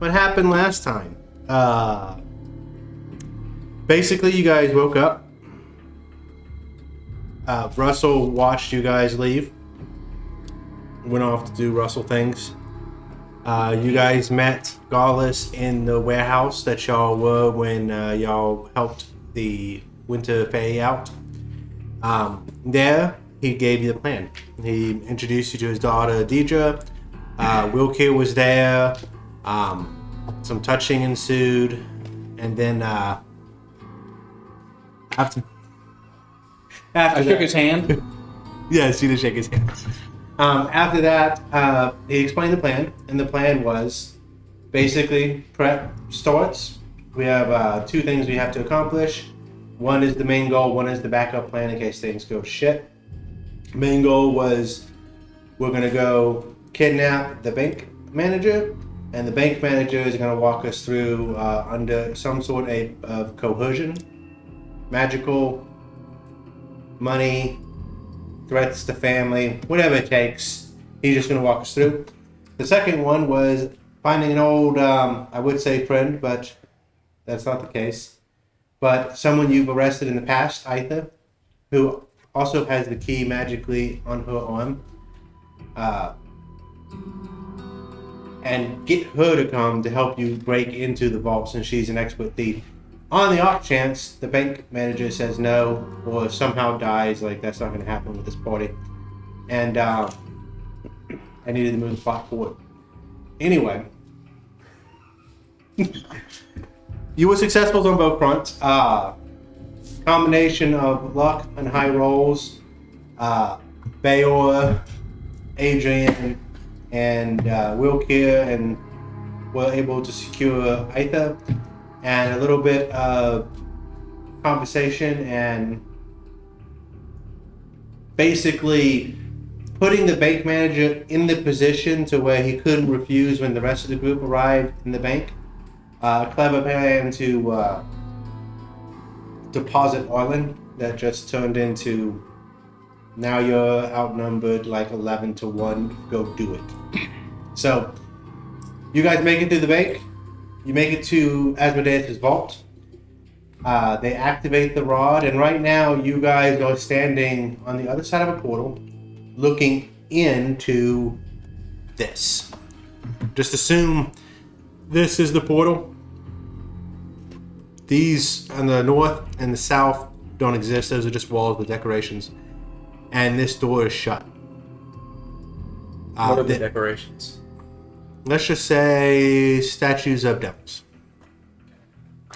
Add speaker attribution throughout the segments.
Speaker 1: what happened last time? Basically, you guys woke up. Russell watched you guys leave. Went off to do Russell things. You guys met Golus in the warehouse that y'all were when y'all helped the Winter Fae out. There, he gave you the plan. He introduced you to his daughter, Deidre. Wilkir was there. Some touching ensued. And then after
Speaker 2: I shook his hand.
Speaker 1: Yes, you did shake his hand. After that, he explained the plan, and the plan was basically prep starts. We have 2 things we have to accomplish. One is the main goal, one is the backup plan in case things go to shit. Main goal was we're going to go kidnap the bank manager, and the bank manager is going to walk us through under some sort of coercion, magical, money, threats to family, whatever it takes. He's just going to walk us through. The second one was finding an old, I would say friend, but that's not the case. But someone you've arrested in the past, Aitha, who also has the key magically on her arm. And get her to come to help you break into the vault since she's an expert thief. On the off chance the bank manager says no or somehow dies, like that's not going to happen with this party. And I needed to move the plot forward. Anyway, you were successful on both fronts. Combination of luck and high rolls. Bayor, Adrian, and Wilkir, and were able to secure Aitha. And a little bit of conversation and basically putting the bank manager in the position to where he couldn't refuse when the rest of the group arrived in the bank. A clever plan to deposit Orlin that just turned into now you're outnumbered like 11-1. Go do it. So you guys make it through the bank. You make it to Asmodeus' vault. They activate the rod, and right now you guys are standing on the other side of a portal, looking into this. Just assume this is the portal. These on the north and the south don't exist. Those are just walls with decorations. And this door is shut.
Speaker 2: What are the decorations?
Speaker 1: Let's just say statues of devils.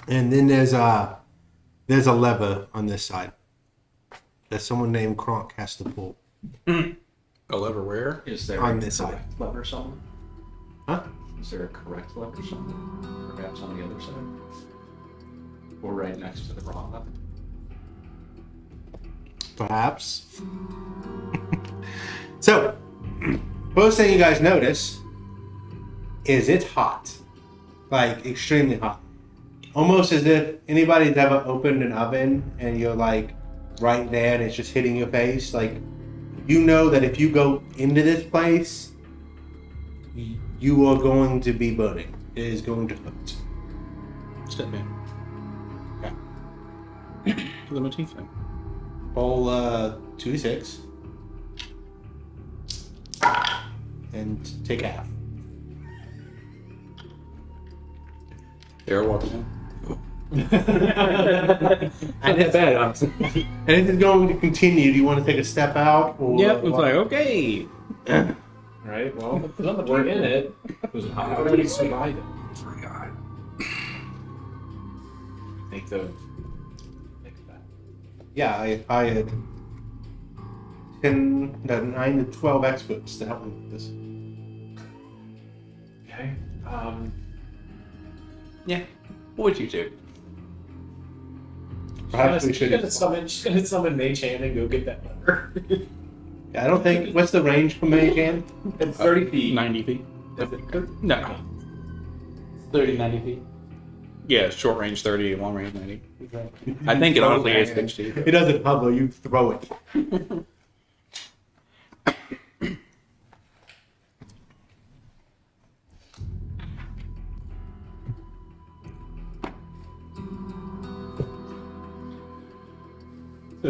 Speaker 1: And then there's a lever on this side that someone named Kronk has to pull.
Speaker 2: A lever where?
Speaker 3: Is there
Speaker 1: On
Speaker 3: a
Speaker 1: this side.
Speaker 3: correct lever somewhere?
Speaker 1: Huh?
Speaker 3: Is there a correct lever somewhere? Perhaps on the other side? Or right next to the wrong lever?
Speaker 1: Perhaps. So, first thing you guys notice is it's hot. Like, extremely hot. Almost as if anybody's ever opened an oven and you're like right there and it's just hitting your face. Like, you know that if you go into this place, you are going to be burning. It is going to hurt.
Speaker 2: Step in.
Speaker 1: Okay.
Speaker 2: The motif thing.
Speaker 1: Roll 2d6. And take half.
Speaker 2: They're walking in.
Speaker 1: And it's bad, honestly. And it is going to continue. Do you want to take a step out? Or
Speaker 2: Yep, it's like, okay.
Speaker 4: Right, well, we're in it. How do we survive it? Think that.
Speaker 1: Yeah, I had 9 to 12 experts to help me with this.
Speaker 4: Okay.
Speaker 2: Yeah. What would you do?
Speaker 1: Perhaps we
Speaker 4: She's
Speaker 1: should.
Speaker 4: gonna summon Mage Hand and go get that lever.
Speaker 1: I don't think. What's the range for Mage Hand?
Speaker 4: It's 30 feet.
Speaker 2: 90 feet.
Speaker 4: Is it?
Speaker 2: No.
Speaker 4: 30, 90 feet.
Speaker 2: Yeah, short range 30, long range 90. I think it honestly is 60.
Speaker 1: It doesn't hover. You throw it.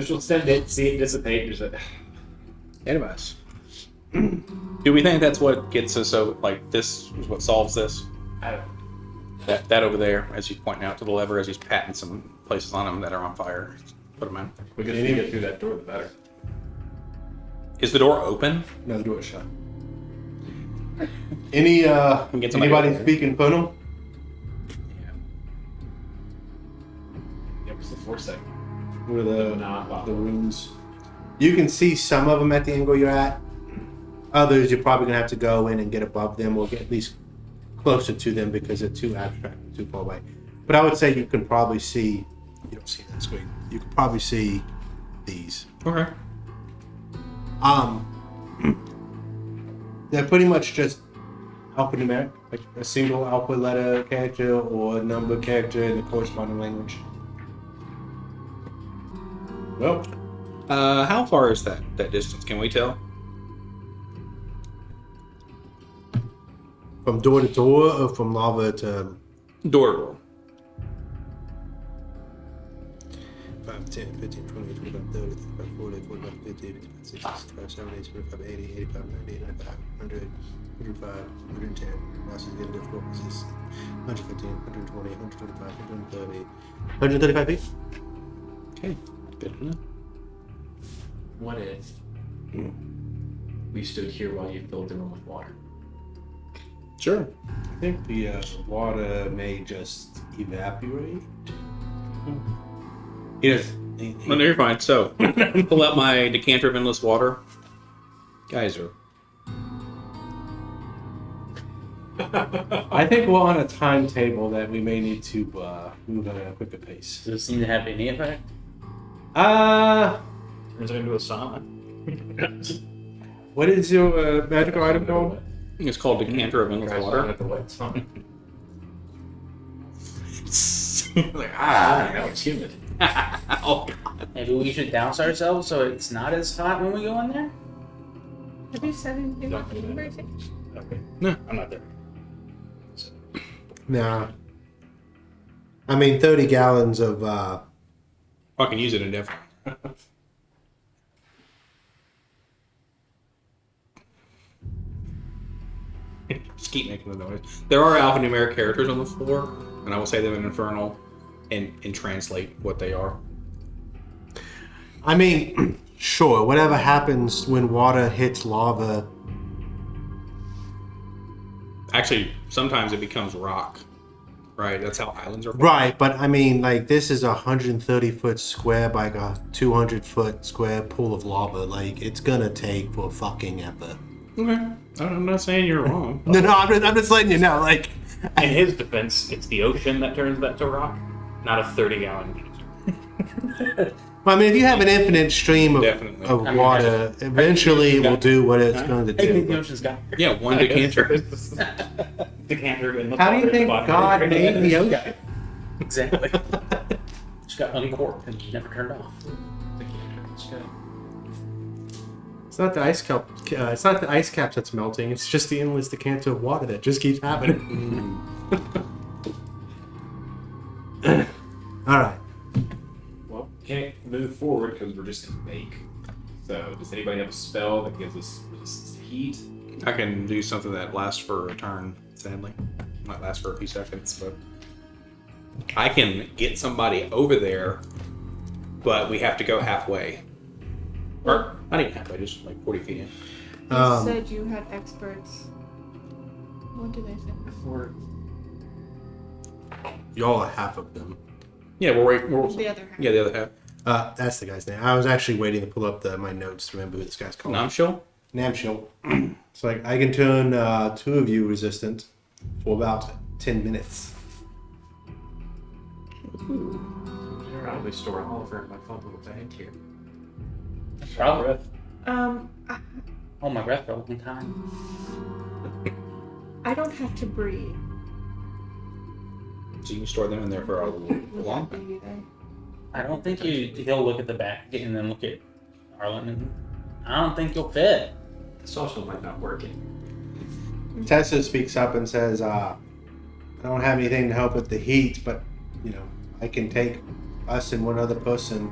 Speaker 4: So she'll send it, see it dissipate. There's a
Speaker 2: Anyways. Do we think that's what gets us so like this is what solves this?
Speaker 4: I don't.
Speaker 2: That over there, as he's pointing out to the lever, as he's patting some places on him that are on fire. Put them in.
Speaker 4: We just need to get through that door, the better.
Speaker 2: Is the door open?
Speaker 1: No, the door is shut. Any
Speaker 2: get somebody
Speaker 1: anybody
Speaker 2: over there.
Speaker 1: speak Infernal?
Speaker 4: Yeah, what's the foresight?
Speaker 1: What are
Speaker 4: Nah,
Speaker 1: the rooms? You can see some of them at the angle you're at. Others, you're probably gonna have to go in and get above them, or get at least closer to them because they're too abstract, too far away. But I would say you can probably see. You don't see that screen. You can probably see these.
Speaker 2: Okay.
Speaker 1: They're pretty much just alphanumeric, like a single alpha letter character or a number character in the corresponding language. Well,
Speaker 2: How far is that distance? Can we tell?
Speaker 1: from door to door or from lava to
Speaker 2: Door to door.
Speaker 1: 5, 10, 15, 20, 25, 30, 35, 40, 45, 50, 55, 60, 65, 70, 75, 80, 85, 90, 95, 100, 105, 110. Now this is getting difficult because it's 115, 120, 125, 130, 135 feet.
Speaker 2: Okay. Good enough.
Speaker 3: What if we stood here while you filled the room with water?
Speaker 2: Sure.
Speaker 1: I think the water may just evaporate. He does.
Speaker 2: No, you're fine. So, pull out my decanter of endless water. Geyser.
Speaker 1: I think we're on a timetable that we may need to move at a quicker pace.
Speaker 5: Does it seem to have any effect?
Speaker 4: Turns it into a sauna.
Speaker 1: What is your magical item called?
Speaker 2: It's called decanter of endless water.
Speaker 4: At the lights.
Speaker 2: like,
Speaker 4: Now it's humid.
Speaker 2: oh, God.
Speaker 5: Maybe we should douse ourselves so it's not as hot when we go in there?
Speaker 6: Have you said anything about the emergency?
Speaker 4: Okay.
Speaker 2: No.
Speaker 4: I'm not there.
Speaker 1: Nah. I mean, 30 gallons of.
Speaker 2: I can use it indefinitely. Just keep making the noise. There are alphanumeric characters on the floor, and I will say them in Infernal and translate what they are.
Speaker 1: I mean, sure, whatever happens when water hits lava.
Speaker 2: Actually, sometimes it becomes rock, right? That's how islands are formed.
Speaker 1: Right, but I mean, like, this is a 130-foot square by a 200-foot square pool of lava. Like, it's gonna take for fucking ever.
Speaker 2: Okay. I'm not saying you're wrong.
Speaker 1: No, I'm just letting you know, like.
Speaker 4: In his defense, it's the ocean that turns that to rock, not a 30-gallon canister.
Speaker 1: Well, I mean, if you have an infinite stream of,
Speaker 2: Definitely.
Speaker 1: of
Speaker 5: I mean,
Speaker 1: water, eventually it will do what it's going to
Speaker 5: I think the
Speaker 1: do.
Speaker 5: ocean's got.
Speaker 2: Yeah, one decanter.
Speaker 4: Decanter in the
Speaker 1: How do you
Speaker 4: water,
Speaker 1: think
Speaker 4: bottom
Speaker 1: God
Speaker 4: of the
Speaker 1: made the ocean?
Speaker 5: Exactly. Just got uncorked and never turned off.
Speaker 1: It's not the ice cap. It's not the ice caps that's melting. It's just the endless decanter of water that just keeps happening. All right.
Speaker 4: Well, can't move forward because we're just gonna bake. So, does anybody have a spell that gives us resistance to heat?
Speaker 2: I can do something that lasts for a turn, sadly. Might last for a few seconds, but I can get somebody over there, but we have to go halfway. Or not even halfway, just like 40 feet in.
Speaker 6: You said you had experts. What did I say?
Speaker 4: Or
Speaker 1: Y'all are half of them.
Speaker 2: Yeah, we're
Speaker 6: The other half.
Speaker 2: yeah, the other half.
Speaker 1: That's the guy's name. I was actually waiting to pull up my notes to remember who this guy's called.
Speaker 2: Namshil?
Speaker 1: Namshil. It's like I can turn two of you resistant for about 10 minutes.
Speaker 4: probably store all of her in my fun little bag here.
Speaker 5: Probably.
Speaker 6: I-
Speaker 5: Hold my breath for a long time.
Speaker 6: I don't have to breathe.
Speaker 2: So you can store them in there for a long time.
Speaker 6: Maybe then.
Speaker 5: I don't think he'll look at the back and then look at Arlen, and I don't think you'll fit.
Speaker 3: This also might not work.
Speaker 1: Tessa speaks up and says, I don't have anything to help with the heat, but, I can take us and one other person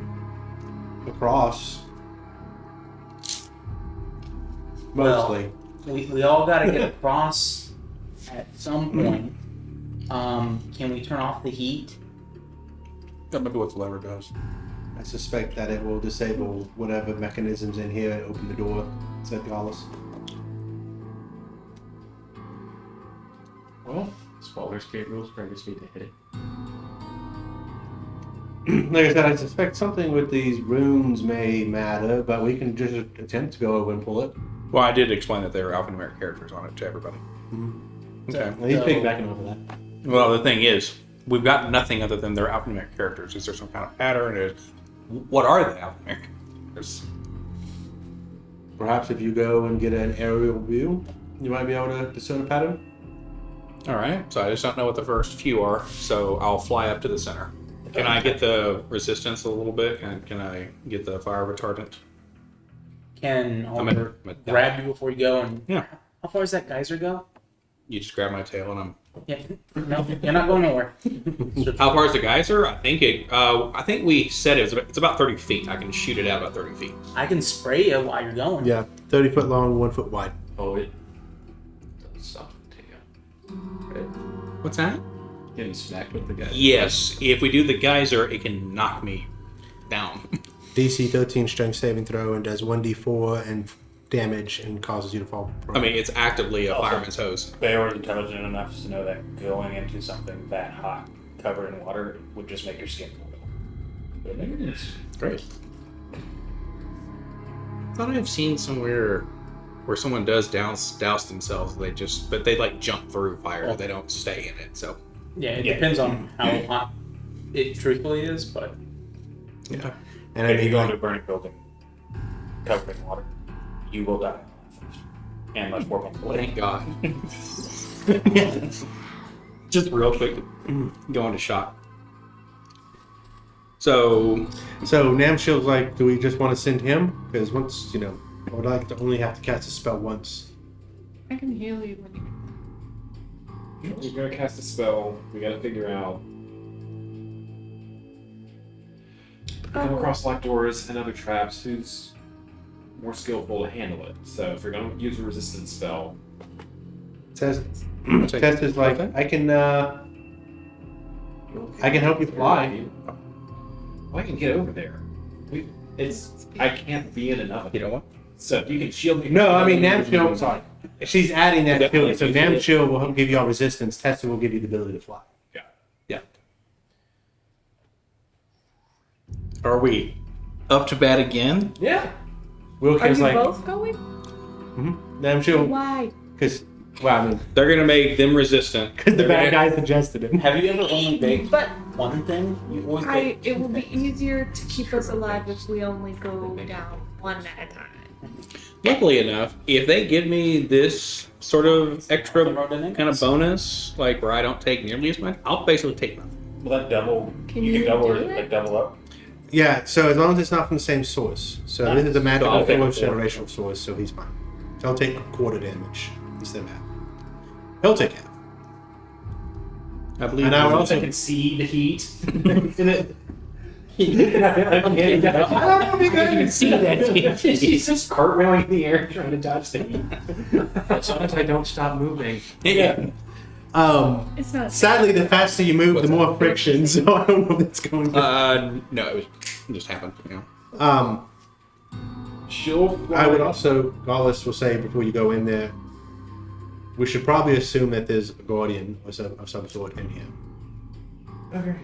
Speaker 1: across.
Speaker 5: Well,
Speaker 1: Mostly.
Speaker 5: we all got to get across at some point. Can we turn off the heat?
Speaker 2: That might be what the lever does.
Speaker 1: I suspect that it will disable whatever mechanisms in here and open the door, said Golus.
Speaker 3: Well, spoiler escape rules bring us to hit it.
Speaker 1: Like I said, I suspect something with these runes may matter, but we can just attempt to go over and pull it.
Speaker 2: Well, I did explain that there are alphanumeric characters on it to everybody. Okay.
Speaker 1: Well, he's piggybacking over that.
Speaker 2: Well, the thing is, we've got nothing other than their alphanumeric characters. Is there some kind of pattern? What are the alphanumeric characters?
Speaker 1: Perhaps if you go and get an aerial view, you might be able to discern a pattern.
Speaker 2: All right. So I just don't know what the first few are. So I'll fly up to the center. Can I get the resistance a little bit? And can I get the fire retardant?
Speaker 5: Can
Speaker 2: I'm
Speaker 5: Oliver grab you before you go? And
Speaker 2: Yeah.
Speaker 5: How far does that geyser go?
Speaker 2: You just grab my tail and I'm.
Speaker 5: Yeah. No, you're not going nowhere.
Speaker 2: How far is the geyser? I think we said it's about 30 feet. I can shoot it out about 30 feet.
Speaker 5: I can spray you while you're going.
Speaker 1: Yeah, 30 foot long, 1 foot wide.
Speaker 3: Oh, it doesn't stop the tail. Right?
Speaker 2: What's that?
Speaker 3: Getting smacked with the guy.
Speaker 2: Yes. If we do the geyser, it can knock me down.
Speaker 1: DC 13 strength saving throw and does 1d4 and damage and causes you to fall.
Speaker 2: I mean, it's actively a fireman's hose.
Speaker 5: Bear was intelligent enough to know that going into something that hot, covered in water, would just make your skin boil.
Speaker 2: Great. I thought I've seen somewhere where someone does douse themselves. But they like jump through fire. They don't stay in it. So
Speaker 5: Yeah, it depends on how hot it truthfully is, but
Speaker 2: yeah.
Speaker 1: And I
Speaker 5: if you
Speaker 1: mean,
Speaker 5: go
Speaker 1: like,
Speaker 5: into a burning building covered in water, you will die first. And much more painfully.
Speaker 2: Thank God. Just real quick, go into shock. So
Speaker 1: Namshield's like, do we just want to send him? Because once, I would like to only have to cast a spell once.
Speaker 6: I can heal you when you.
Speaker 4: We're gonna cast a spell. We gotta figure out. Come across locked doors and other traps. Who's more skillful to handle it? So if you're gonna use a resistance spell,
Speaker 1: Test is like, I can help you fly.
Speaker 3: Well, I can get over there. I can't be in enough.
Speaker 2: you know what?
Speaker 3: So if you can shield me.
Speaker 1: No, I mean Namshield. Sorry, she's adding that to it. So Namshield will give you all resistance. Testa will give you the ability to fly.
Speaker 2: Yeah. Are we up to bat again?
Speaker 3: Yeah.
Speaker 6: Are
Speaker 1: Wilkins
Speaker 6: you
Speaker 1: like,
Speaker 6: both going?
Speaker 1: Namshield,
Speaker 6: Why?
Speaker 1: because I mean,
Speaker 2: They're gonna make them resistant.
Speaker 1: because the bad guy suggested it.
Speaker 5: Have you ever only baked
Speaker 6: But
Speaker 5: one thing? You always bake
Speaker 6: it
Speaker 5: two
Speaker 6: will be
Speaker 5: things.
Speaker 6: easier to keep us alive if we only go down one at a time.
Speaker 2: Luckily enough, if they give me this sort of extra
Speaker 5: Thermodynamics?
Speaker 2: kind of bonus, like where I don't take nearly as much, I'll basically take nothing.
Speaker 5: Will that double?
Speaker 6: Can
Speaker 5: you
Speaker 6: you
Speaker 5: can double
Speaker 6: do
Speaker 5: it,
Speaker 6: it?
Speaker 5: like double up.
Speaker 1: Yeah, so as long as it's not from the same source. So this is a magical
Speaker 2: I'll take
Speaker 1: force
Speaker 2: a quarter.
Speaker 1: generational source, so he's fine. So I'll take quarter damage instead of half. He'll take half.
Speaker 2: I believe.
Speaker 1: And I would also
Speaker 5: I can see the heat.
Speaker 2: You can see that.
Speaker 3: He's just cartwheeling in the air trying to dodge the heat. As long as I don't stop moving.
Speaker 2: Yeah.
Speaker 6: It's not.
Speaker 1: Sadly, the faster you move, the more friction. So I don't know if that's going to.
Speaker 2: No, it just happened. You know.
Speaker 4: she'll fly.
Speaker 1: I would also, Golus will say before you go in there, we should probably assume that there's a guardian of some sort in here.
Speaker 3: Okay.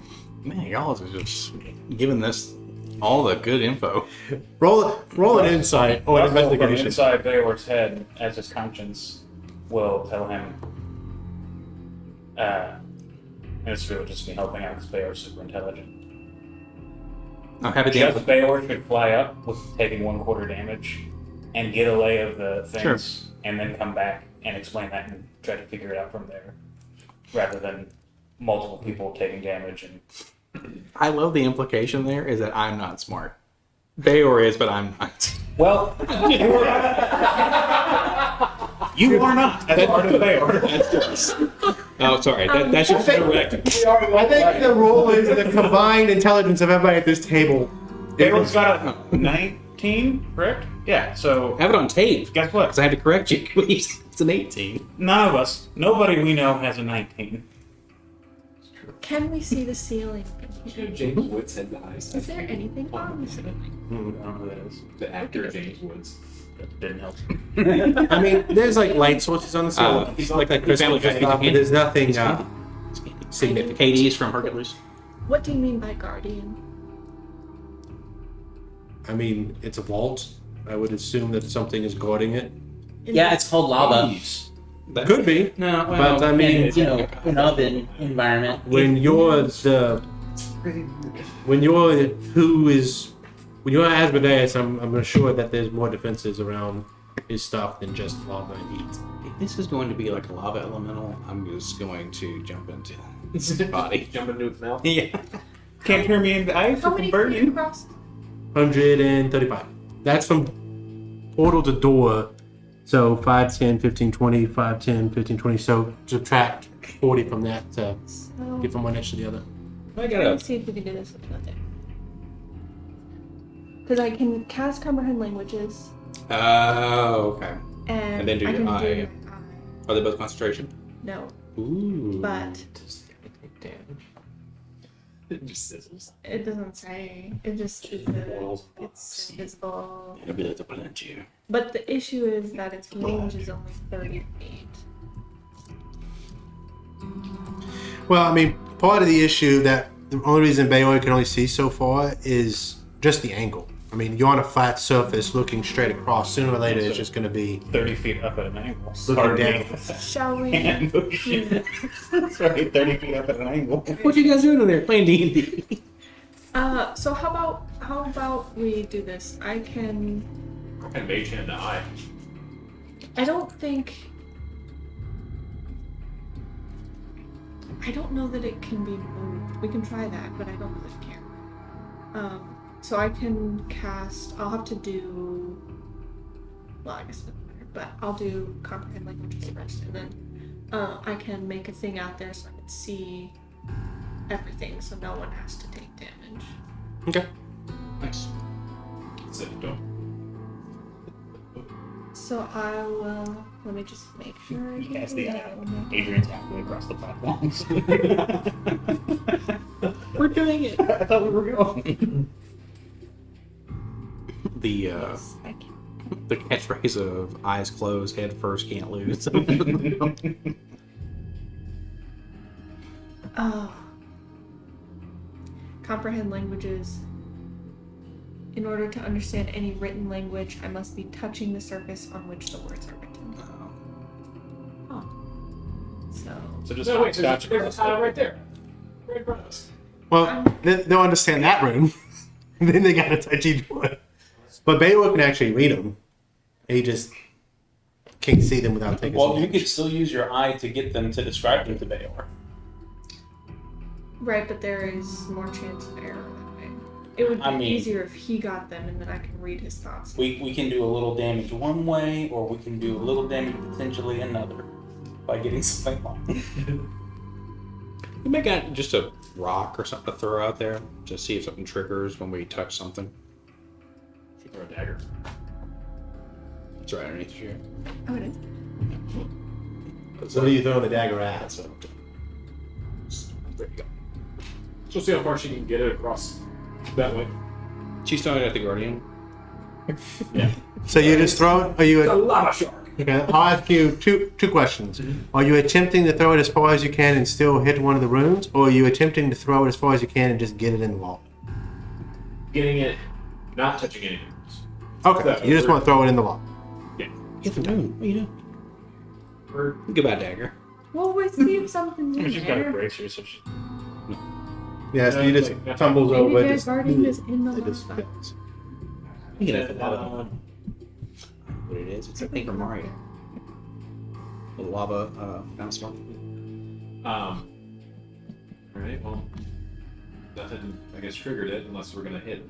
Speaker 2: Man, y'all are just giving this all the good info.
Speaker 1: Roll an insight or an
Speaker 5: From
Speaker 1: investigation.
Speaker 5: inside Beowulf's head, as his conscience will tell him. And it's really just me helping out because Beowulf's super intelligent.
Speaker 2: I'm happy to
Speaker 5: Just Beowulf could fly up with taking 1/4 damage and get a lay of the things, and then come back and explain that and try to figure it out from there, rather than multiple people taking damage and.
Speaker 2: I love the implication there is that I'm not smart. Bayor is, but I'm not.
Speaker 5: Well, you are not as part of Beowulf.
Speaker 2: Oh, sorry. That's just direct.
Speaker 1: I think the rule is the combined intelligence of everybody at this table
Speaker 5: Baylor's got a 19, correct? Yeah, so
Speaker 2: I have it on tape.
Speaker 5: guess what?
Speaker 2: Because I had to correct you. It's an 18.
Speaker 5: None of us, nobody we know has a 19.
Speaker 6: Can we see the ceiling?
Speaker 3: You know James Woods had the highest.
Speaker 6: Is there anything on the ceiling?
Speaker 5: I don't know who that is.
Speaker 3: The actor James Woods.
Speaker 5: That didn't help.
Speaker 1: I mean, there's like light sources on the ceiling.
Speaker 2: Like crystal.
Speaker 1: But there's nothing
Speaker 2: Significant. Hades from Hercules.
Speaker 6: What do you mean by guardian?
Speaker 1: I mean, it's a vault. I would assume that something is guarding it.
Speaker 7: Yeah, it's called lava.
Speaker 2: That
Speaker 1: Could be.
Speaker 7: No,
Speaker 1: But I mean,
Speaker 7: and, you know, an oven environment.
Speaker 1: when you're Asmodeus, I'm sure that there's more defenses around his stuff than just lava and heat.
Speaker 2: If this is going to be like a lava elemental, I'm just going to jump into his body.
Speaker 4: Jump into its mouth.
Speaker 2: Yeah.
Speaker 5: Can't turn me into ice
Speaker 6: How
Speaker 5: if
Speaker 6: many
Speaker 5: I'm
Speaker 6: feet
Speaker 5: burning.
Speaker 6: across?
Speaker 1: 135. That's from portal to door. So 5, 10, 15, 20, 5, 10, 15, 20. So subtract 40 from that to
Speaker 6: So,
Speaker 1: get from one edge to the other.
Speaker 2: I
Speaker 6: let's see if we can do this with nothing. Because I can cast comprehend languages,
Speaker 2: Oh, okay.
Speaker 6: and
Speaker 2: then do
Speaker 6: I
Speaker 2: your
Speaker 6: can
Speaker 2: eye.
Speaker 6: do
Speaker 2: Are they both concentration?
Speaker 6: no,
Speaker 2: Ooh.
Speaker 6: but
Speaker 3: It just sizzles.
Speaker 6: it doesn't say. It just is it's invisible.
Speaker 2: It'll be like the Palantir.
Speaker 6: But the issue is that its range is only 30 feet.
Speaker 1: Well, I mean, part of the issue that the only reason Baylor can only see so far is just the angle. I mean, you're on a flat surface looking straight across. Sooner or later, it's just going to be
Speaker 5: 30 feet up at an angle.
Speaker 1: looking down.
Speaker 6: Shall we?
Speaker 5: Sorry, 30 feet up at an angle.
Speaker 2: What you guys doing in there? Playing D&D?
Speaker 6: So how about we do this? I can.
Speaker 4: And mage hand the eye.
Speaker 6: I don't know that it can be moved. We can try that, but I don't know that it can. So I can cast. I'll have to do. Well, I guess it doesn't matter, but I'll do comprehend languages first, and then I can make a thing out there so I can see everything, so no one has to take damage.
Speaker 1: Okay.
Speaker 2: Nice.
Speaker 3: So don't.
Speaker 6: So I will. Let me just make sure.
Speaker 5: You cast the eye.
Speaker 6: Oh my God.
Speaker 5: Adrian's halfway across the platforms.
Speaker 2: We're doing it.
Speaker 5: I thought we were going.
Speaker 2: The
Speaker 6: Yes, I can.
Speaker 2: the catchphrase of eyes closed, head first, can't lose.
Speaker 6: Oh. Comprehend languages. In order to understand any written language, I must be touching the surface on which the words are written. Oh. So.
Speaker 4: So just wait, there's a tile right there. Right in front of us.
Speaker 1: Well, they'll understand that room. Then they got to touch each one. But Baylor can actually read them. He just can't see them without taking
Speaker 5: Well,
Speaker 1: some
Speaker 5: you
Speaker 1: damage.
Speaker 5: could still use your eye to get them to describe them to Baylor.
Speaker 6: Right, but there is more chance of error that way. It would be
Speaker 5: I mean-
Speaker 6: easier if he got them and then I can read his thoughts.
Speaker 5: We can do a little damage one way, or we can do a little damage potentially another by getting something wrong.
Speaker 2: You may got just a rock or something to throw out there to see if something triggers when we touch something.
Speaker 4: Or a dagger.
Speaker 2: It's right underneath the chair.
Speaker 6: Oh, it is?
Speaker 1: So what are you throwing the dagger at?
Speaker 2: That's what I'm doing. There you go.
Speaker 4: So see how far she can get it across that way.
Speaker 2: She's throwing it at the Guardian.
Speaker 1: So you just throw it? Are you?
Speaker 4: A lava shark.
Speaker 1: Okay, I'll ask you two questions. Are you attempting to throw it as far as you can and still hit one of the runes, or are you attempting to throw it as far as you can and just get it in the wall?
Speaker 4: Getting it, not touching anything.
Speaker 1: Okay, you just want to throw it in the wall.
Speaker 2: Get the moon. What are you doing?
Speaker 4: Or
Speaker 2: Goodbye, dagger.
Speaker 6: Well, we see if something's in
Speaker 5: She's got a
Speaker 6: there.
Speaker 5: bracer, so she.
Speaker 1: Yeah, so you just tumbles
Speaker 6: Maybe
Speaker 1: over.
Speaker 6: their
Speaker 1: Just,
Speaker 6: guardian is in the
Speaker 1: it just
Speaker 6: lava.
Speaker 1: fits.
Speaker 2: You can have the lava. What it is? It's a thing from Mario. The lava dinosaur.
Speaker 3: Alright, well, nothing, I guess, triggered it unless we're gonna hit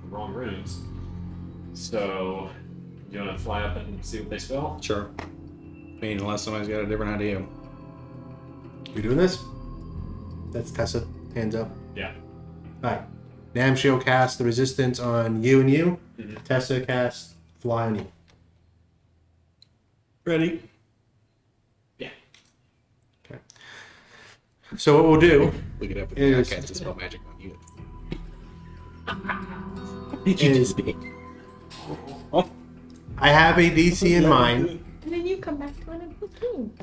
Speaker 3: the wrong runes. So, you wanna fly up and see what they spell?
Speaker 2: Sure. I mean, unless somebody's got a different idea.
Speaker 1: You doing this? That's Tessa. Hands up.
Speaker 3: Yeah.
Speaker 1: Alright. Namshil cast the resistance on you and you.
Speaker 3: Mhm.
Speaker 1: Tessa cast fly on you.
Speaker 2: Ready?
Speaker 1: So what we'll do
Speaker 2: Look it up with
Speaker 1: Is-
Speaker 2: the cast to spell magic on you.
Speaker 1: is I have a DC in mind
Speaker 6: And then you come back to one of the teams.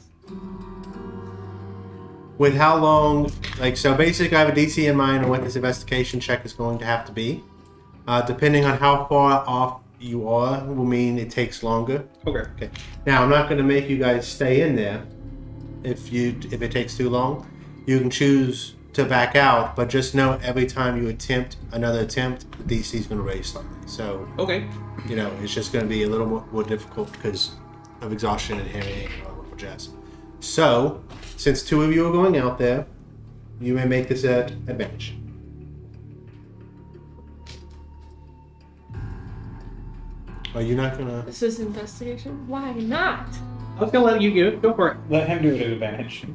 Speaker 1: with how long, like, so basically I have a DC in mind on what this investigation check is going to have to be. Depending on how far off you are will mean it takes longer.
Speaker 2: Okay.
Speaker 1: Now I'm not going to make you guys stay in there if it takes too long. You can choose to back out, but just know every time you attempt another attempt, the DC is going to raise slightly. So,
Speaker 2: Okay.
Speaker 1: it's just going to be a little more difficult because of exhaustion and harrying and all that jazz. So, since 2 of you are going out there, you may make this at advantage. Are you not going to...
Speaker 6: This is investigation? Why not?
Speaker 2: I was gonna let you go for it.
Speaker 5: Let him do it at advantage.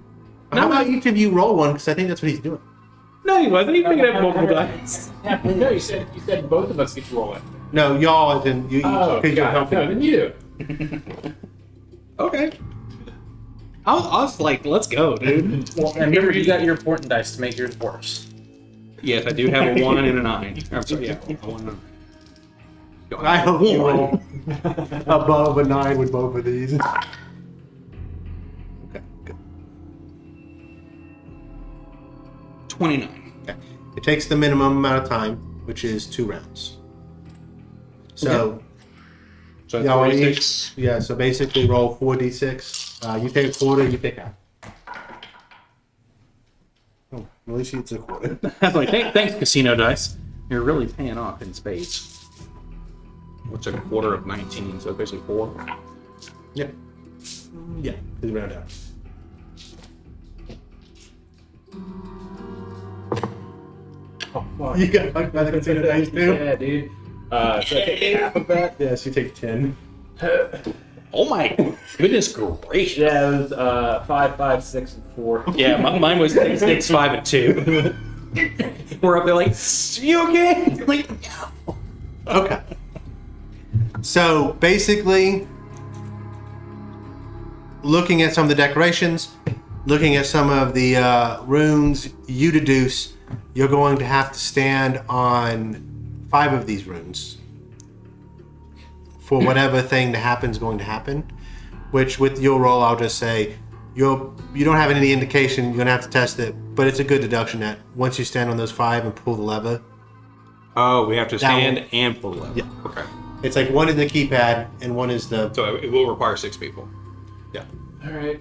Speaker 1: How about each of you roll one? Because I think that's what he's doing.
Speaker 2: No, he wasn't. He picked it up multiple times.
Speaker 3: No, you said both of us get to roll it.
Speaker 1: No, y'all, as in you.
Speaker 3: Oh,
Speaker 1: because you're
Speaker 3: God.
Speaker 1: helping.
Speaker 3: No, then you do.
Speaker 2: Okay. I was like, let's go, dude.
Speaker 7: Well, and remember, you got your important dice to make yours worse.
Speaker 2: Yes, I do have a 1 and a 9. I'm sorry, yeah, a 1 and a 9.
Speaker 1: I hope you roll above a 9 with both of these. Okay, good.
Speaker 2: 29.
Speaker 1: Okay. It takes the minimum amount of time, which is 2 rounds. So,
Speaker 2: So
Speaker 1: y'all want
Speaker 2: 46.
Speaker 1: each, yeah. So basically, roll 4d6. You take a quarter. You take half. Oh, at least it's a quarter.
Speaker 2: I was like, thanks, casino dice. You're really paying off in spades. What's a quarter of 19? So basically 4.
Speaker 1: Yep. Yeah. Just round out.
Speaker 3: Oh, fuck.
Speaker 1: You got fucked by the casino dice too.
Speaker 3: Yeah, dude. So I take half of that.
Speaker 1: Yes, you take 10.
Speaker 2: Oh my goodness gracious.
Speaker 3: Yeah, it was 5, 5, 6, and 4.
Speaker 2: Yeah, mine was 6, 5, and 2. We're up there like, you okay? Like,
Speaker 1: Okay. So basically, looking at some of the decorations, looking at some of the runes, you deduce you're going to have to stand on 5 of these runes for whatever thing to happen is going to happen. Which, with your roll, I'll just say you don't have any indication. You're gonna have to test it, but it's a good deduction that once you stand on those 5 and pull the lever,
Speaker 2: oh, we have to
Speaker 1: That
Speaker 2: stand
Speaker 1: one.
Speaker 2: and pull the lever.
Speaker 1: Yeah.
Speaker 2: Okay.
Speaker 1: it's like one is the keypad and one is the
Speaker 2: So it will require 6 people.
Speaker 3: All right.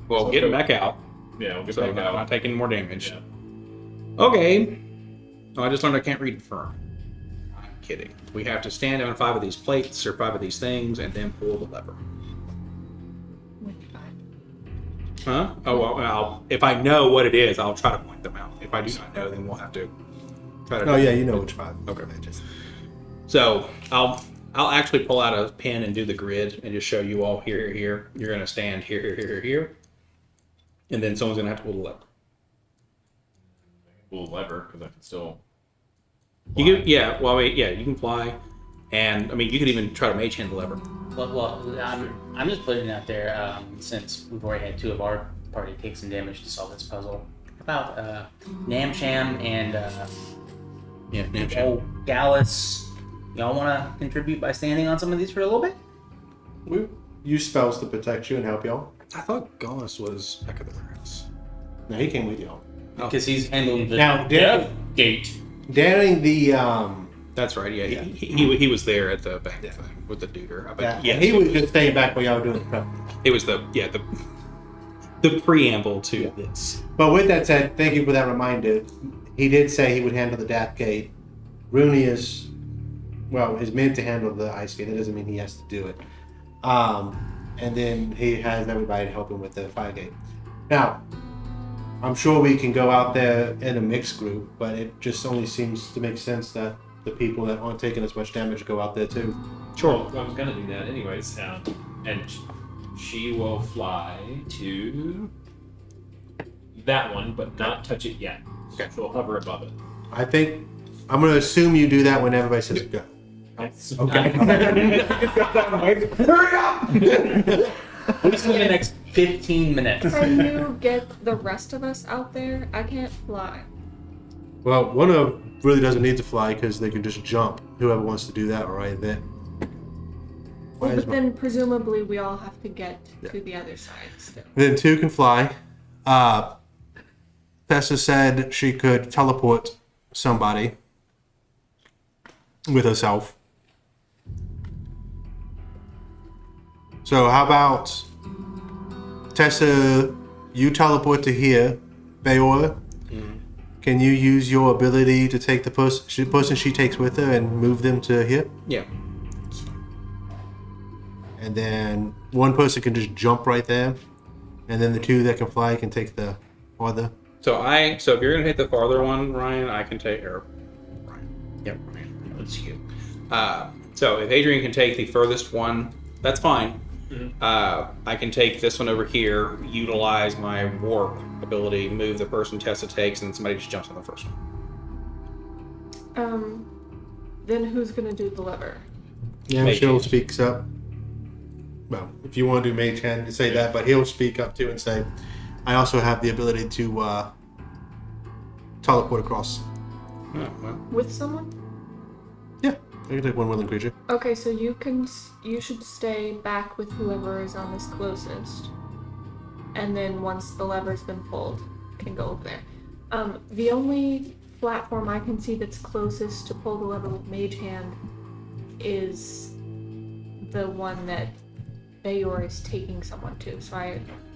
Speaker 2: Well, getting back out.
Speaker 3: Yeah, we'll get
Speaker 2: So
Speaker 3: back
Speaker 2: not
Speaker 3: out.
Speaker 2: taking more damage.
Speaker 3: Yeah.
Speaker 2: Okay. Oh, I just learned I can't read firm. I'm kidding. We have to stand on 5 of these plates or 5 of these things and then pull the lever. Huh? Oh, well, if I know what it is, I'll try to point them out. If I do not know, then we'll have to try to.
Speaker 1: Oh yeah, you know which 5.
Speaker 2: Okay. So I'll actually pull out a pen and do the grid and just show you all here, here. You're gonna stand here, here, here, here, here, and then someone's gonna have to pull the lever.
Speaker 3: Pull the lever because I can still.
Speaker 2: You can, yeah. Well, wait, yeah, you can fly, and I mean, you could even try to mage hand the lever.
Speaker 7: Well, I'm just putting it out there since we've already had 2 of our party take some damage to solve this puzzle. How about Namsham and
Speaker 2: Yeah, Namsham.
Speaker 7: old Gallus? Y'all want to contribute by standing on some of these for a little bit?
Speaker 1: We use spells to protect you and help y'all.
Speaker 2: I thought Golus was back at the warehouse.
Speaker 1: No, he came with y'all.
Speaker 7: Because he's handling the
Speaker 1: Now,
Speaker 7: gate.
Speaker 1: During the
Speaker 2: That's right. Yeah, he was there at the bank thing with the duder. But
Speaker 1: yeah, he was just staying back while y'all were doing the prep.
Speaker 2: it was the preamble to this.
Speaker 1: But with that said, thank you for that reminder. He did say he would handle the Death Gate. Rooney is meant to handle the Ice Gate. That doesn't mean he has to do it. And then he has everybody to help him with the Fire Gate. Now, I'm sure we can go out there in a mixed group, but it just only seems to make sense that the people that aren't taking as much damage go out there too.
Speaker 3: Sure. I was gonna do that anyways. And she will fly to that one, but not touch it yet. So she'll hover above it.
Speaker 1: I think I'm going to assume you do that when everybody says go.
Speaker 3: Okay.
Speaker 5: Hurry up!
Speaker 7: We just need the next 15 minutes.
Speaker 6: Can you get the rest of us out there? I can't fly.
Speaker 1: Well, one of them really doesn't need to fly because they can just jump. Whoever wants to do that right there.
Speaker 6: Well,
Speaker 1: Why is
Speaker 6: but then presumably we all have to get to the other side still.
Speaker 1: Then 2 can fly. Tessa said she could teleport somebody with herself. So how about Tessa, you teleport to here. Bayor, can you use your ability to take the person she takes with her and move them to here?
Speaker 2: Yeah.
Speaker 1: And then one person can just jump right there. And then the 2 that can fly can take the farther.
Speaker 2: So if you're gonna take the farther one, Ryan, I can take Ryan. Yep, Ryan. That's you. So if Adrian can take the furthest one, that's fine.
Speaker 3: Mm-hmm.
Speaker 2: I can take this one over here, utilize my warp ability, move the person Tessa takes, and then somebody just jumps on the first one.
Speaker 6: Then who's gonna do the lever?
Speaker 1: Yeah,
Speaker 2: Mage
Speaker 1: she'll
Speaker 2: hand.
Speaker 1: speaks up. Well, if you want to do mage hand, you say that, but he'll speak up too and say, I also have the ability to teleport across.
Speaker 2: Oh, well.
Speaker 6: With someone?
Speaker 1: Yeah, I can take one willing creature.
Speaker 6: Okay, so you should stay back with whoever is on this closest. And then once the lever's been pulled, can go over there. The only platform I can see that's closest to pull the lever with mage hand is the one that Bayor is taking someone to. So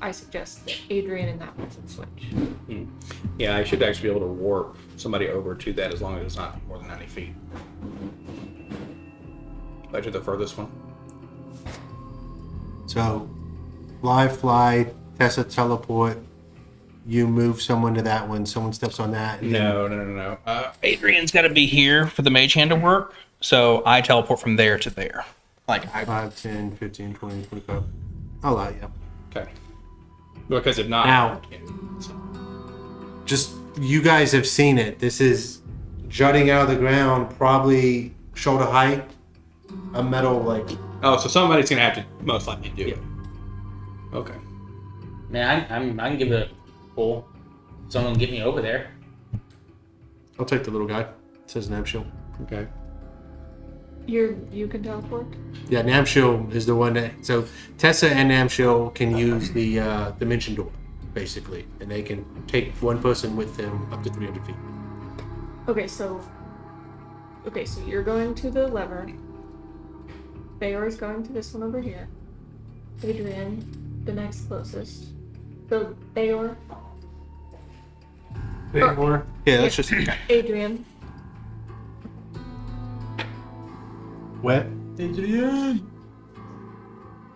Speaker 6: I suggest that Adrian and that person switch.
Speaker 2: Yeah, I should actually be able to warp somebody over to that as long as it's not more than 90 feet. I to the furthest one.
Speaker 1: So, fly, Tessa teleport, you move someone to that one, someone steps on that. And
Speaker 2: No. Adrian's got to be here for the mage hand to work, so I teleport from there to there. Like,
Speaker 1: 5, 10, 15, 20, 25. I'll allow you.
Speaker 2: okay. Because if not,
Speaker 1: Now. Just, you guys have seen it. This is jutting out of the ground, probably shoulder height. A metal, like...
Speaker 2: oh, so somebody's gonna have to most likely do it. Okay.
Speaker 7: Man, I can give it a pull. Someone get me over there.
Speaker 1: I'll take the little guy. It says Namshil.
Speaker 2: Okay.
Speaker 6: You can teleport?
Speaker 1: Yeah, Namshil is the one that... So, Tessa and Namshil can use the dimension door, basically. And they can take one person with them up to 300 feet.
Speaker 6: Okay, so you're going to the lever. Bayor is going to this one over here. Adrian, the next closest. So Bayor.
Speaker 1: Yeah, that's just...
Speaker 6: Adrian.
Speaker 1: Wet?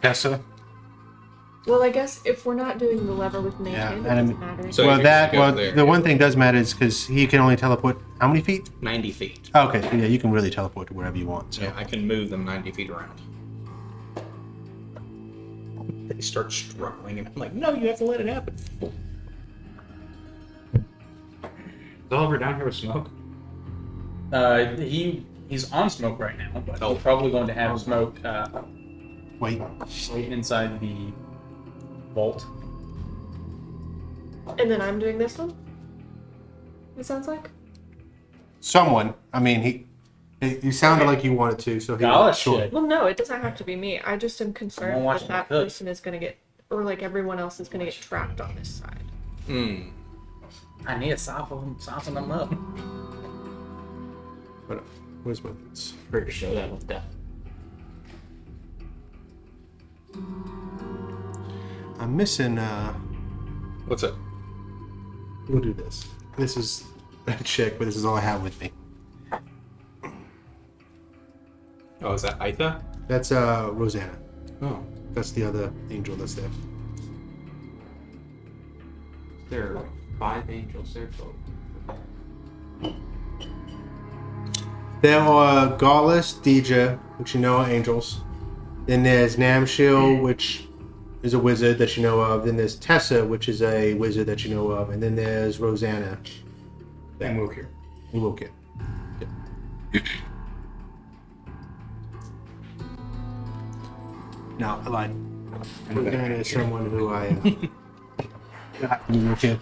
Speaker 8: Tessa?
Speaker 6: Well, I guess if we're not doing the lever with mage
Speaker 1: Yeah,
Speaker 6: hand, it
Speaker 1: and-
Speaker 6: doesn't matter.
Speaker 2: So-
Speaker 1: well,
Speaker 2: you
Speaker 1: that...
Speaker 2: can go
Speaker 1: Well,
Speaker 2: there,
Speaker 1: the
Speaker 2: yeah.
Speaker 1: one thing does matter is because he can only teleport... How many feet?
Speaker 2: 90 feet.
Speaker 1: Okay, so yeah, you can really teleport to wherever you want. So.
Speaker 2: Yeah, I can move them 90 feet around. They start struggling, and I'm like, no, you have to let it happen.
Speaker 8: Is Oliver down here with smoke?
Speaker 7: He's on smoke right now, but
Speaker 2: Oh.
Speaker 7: we're probably going to have smoke
Speaker 1: Wait.
Speaker 7: waiting inside the vault.
Speaker 6: And then I'm doing this one? It sounds like?
Speaker 1: Someone. I mean, you sounded like you wanted to, so he...
Speaker 7: Golus
Speaker 1: sure.
Speaker 7: should.
Speaker 6: Well, no, it doesn't have to be me. I just am concerned
Speaker 7: Someone watch
Speaker 6: that
Speaker 7: them
Speaker 6: that
Speaker 7: cook.
Speaker 6: person is going to get, or like everyone else is going to get trapped on this side.
Speaker 2: Hmm.
Speaker 7: I need to soften them up.
Speaker 1: Where's my boots?
Speaker 5: Pretty sure that with that.
Speaker 1: I'm missing...
Speaker 2: What's it?
Speaker 1: We'll do this. This is a check, but this is all I have with me.
Speaker 2: Oh, is that Aitha?
Speaker 1: That's Rosanna.
Speaker 2: Oh.
Speaker 1: That's the other angel that's there.
Speaker 8: There are 5 angels there total.
Speaker 1: There are Golus, Deja, which you know are angels. Then there's Namshil, which is a wizard that you know of. Then there's Tessa, which is a wizard that you know of. And then there's Rosanna.
Speaker 2: And we'll hear.
Speaker 1: We will get. Now, like, we're going to someone who I have to be with you.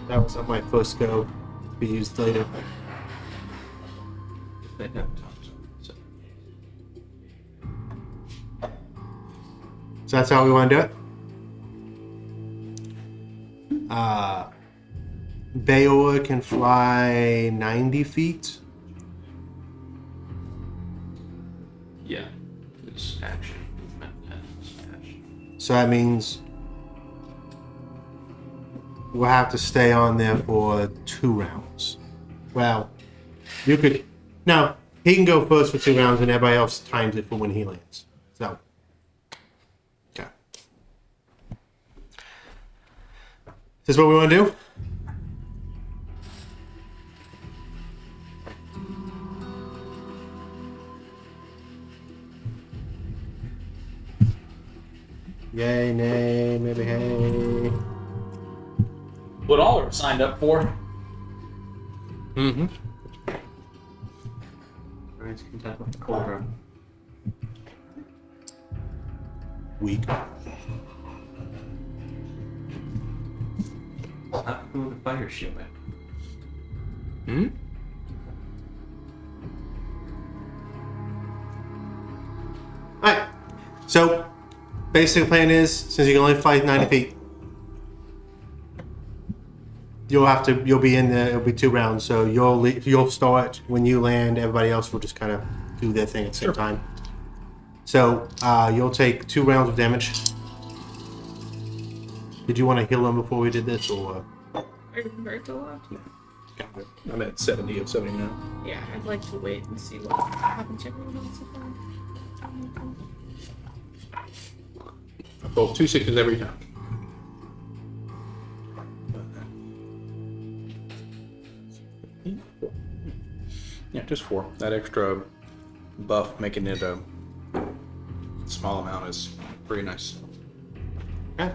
Speaker 1: That was on my first go to be used later.
Speaker 8: They don't talk to them, so.
Speaker 1: So that's how we want to do it. Bayor can fly 90 feet.
Speaker 8: Yeah. It's action. Movement and action.
Speaker 1: So that means we'll have to stay on there for 2 rounds. Well, you could... No, he can go first for 2 rounds and everybody else times it for when he lands. So... Okay. Is this what we want to do? Yay, nay, maybe hey.
Speaker 5: What all are signed up for?
Speaker 2: Mm-hmm.
Speaker 8: Ryan's content with the Cobra.
Speaker 1: Weak.
Speaker 8: Not who the fire shield at.
Speaker 2: Hmm?
Speaker 1: Alright. So, basic plan is, since you can only fly 90 feet, you'll be in there, it'll be 2 rounds, so you'll start when you land, everybody else will just kind of do their thing at the same time. So, you'll take 2 rounds of damage. Did you want to heal them before we did this, or?
Speaker 6: Are you very still alive?
Speaker 2: I'm at 70 of 70 now.
Speaker 6: Yeah, I'd like to wait and see what happens to everyone else.
Speaker 2: I roll 2 6s every time. Yeah, just 4. That extra buff making it a small amount is pretty nice.
Speaker 1: Okay.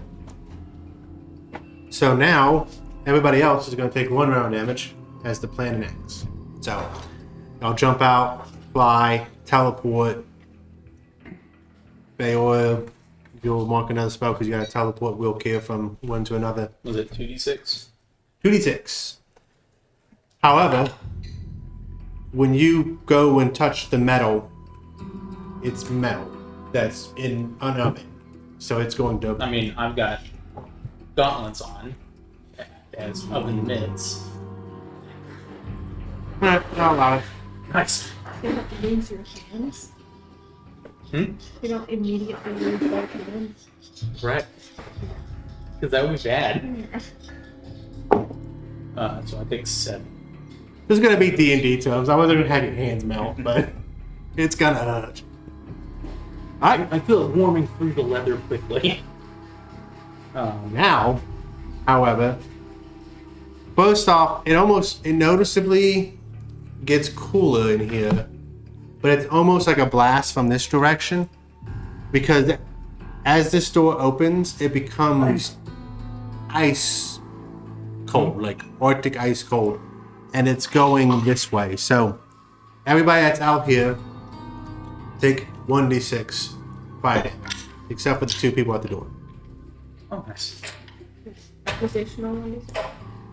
Speaker 1: So now, everybody else is going to take 1 round damage as the plan ends. So, I'll jump out, fly, teleport, Bayor, you'll mark another spell because you got to teleport will care from one to another.
Speaker 5: Was it 2d6?
Speaker 1: 2d6. However, when you go and touch the metal, it's metal that's in an oven. So it's going to...
Speaker 5: I mean, I've got gauntlets on as oven mitts.
Speaker 1: Alright, I'll allow it.
Speaker 5: Nice.
Speaker 6: You don't have to use your hands.
Speaker 5: Hmm?
Speaker 6: You don't immediately use both hands.
Speaker 5: Right. Because that would be bad. So I think 7.
Speaker 1: This is going to be D&D terms. I wasn't going to have your hands melt, but it's going to hurt. Alright,
Speaker 5: I feel it warming through the leather quickly.
Speaker 1: now, however, first off, it noticeably gets cooler in here, but it's almost like a blast from this direction because as this door opens, it becomes ice cold, like Arctic ice cold, and it's going this way. So everybody that's out here, take 1d6 fire damage, except for the 2 people at the door.
Speaker 5: Oh, nice.
Speaker 6: Additional ones.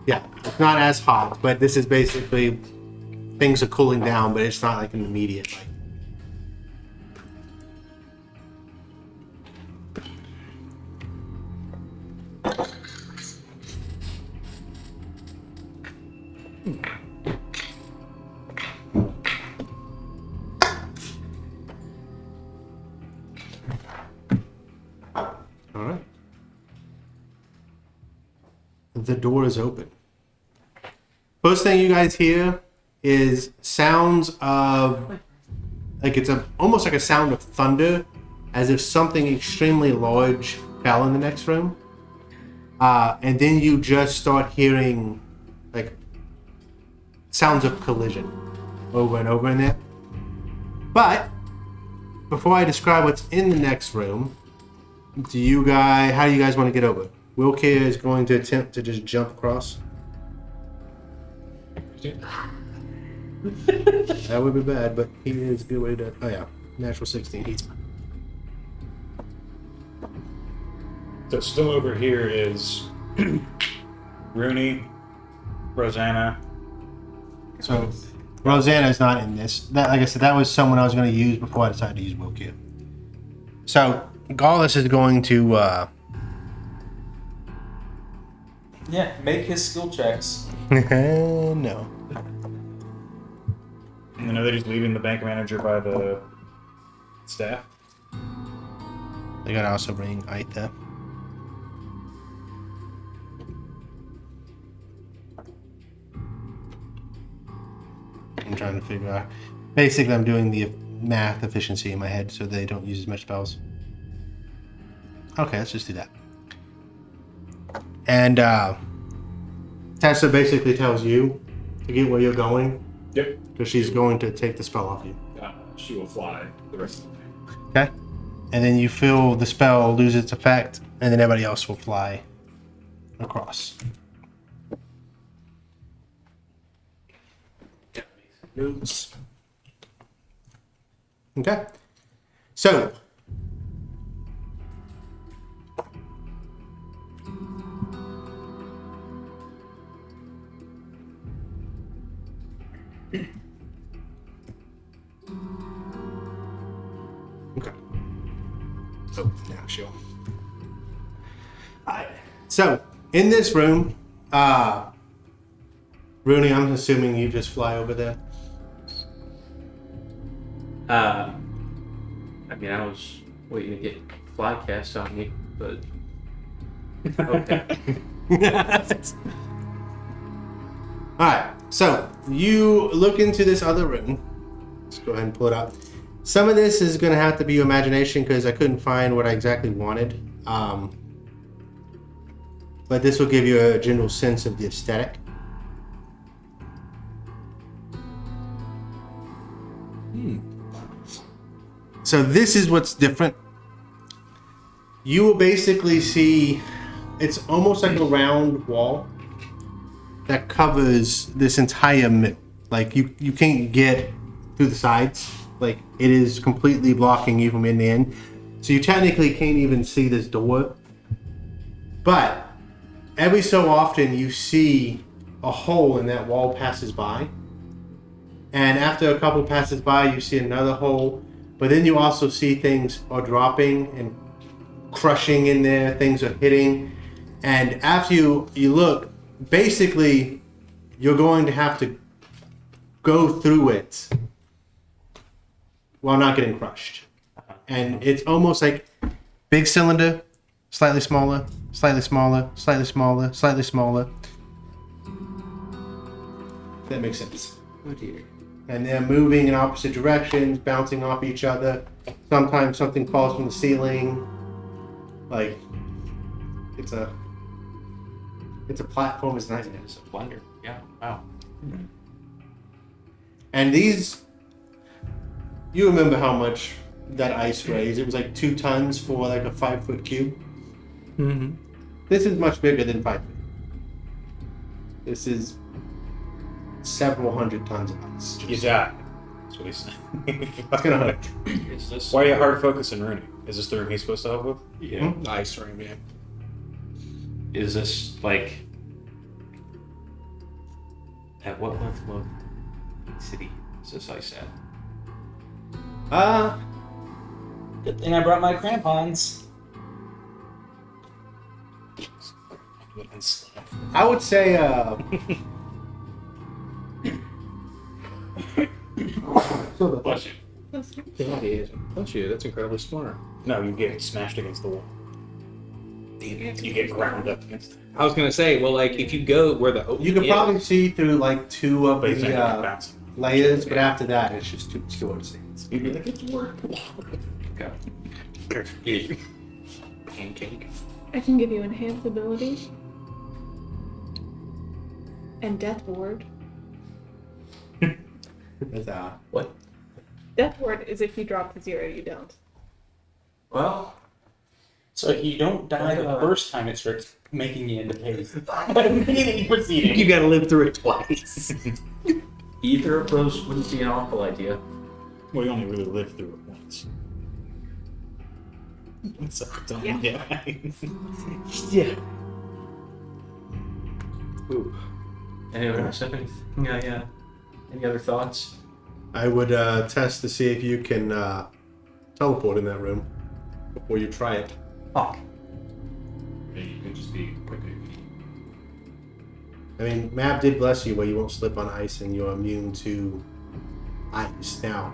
Speaker 1: Yeah, it's not as hot, but this is basically things are cooling down, but it's not like an immediate like. All right. The door is open. First thing you guys hear is sounds of, like it's almost like a sound of thunder, as if something extremely large fell in the next room. And then you just start hearing like sounds of collision over and over in there. But before I describe what's in the next room, how do you guys want to get over? Wilkir is going to attempt to just jump across. That would be bad, but he is a good way to. Oh yeah, natural 16. He's fine.
Speaker 5: So still over here is Rooney, Rosanna.
Speaker 1: So Rosanna's not in this. That, like I said, that was someone I was going to use before I decided to use Will Q. So Golus is going to.
Speaker 9: Yeah, make his skill checks.
Speaker 1: No.
Speaker 5: I know that he's leaving the bank manager by the staff.
Speaker 1: They gotta also bring Aita. I'm trying to figure out. Basically, I'm doing the math efficiency in my head so they don't use as much spells. Okay, let's just do that. And Tessa basically tells you to get where you're going.
Speaker 4: Yep.
Speaker 1: Because she's going to take the spell off you.
Speaker 4: She will fly the rest of the time.
Speaker 1: Okay? And then you feel the spell lose its effect, and then everybody else will fly across. Oops. Okay. So. Okay. So now she'll. Alright. So in this room, Rooney, I'm assuming you just fly over there.
Speaker 8: I mean, I was waiting to get fly cast on me, but okay.
Speaker 1: Alright, so you look into this other room. Let's go ahead and pull it up. Some of this is going to have to be your imagination because I couldn't find what I exactly wanted. But this will give you a general sense of the aesthetic. So this is what's different. You will basically see, it's almost like a round wall that covers this entire middle. Like you can't get through the sides. Like it is completely blocking you from in the end. So you technically can't even see this door. But every so often you see a hole in that wall passes by. And after a couple passes by, you see another hole. But then you also see things are dropping and crushing in there. Things are hitting. And after you look, basically, you're going to have to go through it while not getting crushed. And it's almost like big cylinder, slightly smaller, slightly smaller, slightly smaller, slightly smaller. That makes sense.
Speaker 8: Oh dear.
Speaker 1: And they're moving in opposite directions, bouncing off each other. Sometimes something falls from the ceiling. Like it's a platform. It's nice.
Speaker 8: It's a blender. Yeah. Wow.
Speaker 1: And these, you remember how much that ice weighs? It was like 2 tons for like a 5-foot cube.
Speaker 2: Mm-hmm.
Speaker 1: This is much bigger than 5 feet. This is several hundred tons of ice.
Speaker 5: You die. That's what he's saying.
Speaker 1: It's gonna hurt.
Speaker 8: Is this?
Speaker 5: Why are you hard focusing Rooney? Is this the room he's supposed to help with?
Speaker 8: Yeah.
Speaker 2: Ice room, yeah.
Speaker 8: Is this like? At what level of city is this ice at?
Speaker 9: Good thing I brought my crampons.
Speaker 1: I would say
Speaker 8: Bless you.
Speaker 2: Yeah, he is. Bless you. That's incredibly smart.
Speaker 5: No, you get smashed against the wall. You get ground up against it.
Speaker 2: I was gonna say, well, like if you go where the
Speaker 1: you could
Speaker 2: is-
Speaker 1: probably see through like 2 of
Speaker 5: But he's not
Speaker 1: the
Speaker 5: gonna bounce.
Speaker 1: layers, but after that it's just too short stands.
Speaker 8: You'd be like, it's work. Okay.
Speaker 2: pancake.
Speaker 6: I can give you enhanced ability and death ward.
Speaker 1: That's,
Speaker 2: What?
Speaker 6: Death ward is if you drop to 0, you don't.
Speaker 8: Well,
Speaker 5: So if you don't die the first time, it starts making you into haste. Immediately proceeding.
Speaker 2: You gotta live through it twice.
Speaker 8: Either of those wouldn't be an awful idea.
Speaker 5: We only really lived through it once. So, yeah. Yeah.
Speaker 8: Ooh. Anyone else have any other thoughts?
Speaker 1: I would test to see if you can teleport in that room before you try it.
Speaker 8: Fuck.
Speaker 3: Maybe you could just be quicker.
Speaker 1: I mean, Map did bless you where you won't slip on ice and you're immune to ice. Now,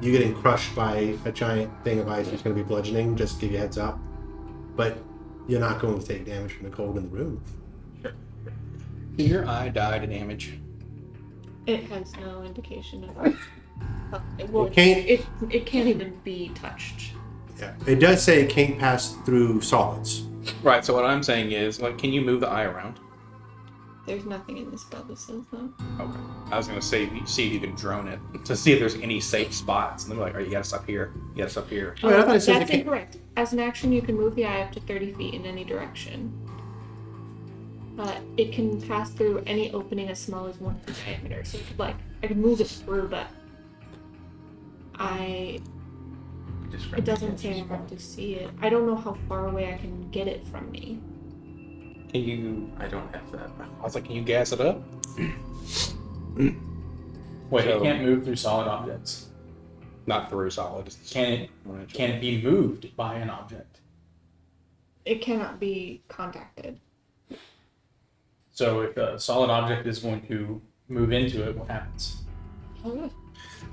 Speaker 1: you getting crushed by a giant thing of ice is going to be bludgeoning, just to give you a heads up. But you're not going to take damage from the cold in the room.
Speaker 2: Can your eye die to damage?
Speaker 6: It has no indication of. Well,
Speaker 1: It can't-
Speaker 6: it can't even be touched.
Speaker 1: Yeah. It does say it can't pass through solids.
Speaker 2: Right, so what I'm saying is, like, can you move the eye around?
Speaker 6: There's nothing in this spell that says that.
Speaker 2: Okay. I was gonna say, see if you can drone it to see if there's any safe spots. And they're like, "Oh, you gotta stop here. You gotta stop here."
Speaker 1: Wait, I thought it said
Speaker 6: That's
Speaker 1: it can't-
Speaker 6: incorrect. As an action, you can move the eye up to 30 feet in any direction. It can pass through any opening as small as 1 foot diameter. So, I could move it through, but it doesn't say I have to see it. I don't know how far away I can get it from me.
Speaker 2: Can you?
Speaker 8: I don't have that.
Speaker 2: I was like, can you gas it up?
Speaker 5: Wait,
Speaker 2: So-
Speaker 5: it can't move through solid objects.
Speaker 2: Not through solid. Just
Speaker 5: Can it be moved by an object?
Speaker 6: It cannot be contacted.
Speaker 5: So if a solid object is going to move into it, what happens?
Speaker 6: Oh,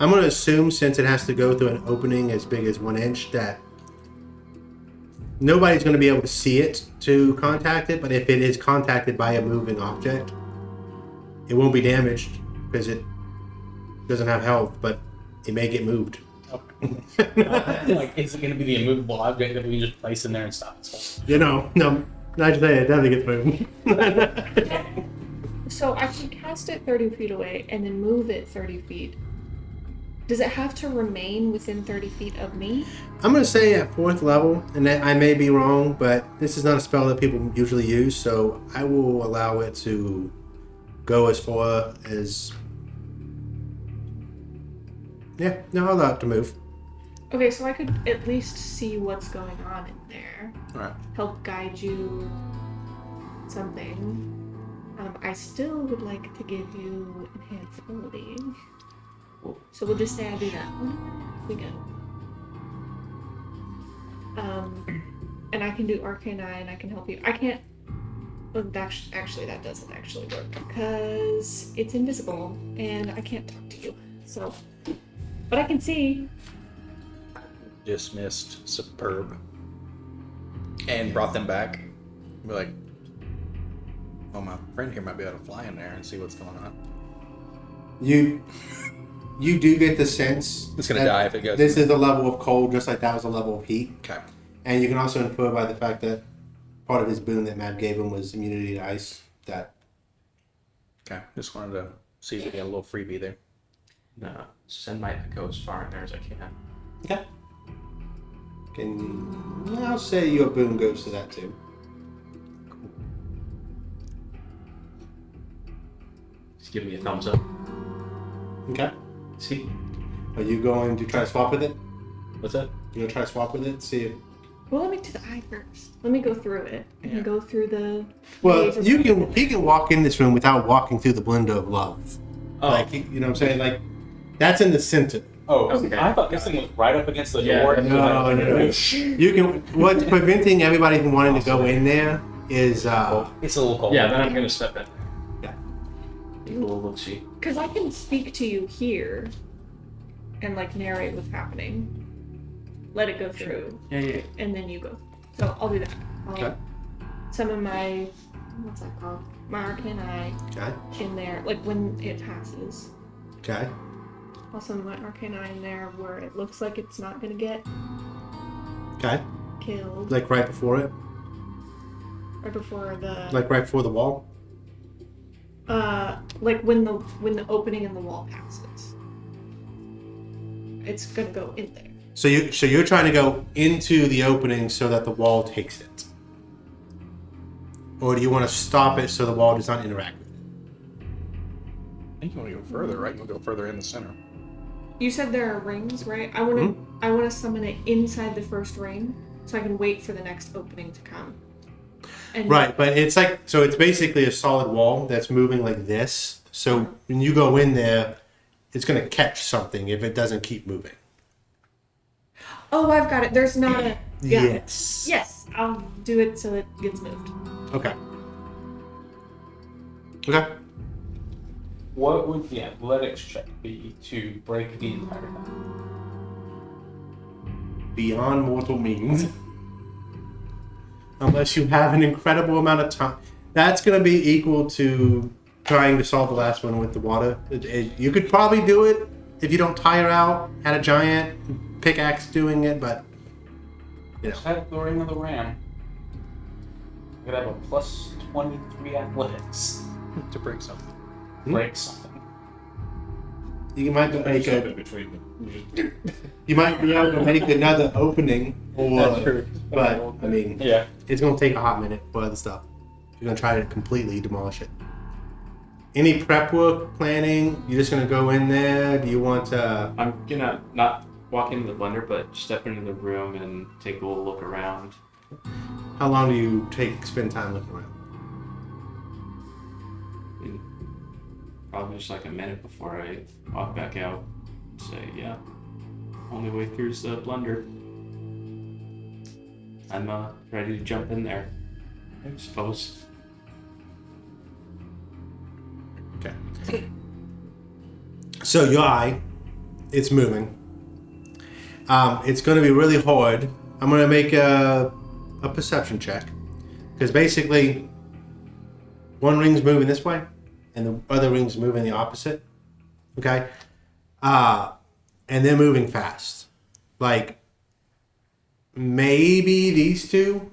Speaker 1: I'm going to assume, since it has to go through an opening as big as 1 inch, that nobody's going to be able to see it to contact it, but if it is contacted by a moving object, it won't be damaged because it doesn't have health, but it may get moved.
Speaker 5: Like, is it going to be the immovable object that we can just place in there and stop it?
Speaker 1: No, not today. It doesn't get moved.
Speaker 6: So I can cast it 30 feet away and then move it 30 feet. Does it have to remain within 30 feet of me?
Speaker 1: I'm going to say at 4th level, and I may be wrong, but this is not a spell that people usually use, so I will allow it to go as far as... Yeah, no, I'll allow it to move.
Speaker 6: Okay, so I could at least see what's going on in there.
Speaker 2: Right.
Speaker 6: Help guide you something. I still would like to give you enhanced ability. So we'll just say I do that. We go. And I can do Arcane Eye and I can help you. I can't. Well, actually, that doesn't actually work because it's invisible and I can't talk to you. So, but I can see.
Speaker 2: Dismissed. Superb. And brought them back. We're like, oh, my friend here might be able to fly in there and see what's going on.
Speaker 1: You do get the sense
Speaker 2: It's gonna
Speaker 1: that
Speaker 2: die if it goes.
Speaker 1: this is a level of cold just like that was a level of heat.
Speaker 2: Okay.
Speaker 1: And you can also infer by the fact that part of his boon that Matt gave him was immunity to ice. That
Speaker 2: Okay. Just wanted to see if we got a little freebie there.
Speaker 8: No, send my echo as far in there as I can.
Speaker 1: okay. I'll say your boon goes to that too.
Speaker 8: Just give me a thumbs up.
Speaker 1: Okay.
Speaker 8: See?
Speaker 1: Are you going to try to swap with it?
Speaker 8: What's that?
Speaker 1: You gonna try to swap with it? See if.
Speaker 6: Well, let me do the eye first. Let me go through it. I can go through the.
Speaker 1: Well,
Speaker 6: maze of-
Speaker 1: you can. He can walk in this room without walking through the blender of love.
Speaker 5: Oh,
Speaker 1: Like you know what I'm saying? Like that's in the center.
Speaker 5: okay. I thought this thing was right up against the
Speaker 8: Yeah,
Speaker 5: door.
Speaker 1: No. You can. What's preventing everybody from wanting to go in there is
Speaker 5: It's a little cold.
Speaker 8: Yeah, then I'm gonna step in.
Speaker 1: Yeah.
Speaker 8: Give a little look-see.
Speaker 6: Because I can speak to you here and like narrate what's happening. Let it go through,
Speaker 8: Yeah.
Speaker 6: and then you go. So I'll do that. I'll
Speaker 1: Okay.
Speaker 6: summon my what's that called? My Arcane Eye
Speaker 1: okay.
Speaker 6: in there, like when it passes.
Speaker 1: Okay.
Speaker 6: I'll summon my Arcane Eye in there where it looks like it's not gonna get
Speaker 1: Okay.
Speaker 6: killed.
Speaker 1: Like right before it.
Speaker 6: Right before the
Speaker 1: Like right before the wall.
Speaker 6: like when the opening in the wall passes. It's gonna go in there.
Speaker 1: So you're trying to go into the opening so that the wall takes it, or do you want to stop it so the wall does not interact with it?
Speaker 2: I think you want to go further, right? You want to go further in the center.
Speaker 6: You said there are rings, right? I want to summon it inside the first ring, so I can wait for the next opening to come. And
Speaker 1: Right, but it's like so. It's basically a solid wall that's moving like this. So when you go in there, it's going to catch something if it doesn't keep moving.
Speaker 6: Oh, I've got it. There's not a. Yeah.
Speaker 1: Yes.
Speaker 6: Yes, I'll do it so it gets moved.
Speaker 1: Okay. Okay.
Speaker 5: What would the athletics check be to break the entire thing?
Speaker 1: Beyond mortal means. Unless you have an incredible amount of time. That's going to be equal to trying to solve the last one with the water. You could probably do it if you don't tire out, had a giant pickaxe doing it, but... You know.
Speaker 5: Set the ring of the ram. I could have a plus 23 athletics.
Speaker 2: To break something.
Speaker 5: Break something.
Speaker 1: You might make
Speaker 3: Shove
Speaker 1: a...
Speaker 3: it between them.
Speaker 1: You might be able to make another opening, or...
Speaker 5: That's true.
Speaker 1: But, I mean,
Speaker 5: Yeah.
Speaker 1: it's going to take a hot minute for other stuff. You're going to try to completely demolish it. Any prep work, planning? You're just going to go in there? Do you want to...
Speaker 8: I'm gonna not walk into the blender, but step into the room and take a little look around.
Speaker 1: How long do you spend time looking around?
Speaker 8: And probably just like a minute before I walk back out. Say, yeah, only way through is the blender. I'm ready to jump in there, I suppose.
Speaker 1: Okay. So your eye, it's moving. It's going to be really hard. I'm going to make a perception check. Because basically, one ring's moving this way, and the other ring's moving the opposite. Okay? And they're moving fast. Like, maybe these two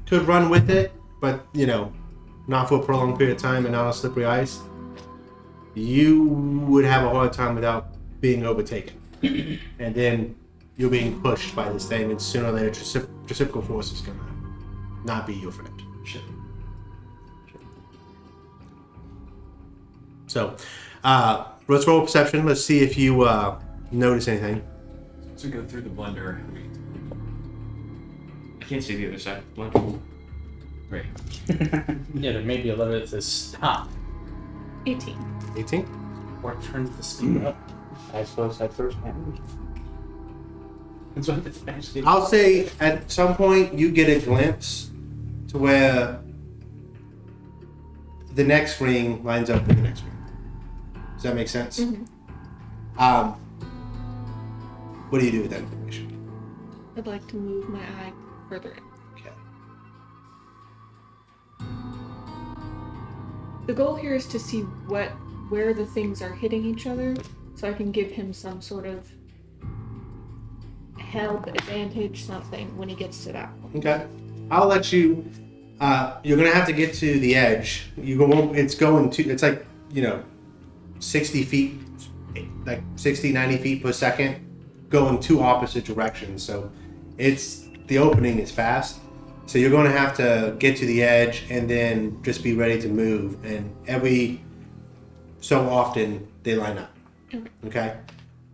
Speaker 1: could run with it, but, you know, not for a prolonged period of time and not on slippery ice. You would have a hard time without being overtaken. And then you're being pushed by this thing, and sooner or later, reciprocal force is going to not be your friend.
Speaker 8: Sure.
Speaker 1: So, let's roll perception. Let's see if you notice anything.
Speaker 3: So we go through the blender.
Speaker 8: I can't see the other side of the blender.
Speaker 3: Great.
Speaker 7: Yeah, there may be a lever that says stop.
Speaker 6: 18.
Speaker 1: 18?
Speaker 7: Or turns the speed up.
Speaker 5: I suppose that first hand.
Speaker 8: That's what it's actually.
Speaker 1: I'll say at some point you get a glimpse to where the next ring lines up with the next ring. Does that make sense?
Speaker 6: Mm-hmm.
Speaker 1: What do you do with that information?
Speaker 6: I'd like to move my eye further in.
Speaker 1: Okay.
Speaker 6: The goal here is to see where the things are hitting each other, so I can give him some sort of help, advantage, something when he gets to that point.
Speaker 1: Okay. I'll let you. You're gonna have to get to the edge. It's like 60 feet, like 60, 90 feet per second, going two opposite directions. So the opening is fast. So you're going to have to get to the edge and then just be ready to move. And every so often they line up. Okay?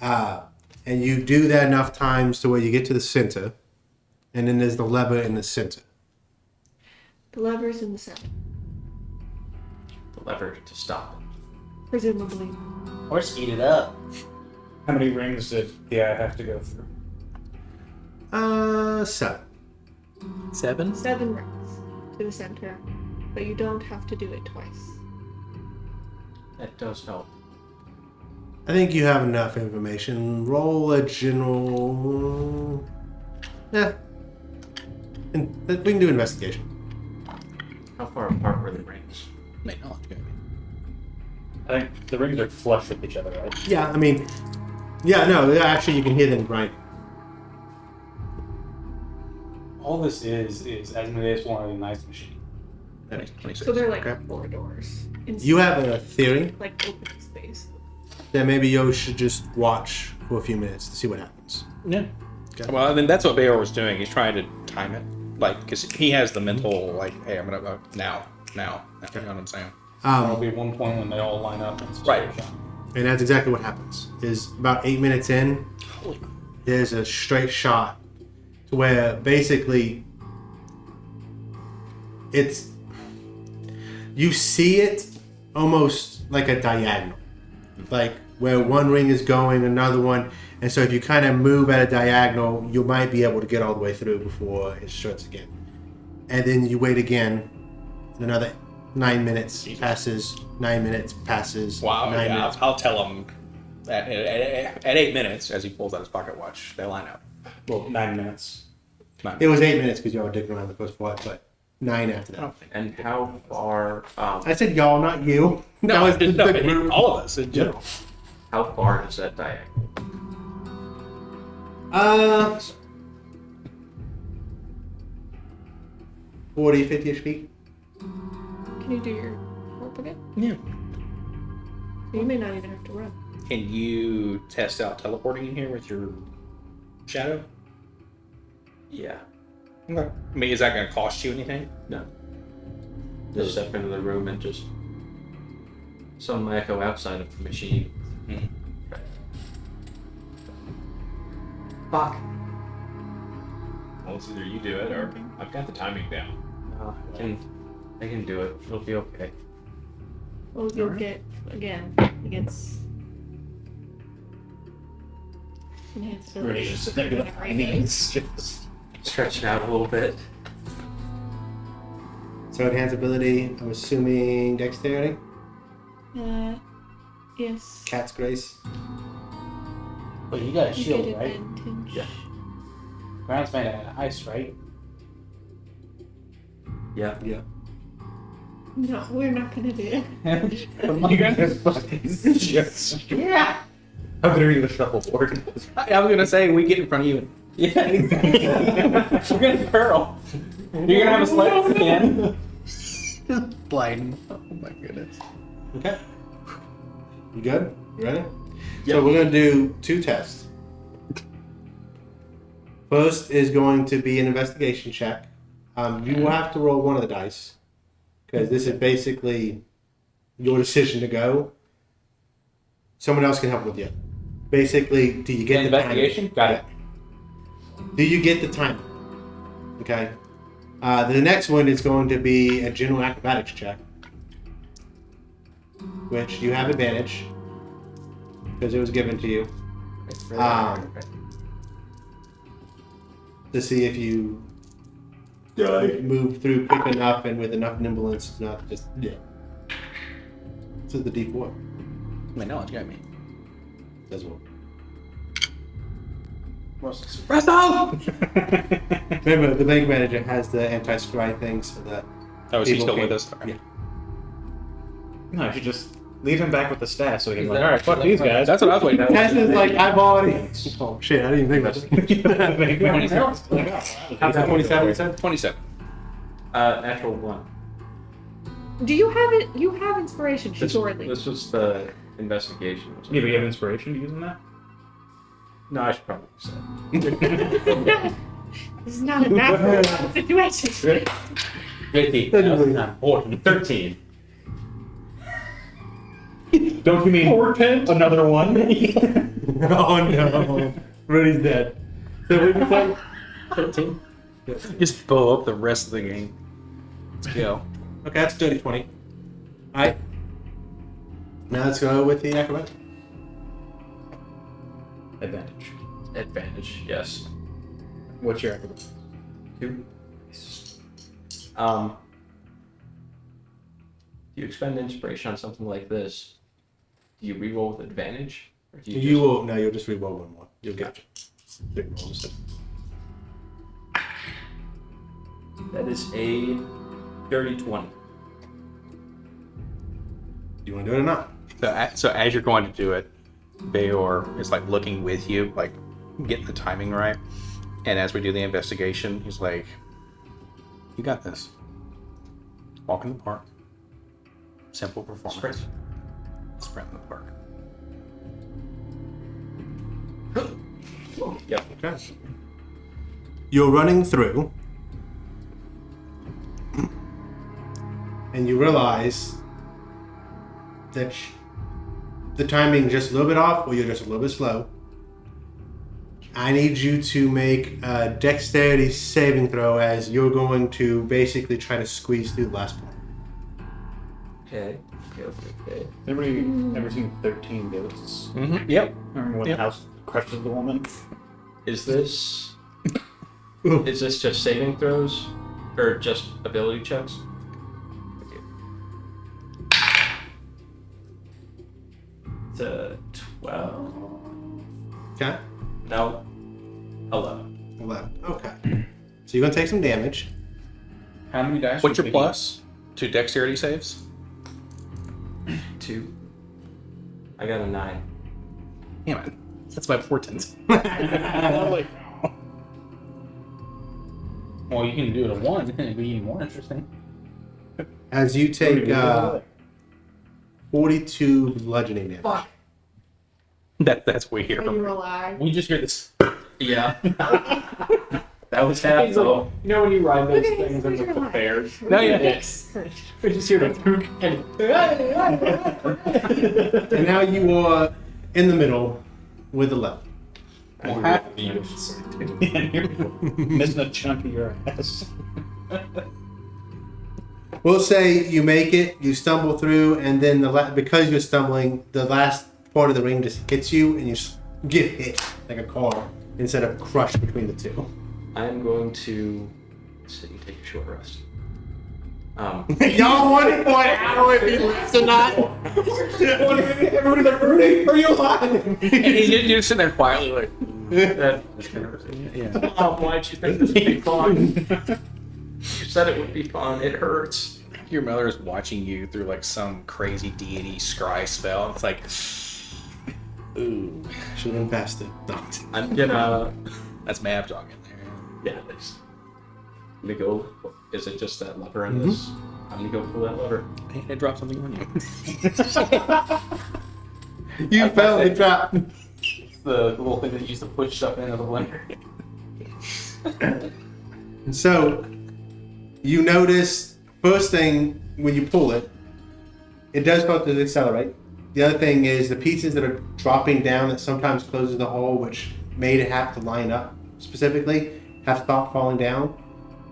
Speaker 1: And you do that enough times to where you get to the center. And then there's the lever in the center.
Speaker 6: The lever's in the center,
Speaker 8: The lever to stop it.
Speaker 6: presumably.
Speaker 7: Or speed it up.
Speaker 5: How many rings did the eye have to go through?
Speaker 1: 7.
Speaker 2: 7?
Speaker 6: 7 rings to the center, but you don't have to do it twice.
Speaker 8: That does help.
Speaker 1: I think you have enough information. Roll a general. Yeah. And we can do investigation.
Speaker 8: How far apart were the rings?
Speaker 2: Make knowledge, maybe.
Speaker 5: I think the rings are flush with each other, right?
Speaker 1: Yeah, I mean, actually you can hear them right.
Speaker 5: All this is Asmodeus wanted a nice machine.
Speaker 1: That is
Speaker 2: 26.
Speaker 6: So they're like
Speaker 1: Okay.
Speaker 6: corridors.
Speaker 1: You have a theory
Speaker 6: like open space.
Speaker 1: that maybe you should just watch for a few minutes to see what happens.
Speaker 2: Yeah. Well, I mean, that's what Bayor was doing. He's trying to time it, like, because he has the mental, like, hey, I'm gonna now. You know what I'm saying?
Speaker 5: There'll be one point when they all line up. And
Speaker 2: Right.
Speaker 1: And that's exactly what happens. Is about 8 minutes in, there's a straight shot to where basically it's you see it almost like a diagonal, like where one ring is going, another one, and so if you kind of move at a diagonal, you might be able to get all the way through before it starts again. And then you wait again, and another 9 minutes passes. 9 minutes passes.
Speaker 2: Wow.
Speaker 1: 9
Speaker 2: Yeah,
Speaker 1: minutes.
Speaker 2: I'll tell him at 8 minutes as he pulls out his pocket watch. They line up.
Speaker 5: Well, 9 minutes.
Speaker 1: It was 8 minutes because y'all were digging around the first part, but 9 after that.
Speaker 8: And how far?
Speaker 1: I said y'all, not you. That was the group.
Speaker 2: all of us in general.
Speaker 8: How far is that diagonal?
Speaker 1: 40, 50-ish feet.
Speaker 6: Can you do your warp again?
Speaker 2: Yeah.
Speaker 6: You may not even have to run.
Speaker 2: Can you test out teleporting in here with your shadow?
Speaker 8: Yeah.
Speaker 2: Okay. I mean, is that going to cost you anything?
Speaker 8: No. Just step into the room and just some echo outside of the machine. Fuck.
Speaker 3: Well, it's either you do it or I've got the timing down.
Speaker 8: No, I can do it. It'll be okay.
Speaker 6: Well, you'll get, again, against enhanced ability.
Speaker 5: Really, just sit there doing meetings.
Speaker 8: Stretch it out a little bit.
Speaker 1: So enhanced ability, I'm assuming dexterity,
Speaker 6: Yes.
Speaker 1: cat's grace.
Speaker 5: But you got a
Speaker 6: You
Speaker 5: shield,
Speaker 6: get
Speaker 5: right?
Speaker 6: advantage.
Speaker 8: Yeah.
Speaker 5: Ground's made out of ice, right?
Speaker 8: Yeah.
Speaker 1: Yeah.
Speaker 6: No, we're not gonna do it.
Speaker 5: You guys fucking yeah. How good are you with shuffleboard?
Speaker 2: I was going to say, we get in front of you.
Speaker 5: Yeah. We're gonna curl. You're gonna have a sled again.
Speaker 2: Blind. Oh my goodness.
Speaker 1: Okay. You good? You ready? So we're gonna do 2 tests. First is going to be an investigation check. You will have to roll one of the dice because this is basically your decision to go. Someone else can help with you. Basically, do you get the
Speaker 5: Investigation? Got it.
Speaker 1: Do you get the time? Okay. The next one is going to be a general acrobatics check, which you have advantage because it was given to you to see if you move through quick enough and with enough nimbleness to not just to the D4.
Speaker 2: My knowledge got me.
Speaker 1: As well.
Speaker 2: Russell!
Speaker 1: Remember, the bank manager has the anti-scry things for that.
Speaker 2: Oh, is he
Speaker 1: People
Speaker 2: still
Speaker 1: can't-
Speaker 2: with us? Okay.
Speaker 1: Yeah.
Speaker 9: No, I should just leave him back with the staff so he can
Speaker 7: Is
Speaker 9: like,
Speaker 7: that-
Speaker 9: all right, fuck these guys.
Speaker 2: That's what I was waiting for.
Speaker 1: Tess is like, I've already. Oh shit! I didn't even think about that. How's that? 27. You said?
Speaker 2: 27.
Speaker 8: Natural 1.
Speaker 6: Do you have it? You have inspiration. She's
Speaker 8: This,
Speaker 6: already.
Speaker 8: this was the investigation.
Speaker 9: Yeah, but you have inspiration to using that?
Speaker 8: No, I should probably say that.
Speaker 6: This is not a natural situation.
Speaker 7: 50.
Speaker 1: Technically.
Speaker 7: Not important. 13.
Speaker 9: Don't you mean another one?
Speaker 1: Oh no! Rudy's dead. So what did you say?
Speaker 7: 13.
Speaker 2: Just blow up the rest of the game. Let's go.
Speaker 1: Okay, that's dirty 20. Alright. Now let's go with the acrobat.
Speaker 9: Advantage.
Speaker 8: Advantage, yes.
Speaker 9: What's your acrobat?
Speaker 8: 2. Do you expend inspiration on something like this? Do you reroll with advantage? Or do
Speaker 1: You will. No, you'll just re-roll one more. You'll get big rolls.
Speaker 8: That is a dirty 20.
Speaker 1: Do you want to do it or not?
Speaker 2: So as you're going to do it, Bayor is like looking with you, like getting the timing right. And as we do the investigation, he's like, "You got this. Walk in the park. Simple performance. Sprint in the park."
Speaker 8: Yep.
Speaker 1: Okay. You're running through, and you realize that the timing is just a little bit off, or you're just a little bit slow. I need you to make a dexterity saving throw as you're going to basically try to squeeze through the last point.
Speaker 8: Okay.
Speaker 5: Anybody ever seen 13 Ghosts?
Speaker 2: Mm-hmm. Yep.
Speaker 5: Remember when the house crushes the woman?
Speaker 8: Is this just saving throws or just ability checks? It's a 12.
Speaker 1: Okay?
Speaker 8: No. 11.
Speaker 1: 11. Okay. So you're going to take some damage.
Speaker 5: How many dice?
Speaker 2: What's
Speaker 5: would
Speaker 2: your
Speaker 5: we
Speaker 2: plus to dexterity saves?
Speaker 8: 2. I got a 9.
Speaker 2: Damn it. That's my portent.
Speaker 5: need? Well, you can do it at 1. It'd be even more interesting.
Speaker 1: As you take 42 bludgeoning damage.
Speaker 6: Fuck.
Speaker 2: That's what we hear
Speaker 6: Are
Speaker 2: from
Speaker 6: you
Speaker 2: her.
Speaker 6: alive?
Speaker 5: We just hear this.
Speaker 8: Yeah. That was half though.
Speaker 4: You know when you ride those
Speaker 6: Okay,
Speaker 4: things
Speaker 6: so
Speaker 4: in
Speaker 6: you're
Speaker 4: the
Speaker 6: alive.
Speaker 4: fairs?
Speaker 2: No, yeah.
Speaker 4: Yes. We just hear the pook and
Speaker 1: And now you are in the middle with 11.
Speaker 5: Missing a chunk of your ass.
Speaker 1: We'll say you make it, you stumble through, and then because you're stumbling, the last part of the ring just hits you, and you get hit like a car instead of crushed between the two.
Speaker 8: I'm going to sit and take a short rest.
Speaker 1: Y'all wanted for an hour if you listen not. Everybody's like, Rudy, are you alive?
Speaker 2: And you're sitting there quietly like,
Speaker 8: Yeah.
Speaker 5: Why'd you think this would be fun?
Speaker 8: You said it would be fun. It hurts.
Speaker 2: your mother is watching you through like some crazy deity scry spell. And it's like, ooh,
Speaker 1: Should have invested. No.
Speaker 8: I'm gonna.
Speaker 2: that's Mab talking there.
Speaker 8: Yeah, thanks. I'm gonna go. Is it just that lever in this? I'm gonna go pull that lever.
Speaker 2: Hey, I dropped something on you.
Speaker 1: You fell in the trap.
Speaker 5: The little thing that you used to push stuff into the blender.
Speaker 1: And so, you notice, first thing, when you pull it, it does start to accelerate. The other thing is the pieces that are dropping down that sometimes closes the hole, which made it have to line up specifically, have stopped falling down.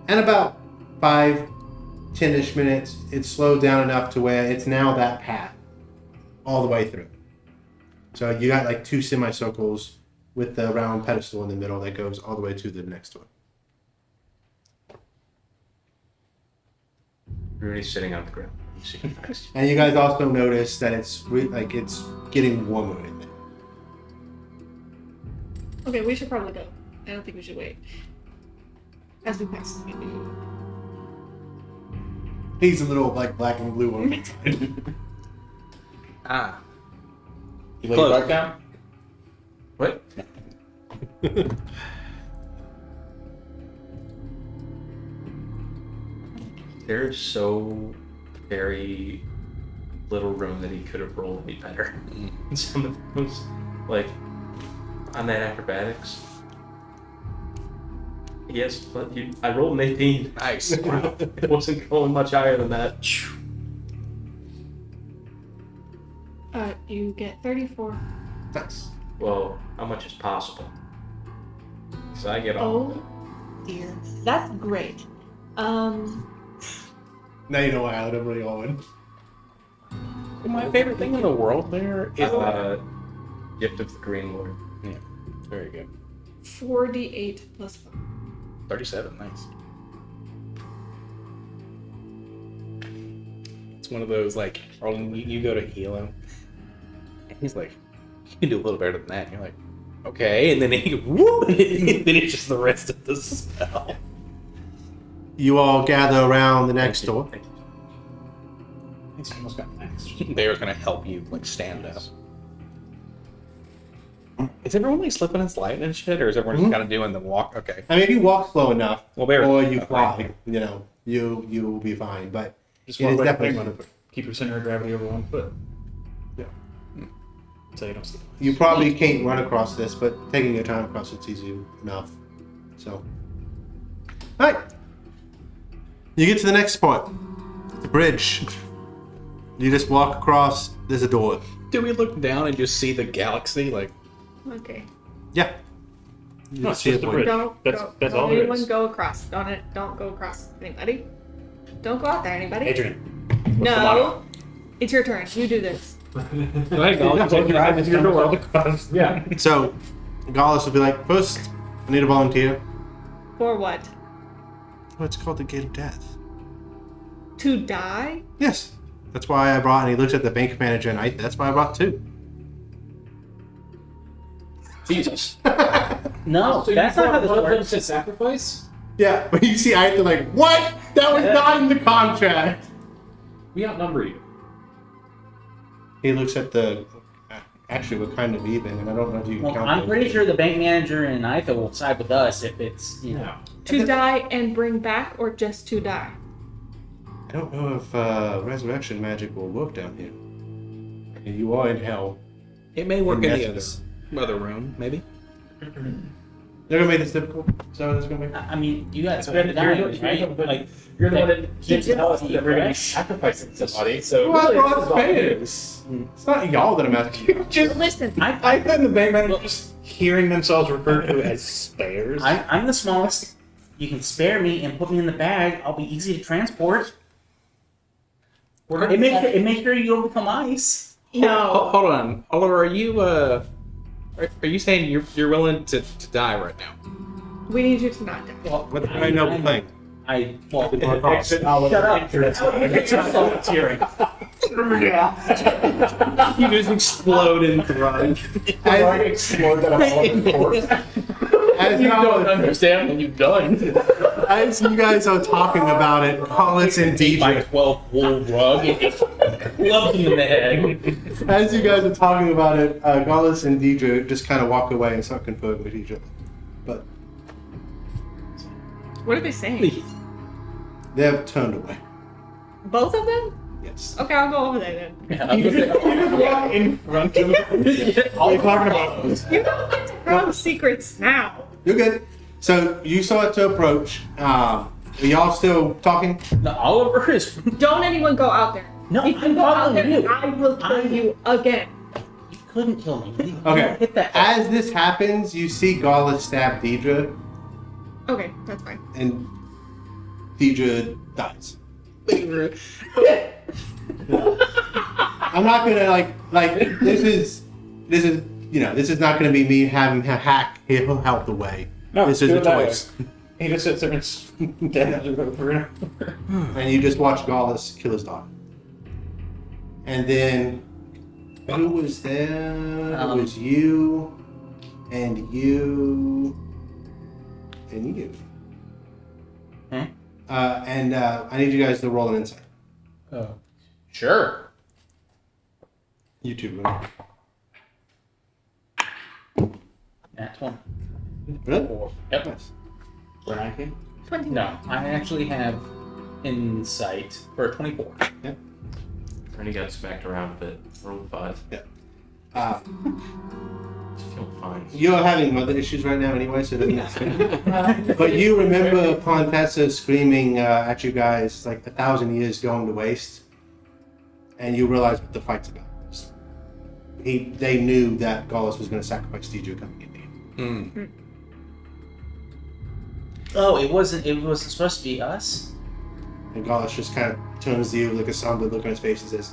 Speaker 1: And about 5-10-ish minutes, it slowed down enough to where it's now that path all the way through. So you got like 2 semicircles with the round pedestal in the middle that goes all the way to the next one.
Speaker 8: Rudy's sitting on the ground. You see him next.
Speaker 1: And you guys also notice that it's it's getting warmer in there.
Speaker 6: Okay, we should probably go. I don't think we should wait. As we pass the maybe.
Speaker 1: He's a little like black and blue on the side.
Speaker 2: Ah.
Speaker 5: You lay
Speaker 2: Close.
Speaker 5: your back down?
Speaker 8: What? There's so very little room that he could have rolled any better. Some of those, like, on that acrobatics. Yes, but I rolled an 18.
Speaker 2: Nice.
Speaker 8: It wasn't going much higher than that.
Speaker 6: You get 34.
Speaker 1: Nice.
Speaker 8: Well, how much is possible? So I get all.
Speaker 6: Oh dear. That's great.
Speaker 1: Now you know why I would really Owen.
Speaker 2: My favorite thing in the world there is
Speaker 8: Gift of the Green Lord.
Speaker 2: yeah, very good.
Speaker 6: 48 plus 5.
Speaker 2: 37, nice. It's one of those like, Arlen, you go to heal him, and he's like, "You can do a little better than that." And you're like, "Okay," and then he whoop, and then it's just the rest of the spell.
Speaker 1: You all gather around the next door.
Speaker 8: Thank you.
Speaker 5: He's almost got next.
Speaker 2: They're gonna help you like stand up. Is everyone like slipping and sliding and shit, or is everyone just kind of doing the walk? Okay.
Speaker 1: I mean, if you walk slow enough,
Speaker 2: Well, bear-
Speaker 1: or you
Speaker 2: okay.
Speaker 1: fly, you will be fine. But
Speaker 5: Just
Speaker 1: it
Speaker 5: walk
Speaker 1: is
Speaker 5: like a
Speaker 1: definitely
Speaker 5: penguin. Keep your center of gravity over 1 foot.
Speaker 9: So you don't see.
Speaker 1: You probably can't run across this, but taking your time across it's easy enough. So, all right. You get to the next spot, the bridge. You just walk across. There's a door.
Speaker 2: Do we look down and just see the galaxy? Like,
Speaker 6: Okay.
Speaker 1: Yeah. You
Speaker 9: No,
Speaker 1: just
Speaker 9: it's
Speaker 1: see
Speaker 9: just
Speaker 1: a
Speaker 9: a
Speaker 1: point.
Speaker 9: bridge. That's
Speaker 6: don't
Speaker 9: all there
Speaker 6: anyone
Speaker 9: is.
Speaker 6: go across. Don't go across. Anybody? Don't go out there. Anybody?
Speaker 9: Adrian. What's the
Speaker 6: No.
Speaker 9: motto?
Speaker 6: It's your turn. You do this.
Speaker 2: go ahead, Golus.
Speaker 9: Close your eyes and
Speaker 2: Your
Speaker 9: stand
Speaker 2: door.
Speaker 9: across.
Speaker 3: Yeah.
Speaker 1: So, Gallus will be like, first, I need a volunteer.
Speaker 6: For what?
Speaker 1: Oh, it's called the Gate of Death.
Speaker 6: To die?
Speaker 1: Yes. That's why I brought, and he looks at the bank manager, and that's why I brought 2.
Speaker 9: Jesus.
Speaker 7: No,
Speaker 3: So
Speaker 7: that's
Speaker 3: you
Speaker 7: not how
Speaker 3: brought
Speaker 7: this
Speaker 3: one of them
Speaker 7: works.
Speaker 3: to sacrifice?
Speaker 1: Yeah, but you see Aitha like, what? That was not in the contract.
Speaker 3: We outnumber you.
Speaker 1: He looks at the, actually, we're kind of even, and I don't know if you can
Speaker 7: Well,
Speaker 1: count
Speaker 7: I'm
Speaker 1: those.
Speaker 7: pretty sure the bank manager and Itha will side with us if it's, you know.
Speaker 3: No.
Speaker 6: To die and bring back, or just to die?
Speaker 1: I don't know if resurrection magic will work down here. And you are in hell.
Speaker 2: It may work in the
Speaker 1: essence.
Speaker 2: other room, maybe.
Speaker 1: They're gonna make this difficult. Is that what it's gonna be?
Speaker 7: I mean, you got spread the dying, right? Like,
Speaker 3: You're the one
Speaker 7: that
Speaker 3: that
Speaker 7: keeps
Speaker 3: keeps telling us
Speaker 7: it
Speaker 3: that we're going to be
Speaker 7: fresh.
Speaker 3: sacrificing somebody. So
Speaker 1: Well, I
Speaker 3: really,
Speaker 1: brought
Speaker 3: this is all
Speaker 1: spares. It's not y'all that I'm asking.
Speaker 9: Just
Speaker 6: Listen,
Speaker 9: I and the bank manager just hearing themselves referred to as spares.
Speaker 7: I'm the smallest. You can spare me and put me in the bag. I'll be easy to transport. It makes sure you don't become ice.
Speaker 6: no.
Speaker 2: Hold on, Oliver. Are you you saying you're willing to die right now?
Speaker 6: We need you to not die.
Speaker 1: What the I know playing.
Speaker 7: Well,
Speaker 3: Exit Oliver.
Speaker 7: Shut up.
Speaker 3: Entrance.
Speaker 7: It's hearing.
Speaker 2: You just explode and run.
Speaker 3: Explode that Oliver corpse.
Speaker 1: As
Speaker 7: You
Speaker 1: y'all-
Speaker 7: don't understand when you've done.
Speaker 1: as you guys are talking about it, Hollis and
Speaker 7: My
Speaker 1: Deidre,
Speaker 7: 12 wool rug and just clubs him in the head.
Speaker 1: as you guys are talking about it, Gallus and Deidre just kind of walk away and start conferring with each other. But
Speaker 6: What are they saying?
Speaker 1: they have turned away.
Speaker 6: Both of them?
Speaker 1: Yes.
Speaker 6: Okay, I'll go over there then.
Speaker 9: You just walk in front of them. What are you talking about?
Speaker 6: You don't get to grab secrets now.
Speaker 1: You're good. So you saw it to approach. Are y'all still talking?
Speaker 7: No, Oliver is.
Speaker 6: Don't anyone go out there.
Speaker 7: No,
Speaker 6: if you
Speaker 7: I'm
Speaker 6: go out
Speaker 7: following
Speaker 6: there,
Speaker 7: you.
Speaker 6: I will kill you again.
Speaker 7: You couldn't kill me. You
Speaker 1: Okay.
Speaker 7: hit that.
Speaker 1: As this happens, you see Gallus stab Deidre,
Speaker 6: Okay, that's fine.
Speaker 1: and Deidre dies. I'm not gonna like this is this is not gonna be me having him hack his health away.
Speaker 9: No,
Speaker 1: this is
Speaker 9: do
Speaker 1: a
Speaker 9: it that
Speaker 1: choice.
Speaker 9: way. He just sits there and dead over and over.
Speaker 1: And you just watch Gallus kill his dog. And then who was there? It was you and you and you.
Speaker 7: Hmm?
Speaker 1: And I need you guys to roll an insight.
Speaker 7: Oh, sure.
Speaker 1: You two.
Speaker 7: That's one.
Speaker 1: Really?
Speaker 7: Yep.
Speaker 1: Nice.
Speaker 9: For 19?
Speaker 6: 20.
Speaker 7: No, I actually have insight for a 24.
Speaker 8: Ernie got smacked around a bit. Rolled 5.
Speaker 1: Uh,
Speaker 8: Just feeling fine.
Speaker 1: You're having mother issues right now anyway, so it doesn't But you remember Pontessa screaming at you guys like 1,000 years going to waste, and you realize what the fight's about. They knew that Gallus was going to sacrifice Deidre coming in here.
Speaker 7: Oh, it wasn't supposed to be us?
Speaker 1: And Gallus just kind of turns to you like a somber look on his face and says,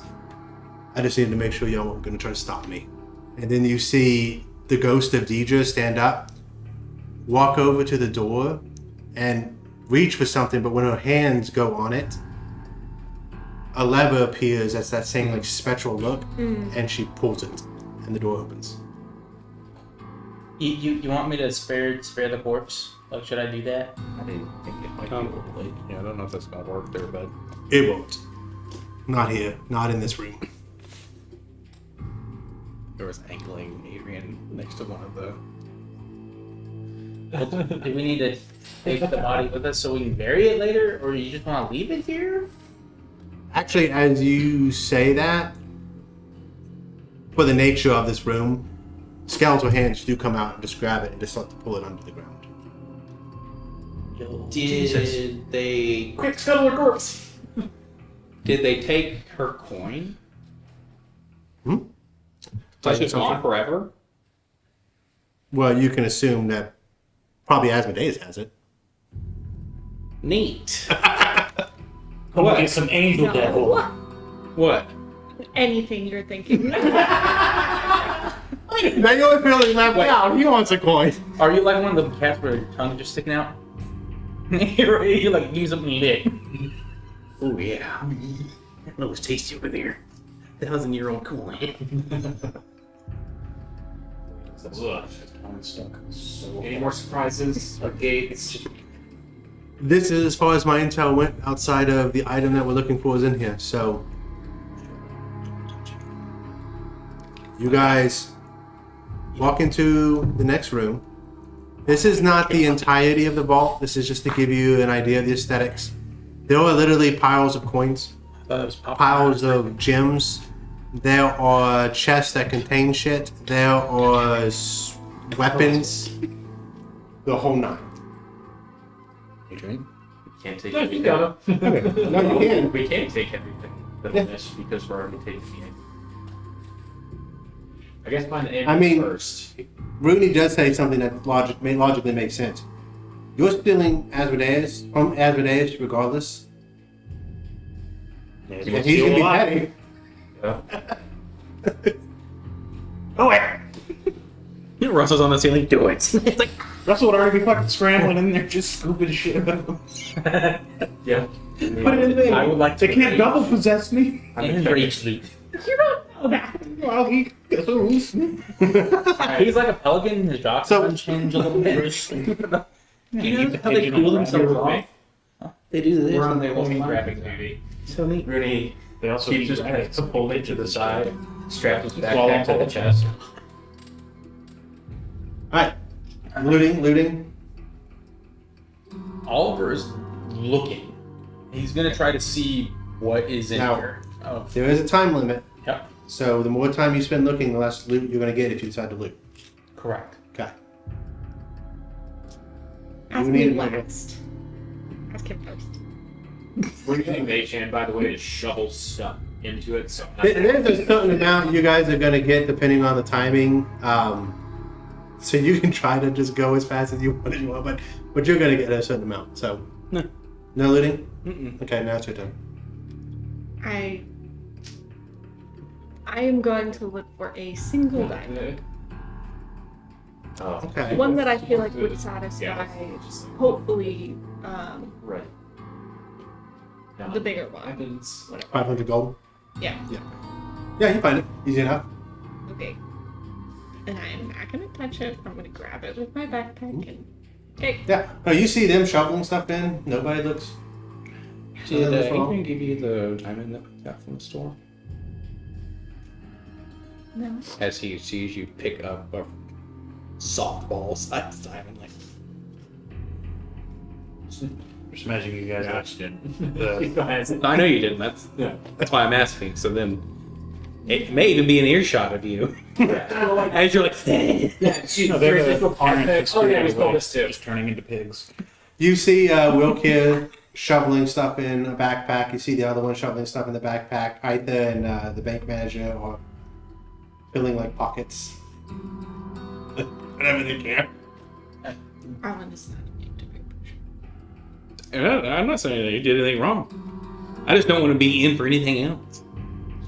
Speaker 1: I just needed to make sure y'all weren't going to try to stop me. And then you see the ghost of Deidre stand up, walk over to the door, and reach for something, but when her hands go on it, a lever appears that's that same like spectral look, and she pulls it, and the door opens.
Speaker 7: You want me to spare the corpse? Like, should I do that?
Speaker 8: I didn't think it might be a little late.
Speaker 2: Yeah, I don't know if that's gonna work there, but
Speaker 1: It won't. Not here. Not in this room.
Speaker 2: there was angling Adrian next to one of the.
Speaker 7: Do we need to take the body with us so we can bury it later, or you just want to leave it here?
Speaker 1: Actually, as you say that, for the nature of this room, skeletal hands do come out and just grab it and just start to pull it under the ground.
Speaker 2: Did they?
Speaker 5: Quick, scuttle her corpse!
Speaker 2: Did they take her coin? So she's gone forever.
Speaker 1: Well, you can assume that probably Asmodeus has it.
Speaker 2: Neat.
Speaker 5: Come on, get some angel devil.
Speaker 6: No.
Speaker 2: What?
Speaker 6: Anything you're thinking.
Speaker 1: Now you're feeling left out. He wants a coin.
Speaker 7: Are you like one of the cats where your tongue's just sticking out? you're like, use something lick.
Speaker 2: Oh yeah. That was tasty over there. 1,000-year-old coin.
Speaker 3: Ugh.
Speaker 5: Stuck so
Speaker 3: Any more surprises? Gates?
Speaker 1: This is as far as my intel went outside of the item that we're looking for is in here. So you guys walk into the next room. This is not the entirety of the vault. This is just to give you an idea of the aesthetics. There are literally piles of coins, piles of gems. There are chests that contain shit. There are weapons. The whole nine.
Speaker 8: Adrian, we can't take
Speaker 3: No, you
Speaker 8: everything.
Speaker 3: got him.
Speaker 1: No, you can.
Speaker 8: We can't take everything that we missed because we're already taking the end.
Speaker 3: I guess find the end
Speaker 1: I mean-
Speaker 3: first.
Speaker 1: Rooney does say something that logically makes sense. You're stealing Asmodeus from Asmodeus regardless.
Speaker 5: Yeah,
Speaker 1: And he's gonna be petty.
Speaker 5: Oh wait!
Speaker 2: Russell's on the ceiling. Do it. It's like
Speaker 5: Russell would already be fucking scrambling in there just scooping shit up.
Speaker 8: Yeah.
Speaker 5: Put it in there.
Speaker 7: I would like to
Speaker 5: They can't double possess me.
Speaker 7: And rage loot.
Speaker 6: You don't know that.
Speaker 5: Well, he goes.
Speaker 7: He's like a pelican. His jaws
Speaker 1: So-
Speaker 7: change a little bit.
Speaker 5: Yeah,
Speaker 7: You know how they cool themselves off? They do this.
Speaker 3: We're on
Speaker 7: and
Speaker 3: the
Speaker 7: they walk
Speaker 3: only
Speaker 7: around.
Speaker 3: grabbing duty.
Speaker 7: So neat.
Speaker 8: Rooney
Speaker 5: They also
Speaker 8: keeps his pants pulled to the side, straps his backpack to the chest.
Speaker 1: Alright. Looting.
Speaker 7: Oliver's looking. He's gonna try to see what is in
Speaker 1: Now-
Speaker 7: here. Oh,
Speaker 1: There is a time limit.
Speaker 7: yep,
Speaker 1: So the more time you spend looking, the less loot you're going to get if you decide to loot.
Speaker 7: correct.
Speaker 1: Okay.
Speaker 6: Ask
Speaker 1: You
Speaker 6: me
Speaker 1: need a
Speaker 6: last. Ask him first.
Speaker 3: We're using Mage by the way, to shovel stuff into it. So
Speaker 1: There's a certain amount you guys are going to get depending on the timing. So you can try to just go as fast as you want, but you're going to get a certain amount. So,
Speaker 2: No.
Speaker 1: No looting?
Speaker 2: Mm-mm.
Speaker 1: Okay, now it's your turn.
Speaker 6: I am going to look for a single diamond.
Speaker 8: Oh,
Speaker 1: Okay.
Speaker 6: One that I feel like would satisfy,
Speaker 3: just
Speaker 6: hopefully,
Speaker 8: right.
Speaker 6: the bigger one.
Speaker 3: Weapons.
Speaker 6: Whatever.
Speaker 1: 500 gold?
Speaker 6: Yeah.
Speaker 1: Yeah, you find it. Easy enough.
Speaker 6: Okay. And I'm not gonna touch it. I'm gonna grab it with my backpack and. Okay.
Speaker 1: Yeah. No, you see them shoveling stuff in. Nobody looks.
Speaker 2: Did
Speaker 1: Nothing wrong.
Speaker 2: Adrian give you the diamond that we got from the store?
Speaker 6: No.
Speaker 2: As he sees you pick up a softball-sized diamond, like
Speaker 5: Just imagine you guys
Speaker 3: Gosh, didn't.
Speaker 5: the
Speaker 2: I know you didn't. That's why I'm asking. So then, it may even be an earshot of you as you're like.
Speaker 5: no, they're the parents.
Speaker 3: Oh yeah, we stole this too.
Speaker 5: Just turning into pigs.
Speaker 1: You see Wilk here shoveling stuff in a backpack. You see the other one shoveling stuff in the backpack. Aitha and the bank manager are filling like pockets. Whatever they can.
Speaker 6: Arlen is not immune to peer pressure.
Speaker 2: I'm not saying that you did anything wrong. I just don't want to be in for anything else.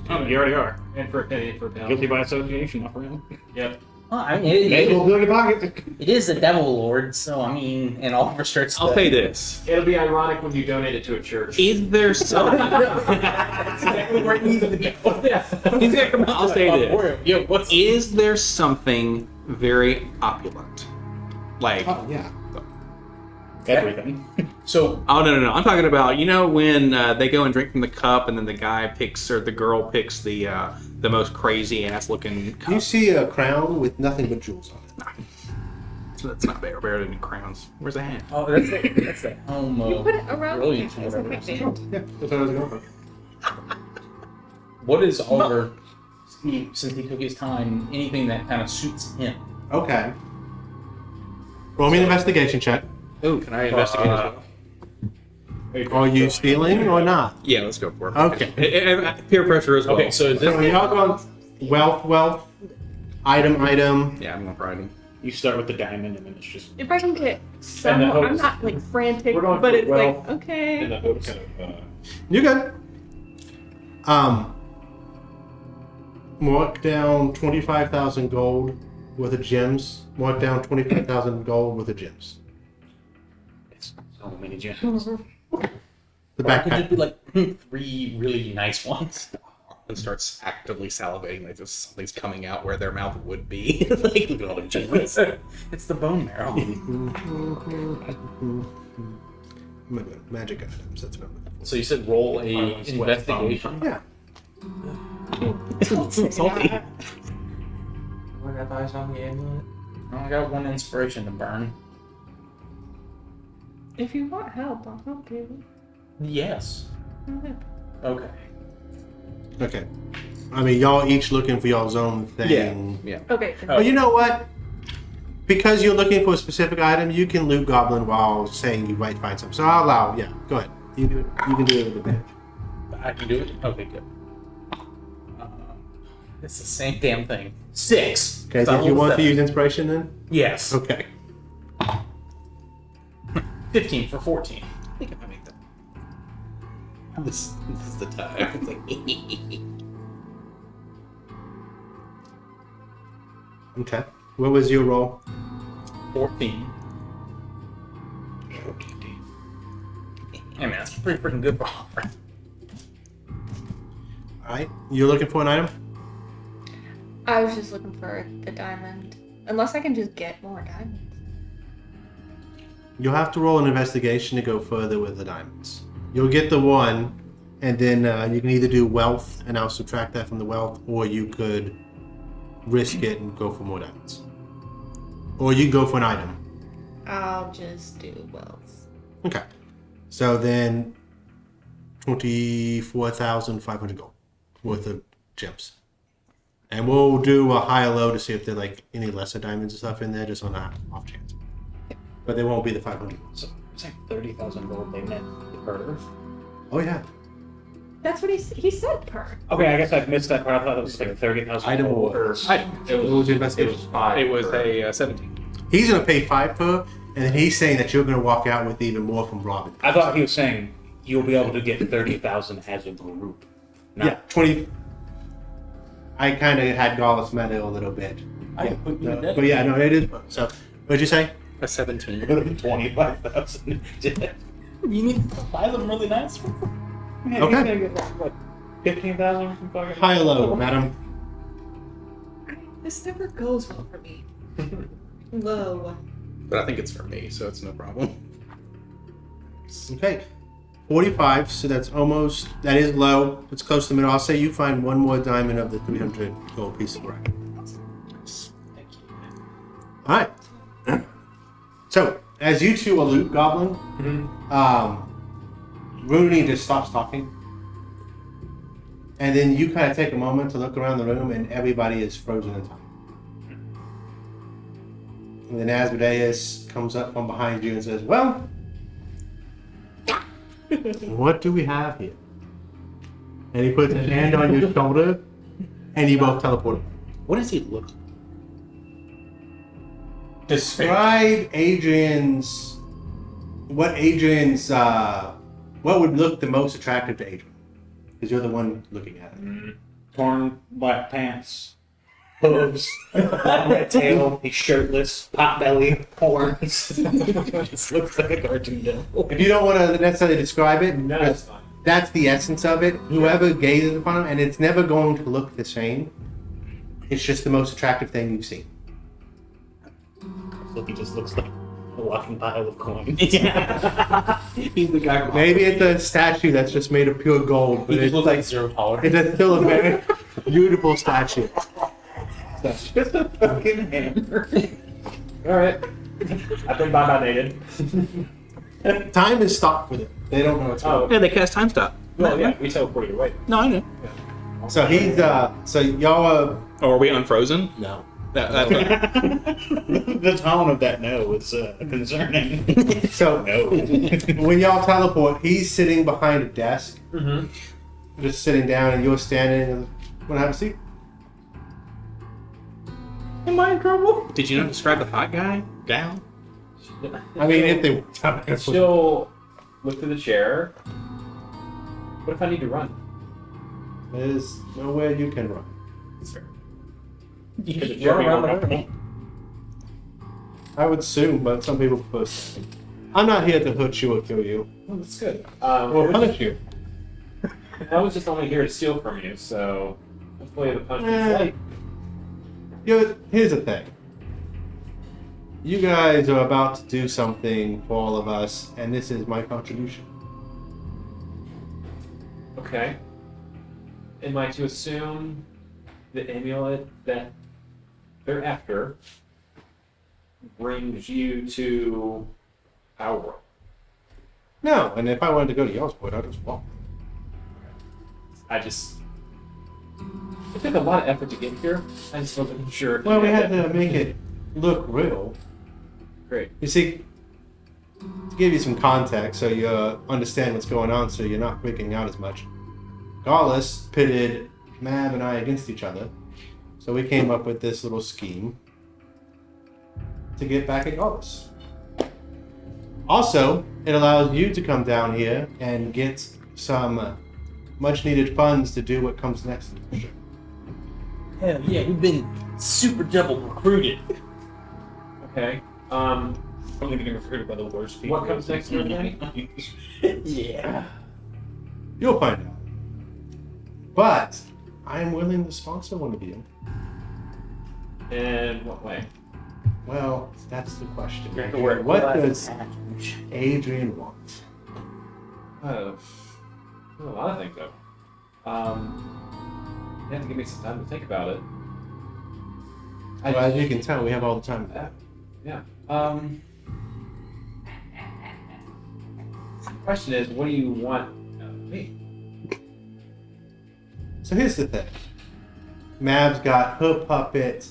Speaker 5: Oh, you already are.
Speaker 3: And for a penny, for a pound.
Speaker 5: Guilty by association, not for him.
Speaker 3: Yep.
Speaker 7: Well, I mean,
Speaker 5: May as well fill your pocket.
Speaker 7: it is the Devil Lord, so I mean, and Oliver starts.
Speaker 2: I'll say this:
Speaker 3: It'll be ironic when you donate it to a church.
Speaker 2: is there something?
Speaker 7: That's exactly where it needs to go.
Speaker 2: He's gonna come out. I'll say this:
Speaker 7: Yeah, what's
Speaker 2: is there something very opulent, like?
Speaker 1: Oh yeah.
Speaker 5: Everything.
Speaker 7: so?
Speaker 2: Oh no! I'm talking about when they go and drink from the cup, and then the guy picks or the girl picks the most crazy ass looking cup.
Speaker 1: You see a crown with nothing but jewels on it.
Speaker 2: So that's not better than crowns. Where's the hand?
Speaker 7: Oh, that's the helm
Speaker 6: You
Speaker 7: of
Speaker 6: put it around
Speaker 7: brilliance
Speaker 6: here
Speaker 7: or
Speaker 6: as a
Speaker 7: whatever.
Speaker 6: headband.
Speaker 1: Yeah, that's what I was going for.
Speaker 7: What is Oliver since he took his time, anything that kind of suits him.
Speaker 1: Okay. Roll me an investigation check.
Speaker 2: Oh, can I investigate as well?
Speaker 1: Are you stealing or not?
Speaker 2: Yeah, let's go for it.
Speaker 1: Okay.
Speaker 2: And peer pressure as well.
Speaker 4: Okay, so is this
Speaker 1: So y'all going wealth, item.
Speaker 2: Yeah, I'm going for item.
Speaker 5: You start with the diamond, and then it's just.
Speaker 6: If I can get some,
Speaker 4: And the
Speaker 6: I'm
Speaker 4: hopes.
Speaker 6: not like frantic,
Speaker 4: We're going
Speaker 6: but
Speaker 4: for
Speaker 6: it's
Speaker 4: wealth
Speaker 6: like okay.
Speaker 4: in the hopes of
Speaker 1: You're good. Mark down 25,000 gold worth of gems. Mark down 25,000 gold worth of gems.
Speaker 5: It's so many gems.
Speaker 1: The
Speaker 7: Or it could
Speaker 1: backpack.
Speaker 7: just be like 3 really nice ones.
Speaker 2: And starts actively salivating like this, something's coming out where their mouth would be. Like, look at all the gems.
Speaker 7: It's the bone marrow.
Speaker 1: Magic items. That's what I'm looking
Speaker 5: So you said roll a
Speaker 7: Investigation.
Speaker 1: for. Yeah.
Speaker 2: Salty.
Speaker 8: What have eyes on the amulet?
Speaker 7: I only got 1 inspiration to burn.
Speaker 6: If you want help, I'll help you.
Speaker 7: Yes.
Speaker 6: Okay.
Speaker 7: Okay.
Speaker 1: Okay. I mean, y'all each looking for y'all's own thing.
Speaker 2: Yeah.
Speaker 6: Okay.
Speaker 1: But you know what? Because you're looking for a specific item, you can loot goblin while saying you might find something. So I'll allow. Yeah. Go ahead. You do it. You can do it with advantage.
Speaker 7: I can do it? Okay, good. It's the same damn thing. 6.
Speaker 1: Okay.
Speaker 7: So I
Speaker 1: Did you
Speaker 7: rolled
Speaker 1: want to
Speaker 7: 7.
Speaker 1: use inspiration then?
Speaker 7: Yes.
Speaker 1: Okay.
Speaker 7: 15 for 14.
Speaker 2: I think I might make that. This is the time. It's like,
Speaker 1: Okay. What was your roll?
Speaker 7: 14. Hey man, that's pretty freaking good for Hopper.
Speaker 1: All right. You're looking for an item.
Speaker 6: I was just looking for the diamond. Unless I can just get more diamonds.
Speaker 1: You'll have to roll an investigation to go further with the diamonds. You'll get the one, and then you can either do wealth, and I'll subtract that from the wealth, or you could risk it and go for more diamonds. Or you can go for an item.
Speaker 6: I'll just do wealth.
Speaker 1: Okay. So then 24,500 gold worth of gems. And we'll do a high or low to see if there are like any lesser diamonds and stuff in there, just on an off chance. But they won't be the 500.
Speaker 5: So it's like 30,000 gold they meant per.
Speaker 1: Oh yeah.
Speaker 6: That's what he said per.
Speaker 5: Okay, I guess I missed that part. I thought it was like 30,000
Speaker 1: Item
Speaker 5: gold
Speaker 1: or-
Speaker 5: per.
Speaker 2: I,
Speaker 8: It
Speaker 1: What was
Speaker 8: was,
Speaker 1: your
Speaker 8: it
Speaker 1: investigation?
Speaker 8: was 5.
Speaker 2: it was
Speaker 8: per-
Speaker 2: a 17.
Speaker 1: He's gonna pay 5 per, and then he's saying that you're gonna walk out with even more from Robin.
Speaker 5: I thought he was saying you'll be able to get 30,000 as a group.
Speaker 1: Yeah, 20. I kind of had Golus meta a little bit.
Speaker 7: I can put you in debt.
Speaker 1: But yeah, no, it is. So, what'd you say?
Speaker 2: A 17.
Speaker 5: 25,000.
Speaker 7: You need to buy them really nice.
Speaker 5: Man,
Speaker 1: Okay.
Speaker 5: he's gonna get like, what, 15,000 from fucking.
Speaker 1: High or low, madam?
Speaker 6: This never goes well for me. Low.
Speaker 2: But I think it's for me, so it's no problem.
Speaker 1: Okay. 45, so that's almost, that is low. It's close to the middle. I'll say you find one more diamond of the 300 gold piece of work.
Speaker 7: Thank you.
Speaker 1: Alright. So, as you two allude Goblin, Rooney just stops talking. And then you kind of take a moment to look around the room, and everybody is frozen in time. And then Asmodeus comes up from behind you and says, well, what do we have here? And he puts his hand on your shoulder, and you both teleport.
Speaker 2: What does he look like?
Speaker 1: Describe what would look the most attractive to Adrian? Because you're the one looking at it.
Speaker 5: Torn black pants, hooves, red tail, he's shirtless, pot belly, horns. Just looks like a cartoon devil.
Speaker 1: If you don't want to necessarily describe it,
Speaker 3: No, that's fine.
Speaker 1: that's the essence of it. Whoever gazes upon him, and it's never going to look the same. It's just the most attractive thing you've seen.
Speaker 5: So he just looks like a walking pile of coins.
Speaker 7: He's the guy from
Speaker 1: Maybe it's a statue that's just made of pure gold, but
Speaker 7: He just
Speaker 1: it's
Speaker 7: looks like zero tolerance.
Speaker 1: it's still a very beautiful statue.
Speaker 5: Just a fucking hammer.
Speaker 4: Alright. I've been bye-bye
Speaker 1: Time is stopped for them. They don't know it's
Speaker 4: Oh,
Speaker 2: Yeah, they cast time stop.
Speaker 4: well, yeah, we teleported away.
Speaker 2: No, I know.
Speaker 1: So he's so y'all
Speaker 2: Oh, are we unfrozen?
Speaker 1: no.
Speaker 2: That's
Speaker 9: The tone of that no is concerning.
Speaker 1: So
Speaker 9: No.
Speaker 1: when y'all teleport, he's sitting behind a desk, just sitting down, and you're standing. And want to have a seat?
Speaker 9: Am I in trouble?
Speaker 2: Did you not describe the hot guy?
Speaker 9: Down.
Speaker 1: I mean, if they
Speaker 3: She'll look through the chair. What if I need to run?
Speaker 1: there's nowhere you can run.
Speaker 3: Could the chair be
Speaker 5: around the
Speaker 3: uncomfortable?
Speaker 1: I would assume, but some people prefer standing. I'm not here to hurt you or kill you
Speaker 3: Oh, that's good.
Speaker 1: or punish you.
Speaker 3: I was just only here to steal from you, so hopefully the punishment's light.
Speaker 1: Here's the thing. You guys are about to do something for all of us, and this is my contribution.
Speaker 3: Okay. Am I to assume the amulet that they're after brings you to our world?
Speaker 1: No, and if I wanted to go to y'all's point, I'd just walk.
Speaker 3: It took a lot of effort to get here. I just wasn't sure. If
Speaker 1: Well,
Speaker 3: you
Speaker 1: we had
Speaker 3: that.
Speaker 1: to make it look real.
Speaker 3: Great.
Speaker 1: You see, to give you some context so you understand what's going on so you're not freaking out as much, Golus pitted Mab and I against each other. So we came up with this little scheme to get back at Golus. Also, it allows you to come down here and get some much needed funds to do what comes next in the mission.
Speaker 7: Hell yeah, we've been super double recruited.
Speaker 3: Okay.
Speaker 9: Probably getting recruited by the worst people.
Speaker 3: What comes next, everybody?
Speaker 7: Yeah.
Speaker 1: You'll find out. But I am willing to sponsor one of you.
Speaker 3: In what way?
Speaker 1: Well, that's the question.
Speaker 7: You have to wear
Speaker 1: What
Speaker 7: glasses.
Speaker 1: does Adrian want?
Speaker 3: A lot of things, though. You have to give me some time to think about it.
Speaker 1: Well, as you can tell, we have all the time.
Speaker 3: Yeah. The question is, what do you want out of me?
Speaker 1: So here's the thing. Mab's got her puppet.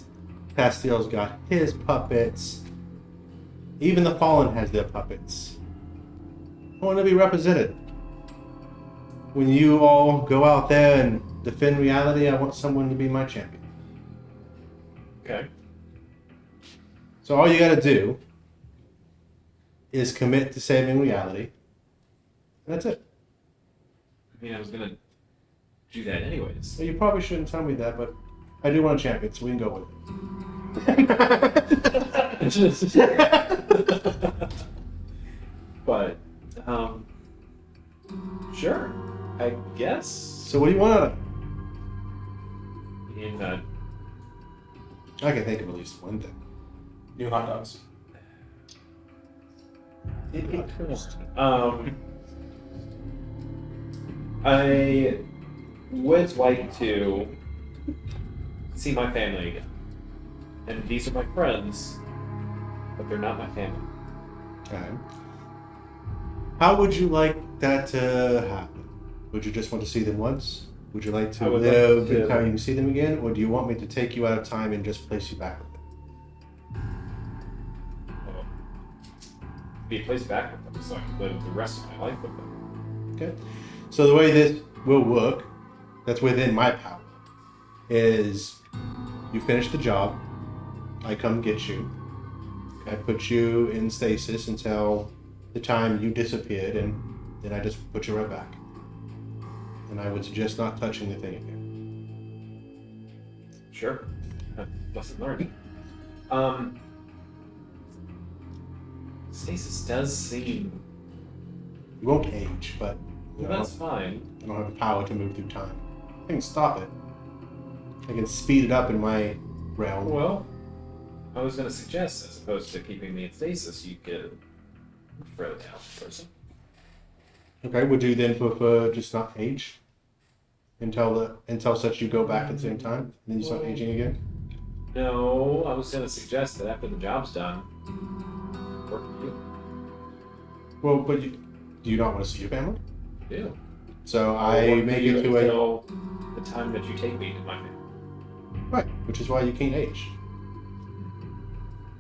Speaker 1: Castiel's got his puppets. Even the Fallen has their puppets. I want to be represented. When you all go out there and defend reality, I want someone to be my champion.
Speaker 3: Okay.
Speaker 1: So all you gotta do is commit to saving reality. And that's it.
Speaker 3: I mean, I was gonna do that anyways.
Speaker 1: So you probably shouldn't tell me that, but I do want a champion, so we can go with it.
Speaker 3: But, sure. I guess.
Speaker 1: So what do you want out of it?
Speaker 3: In,
Speaker 1: I can think of at least one thing.
Speaker 9: New hot dogs.
Speaker 3: I would like to see my family again. And these are my friends, but they're not my family.
Speaker 1: Okay. How would you like that to happen? Would you just want to see them once? Would you like
Speaker 3: I
Speaker 1: to
Speaker 3: would like
Speaker 1: live
Speaker 3: to-
Speaker 1: until you can see them again? Or do you want me to take you out of time and just place you back with them?
Speaker 3: Be placed back with them so I can live the rest of my life with them.
Speaker 1: Okay. So the way this will work, that's within my power, is you finish the job, I come get you, I put you in stasis until the time you disappeared, and then I just put you right back. And I would suggest not touching the thing again.
Speaker 3: Sure. Lesson learned. Stasis does seem.
Speaker 1: You won't age, but you know,
Speaker 3: That's fine.
Speaker 1: I don't have the power to move through time. I can stop it. I can speed it up in my realm.
Speaker 3: Well, I was going to suggest, as opposed to keeping me in stasis, you could throw it down person.
Speaker 1: Okay, would you then prefer just not age until such you go back at the same time, and then you start aging again?
Speaker 3: No, I was going to suggest that after the job's done, work with you.
Speaker 1: Well, but do you not want to see your family?
Speaker 3: Do.
Speaker 1: So
Speaker 3: I'll
Speaker 1: I
Speaker 3: work with
Speaker 1: make
Speaker 3: you
Speaker 1: it to a
Speaker 3: until the time that you take me to my family.
Speaker 1: Right, which is why you can't age.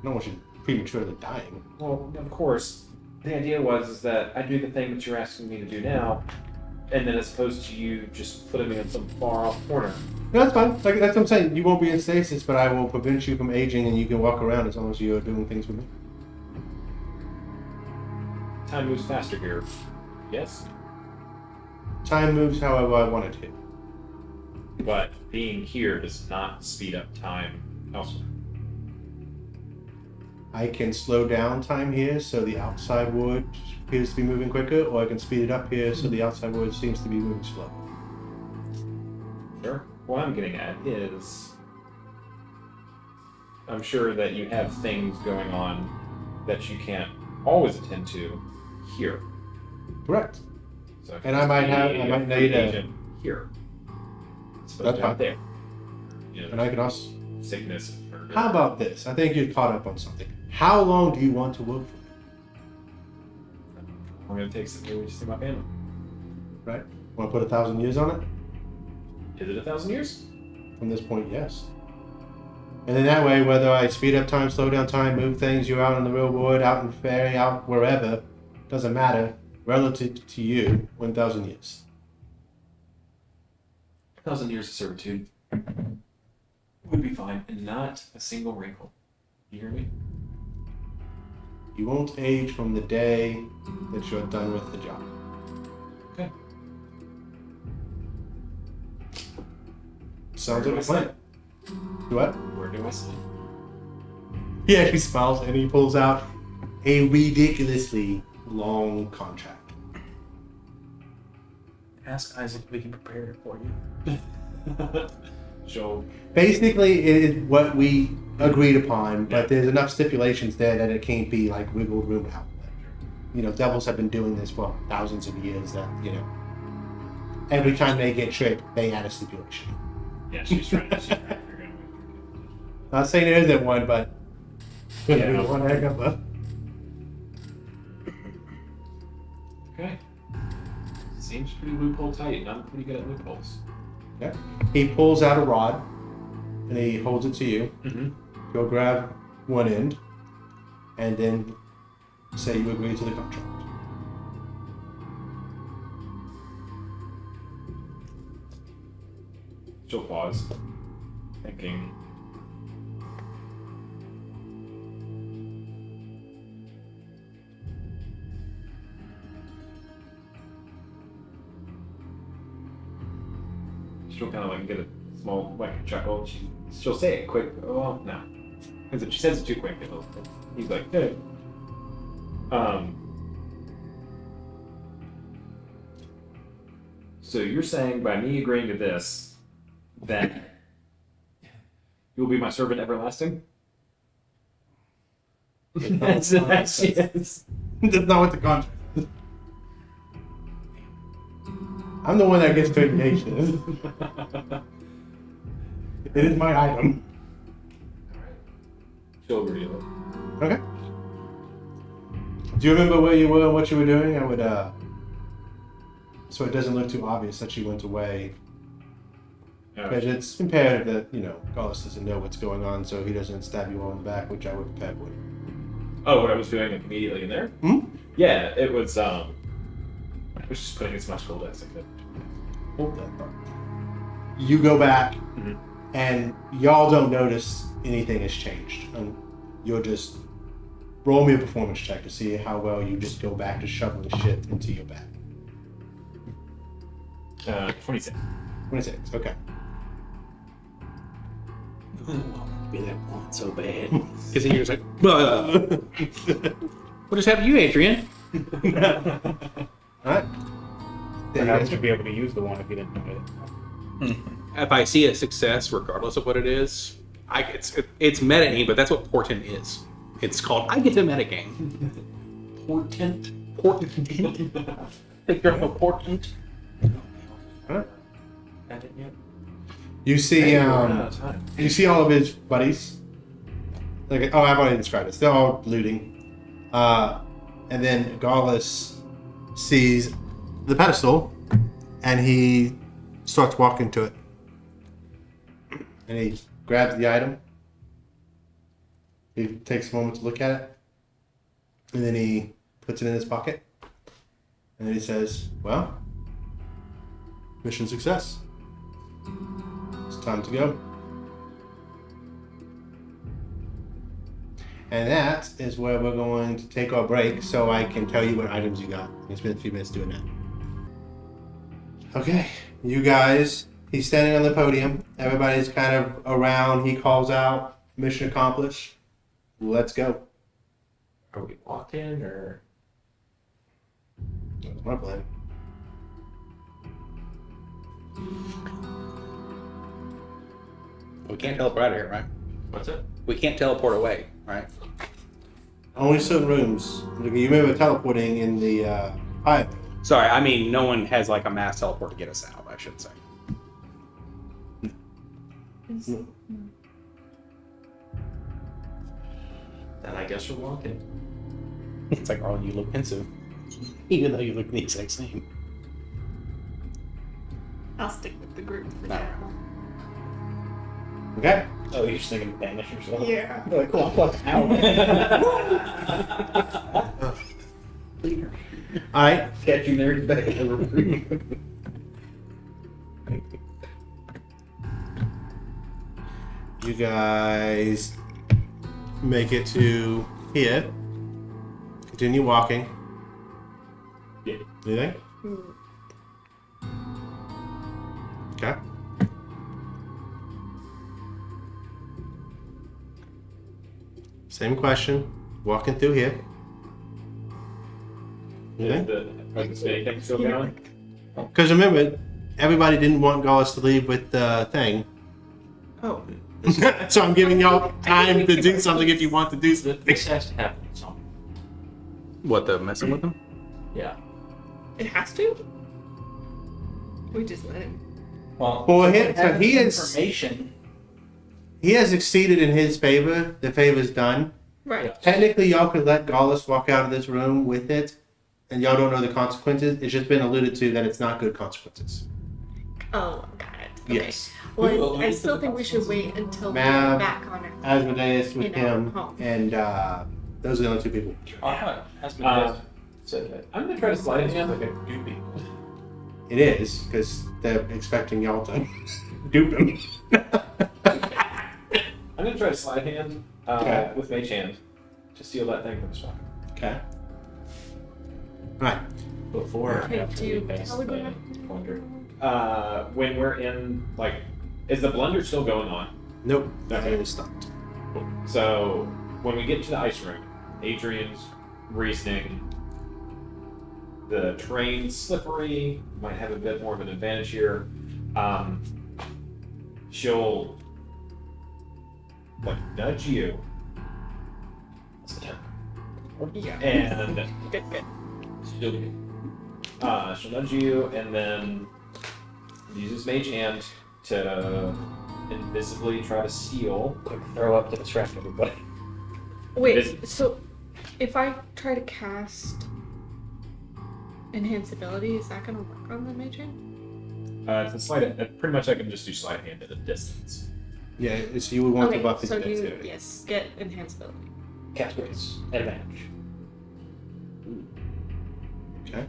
Speaker 1: No one should prematurely dying.
Speaker 3: Well, of course, the idea is that I do the thing that you're asking me to do now, and then as opposed to you just putting me in some far off corner.
Speaker 1: No, that's fine. Like, that's what I'm saying. You won't be in stasis, but I will prevent you from aging, and you can walk around as long as you're doing things with me.
Speaker 3: Time moves faster here. Yes?
Speaker 1: Time moves however I want it to.
Speaker 3: But being here does not speed up time elsewhere.
Speaker 1: I can slow down time here so the outside world appears to be moving quicker, or I can speed it up here so the outside world seems to be moving slower.
Speaker 3: Sure. What I'm getting at is, I'm sure that you have things going on that you can't always attend to here.
Speaker 1: Correct.
Speaker 3: So
Speaker 1: And I might need a...
Speaker 3: agent here. It's
Speaker 1: That's
Speaker 3: supposed to
Speaker 1: fine.
Speaker 3: out there. You know,
Speaker 1: And I can also...
Speaker 3: sickness. Or,
Speaker 1: How about this? I think you're caught up on something. How long do you want to work for me?
Speaker 3: I'm gonna take some to see my family.
Speaker 1: Right? Want to put 1,000 years on it?
Speaker 3: Is it 1,000 years?
Speaker 1: From this point, yes. And then that way, whether I speed up time, slow down time, move things, you're out in the real world, out in fairy, out wherever, doesn't matter. Relative to you, 1,000 years.
Speaker 3: 1,000 years of servitude would be fine, and not a single wrinkle. You hear me?
Speaker 1: You won't age from the day that you're done with the job.
Speaker 3: Okay.
Speaker 1: Sounds
Speaker 3: Where
Speaker 1: like a
Speaker 3: do I
Speaker 1: plan. What?
Speaker 3: Where do I sign?
Speaker 1: He actually smiles and he pulls out a ridiculously long contract.
Speaker 5: Ask Isaac if we can prepare it for you.
Speaker 3: Joe.
Speaker 1: Basically, it is what we agreed upon, but there's enough stipulations there that it can't be like wiggled room out. You know, devils have been doing this for thousands of years. That, you know, every time they get tricked, they add a stipulation.
Speaker 3: Yeah, she's trying to figure out.
Speaker 1: Not saying there isn't one, but
Speaker 3: Yeah.
Speaker 1: there's one heck of a.
Speaker 3: Okay. Seems pretty loophole tight, and I'm pretty good at loopholes.
Speaker 1: Okay. He pulls out a rod and he holds it to you.
Speaker 3: Mm-hmm.
Speaker 1: Go grab one end and then say you agree to the contract.
Speaker 3: She'll pause, thinking. She'll kind of like get a small like chuckle. She'll say it quick. Oh no, because if she says it too quick, he's like, hey. So you're saying by me agreeing to this, that you'll be my servant everlasting? That's yes.
Speaker 1: That's not what the contract is. I'm the one that gets to engage this. It is my item.
Speaker 3: She'll agree to it.
Speaker 1: Okay. Do you remember where you were and what you were doing? I would, so it doesn't look too obvious that you went away. Because it's imperative that, you know, Golus doesn't know what's going on so he doesn't stab you all in the back, which I would prepare for you.
Speaker 3: Oh, what I was doing like immediately in there?
Speaker 1: Hmm?
Speaker 3: Yeah, it was I was just putting as much gold as I could.
Speaker 1: Hold that thought. You go back,
Speaker 3: Mhm.
Speaker 1: and y'all don't notice anything has changed. And you'll just roll me a performance check to see how well you just go back to shoveling shit into your bag.
Speaker 3: 26.
Speaker 1: 26, okay.
Speaker 2: Oh, I want to be that one so bad. Because he was like, what just happened to you, Adrian?
Speaker 1: Alright.
Speaker 5: Perhaps you'd be able to use the one if you didn't know it.
Speaker 2: If I see a success, regardless of what it is, it's metagame, but that's what portent is. It's called I get to metagame.
Speaker 3: Portent.
Speaker 2: Portent.
Speaker 5: Think you're a portent?
Speaker 1: Alright.
Speaker 3: I didn't yet.
Speaker 1: You see,
Speaker 3: Hey, we're running out of time.
Speaker 1: you see all of his buddies. Like, oh, I've already described this. They're all looting. And then Golus sees the pedestal, and he starts walking to it. and he grabs the item. He takes a moment to look at it, and then he puts it in his pocket. And then he says, well, mission success. It's time to go. And that is where we're going to take our break so I can tell you what items you got. It's been a few minutes doing that. Okay, you guys, he's standing on the podium. Everybody's kind of around. He calls out, mission accomplished. Let's go.
Speaker 8: Are we locked in or?
Speaker 1: That's my plan.
Speaker 2: We can't teleport out of here, right?
Speaker 8: What's it?
Speaker 2: We can't teleport away, right?
Speaker 1: Only certain rooms. Look, you remember teleporting in the pilot.
Speaker 2: Sorry, I mean, no one has like a mass teleport to get us out, I should say.
Speaker 8: Then I guess we're walking.
Speaker 2: It's like, Arlen, you look pensive. Even though you look the exact same.
Speaker 6: I'll stick with the group for
Speaker 2: No.
Speaker 6: now.
Speaker 1: Okay.
Speaker 5: Oh, you're just thinking banish yourself?
Speaker 6: Yeah.
Speaker 5: Like, well, fuck out.
Speaker 1: Alright.
Speaker 5: Catch you there, back in the reprieve.
Speaker 1: You guys make it to here. Continue walking.
Speaker 3: Yeah.
Speaker 1: Anything? Okay. Same question. Walking through here. Anything?
Speaker 3: Is anything still going?
Speaker 1: Because remember, everybody didn't want Golus to leave with the thing.
Speaker 6: Oh.
Speaker 1: So I'm giving y'all time to do something if you want to do something.
Speaker 8: This has to happen at some point.
Speaker 2: What, the messing with them?
Speaker 8: Yeah.
Speaker 6: It has to? We just let him.
Speaker 5: Well,
Speaker 1: Well,
Speaker 5: someone
Speaker 1: so
Speaker 5: has
Speaker 1: he is-
Speaker 5: information.
Speaker 1: He has exceeded in his favor. The favor's done.
Speaker 6: Right.
Speaker 1: Technically, y'all could let Golus walk out of this room with it, and y'all don't know the consequences. It's just been alluded to that it's not good consequences.
Speaker 6: Oh, got it. Okay.
Speaker 1: Yes.
Speaker 6: Well, I still think we should wait until
Speaker 1: Ma'am.
Speaker 6: we're back on it.
Speaker 1: Asmodeus with
Speaker 6: You know,
Speaker 1: him,
Speaker 6: home.
Speaker 1: and those are the only two people.
Speaker 8: Asmodeus said that.
Speaker 3: I'm gonna try to slide it in like a doobie.
Speaker 1: It is, because they're expecting y'all to dupe him.
Speaker 3: I'm gonna try to slide hand
Speaker 1: Okay.
Speaker 3: with Mage Hand to steal that thing from his pocket.
Speaker 1: Okay. Alright.
Speaker 8: Before or
Speaker 6: Okay,
Speaker 8: after
Speaker 6: do you-
Speaker 8: we passed
Speaker 6: how we
Speaker 8: the
Speaker 6: doing?
Speaker 8: plunder.
Speaker 3: When we're in, like, is the blunder still going on?
Speaker 1: Nope. That
Speaker 3: Okay.
Speaker 1: was stopped.
Speaker 3: So when we get to the ice room, Adrian's reasoning, the terrain's slippery, might have a bit more of an advantage here. She'll like nudge you,
Speaker 6: Yeah.
Speaker 3: and
Speaker 6: Good, good.
Speaker 3: she'll nudge you, and then uses Mage Hand to invisibly try to steal.
Speaker 5: Quick throw up to distract everybody.
Speaker 6: Wait, so if I try to cast Enhance Ability, is that gonna work on the mage hand?
Speaker 3: It's a sleight. Pretty much, I can just do sleight hand at a distance.
Speaker 1: Yeah, so you would want to
Speaker 6: Okay,
Speaker 1: buff his
Speaker 6: so you,
Speaker 1: dexterity.
Speaker 6: yes, get Enhance Ability.
Speaker 5: Cast rates. Advantage.
Speaker 1: Okay.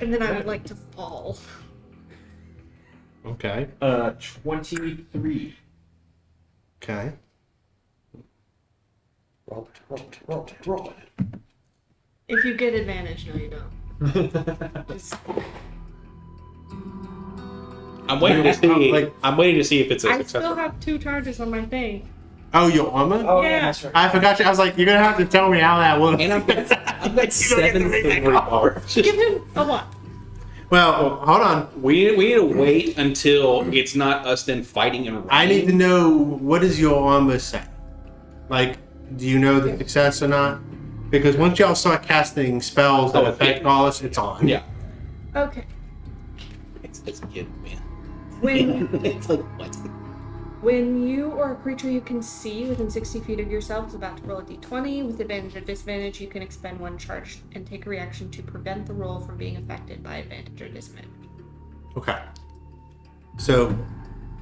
Speaker 6: And then I would like to fall.
Speaker 1: Okay.
Speaker 3: 23.
Speaker 1: Okay.
Speaker 5: Roll it.
Speaker 6: If you get advantage, no, you don't. Just,
Speaker 2: I'm waiting to see.
Speaker 1: Like-
Speaker 2: I'm waiting to see if it's a
Speaker 6: I
Speaker 2: success.
Speaker 6: still have 2 charges on my thing.
Speaker 1: Oh, your armor?
Speaker 5: Oh,
Speaker 6: Yeah.
Speaker 5: that's right.
Speaker 1: I forgot you. I was like, you're gonna have to tell me how that works.
Speaker 2: And I've got
Speaker 1: You don't get to
Speaker 2: 7
Speaker 1: make that
Speaker 2: silver
Speaker 1: call.
Speaker 2: bars.
Speaker 6: Give him a what?
Speaker 1: Well, hold on.
Speaker 2: We need to wait until it's not us then fighting and running.
Speaker 1: I need to know, what does your armor say? Like, do you know the success or not? Because once y'all start casting spells that
Speaker 2: Oh,
Speaker 1: affect
Speaker 2: yeah.
Speaker 1: Golus, it's on.
Speaker 2: Yeah.
Speaker 6: Okay.
Speaker 2: It's good, man.
Speaker 6: When
Speaker 2: It's like what?
Speaker 6: When you or a creature you can see within 60 feet of yourself is about to roll a d20, with advantage or disadvantage, you can expend one charge and take a reaction to prevent the roll from being affected by advantage or disadvantage.
Speaker 1: Okay. So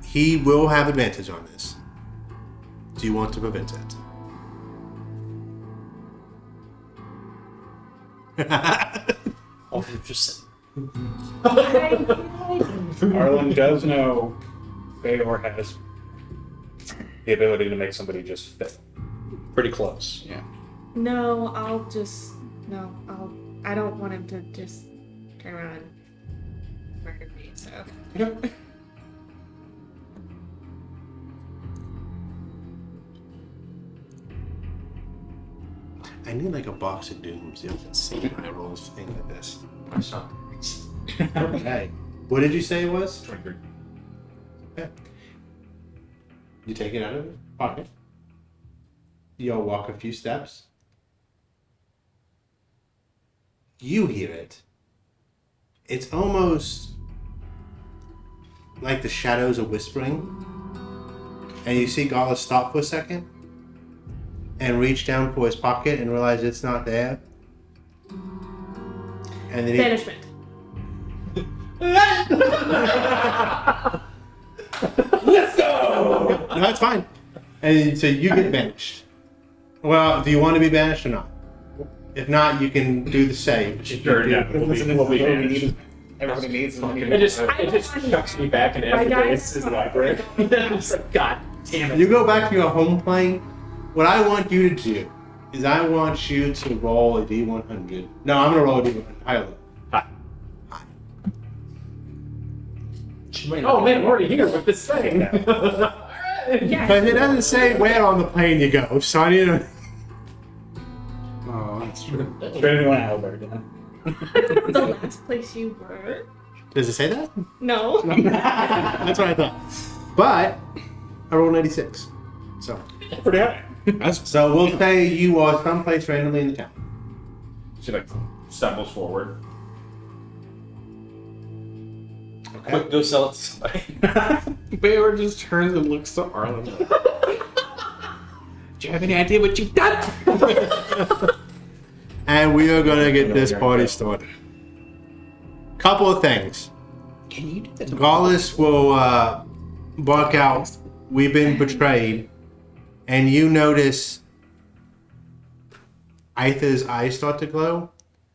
Speaker 1: he will have advantage on this. Do you want to prevent it?
Speaker 7: Oh, just
Speaker 5: Arlen does know Bayor has the ability to make somebody just fit.
Speaker 2: Pretty close. Yeah.
Speaker 6: No, I don't want him to just turn around and murder me, so.
Speaker 1: I need like a box of dooms. You can see when I roll things like this. Okay. What did you say it was?
Speaker 3: 23.
Speaker 1: Okay. You take it out of the pocket. You'll walk a few steps. You hear it. It's almost like the shadows are whispering. And you see Golus stop for a second and reach down for his pocket and realize it's not there. And then
Speaker 6: Banishment.
Speaker 1: Let's go! No, that's fine. And so you get banished. Well, do you want to be banished or not? If not, you can do the save.
Speaker 3: Sure, yeah. We'll be banished.
Speaker 5: Everybody needs
Speaker 3: It just chucks me back in Asmodeus' library. It's like, God damn it.
Speaker 1: You go back to your home plane. What I want you to do is I want you to roll a D100. No, I'm going to roll a D100. Higher level.
Speaker 3: Oh man, I'm already here with this thing.
Speaker 1: Because it doesn't say where on the plane you go, so I need to...
Speaker 2: Oh, that's true.
Speaker 5: Straight into Albert, yeah.
Speaker 6: The last place you were?
Speaker 1: Does it say that?
Speaker 6: No.
Speaker 1: That's what I thought. But I rolled 96. So
Speaker 5: Pretty high.
Speaker 1: So we'll say you are someplace randomly in the town.
Speaker 3: She like stumbles forward.
Speaker 1: Okay.
Speaker 7: quick, go sell it to somebody.
Speaker 2: Bayor just turns and looks to Arlen. Do you have any idea what you've done?
Speaker 1: And we are gonna get this party started. Couple of things.
Speaker 2: Can you do that?
Speaker 1: Golus will bark out, "We've been betrayed," and you notice Aitha's eyes start to glow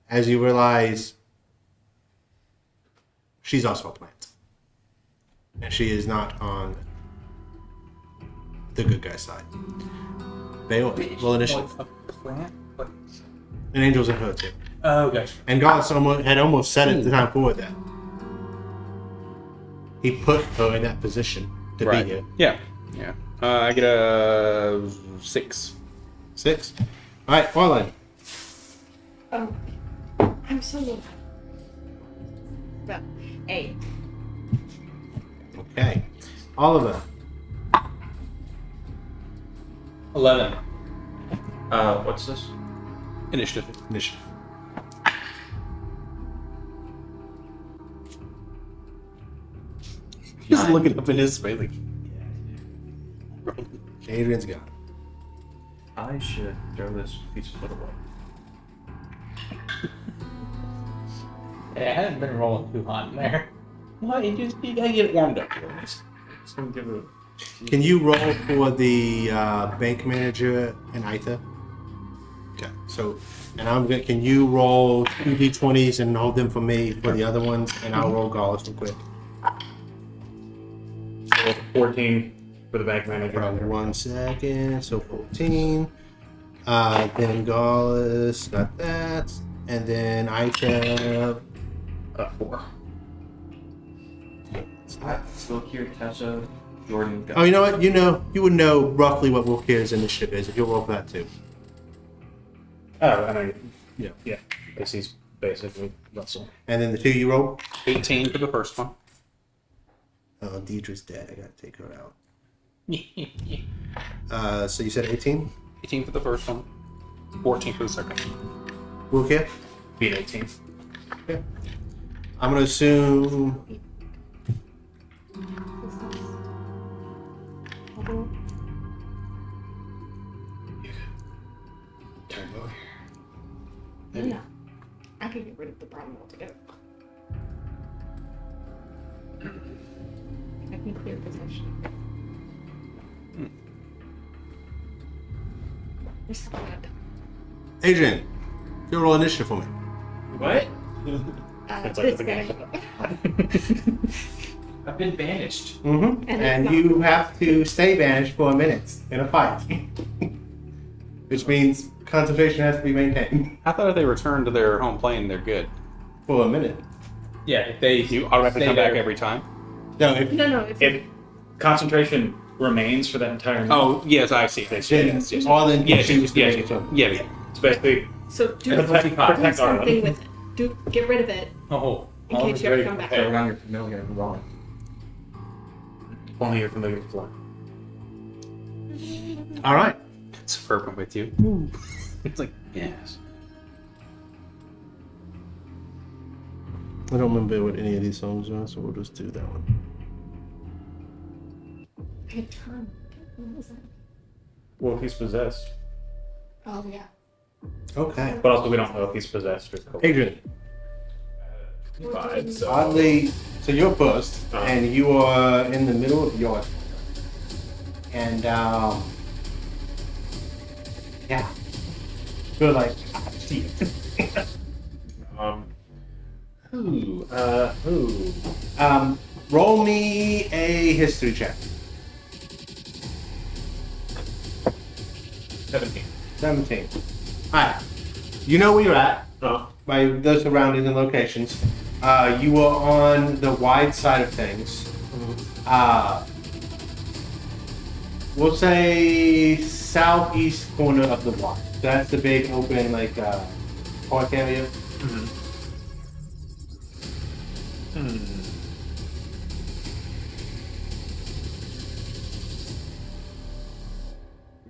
Speaker 1: as you realize she's also a plant. And she is not on the good guy side. Bayor, roll initiative.
Speaker 7: A plant? What?
Speaker 1: And Angel's in her too.
Speaker 7: Oh, gosh.
Speaker 1: And Golus had almost said it the time forward that he put her in that position to
Speaker 2: Right.
Speaker 1: be here.
Speaker 2: Yeah. Yeah. I get a 6.
Speaker 1: 6. All right, Orlin.
Speaker 6: Oh, I'm so low. Well, 8.
Speaker 1: Okay. Oliver.
Speaker 7: 11.
Speaker 8: What's this?
Speaker 2: Initiative.
Speaker 1: Initiative.
Speaker 2: He's looking up in his space like,
Speaker 1: Adrian's gone.
Speaker 8: I should throw this piece of wood away.
Speaker 7: Yeah, I haven't been rolling too hot in there. Well, you gotta get it warmed up.
Speaker 8: Just gonna give it.
Speaker 1: Can you roll for the bank manager and Aitha? Okay. So, and I'm gonna. Can you roll 2 d20s and hold them for me for the other ones, and I'll roll Golus real quick.
Speaker 5: So 14 for the bank manager.
Speaker 1: 1 second. So 14. Then Golus got that, and then Aitha.
Speaker 5: 4.
Speaker 8: Still here, Tasha, Jordan.
Speaker 1: Oh, you know what? You would know roughly what Wilkir's initiative is if you'll roll for that too.
Speaker 5: Oh, I mean,
Speaker 1: Yeah.
Speaker 5: yeah, because he's basically Russell.
Speaker 1: And then the 2 you roll.
Speaker 2: 18 for the first one.
Speaker 1: Oh, Deidre's dead. I gotta take her out. So you said 18?
Speaker 2: 18 for the first one. 14 for the second.
Speaker 1: Wilkir?
Speaker 5: Beat 18.
Speaker 1: Okay. I'm gonna assume
Speaker 6: I could get rid of the problem altogether. I can clear possession. There's something I've done.
Speaker 1: Adrian, you roll initiative for me.
Speaker 3: What?
Speaker 5: It's like
Speaker 6: This
Speaker 5: the
Speaker 6: guy.
Speaker 5: beginning.
Speaker 3: I've been banished.
Speaker 1: Mm-hmm.
Speaker 6: And
Speaker 1: And
Speaker 6: it's
Speaker 1: you have to stay banished for a minute in a fight. Which means concentration has to be maintained
Speaker 2: I thought if they return to their home plane, they're good.
Speaker 1: for a minute.
Speaker 7: Yeah, if they
Speaker 2: You automatically
Speaker 7: stay
Speaker 2: come back
Speaker 7: there-
Speaker 2: every time.
Speaker 1: No, if
Speaker 6: No,
Speaker 5: If concentration remains for that entire minute,
Speaker 2: Oh, yes, I see.
Speaker 1: then
Speaker 2: Yes, yes.
Speaker 1: all then
Speaker 2: Yes,
Speaker 1: choose to
Speaker 2: yes,
Speaker 1: make
Speaker 2: yes,
Speaker 1: it.
Speaker 2: yeah.
Speaker 5: it's basically
Speaker 6: so do
Speaker 5: protect our
Speaker 6: something with it. Get rid of it
Speaker 7: Oh,
Speaker 6: in case you ever come back.
Speaker 8: Throw around your familiar and run.
Speaker 5: only you're familiar with flying.
Speaker 1: All right.
Speaker 2: Suburban with you. It's like, yes.
Speaker 1: I don't remember what any of these songs are, so we'll just do that one.
Speaker 6: I had turn. What was that?
Speaker 5: Well, if he's possessed,
Speaker 6: Oh yeah.
Speaker 1: Okay.
Speaker 5: but also we don't know if he's possessed or cold.
Speaker 1: Adrian,
Speaker 3: Fine, so
Speaker 1: oddly, so you're first,
Speaker 3: Uh-huh.
Speaker 1: and you are in the middle of yours. And, yeah. You're like, I see it. Roll me a history check.
Speaker 3: 17.
Speaker 1: 17. Alright. You know where you're at
Speaker 3: Oh.
Speaker 1: by the surroundings and locations. You are on the wide side of things. We'll say southeast corner of the block. That's the big open, like, park area.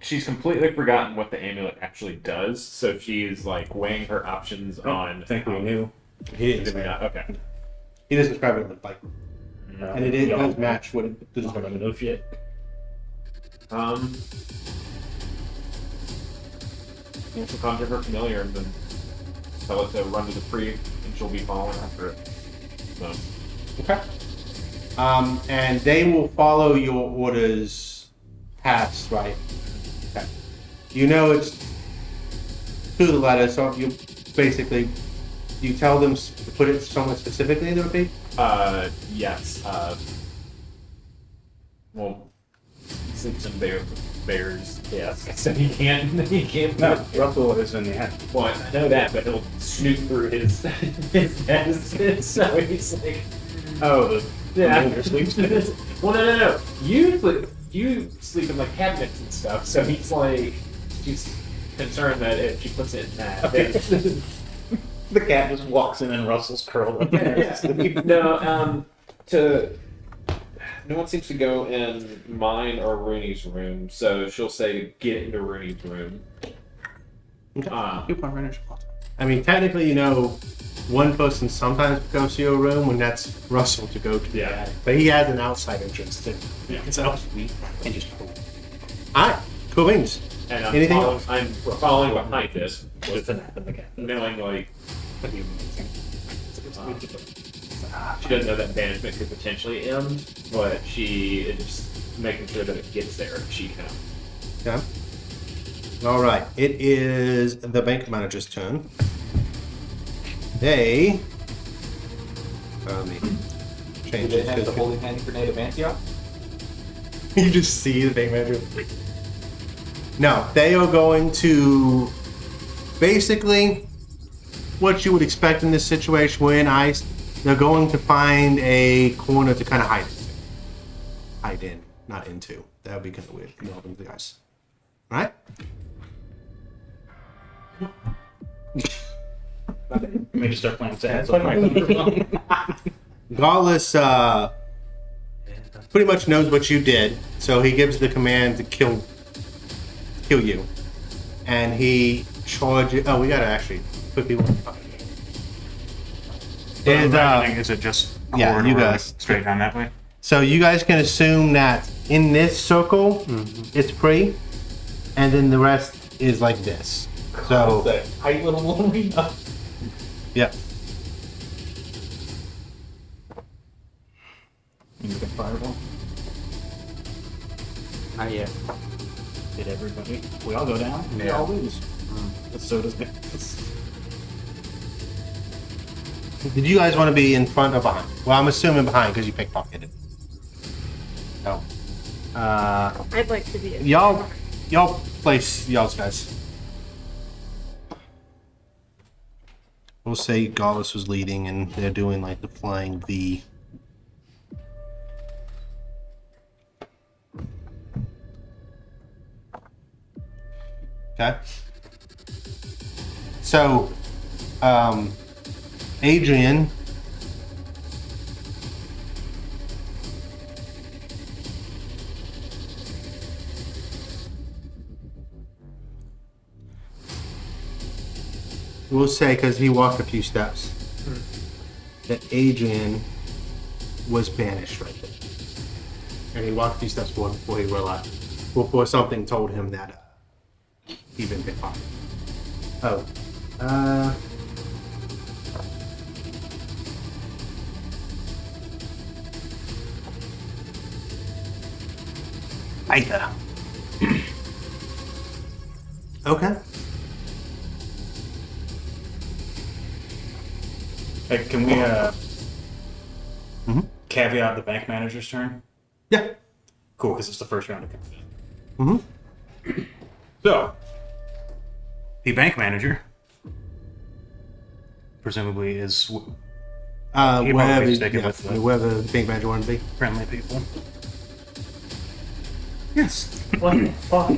Speaker 3: She's completely forgotten what the amulet actually does, so she's like weighing her options on.
Speaker 5: I think we knew.
Speaker 1: He
Speaker 3: Did we
Speaker 1: didn't.
Speaker 3: not? Okay.
Speaker 1: He doesn't describe it like, and it does match what it does.
Speaker 5: I don't know shit.
Speaker 3: She'll conjure her familiar and then tell it to run to the Reprieve, and she'll be following after it. So,
Speaker 1: Okay. And they will follow your orders past, right? Okay. You know it's to the letter, so you basically, you tell them to put it somewhere specifically in the repeat?
Speaker 3: yes. Well, he sleeps in bears. Yes. So he can't.
Speaker 5: No, Russell is in the end.
Speaker 3: Well, I know that, but he'll snoop through his desk. So he's like,
Speaker 5: Oh,
Speaker 3: yeah.
Speaker 5: Mulder sleeps.
Speaker 3: Well, no. You sleep in like cabinets and stuff. So he's like, she's concerned that if she puts it in that. then-
Speaker 5: The cat just walks in and Russell's curled up.
Speaker 3: No, no one seems to go in mine or Rooney's room, so she'll say, "Get into Rooney's room."
Speaker 1: I mean, technically, you know, one person sometimes goes to your room when that's Russell to go to.
Speaker 3: Yeah.
Speaker 1: But he has an outside entrance too.
Speaker 3: Yeah.
Speaker 1: So, and just alright, cool beans.
Speaker 3: And
Speaker 1: Anything
Speaker 3: I'm following behind this,
Speaker 5: Just a nap in the cat.
Speaker 3: knowing like she doesn't know that banishment could potentially end, but she is just making sure that it gets there if she can.
Speaker 1: Yeah. All right. It is the bank manager's turn. They. Let me change
Speaker 10: Do they
Speaker 1: it.
Speaker 10: have the Holy Hand Grenade of Antioch?
Speaker 1: You just see the bank manager. No, they are going to basically what you would expect in this situation. We're in ice. They're going to find a corner to kind of hide into. Hide in, not into. That would be kind of weird. You know, the ice. All right.
Speaker 5: Let me just start playing sad.
Speaker 1: Golus pretty much knows what you did, so he gives the command to kill you, and he charges. Oh, we gotta actually put people in fire. And
Speaker 5: Is it just
Speaker 1: yeah,
Speaker 5: corridor
Speaker 1: you guys.
Speaker 5: straight down that way?
Speaker 1: so you guys can assume that in this circle, it's free, and then the rest is like this. So
Speaker 10: That tight little arena.
Speaker 1: Yep.
Speaker 5: You get fireball.
Speaker 7: Not yet.
Speaker 5: Did everybody? We all go down. We
Speaker 2: Yeah.
Speaker 5: all lose. So does Nicholas.
Speaker 1: Did you guys want to be in front or behind? Well, I'm assuming behind because you pickpocketed. No.
Speaker 6: I'd like to be.
Speaker 1: Y'all place y'all's guys. We'll say Golus was leading and they're doing like the flying V. Okay. So, Adrian. We'll say, because he walked a few steps, that Adrian was banished right there. And he walked a few steps forward before he realized, before something told him that he'd been pickpocketed. Oh. Aether. Okay.
Speaker 5: Hey, can we caveat the bank manager's turn?
Speaker 1: Yeah.
Speaker 5: Cool, because it's the first round of combat.
Speaker 1: Mm-hmm.
Speaker 5: So, the bank manager presumably is
Speaker 1: Wherever,
Speaker 5: sticking with the-
Speaker 1: wherever the bank manager wanted to be.
Speaker 5: friendly people.
Speaker 1: Yes.
Speaker 5: What the fuck?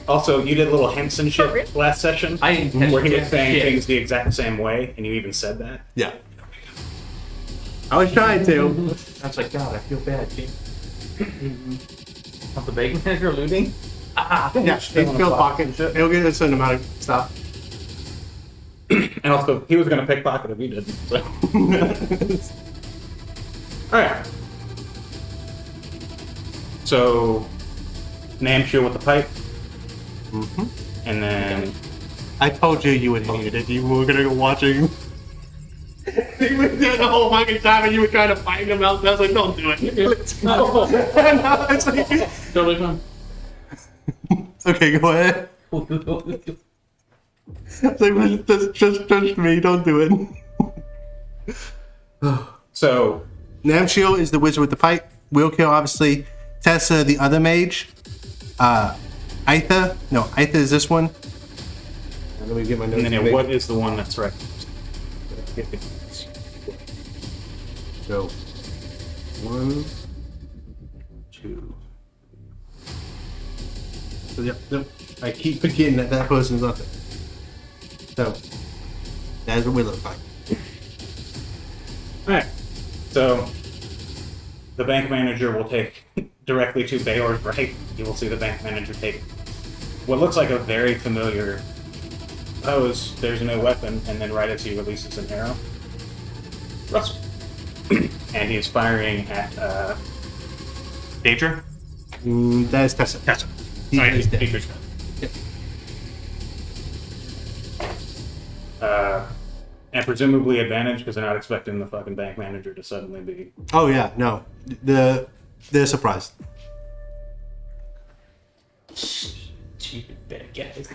Speaker 5: Also, you did little hints and shit last session.
Speaker 8: I intended
Speaker 5: where he was
Speaker 8: to-
Speaker 5: saying
Speaker 8: shit.
Speaker 5: things the exact same way, and you even said that.
Speaker 1: Yeah. I was trying to.
Speaker 8: I was like, God, I feel bad, King. Of the bank manager looting?
Speaker 1: Yeah, he's still pocket. He'll get a certain amount of stuff.
Speaker 5: And also, he was going to pickpocket if you didn't. So. Alright. So, Namshir with the pipe.
Speaker 1: Mm-hmm.
Speaker 5: And then.
Speaker 1: I told you would hate it. You were gonna go watching. He was there the whole fucking time, and you were trying to find him out. And I was like, "Don't do it." Let's go. No, it's like,
Speaker 5: Totally fine.
Speaker 1: okay, go ahead. It's like, just me. Don't do it.
Speaker 5: So,
Speaker 1: Namshil is the wizard with the pipe. Willkill, obviously. Tessa, the other mage. Aether. No, Aether is this one. Let me get my notes.
Speaker 5: and then what is the one that's right?
Speaker 1: So, 1, 2. So, yep. I keep forgetting that person's up there. So, that's what we look like.
Speaker 5: Alright. So, the bank manager will take directly to Bayor's right. You will see the bank manager take what looks like a very familiar pose. There's no weapon, and then right as he releases an arrow, Russell. And he is firing at Daedra.
Speaker 1: That is Tessa.
Speaker 5: Tessa.
Speaker 1: He's dead.
Speaker 5: Daedra's dead. And presumably advantage because they're not expecting the fucking bank manager to suddenly be.
Speaker 1: Oh yeah, no, they're surprised.
Speaker 7: Stupid bad guys.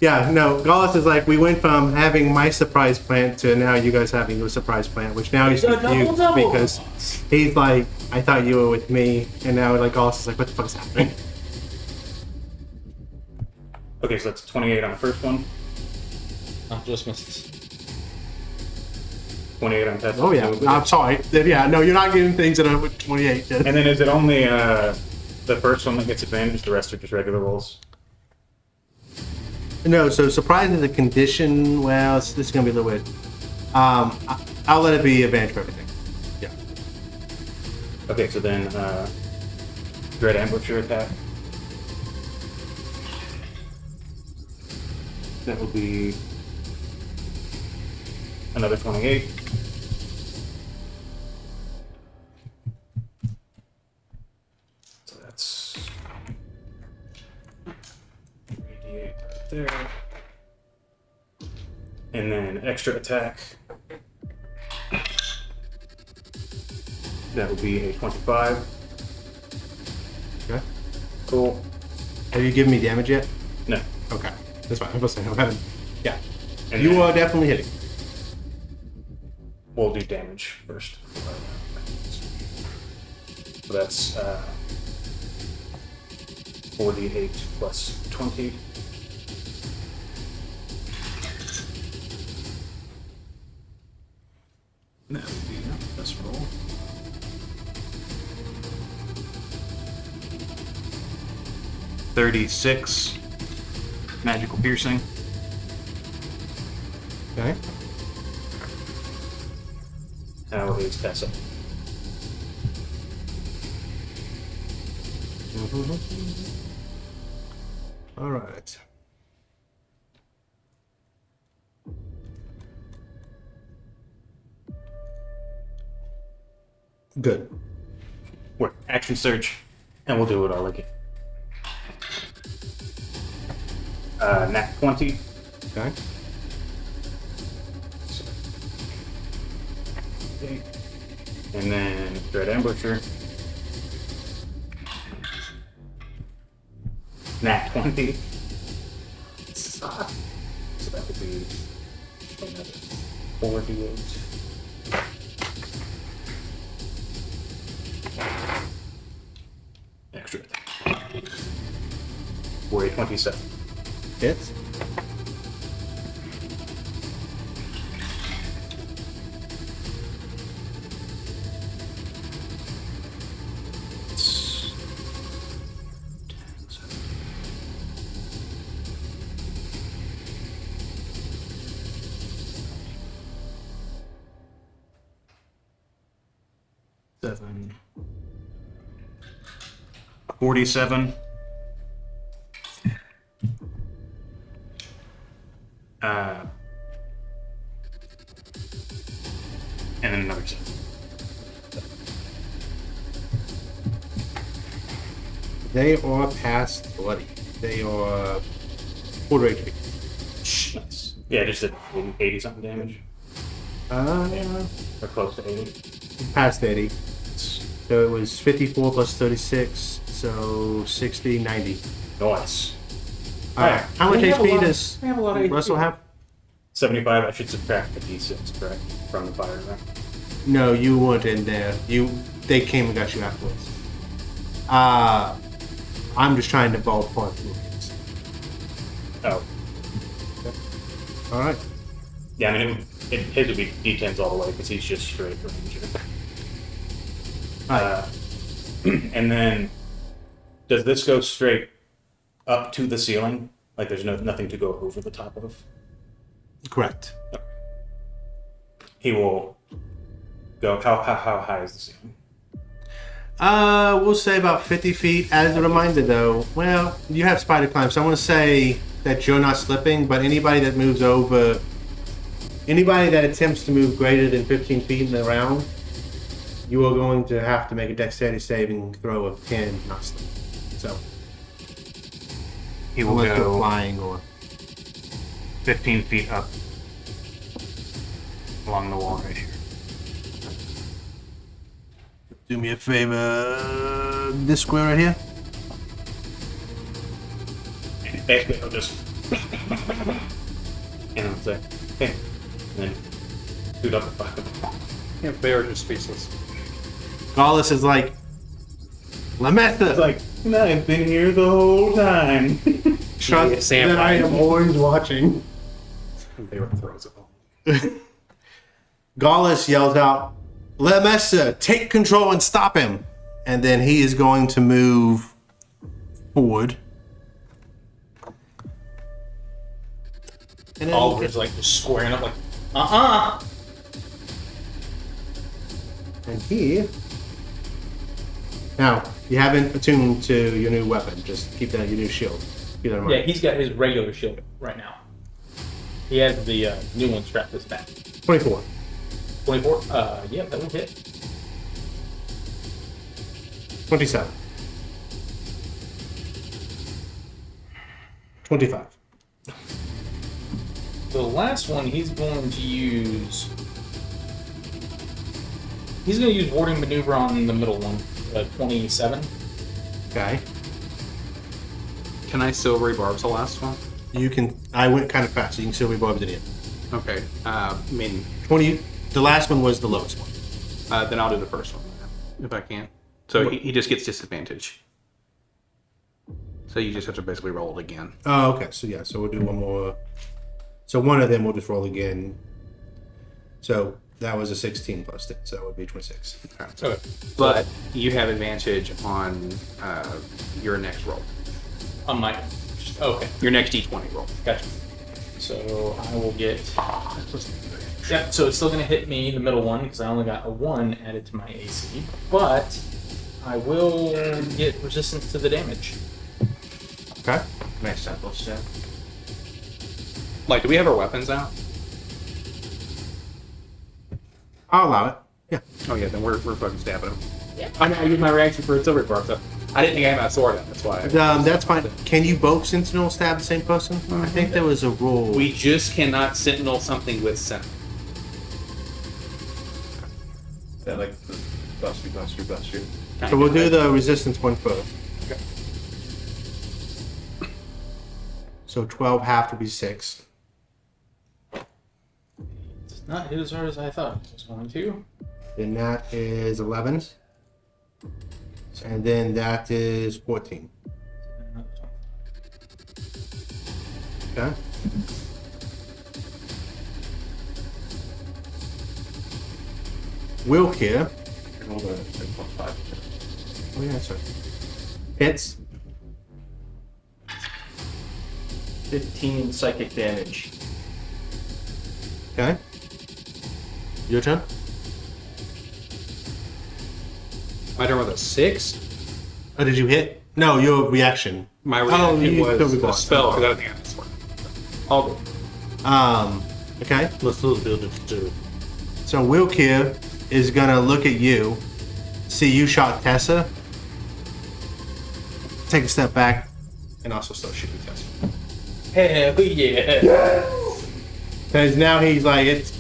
Speaker 1: Yeah, no, Golus is like, we went from having my surprise plant to now you guys having your surprise plant, which now he's confused because he's like, I thought you were with me, and now like Golus is like, what the fuck is happening?
Speaker 5: Okay, so that's 28 on the first one,
Speaker 7: Oh, just misses.
Speaker 5: 28 on Tessa.
Speaker 1: Oh yeah, I'm sorry. Then, yeah, no, you're not getting things that are with 28.
Speaker 5: And then is it only the first one that gets advantage? The rest are just regular rolls.
Speaker 1: No, so surprise is a condition. Well, this is gonna be a little weird. I'll let it be advantage for everything. Yeah.
Speaker 5: Okay, so then Dread Ambusher attack. That will be another 28. So that's 3d8. there. And then extra attack. That would be a 25.
Speaker 1: Okay.
Speaker 5: Cool.
Speaker 1: Have you given me damage yet?
Speaker 5: No.
Speaker 1: Okay. That's fine. I'm supposed to say I haven't. Yeah.
Speaker 5: And
Speaker 1: You
Speaker 5: then
Speaker 1: are definitely hitting.
Speaker 5: we'll do damage first. So that's 48 plus 20. That would be this roll. $36 magical piercing.
Speaker 1: Okay.
Speaker 5: How is Tessa?
Speaker 1: All right. Good.
Speaker 5: We're action search, and we'll do it all again. Nat 20.
Speaker 1: Okay.
Speaker 5: And then Dread Ambusher. Nat 20. So that would be 4d8. Extra attack. For a 27.
Speaker 1: Hits.
Speaker 5: Seven. 47. And then another 7.
Speaker 1: They are past bloody. They are quarter HP.
Speaker 5: Nice. Yeah, just did 80 something damage. Or close to 80.
Speaker 1: Past 80. So it was 54 plus 36, so 60, 90.
Speaker 5: Nice.
Speaker 1: Alright, how much HP does
Speaker 7: We have a lot of
Speaker 1: Russell have?
Speaker 5: 75, I should subtract the d6, correct? From the fire event.
Speaker 1: No, you weren't in there. They came and got you afterwards. I'm just trying to ballpark movements.
Speaker 5: Oh.
Speaker 1: Alright.
Speaker 5: Yeah, I mean, his would be d10s all the way because he's just straight ranger. And then, does this go straight up to the ceiling? Like there's nothing to go over the top of?
Speaker 1: Correct.
Speaker 5: He will go, how high is the ceiling?
Speaker 1: We'll say about 50 feet. As a reminder, though, well, you have spider climb, so I want to say that you're not slipping, but anybody that moves over, anybody that attempts to move greater than 15 feet in the round, you are going to have to make a dexterity saving throw of 10, not slip. So,
Speaker 5: He will
Speaker 1: unless you're
Speaker 5: go
Speaker 1: flying or
Speaker 5: 15 feet up along the wall right here.
Speaker 1: do me a favor. This square right here.
Speaker 5: And basically, I'll just and I'll say, hey, and then shoot up the fire.
Speaker 2: Yeah, bears are speechless.
Speaker 1: Golus is like, Lamessa.
Speaker 5: It's like, no, I've been here the whole time.
Speaker 1: Trust that I am always watching.
Speaker 2: Bear throws it all.
Speaker 1: Golus yells out, Lamessa, take control and stop him. And then he is going to move forward. And then
Speaker 7: Oliver's like just squaring up, like,
Speaker 1: And he. Now, you haven't attuned to your new weapon. Just keep that your new shield. Keep that in mind.
Speaker 10: Yeah, he's got his regular shield right now. He has the new one strapped to his back.
Speaker 1: 24.
Speaker 10: 24? Yeah, that will hit.
Speaker 1: 27. 25.
Speaker 10: The last one he's going to use. He's going to use warding maneuver on the middle one, 27.
Speaker 1: Okay.
Speaker 2: Can I silvery barbs the last one?
Speaker 1: You can. I went kind of fast, so you can still rebarb it in.
Speaker 2: Okay. I mean,
Speaker 1: 20. The last one was the lowest one.
Speaker 2: then I'll do the first one if I can. So he just gets disadvantage. So you just have to basically roll it again.
Speaker 1: Oh, okay. So yeah. So we'll do one more. So one of them we'll just roll again. So that was a 16 plus 10, so that would be 26.
Speaker 2: Okay. But you have advantage on your next roll.
Speaker 10: On my. Okay,
Speaker 2: Your next d20 roll.
Speaker 10: gotcha. So I will get. Yeah, so it's still going to hit me, the middle one, because I only got a 1 added to my AC. But I will get resistance to the damage.
Speaker 1: Okay.
Speaker 8: Nice sample step.
Speaker 2: Like, do we have our weapons out?
Speaker 1: I'll allow it. Yeah.
Speaker 2: Oh yeah, then we're fucking stabbing him. Yeah. I know. I used my reaction for a silver barb, so I didn't think I had my sword out. That's why.
Speaker 1: That's fine. Can you both sentinel stab the same person? I think there was a rule.
Speaker 2: We just cannot sentinel something with sentinel.
Speaker 8: That like the bust you.
Speaker 1: So we'll do the resistance one first.
Speaker 2: Okay.
Speaker 1: So 12 half to be 6.
Speaker 10: It's not hit as hard as I thought it was going to.
Speaker 1: Then that is 11. And then that is 14. Okay. Will here.
Speaker 8: Roll the 5.
Speaker 1: Oh yeah, sorry. Hits.
Speaker 8: 15 psychic damage.
Speaker 1: Okay. Your turn.
Speaker 2: My turn with a 6.
Speaker 1: Oh, did you hit? No, your reaction.
Speaker 2: My reaction
Speaker 1: you
Speaker 2: was
Speaker 1: still
Speaker 2: the
Speaker 1: reborn.
Speaker 2: spell because I don't think I have a sword. All good.
Speaker 1: Okay.
Speaker 9: Let's still build it too.
Speaker 1: So Wilkir is gonna look at you, see you shot Tessa, take a step back, and also start shooting Tessa.
Speaker 10: Hell yeah!
Speaker 1: Because now he's like, it's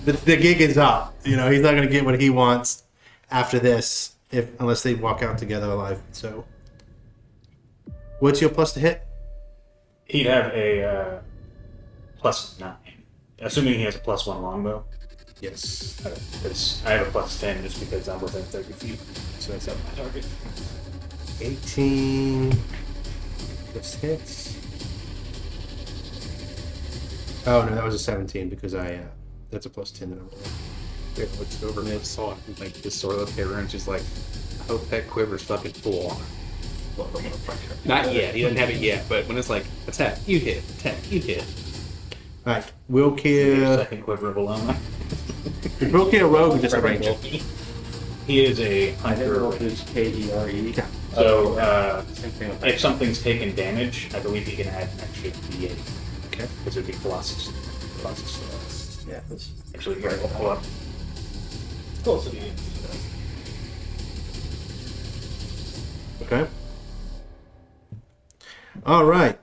Speaker 1: the gig is up. You know, he's not gonna get what he wants after this, unless they walk out together alive. So, what's your plus to hit?
Speaker 5: He'd have a +9, assuming he has a +1 longbow.
Speaker 1: Yes.
Speaker 5: Because I have a +10 just because I'm within 30 feet, so that's up my target.
Speaker 1: 18 plus hits. Oh no, that was a 17 because that's a +10 that I'm rolling.
Speaker 2: It looks over and it's saw it. Like this sort of hair and just like, I hope that quiver's fucking full on. Not yet. He doesn't have it yet. But when it's like attack, you hit. Attack, you hit.
Speaker 1: All right, Wilkir.
Speaker 5: Second quiver of alone.
Speaker 1: Wilkir rogue or just a ranger?
Speaker 5: He is a
Speaker 8: I never
Speaker 5: hunter.
Speaker 8: rolled his KERE.
Speaker 5: So
Speaker 8: Same thing with
Speaker 5: if something's taken damage, I believe he can add an extra D8.
Speaker 1: Okay.
Speaker 5: Because it would be Colossus.
Speaker 8: yeah, that's
Speaker 5: Actually, here, I'll pull up.
Speaker 10: Close to the end.
Speaker 1: Okay. All right.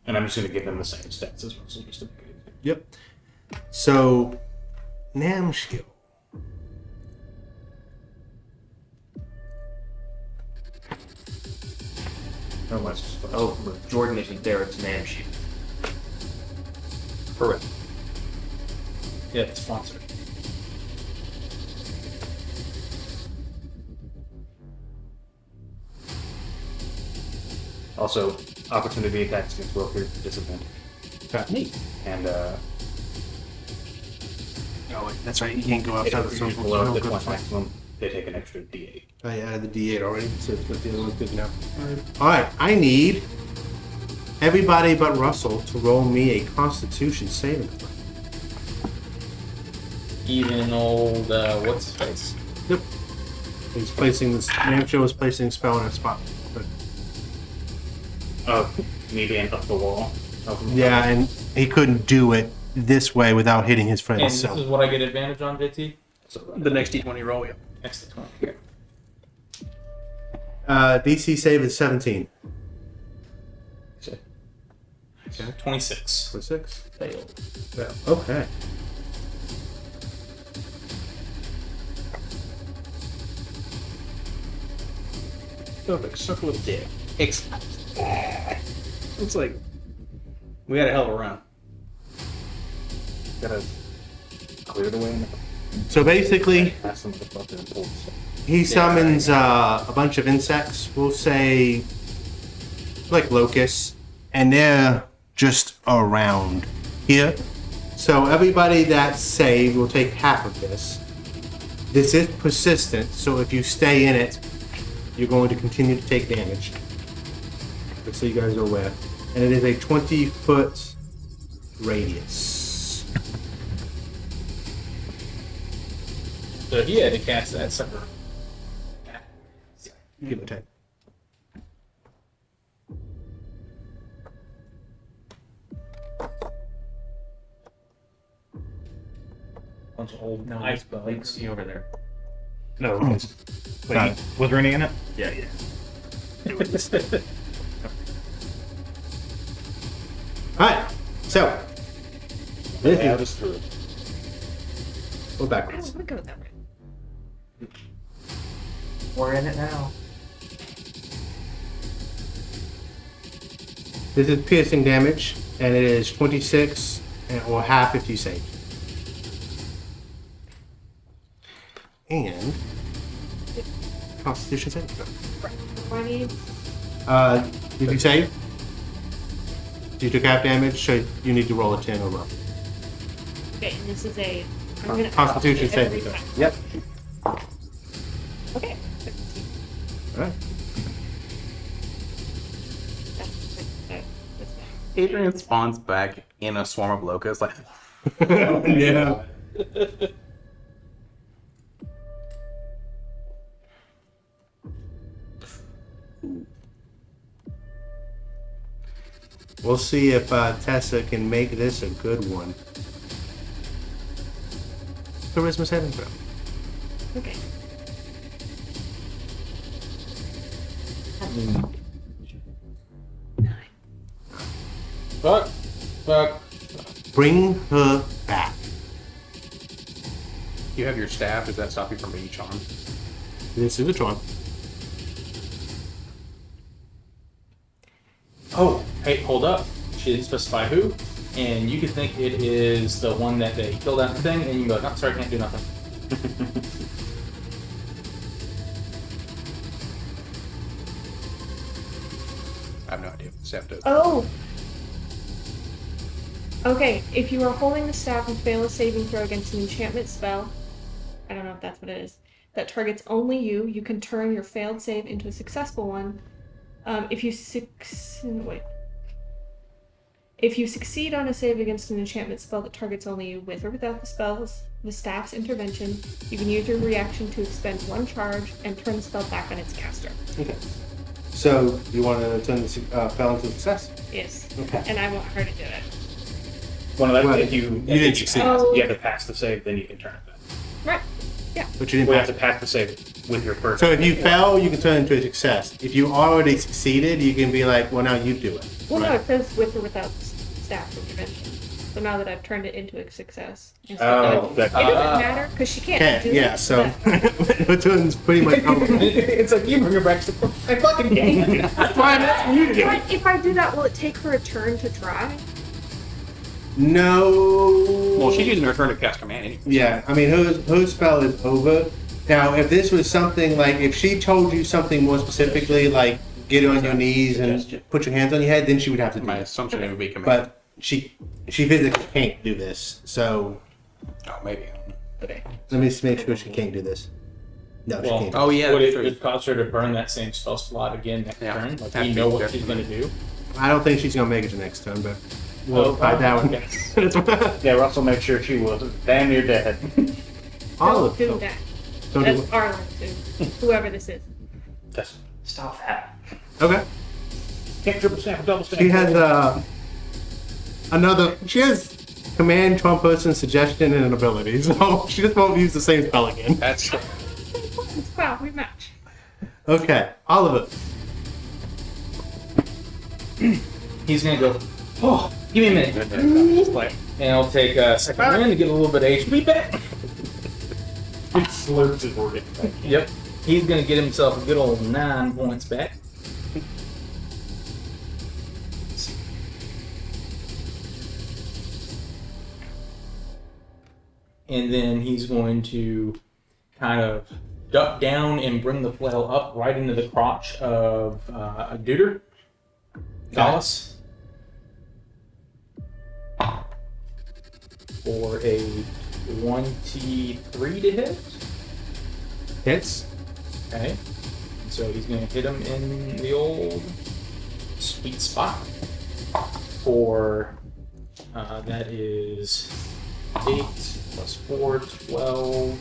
Speaker 5: And I'm just going to give him the same stats as well, so just to make it easy.
Speaker 1: Yep. So, Namshil.
Speaker 8: Oh, Jordan isn't there, it's Namshi.
Speaker 2: Correct.
Speaker 10: Yeah, it's sponsored.
Speaker 5: Also, opportunity attacks against Wilker, disadvantage.
Speaker 1: Neat.
Speaker 5: And
Speaker 1: Oh, wait, that's right. You can't go
Speaker 5: if
Speaker 1: outside the
Speaker 5: it's
Speaker 1: circle.
Speaker 5: below
Speaker 1: Oh,
Speaker 5: the
Speaker 1: good.
Speaker 5: 20 maximum, they take an extra D8.
Speaker 1: I added the D8 already, so it's good. The other one's good now. All right. I need everybody but Russell to roll me a Constitution saving throw.
Speaker 10: Even old, what's his face?
Speaker 1: Yep. He's placing this. Namshil is placing a spell in a spot. But,
Speaker 5: Oh, me being up the wall.
Speaker 1: yeah, and he couldn't do it this way without hitting his friend.
Speaker 10: And
Speaker 1: So
Speaker 10: this is what I get advantage on, JT?
Speaker 2: The next D20 roll, yeah.
Speaker 10: Next to 20. Okay.
Speaker 1: DC save is 17. Okay.
Speaker 10: 26.
Speaker 1: 26.
Speaker 5: Failed.
Speaker 1: Yeah. Okay.
Speaker 2: Perfect circle of death. It's like we had a hell of a run.
Speaker 9: Gotta clear the way.
Speaker 1: So basically,
Speaker 9: Pass some of the fucking bolts.
Speaker 1: he summons a bunch of insects. We'll say like locusts, and they're just around here. So everybody that's saved will take half of this. This is persistent, so if you stay in it, you're going to continue to take damage. Just so you guys are aware. And it is a 20-foot radius.
Speaker 10: So he had to cast that sucker.
Speaker 1: Give or take.
Speaker 5: Bunch of old ice bugs. See over there.
Speaker 9: No. Wait,
Speaker 1: Got it.
Speaker 9: was there any in it?
Speaker 5: Yeah, yeah.
Speaker 1: Alright, so. This
Speaker 9: Yeah,
Speaker 1: is,
Speaker 9: just through.
Speaker 1: we're
Speaker 6: I
Speaker 1: backwards.
Speaker 6: don't want to go that way.
Speaker 5: We're in it now.
Speaker 1: This is piercing damage, and it is 26, or half if you save. And Constitution saving throw.
Speaker 6: I need.
Speaker 1: Did you save? You took half damage, so you need to roll a 10 or above.
Speaker 6: Okay, and this is a. I'm gonna
Speaker 1: Constitution
Speaker 6: ask
Speaker 1: saving
Speaker 6: every
Speaker 1: throw.
Speaker 6: time.
Speaker 1: Yep.
Speaker 6: Okay.
Speaker 1: Alright.
Speaker 6: That's fine.
Speaker 2: Adrian spawns back in a swarm of locusts, like
Speaker 1: Yeah. We'll see if Tessa can make this a good one. Charisma saving throw.
Speaker 6: Okay.
Speaker 10: Fuck. Fuck.
Speaker 1: Bring her back.
Speaker 2: you have your staff. Does that stop you from being charmed?
Speaker 1: This is a charm.
Speaker 10: Oh, hey, hold up. She didn't specify who, and you could think it is the one that they killed out the thing, and you go, no, sorry, can't do nothing.
Speaker 2: I have no idea. Staff does.
Speaker 6: Oh. Okay, if you are holding the staff and fail a saving throw against an enchantment spell, I don't know if that's what it is, that targets only you, you can turn your failed save into a successful one. If you succeed on a save against an enchantment spell that targets only you, with or without the staff's intervention, you can use your reaction to expend one charge and turn the spell back on its caster.
Speaker 1: Okay. So you want to turn the spell into success?
Speaker 6: Yes.
Speaker 1: Okay.
Speaker 6: And I want her to do it.
Speaker 5: One of that,
Speaker 1: Well,
Speaker 5: if you
Speaker 1: didn't succeed.
Speaker 6: Oh.
Speaker 5: you have to pass the save, then you can turn it back.
Speaker 6: Right.
Speaker 1: But you
Speaker 5: We
Speaker 1: didn't.
Speaker 5: have to pass the save with your first.
Speaker 1: So if you fail, you can turn it into a success. If you already succeeded, you can be like, well, now you do it.
Speaker 6: Well, no, it says with or without staff intervention. So now that I've turned it into a success.
Speaker 5: Oh,
Speaker 6: it
Speaker 5: that-
Speaker 6: doesn't matter because she can't
Speaker 1: Can't,
Speaker 6: do
Speaker 1: yeah,
Speaker 6: it.
Speaker 1: so
Speaker 6: but-
Speaker 1: the turn's pretty much over.
Speaker 10: It's like you bring her back to the fucking game. That's why I'm asking you to do it.
Speaker 6: But if I do that, will it take her a turn to try?
Speaker 1: No.
Speaker 2: Well, she's using her turn to cast command anyway.
Speaker 1: Yeah, I mean, her spell is over. Now, if this was something like, if she told you something more specifically, like get on your knees and put your hands on your head, then she would have to do
Speaker 2: My
Speaker 1: it.
Speaker 2: assumption it would be command.
Speaker 1: But she physically can't do this. So
Speaker 2: Oh, maybe. I don't know.
Speaker 6: Okay.
Speaker 1: let me just make sure she can't do this. No, she
Speaker 10: Well,
Speaker 1: can't.
Speaker 2: Oh yeah,
Speaker 10: Would it
Speaker 2: true.
Speaker 10: just cause her to burn that same spell slot again next
Speaker 2: Yeah.
Speaker 10: turn? Like,
Speaker 2: Have
Speaker 10: we
Speaker 2: to,
Speaker 10: know what she's
Speaker 2: definitely.
Speaker 10: going to do?
Speaker 1: I don't think she's gonna make it to next turn, but we'll find out.
Speaker 10: okay.
Speaker 1: That's what.
Speaker 5: Yeah, Russell made sure she was damn near dead.
Speaker 1: All
Speaker 6: Don't
Speaker 1: of
Speaker 6: do
Speaker 1: them.
Speaker 6: that.
Speaker 1: Don't do
Speaker 6: That's Arlen to whoever this is.
Speaker 5: Just stop that.
Speaker 1: Okay.
Speaker 5: Can't triple snap or double snap.
Speaker 1: She has another. She has command, charm person, suggestion, and an ability. So she just won't use the same spell again.
Speaker 2: That's
Speaker 6: Wow, we match.
Speaker 1: Okay, Oliver.
Speaker 10: He's going to go Oh, give me a minute. And I'll take a second win to get a little bit of HP back.
Speaker 4: It slurps his organ back.
Speaker 10: Yep. He's going to get himself a good old 9 points back. And then he's going to kind of duck down and bring the flail up right into the crotch of a Duder. Golus. For a 23 to hit.
Speaker 1: Hits.
Speaker 10: Okay. So he's going to hit him in the old sweet spot. For that is 8 plus 4, 12,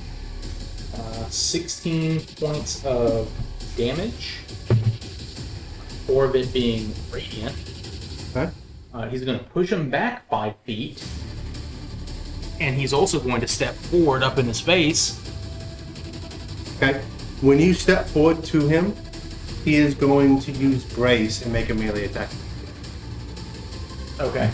Speaker 10: 16 points of damage. 4 of it being radiant.
Speaker 1: Okay.
Speaker 10: He's going to push him back 5 feet. And he's also going to step forward up in his face.
Speaker 1: Okay. When you step forward to him, he is going to use brace and make a melee attack.
Speaker 10: Okay.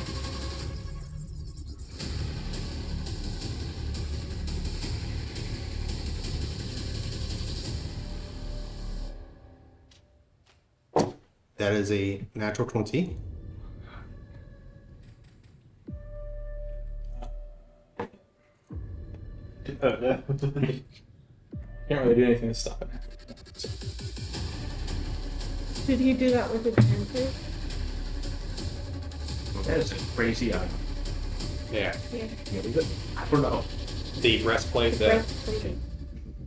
Speaker 1: That is a natural 20.
Speaker 10: Can't really do anything to stop it. So.
Speaker 6: Did he do that with advantage?
Speaker 8: That is a crazy item.
Speaker 2: Yeah.
Speaker 6: Yeah.
Speaker 8: I don't know.
Speaker 2: The breastplate. The
Speaker 6: Breastplate.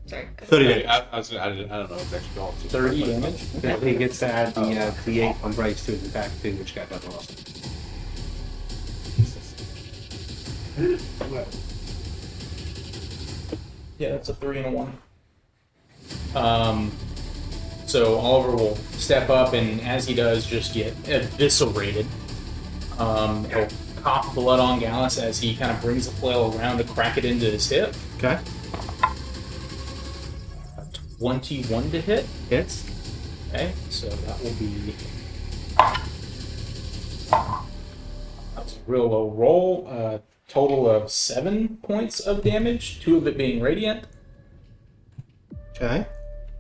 Speaker 6: Sorry.
Speaker 1: 30
Speaker 2: I,
Speaker 1: damage.
Speaker 2: I don't know if it's actually called
Speaker 10: 30 damage.
Speaker 1: Yeah, he gets to add the D8 on brace to his attack too, which got double also.
Speaker 10: Yeah, that's a 3 and a 1. So Oliver will step up, and as he does, just get eviscerated. He'll cough blood on Gallus as he kind of brings the flail around to crack it into his hip.
Speaker 1: Okay.
Speaker 10: 21 to hit.
Speaker 1: Hits.
Speaker 10: Okay, so that will be. That's a real low roll. Total of 7 points of damage, 2 of it being radiant.
Speaker 1: Okay.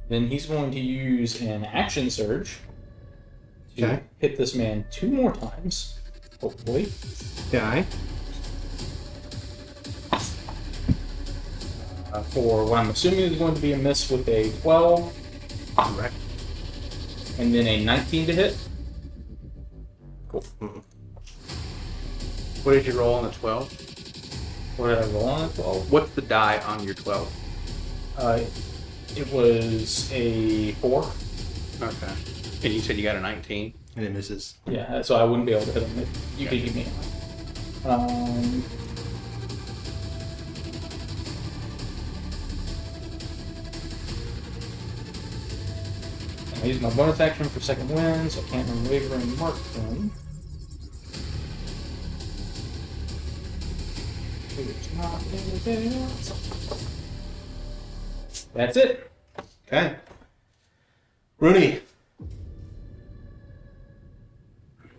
Speaker 10: Then he's going to use an action surge to
Speaker 1: Okay.
Speaker 10: hit this man 2 more times, hopefully.
Speaker 1: Okay.
Speaker 10: For what I'm assuming is going to be a miss with a 12.
Speaker 1: Correct.
Speaker 10: And then a 19 to hit. Cool.
Speaker 2: What did you roll on the 12?
Speaker 10: What did I roll on a 12?
Speaker 2: What's the die on your 12?
Speaker 10: It was a 4.
Speaker 2: Okay. And you said you got a 19?
Speaker 1: And it misses.
Speaker 10: Yeah, so I wouldn't be able to hit him if you could give me a I use my bonus action for second win, so I can't unwavering mark them. There's not anything else. That's it.
Speaker 1: Okay. Rooney.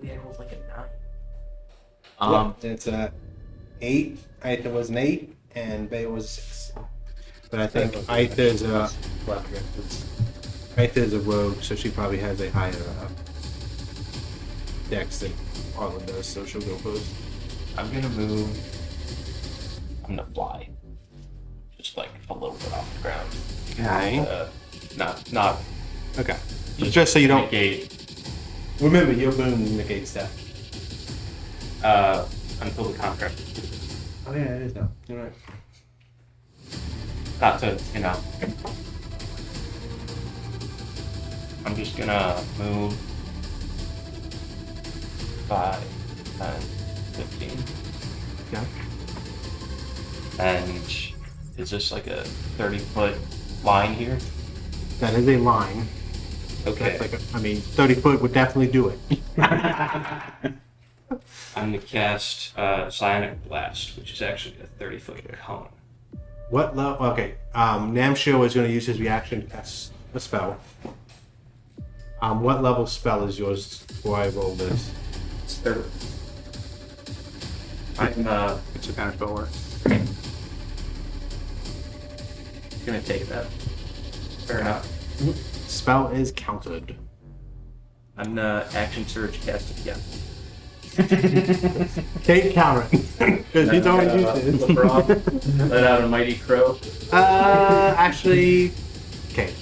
Speaker 8: Yeah, it was like a 9.
Speaker 1: It's a 8. Aether was an 8, and Bay was a 6. But I think Aether's a rogue, so she probably has a higher dex than Arlen does, so she'll go first.
Speaker 8: I'm gonna move. I'm gonna fly. Just like a little bit off the ground.
Speaker 1: Okay.
Speaker 8: Not.
Speaker 1: Okay. Just so you don't.
Speaker 8: Negate.
Speaker 1: Remember, your boon negates that.
Speaker 8: Until the contract.
Speaker 1: Oh yeah, it is now. You're right.
Speaker 8: Not to, I'm just gonna move 5, 10, 15.
Speaker 1: Yeah.
Speaker 8: And is this like a 30-foot line here?
Speaker 1: That is a line.
Speaker 8: Okay.
Speaker 1: That's like 30 foot would definitely do it.
Speaker 8: I'm gonna cast Psionic Blast, which is actually a 30-foot cone.
Speaker 1: What level? Okay. Namshil is going to use his reaction to cast a spell. What level spell is yours before I roll this?
Speaker 8: It's 30. I'm
Speaker 2: It's a counter spell work.
Speaker 8: gonna take that. Fair enough.
Speaker 1: Spell is counted.
Speaker 8: I'm gonna action surge cast it again.
Speaker 1: Can't counter it. Because he's already used it.
Speaker 8: LeBron, let out a mighty crow.
Speaker 1: Actually, okay.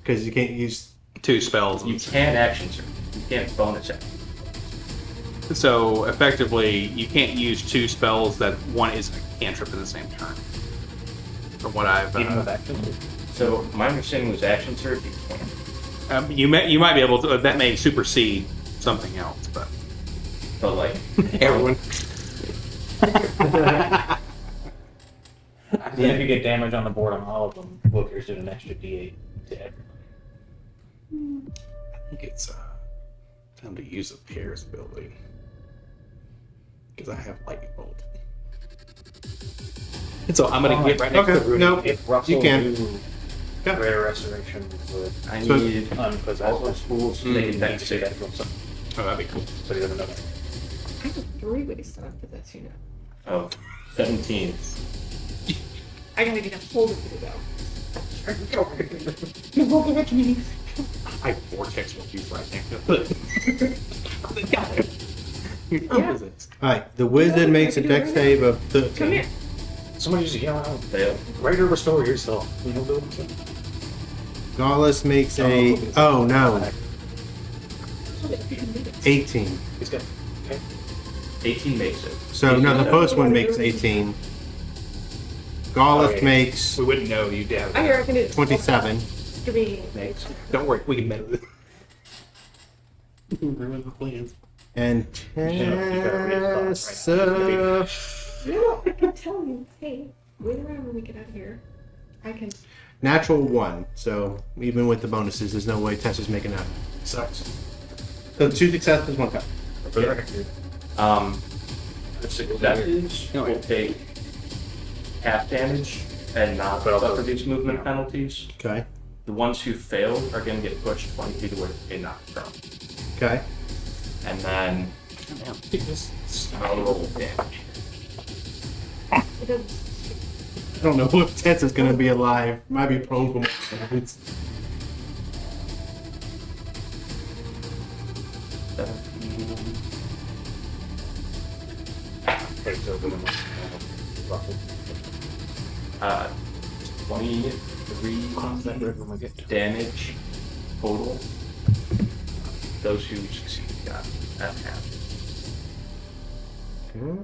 Speaker 1: Because you can't use.
Speaker 2: 2 spells.
Speaker 8: You can action surge. You can't bonus it.
Speaker 2: So effectively, you can't use 2 spells that one is a cantrip in the same turn. From what I've.
Speaker 5: Even with action.
Speaker 8: So my understanding was action surge. You can't.
Speaker 2: You might be able to. That may supersede something else, but
Speaker 8: But like
Speaker 2: everyone.
Speaker 5: Then if you get damage on the board on all of them, Bookers did an extra D8 to everyone.
Speaker 2: I think it's time to use a Pierce ability because I have lightning bolt. And so I'm gonna get right next to
Speaker 1: Okay,
Speaker 2: Rudy.
Speaker 1: no,
Speaker 5: If Russell
Speaker 1: you can.
Speaker 5: do
Speaker 1: Yeah.
Speaker 5: Greater Restoration would
Speaker 8: I
Speaker 1: So-
Speaker 8: need
Speaker 5: unpossess
Speaker 8: all
Speaker 5: us.
Speaker 8: schools to
Speaker 2: Mm.
Speaker 8: make it
Speaker 5: He
Speaker 8: back
Speaker 5: can
Speaker 8: to
Speaker 5: say
Speaker 8: save.
Speaker 5: that from something,
Speaker 2: Oh, that'd be cool.
Speaker 5: but he doesn't know that.
Speaker 6: I have 3 ways to unpossess you now.
Speaker 8: Oh, 17.
Speaker 6: I gotta get a hold of you though. No, give it to me.
Speaker 2: I vortex with you right now.
Speaker 1: Alright, the wizard makes a dex save of 13.
Speaker 6: Come here.
Speaker 5: Somebody just yell out,
Speaker 8: Fail.
Speaker 5: greater restore yourself. You know, do it.
Speaker 1: Gallus makes a. Oh no. 18.
Speaker 5: He's got. Okay.
Speaker 8: 18 makes it.
Speaker 1: So, no, the first one makes 18. Gallus
Speaker 5: Okay.
Speaker 1: makes
Speaker 2: We wouldn't know you did.
Speaker 6: I hear I can do it.
Speaker 1: 27.
Speaker 6: 3 makes.
Speaker 2: Don't worry, we can medal it. Ruin the plans.
Speaker 1: And Tessa.
Speaker 6: No, I can tell you. Hey, wait around when we get out of here. I can.
Speaker 1: Natural 1. So, even with the bonuses, there's no way Tessa's making that. Sucks. So, 2 successes, 1 cut.
Speaker 8: The successes will take half damage and not suffer these movement penalties.
Speaker 1: Okay.
Speaker 8: The ones who fail are going to get pushed 20 feet away and knocked prone.
Speaker 1: Okay.
Speaker 8: And then I'll roll damage.
Speaker 6: It doesn't.
Speaker 1: I don't know if Tessa's gonna be alive. Might be prone for more damage.
Speaker 8: 17.
Speaker 5: Breaks open and Russell.
Speaker 8: 23
Speaker 5: Cross that bridge when we get to it.
Speaker 8: damage total. Those who succeed got that half.
Speaker 1: Okay.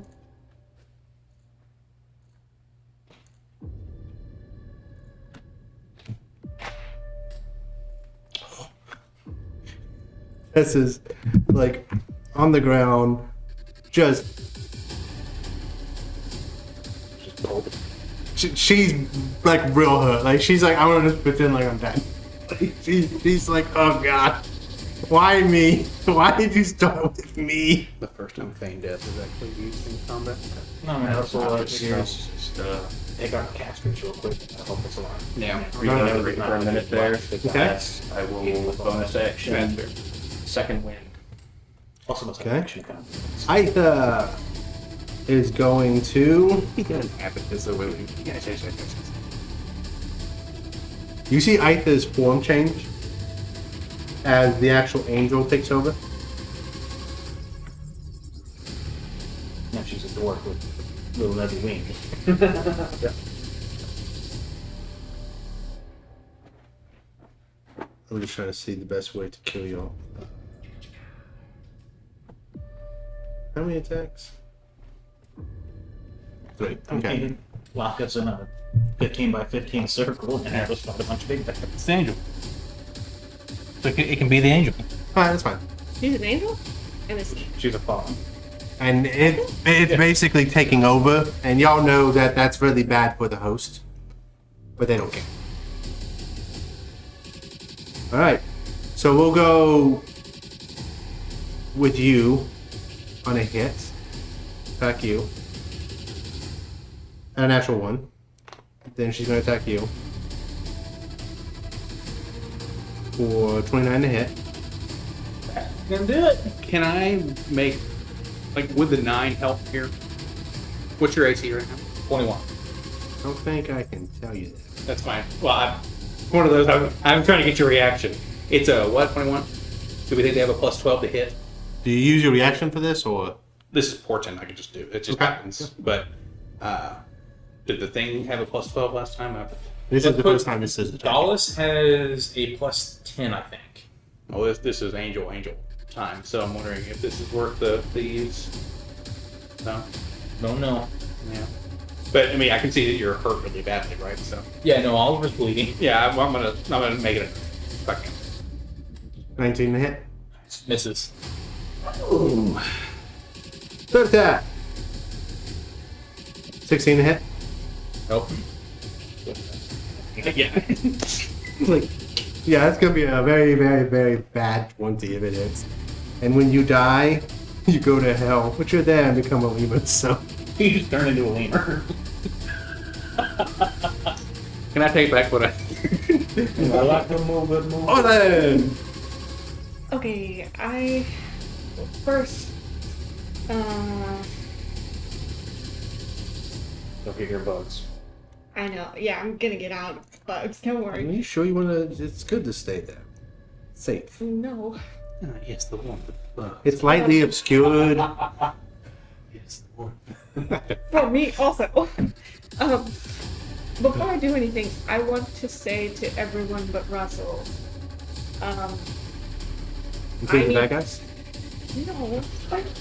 Speaker 1: Tessa's like on the ground, just she's like real hurt. Like she's like, I'm gonna just pretend like I'm dead. Like, she's like, oh god, why me? Why did you start with me?
Speaker 2: The first time feign death is actually used in combat.
Speaker 5: No, man, Russell,
Speaker 8: Just
Speaker 5: take out the casters real quick. I hope it's alive.
Speaker 2: Yeah.
Speaker 8: regenerate for a minute there.
Speaker 1: Okay.
Speaker 8: I will bonus action. Second wind.
Speaker 5: Also, must have
Speaker 1: Okay.
Speaker 5: action count.
Speaker 1: Aitha is going to.
Speaker 2: He doesn't have it this way.
Speaker 1: You see Aitha's form change as the actual angel takes over.
Speaker 5: Now she's a dwarf with little nubby wings.
Speaker 1: I'm just trying to see the best way to kill y'all. How many attacks? 3. Okay.
Speaker 5: Lock us in a 15 by 15 circle and have us fight a bunch of big guys.
Speaker 9: It's the angel. So it can be the angel.
Speaker 1: Alright, that's fine.
Speaker 6: He's an angel? And it's.
Speaker 5: She's a fallen.
Speaker 1: And it's basically taking over, and y'all know that that's really bad for the host, but they don't care. All right, so we'll go with you on a hit. Attack you. And a natural 1. Then she's going to attack you for 29 to hit.
Speaker 5: Gonna do it.
Speaker 2: Can I make like, would the 9 help here? What's your AC right now?
Speaker 10: 21.
Speaker 1: I don't think I can tell you that.
Speaker 2: That's fine. Well, one of those. I'm trying to get your reaction. It's a what? 21. Do we think they have a plus 12 to hit?
Speaker 1: Do you use your reaction for this, or?
Speaker 2: This is portent. I can just do. It just
Speaker 1: Okay.
Speaker 2: happens. But did the thing have a plus 12 last time?
Speaker 1: This is the first time this is attacking.
Speaker 10: Dallas has a plus 10, I think.
Speaker 2: Oh, this is angel time. So I'm wondering if this is worth the use. No.
Speaker 10: Don't know.
Speaker 2: Yeah. But I mean, I can see that you're hurt really badly, right? So
Speaker 10: Yeah, no, Oliver's bleeding.
Speaker 2: yeah, I'm gonna make it if I can.
Speaker 1: 19 to hit.
Speaker 10: Misses.
Speaker 1: Ooh. Third attack. 16 to hit.
Speaker 10: Nope.
Speaker 2: Yeah.
Speaker 1: Like, yeah, that's gonna be a very, very, very bad 20 if it hits. And when you die, you go to hell, but you're there and become a lemur. So
Speaker 5: You just turn into a lemur.
Speaker 2: Can I take back what I?
Speaker 9: I like to move it more.
Speaker 1: oh then.
Speaker 6: Okay, I first.
Speaker 5: Don't get your bugs.
Speaker 6: I know. Yeah, I'm gonna get out of bugs. Don't
Speaker 1: Are
Speaker 6: worry.
Speaker 1: you sure you wanna? It's good to stay there. Safe.
Speaker 6: No.
Speaker 2: Yes, the one.
Speaker 1: It's lightly obscured.
Speaker 2: Yes, the one.
Speaker 6: For me also. Before I do anything, I want to say to everyone but Russell.
Speaker 1: Including the
Speaker 6: I
Speaker 1: bad guys.
Speaker 6: No.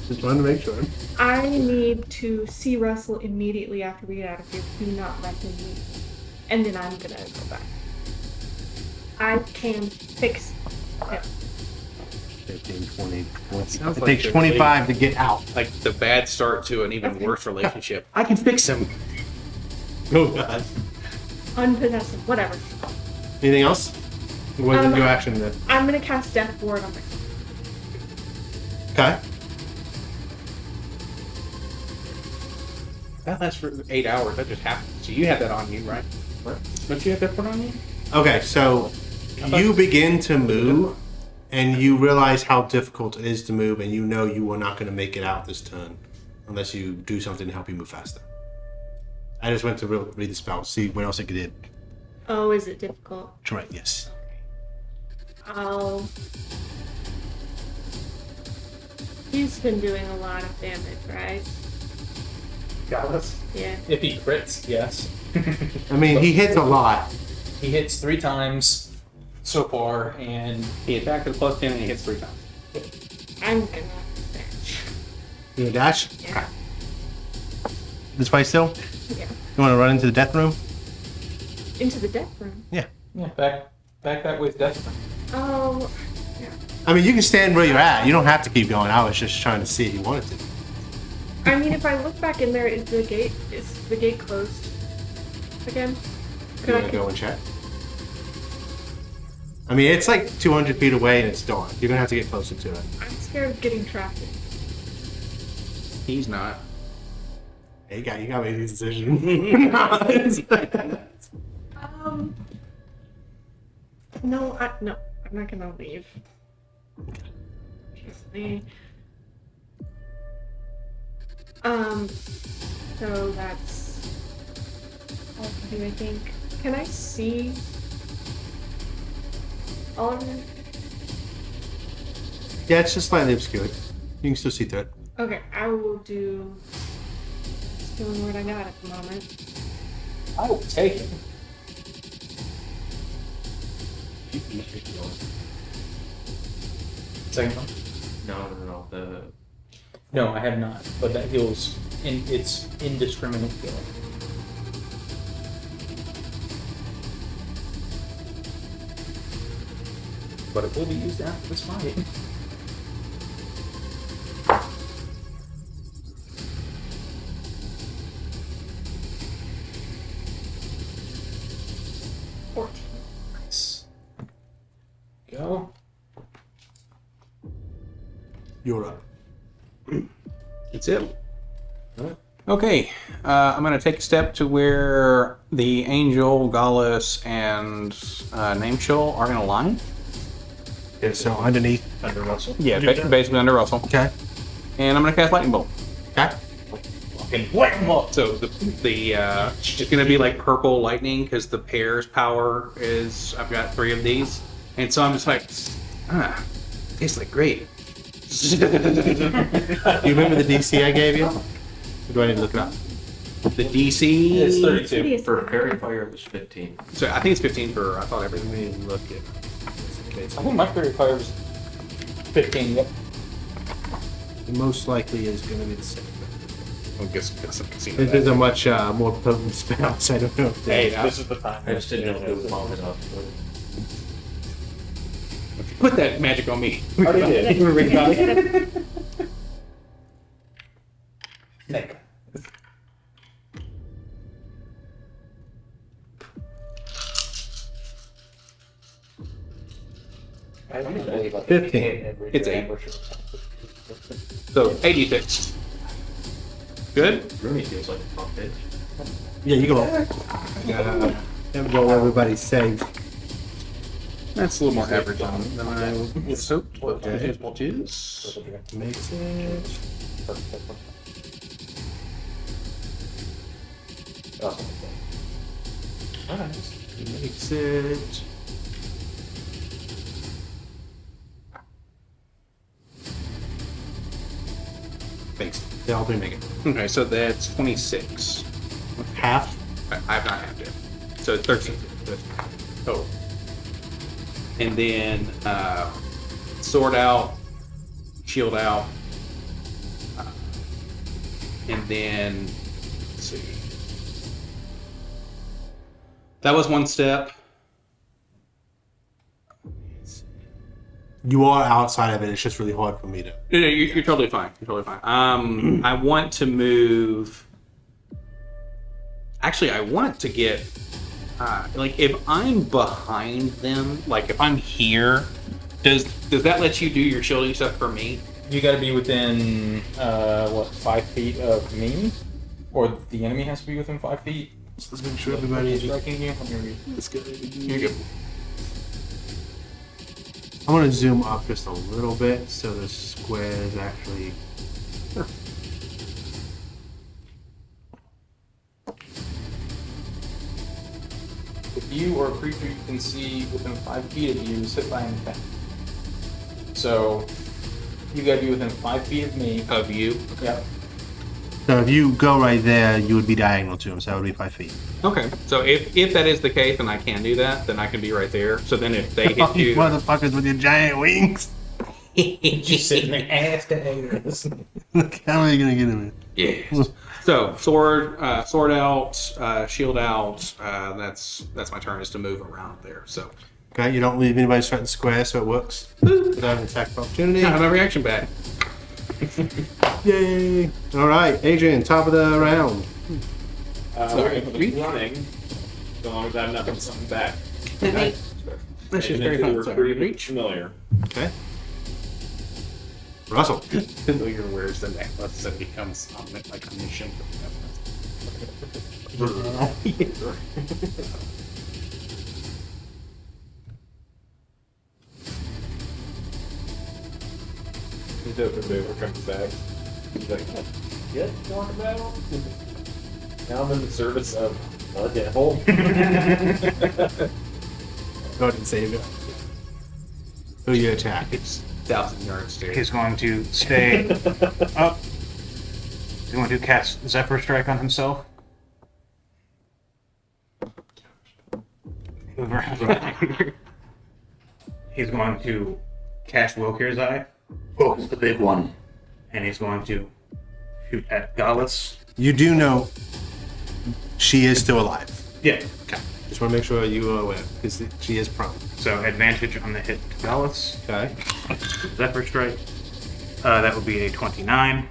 Speaker 1: Just wanted to make sure.
Speaker 6: I need to see Russell immediately after we get out of here. Do not let him leave. And then I'm gonna go back. I can fix him.
Speaker 1: 15, 20, 20.
Speaker 2: Sounds
Speaker 1: It
Speaker 2: like
Speaker 1: takes
Speaker 2: they're
Speaker 1: 25 to get out.
Speaker 2: Like the bad start to an even worse relationship.
Speaker 1: I can fix him. Oh god.
Speaker 6: Unpossess him. Whatever.
Speaker 1: Anything else? What is your action then?
Speaker 6: I'm gonna cast Death Ward on myself.
Speaker 1: Okay.
Speaker 2: That lasts for 8 hours. That just happened. So you have that on you, right? Don't you have that put on you?
Speaker 1: Okay, so you begin to move, and you realize how difficult it is to move, and you know you are not going to make it out this turn unless you do something to help you move faster. I just went to read the spell, see what else it did.
Speaker 6: Oh, is it difficult?
Speaker 1: Right, yes.
Speaker 6: He's been doing a lot of damage, right?
Speaker 5: Dallas?
Speaker 6: Yeah.
Speaker 10: If he crits, yes.
Speaker 1: I mean, he hits a lot.
Speaker 10: He hits 3 times so far, and
Speaker 2: He attacked with plus 10 and he hits 3 times.
Speaker 6: I'm gonna dash.
Speaker 1: You gonna dash?
Speaker 6: Yeah.
Speaker 1: This way still?
Speaker 6: Yeah.
Speaker 1: You want to run into the death room?
Speaker 6: Into the death room.
Speaker 10: yeah, back that way is death.
Speaker 6: Oh. Yeah.
Speaker 1: I mean, you can stand where you're at. You don't have to keep going. I was just trying to see if you wanted to.
Speaker 6: I mean, if I look back in there, is the gate closed again?
Speaker 1: You
Speaker 6: Could
Speaker 1: want
Speaker 6: I
Speaker 1: to go and check? I mean, it's like 200 feet away and it's dark. You're gonna have to get closer to it.
Speaker 6: I'm scared of getting trapped in.
Speaker 2: He's not.
Speaker 1: Hey, you got to make these decisions.
Speaker 6: No, I'm not gonna leave. Just me. So that's all I can do, I think. Can I see all of it?
Speaker 1: Yeah, it's just slightly obscured. You can still see through it.
Speaker 6: Okay, I will do. It's the only word I got at the moment.
Speaker 10: I will take it. Second one?
Speaker 8: No.
Speaker 10: No, I have not. But that heals. It's indiscriminate healing. But it will be used after this fight. Nice. Go.
Speaker 1: You're up.
Speaker 2: That's it. Okay, I'm going to take a step to where the Angel, Golus, and Nameshill are going to line.
Speaker 1: Yeah, so underneath.
Speaker 5: Under Russell?
Speaker 2: Yeah, basically under Russell.
Speaker 1: Okay.
Speaker 2: and I'm gonna cast lightning bolt.
Speaker 1: Okay.
Speaker 5: Fucking whack 'em up.
Speaker 2: So the it's gonna be like purple lightning because the pair's power is I've got 3 of these, and so I'm just like, tastes like great.
Speaker 1: Do you remember the DC I gave you? Or do I need to look it up?
Speaker 2: The DC
Speaker 10: It's 32.
Speaker 8: For fairy fire, it was 15.
Speaker 2: So I think it's 15 for I thought everything.
Speaker 1: Let me look it.
Speaker 10: I think my fairy fire was 15. Yep.
Speaker 1: Most likely is going to be the same.
Speaker 2: I guess some casino.
Speaker 1: There's a much more potent spell, so I don't know. If
Speaker 10: Hey,
Speaker 1: they-
Speaker 10: this is the time.
Speaker 8: I just didn't know if it was long enough.
Speaker 2: Put that magic on me.
Speaker 10: Already did.
Speaker 2: We're ready about it.
Speaker 5: Nick. I don't believe I
Speaker 1: 15.
Speaker 5: hit every
Speaker 2: It's 8.
Speaker 5: ambush.
Speaker 2: So 86. Good.
Speaker 8: Rooney feels like a top bitch.
Speaker 1: Yeah, you go. Never go where everybody's safe.
Speaker 2: That's a little more average on it than I would hope.
Speaker 1: Okay.
Speaker 2: Which is
Speaker 1: Makes it. Makes it. Thanks. They all three make it.
Speaker 2: okay. So that's 26.
Speaker 1: Half.
Speaker 2: I've not had it. So it's 13. Oh. And then sword out, shield out, and then let's see. That was one step.
Speaker 1: You are outside of it. It's just really hard for me to.
Speaker 2: No, you're totally fine. You're totally fine. I want to move. Actually, I want to get. Like if I'm behind them, like if I'm here, does that let you do your shielding stuff for me?
Speaker 10: You got to be within 5 feet of me, or the enemy has to be within 5 feet.
Speaker 1: So let's make sure everybody's.
Speaker 10: striking you. Let me read.
Speaker 1: Let's go.
Speaker 2: You're good.
Speaker 1: I'm gonna zoom up just a little bit so the square is actually.
Speaker 10: If you or a creature you can see within 5 feet of you is hit by an attack. So you got to be within 5 feet of me.
Speaker 2: Of you.
Speaker 10: Yep.
Speaker 1: So if you go right there, you would be diagonal to him, so that would be 5 feet.
Speaker 2: Okay. So if that is the case, and I can do that, then I can be right there. So then if they hit you,
Speaker 1: motherfuckers with your giant wings.
Speaker 10: Just sitting there ass to ass.
Speaker 1: Look, how are you gonna get him?
Speaker 2: yes. So sword out, shield out. That's my turn is to move around there. So
Speaker 1: Okay, you don't leave anybody straight in the square, so it works. Without an attack of opportunity.
Speaker 2: I have my reaction back.
Speaker 1: Yay! All right, Adrian, top of the round.
Speaker 2: Sorry.
Speaker 3: Running. So long as I have enough of something back.
Speaker 2: That's just
Speaker 3: And
Speaker 2: very
Speaker 3: then
Speaker 2: fun.
Speaker 3: to
Speaker 2: Sorry.
Speaker 3: reach familiar.
Speaker 1: Okay. Russell.
Speaker 2: Familiar wears the necklace and becomes like a mission.
Speaker 3: He's open mover comes back. He's like, get talk about. Now I'm in the service of the devil.
Speaker 1: Go ahead and save it. Who you attack?
Speaker 2: It's 1,000 yards, dude.
Speaker 5: He's going to stay up. He's going to cast Zephyr Strike on himself. He's going to cast Wilkir's Eye. Oh, it's the big one. And he's going to shoot at Golus.
Speaker 1: You do know she is still alive.
Speaker 5: Yeah.
Speaker 1: Okay. Just want to make sure you are aware, because she is prone.
Speaker 5: So advantage on the hit to Golus.
Speaker 1: Okay.
Speaker 5: Zephyr Strike. That would be a 29.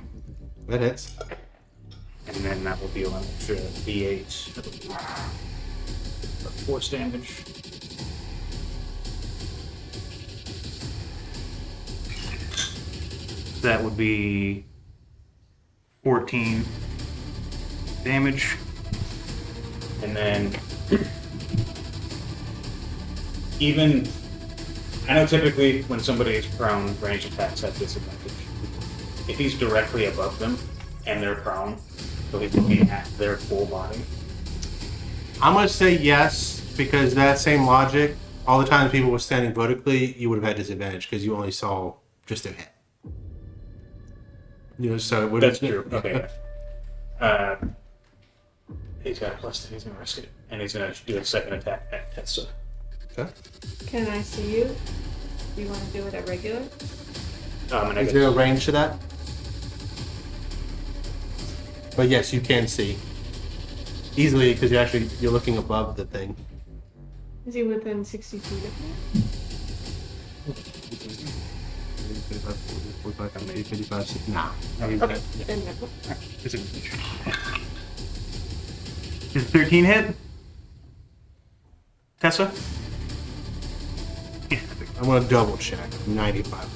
Speaker 1: That hits.
Speaker 5: And then that will be an extra D8. Force damage. That would be 14 damage. And then even I know typically when somebody is prone, range attacks have disadvantage. if he's directly above them and they're prone, so he's looking at their full body.
Speaker 1: I'm gonna say yes because that same logic. All the times people were standing vertically, you would have had disadvantage because you only saw just their head. You know, so it would.
Speaker 5: That's true. Okay. He's got a +2. He's gonna risk it, and he's gonna do a second attack at Tessa.
Speaker 1: Okay.
Speaker 6: Can I see you? Do you want to do it at regular?
Speaker 5: And
Speaker 1: Is there a range to that? But yes, you can see easily because you're looking above the thing.
Speaker 6: Is he within 60 feet of me?
Speaker 1: 55, nah.
Speaker 6: Okay, then never.
Speaker 9: Does 13 hit? Tessa?
Speaker 1: I'm gonna double check. 95.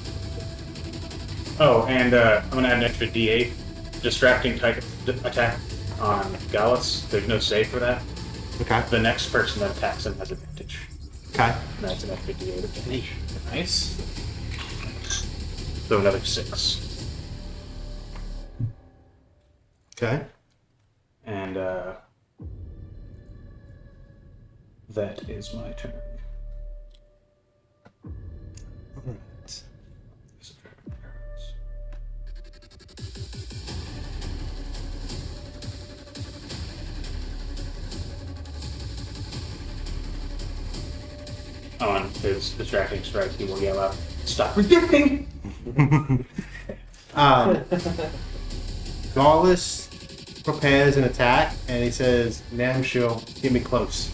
Speaker 5: Oh, and I'm gonna add an extra D8 distracting type attack on Gallus. There's no save for that.
Speaker 1: Okay.
Speaker 5: The next person that attacks him has advantage.
Speaker 1: Okay.
Speaker 5: That's an extra D8 advantage.
Speaker 10: Nice.
Speaker 5: So another 6.
Speaker 1: Okay.
Speaker 5: And that is my turn.
Speaker 1: Alright.
Speaker 5: On his distracting strike, he will yell out, "Stop resisting!"
Speaker 1: Golus prepares an attack and he says, Namshil, get me close.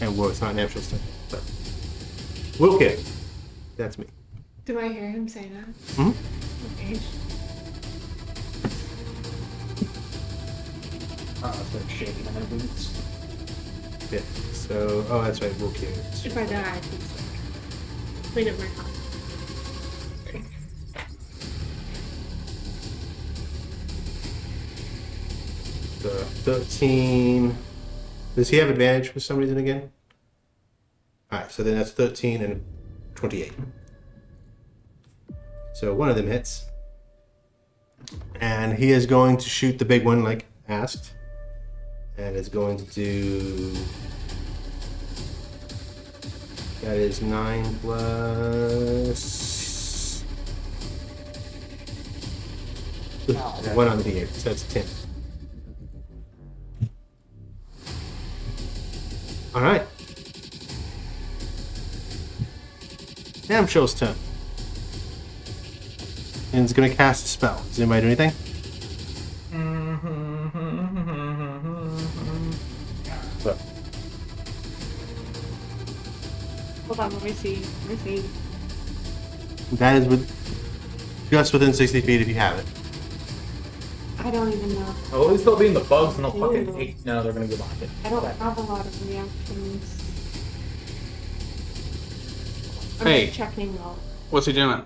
Speaker 1: And well, it's not Namshil's turn, but we'll kick. That's me.
Speaker 6: Do I hear him say that?
Speaker 1: Hmm?
Speaker 6: Okay.
Speaker 5: They're shaking in their boots.
Speaker 1: Yeah. So, oh, that's right, we'll kick.
Speaker 6: If I die, please. Clean up my house.
Speaker 1: The 13. Does he have advantage for some reason again? Alright, so then that's 13 and 28. So one of them hits. And he is going to shoot the big one like asked. And is going to do... That is 9 plus... 1 on the D8, so that's 10. Alright. Namshil's turn. And it's gonna cast a spell. Does anybody do anything?
Speaker 6: Hold on, let me see.
Speaker 1: That is just within 60 feet if you have it.
Speaker 6: I don't even know.
Speaker 10: Well, at least they'll be in the bugs and they'll fucking hate. No, they're gonna go behind it.
Speaker 6: I don't have a lot of reactions. I'm
Speaker 2: Hey.
Speaker 6: just checking though.
Speaker 2: What's he doing?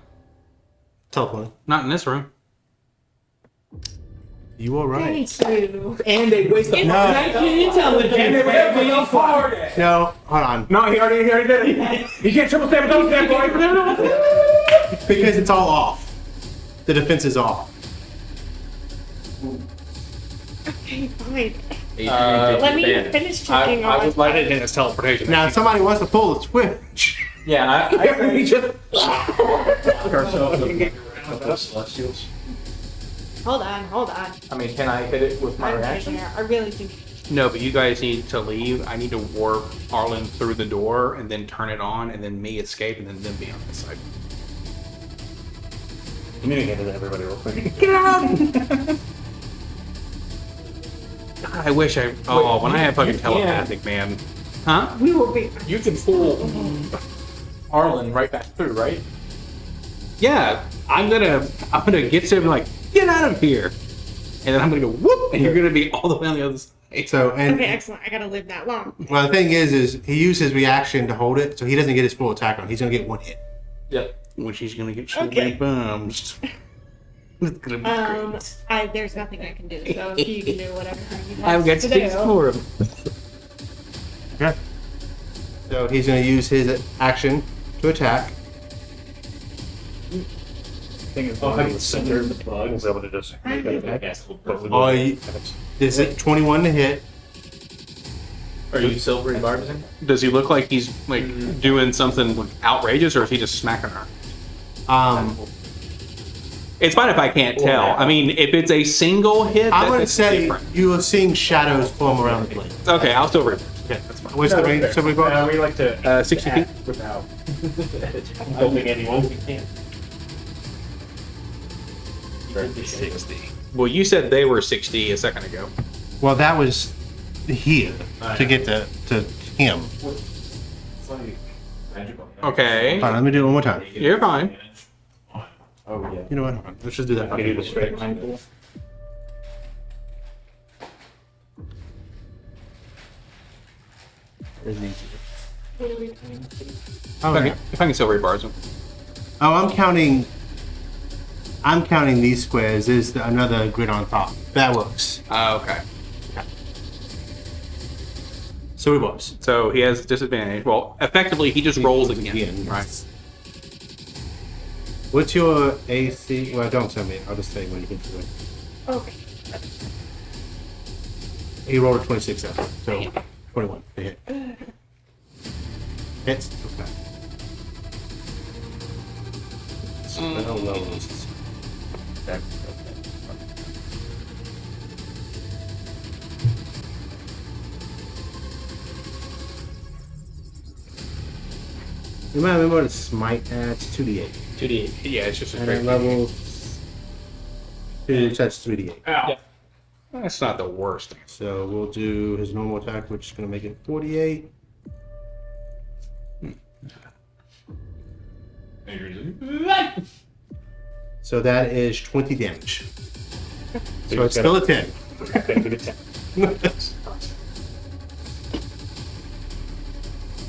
Speaker 1: Teleporting.
Speaker 2: Not in this room.
Speaker 1: You are right.
Speaker 6: Thank you.
Speaker 10: And they waste the
Speaker 1: No.
Speaker 10: intelligence.
Speaker 1: No, hold on.
Speaker 10: No, he already did it. You can't triple stamp those damn boy.
Speaker 1: Because it's all off. The defense is off.
Speaker 6: Okay, fine.
Speaker 8: Let
Speaker 6: Let me finish checking
Speaker 10: I
Speaker 6: on.
Speaker 10: was
Speaker 2: I did it in his teleportation.
Speaker 1: Now, if somebody wants to pull the switch.
Speaker 10: Yeah, we just.
Speaker 8: Celestials.
Speaker 6: Hold on.
Speaker 10: I mean, can I hit it with my
Speaker 6: I'm
Speaker 10: reaction?
Speaker 6: here. I really do.
Speaker 2: No, but you guys need to leave. I need to warp Arlen through the door and then turn it on and then me escape and then them be on this side.
Speaker 5: Communicate with everybody real quick.
Speaker 2: Get out! God, I wish I. Oh, when I have fucking telepathic, man. Huh?
Speaker 6: We will be.
Speaker 10: You can pull Arlen right back through, right?
Speaker 2: Yeah, I'm gonna get to him like, get out of here, and then I'm gonna go whoop, and you're gonna be all the way on the other side.
Speaker 1: So, and
Speaker 6: Okay, excellent. I gotta live that long.
Speaker 1: well, the thing is he used his reaction to hold it, so he doesn't get his full attack on. He's gonna get one hit.
Speaker 10: Yep.
Speaker 2: Which he's gonna get so
Speaker 6: Okay.
Speaker 2: bummed. It's gonna be great.
Speaker 6: There's nothing I can do. So if you can do whatever you
Speaker 2: I've got
Speaker 6: to
Speaker 2: space
Speaker 6: do.
Speaker 2: for him.
Speaker 1: Okay. So he's gonna use his action to attack.
Speaker 5: thing is going to the center of the bug. We'll be able to just make it attack. But we will-
Speaker 1: Is it 21 to hit?
Speaker 10: Are you silvery barbizing?
Speaker 2: Does he look like he's like doing something outrageous, or is he just smacking her? It's fine if I can't tell. I mean, if it's a single hit,
Speaker 1: I would
Speaker 2: that's
Speaker 1: say
Speaker 2: different.
Speaker 1: you are seeing shadows form around the blade.
Speaker 2: Okay, I'll still read.
Speaker 1: Okay, that's fine. What's the range? So we go.
Speaker 5: we like to
Speaker 2: 60 feet.
Speaker 5: without helping anyone. We can't.
Speaker 8: 60.
Speaker 2: Well, you said they were 60 a second ago.
Speaker 1: Well, that was here to get to him.
Speaker 3: It's like magical.
Speaker 2: Okay,
Speaker 1: Fine, let me do it one more time.
Speaker 2: you're fine.
Speaker 3: Oh yeah.
Speaker 1: You know what? Hold on. Let's just do that.
Speaker 5: Can you do the straight line tool?
Speaker 1: Oh, yeah.
Speaker 2: If I can still read bars.
Speaker 1: Oh, I'm counting. I'm counting these squares. There's another grid on top. That works.
Speaker 2: Okay.
Speaker 1: So we works.
Speaker 2: So he has disadvantage. Well, effectively, he just rolls again. Right.
Speaker 1: What's your AC? Well, don't tell me. I'll just tell you when you get to it.
Speaker 6: Okay.
Speaker 1: He rolled a 26 out. So 21 to hit. Hits. Okay. Spell levels. You might remember what a smite adds 2d8.
Speaker 10: 2d8.
Speaker 2: Yeah, it's just a
Speaker 1: And
Speaker 2: straight
Speaker 1: then level 2, that's 3d8.
Speaker 10: Yeah.
Speaker 2: That's not the worst.
Speaker 1: So we'll do his normal attack, which is going to make it 48. So that is 20 damage. So it's still a 10.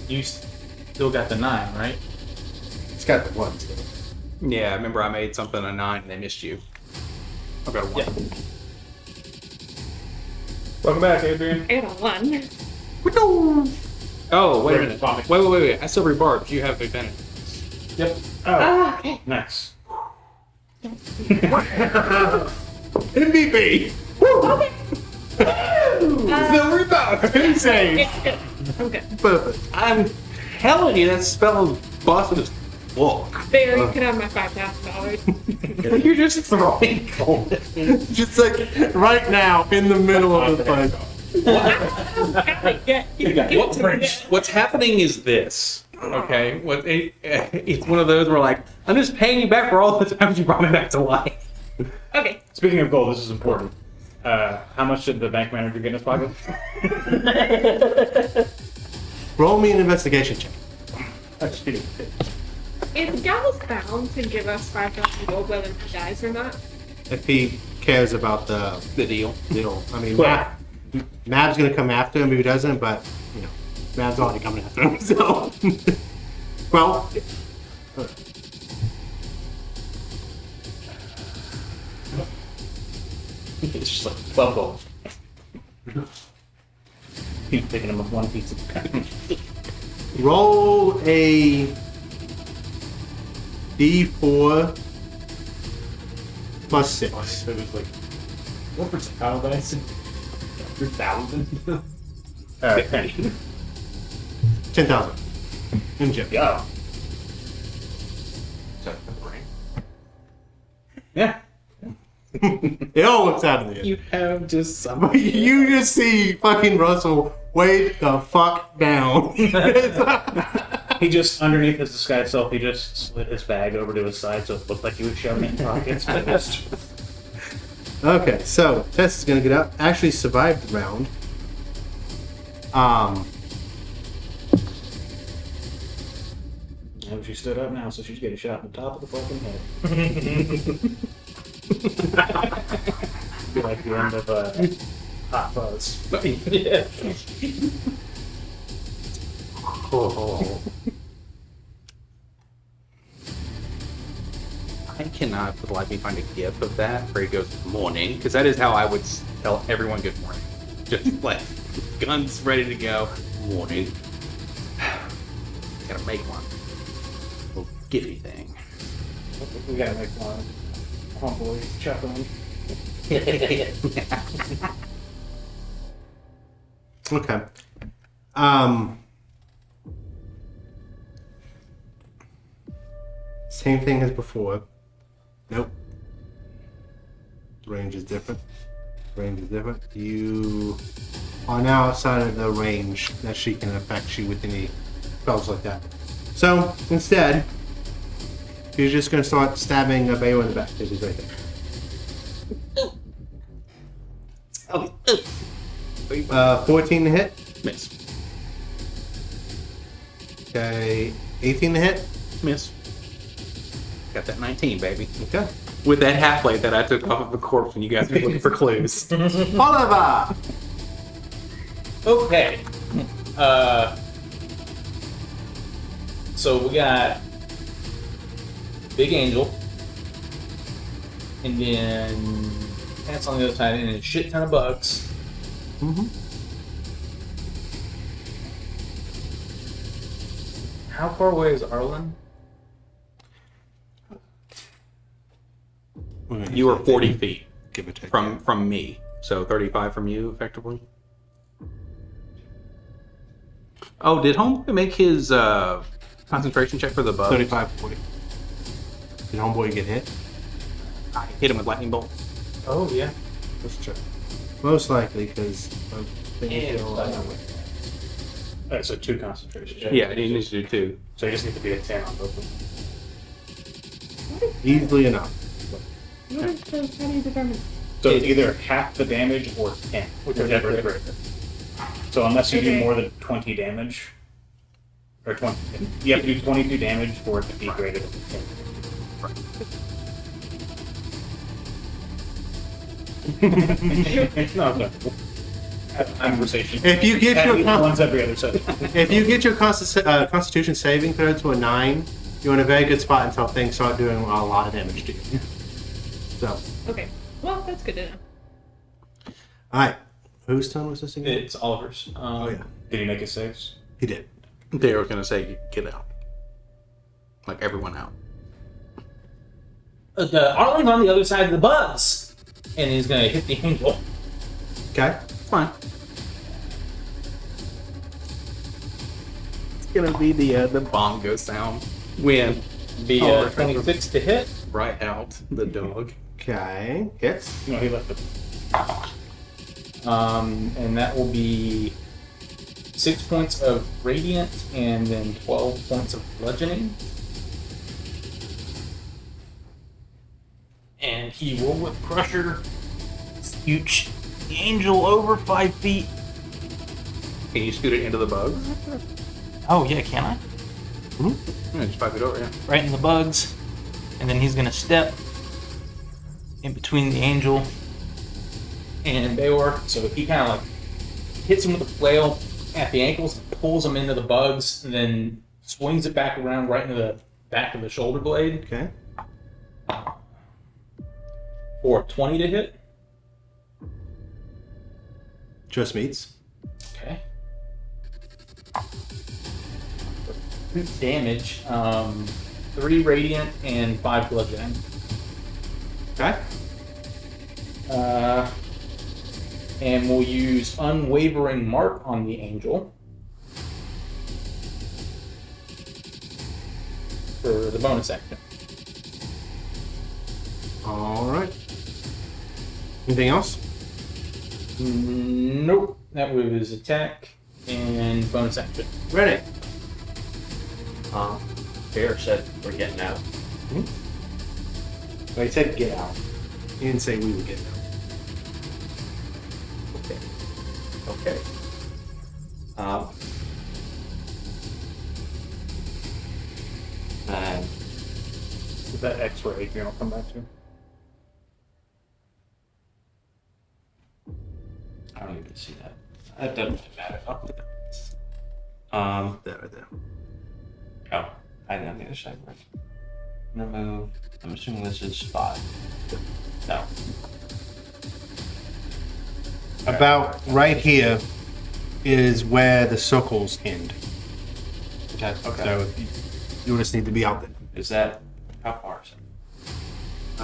Speaker 10: You still got the 9, right?
Speaker 1: It's got the 1 still.
Speaker 2: Yeah, remember I made something a 9 and they missed you. I've got a 1.
Speaker 10: Yeah. Welcome back, Adrian.
Speaker 6: I got a 1.
Speaker 2: Oh, wait a minute. Wait. I still read barbs. You have advantage.
Speaker 10: Yep.
Speaker 5: Oh,
Speaker 6: Okay.
Speaker 5: nice.
Speaker 1: MVP!
Speaker 6: Okay.
Speaker 1: Silver bar! Insane!
Speaker 6: It's good. I'm good.
Speaker 1: Perfect.
Speaker 2: I'm telling you, that spell is busted as fuck.
Speaker 6: There, you can have my $5,000.
Speaker 2: You're just throwing gold.
Speaker 1: Just like right now, in the middle of the fight.
Speaker 2: What's happening is this. Okay, it's one of those where like I'm just paying you back for all the times you brought me back to life.
Speaker 6: Okay.
Speaker 5: Speaking of gold, this is important. How much did the bank manager get in his pocket?
Speaker 1: Roll me an investigation check.
Speaker 6: Is Gallus bound to give us 5,000 gold whether he dies or not?
Speaker 1: If he cares about the
Speaker 2: deal.
Speaker 1: I mean, Mab's gonna come after him if he doesn't, but you know, Mab's already coming after him. So, well,
Speaker 5: It's just like 12 gold. He's picking him up one piece of
Speaker 1: roll a D4 plus 6.
Speaker 3: So it was like, what percentile did I say? 100,000?
Speaker 5: Alright,
Speaker 1: 10,000. MJ.
Speaker 5: go. Yeah.
Speaker 1: It all works out in the end.
Speaker 2: You have just some.
Speaker 1: But you just see fucking Russell way the fuck down.
Speaker 5: He just, underneath his disguise self, he just slid his bag over to his side so it looked like he was shoving it in pockets. But just...
Speaker 1: Okay, so Tess is gonna get up. Actually survived the round.
Speaker 5: Oh, she stood up now, so she's getting shot in the top of the fucking head. Be like the end of Hot Fuzz.
Speaker 10: Yeah.
Speaker 2: Oh. I cannot for the life of me find a gif of that where he goes morning, because that is how I would tell everyone good morning. Just like guns ready to go. Morning. Gotta make one. Little gifty thing.
Speaker 5: We gotta make one. Homeboys chuckling.
Speaker 1: Okay. Same thing as before. Nope. The range is different. You are now outside of the range that she can affect you with any spells like that. So instead, you're just going to start stabbing a Bayo in the back because he's right there. 14 to hit.
Speaker 2: Miss.
Speaker 1: Okay, 18 to hit.
Speaker 2: Miss. Got that 19, baby.
Speaker 1: Okay.
Speaker 2: With that half plate that I took off of the corpse when you guys were looking for clues.
Speaker 1: Oliver!
Speaker 10: Okay. So we got Big Angel, and then Pants on the other side, and a shit ton of bugs.
Speaker 1: Mm-hmm.
Speaker 10: How far away is Arlen?
Speaker 2: You were 40 feet
Speaker 1: Give or take.
Speaker 2: from me, so 35 from you, effectively. Oh, did Homeboy make his concentration check for the bug?
Speaker 1: 35, 40. Did homeboy get hit?
Speaker 2: I hit him with lightning bolt.
Speaker 10: Oh yeah.
Speaker 1: Let's check. Most likely, because
Speaker 5: Alright, so 2 concentration checks.
Speaker 2: Yeah, he needs to do 2.
Speaker 5: So you just need to be a 10 on both of them.
Speaker 1: easily enough.
Speaker 6: How do you determine?
Speaker 5: So it's either half the damage or 10, whichever is greater. So unless you do more than 20 damage, or 20, you have to do 22 damage for it to be greater than 10. No. Have a conversation.
Speaker 1: If you get
Speaker 5: At
Speaker 1: your
Speaker 5: least once every other session.
Speaker 1: if you get your Constitution saving throw to a 9, you're in a very good spot until things start doing a lot of damage to you. So.
Speaker 6: Okay. Well, that's good to know.
Speaker 1: All right. Whose turn was this again?
Speaker 10: It's Oliver's.
Speaker 1: Oh yeah,
Speaker 5: Did he make his saves?
Speaker 1: he did.
Speaker 2: They were gonna say get out, like everyone out.
Speaker 10: Arlen's on the other side of the bugs, and he's gonna hit the angel.
Speaker 1: Okay.
Speaker 2: Fine. It's gonna be the bongo sound. When
Speaker 10: Be
Speaker 2: Oh,
Speaker 10: 26 to hit.
Speaker 2: right out the dog.
Speaker 1: Okay. Hits.
Speaker 5: No, he left it.
Speaker 10: And that will be 6 points of radiant and then 12 points of bludgeoning. And he will with Crusher scooch the angel over 5 feet.
Speaker 2: Can you scoot it into the bugs?
Speaker 10: Oh yeah, can I?
Speaker 2: Yeah, just 5 feet over, yeah.
Speaker 10: Right in the bugs. And then he's gonna step in between the angel and Bayor. So he kind of like hits him with a flail at the ankles, pulls him into the bugs, and then swings it back around right into the back of the shoulder blade
Speaker 1: Okay.
Speaker 10: for 20 to hit.
Speaker 1: Just meets.
Speaker 10: Okay. Damage, 3 radiant and 5 bludgeoning.
Speaker 1: Okay.
Speaker 10: And we'll use Unwavering Mark on the angel for the bonus action.
Speaker 1: All right. Anything else?
Speaker 10: Nope. That was attack and bonus action.
Speaker 1: Ready.
Speaker 8: Bear said we're getting out.
Speaker 1: I said get out. He didn't say we would get out.
Speaker 8: Okay. And
Speaker 5: Is that X-ray you're gonna come back to?
Speaker 8: I don't even see that. That doesn't matter.
Speaker 1: That right there.
Speaker 8: Oh, I didn't have the other side right. I'm gonna move. I'm assuming this is 5. No.
Speaker 1: About right here is where the circles end.
Speaker 8: Okay.
Speaker 1: So you just need to be out there.
Speaker 8: Is that how far is it?
Speaker 1: 8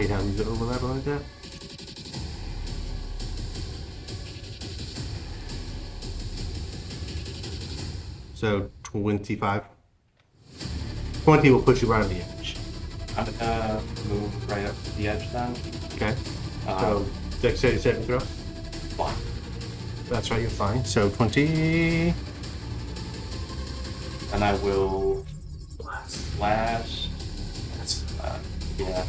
Speaker 1: times overlap like that. So 25. 20 will put you right on the edge.
Speaker 8: I'm gonna move right up to the edge then.
Speaker 1: Okay. So dexterity saving throw.
Speaker 8: Fine.
Speaker 1: That's right, you're fine. So 20.
Speaker 8: And I will blast. Yeah.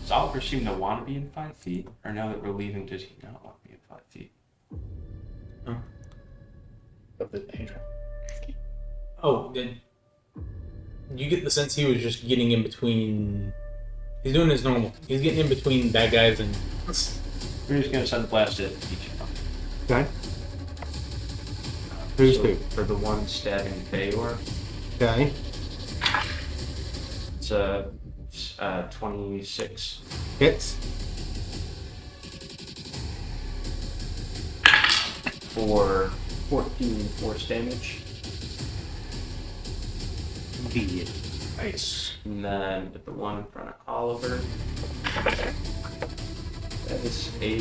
Speaker 8: Does Oliver seem to want to be in 5 feet? Or now that we're leaving, does he not want to be in 5 feet?
Speaker 5: Of the danger.
Speaker 10: Oh, then you get the sense he was just getting in between. He's doing his normal. He's getting in between bad guys and.
Speaker 8: We're just gonna send the blast at each of them.
Speaker 1: Okay. Who's
Speaker 8: So
Speaker 1: who?
Speaker 8: For the one stabbing Bayor,
Speaker 1: Okay.
Speaker 8: it's 26.
Speaker 1: Hits.
Speaker 8: For 14 force damage. Nice. And then the one in front of Oliver. That is a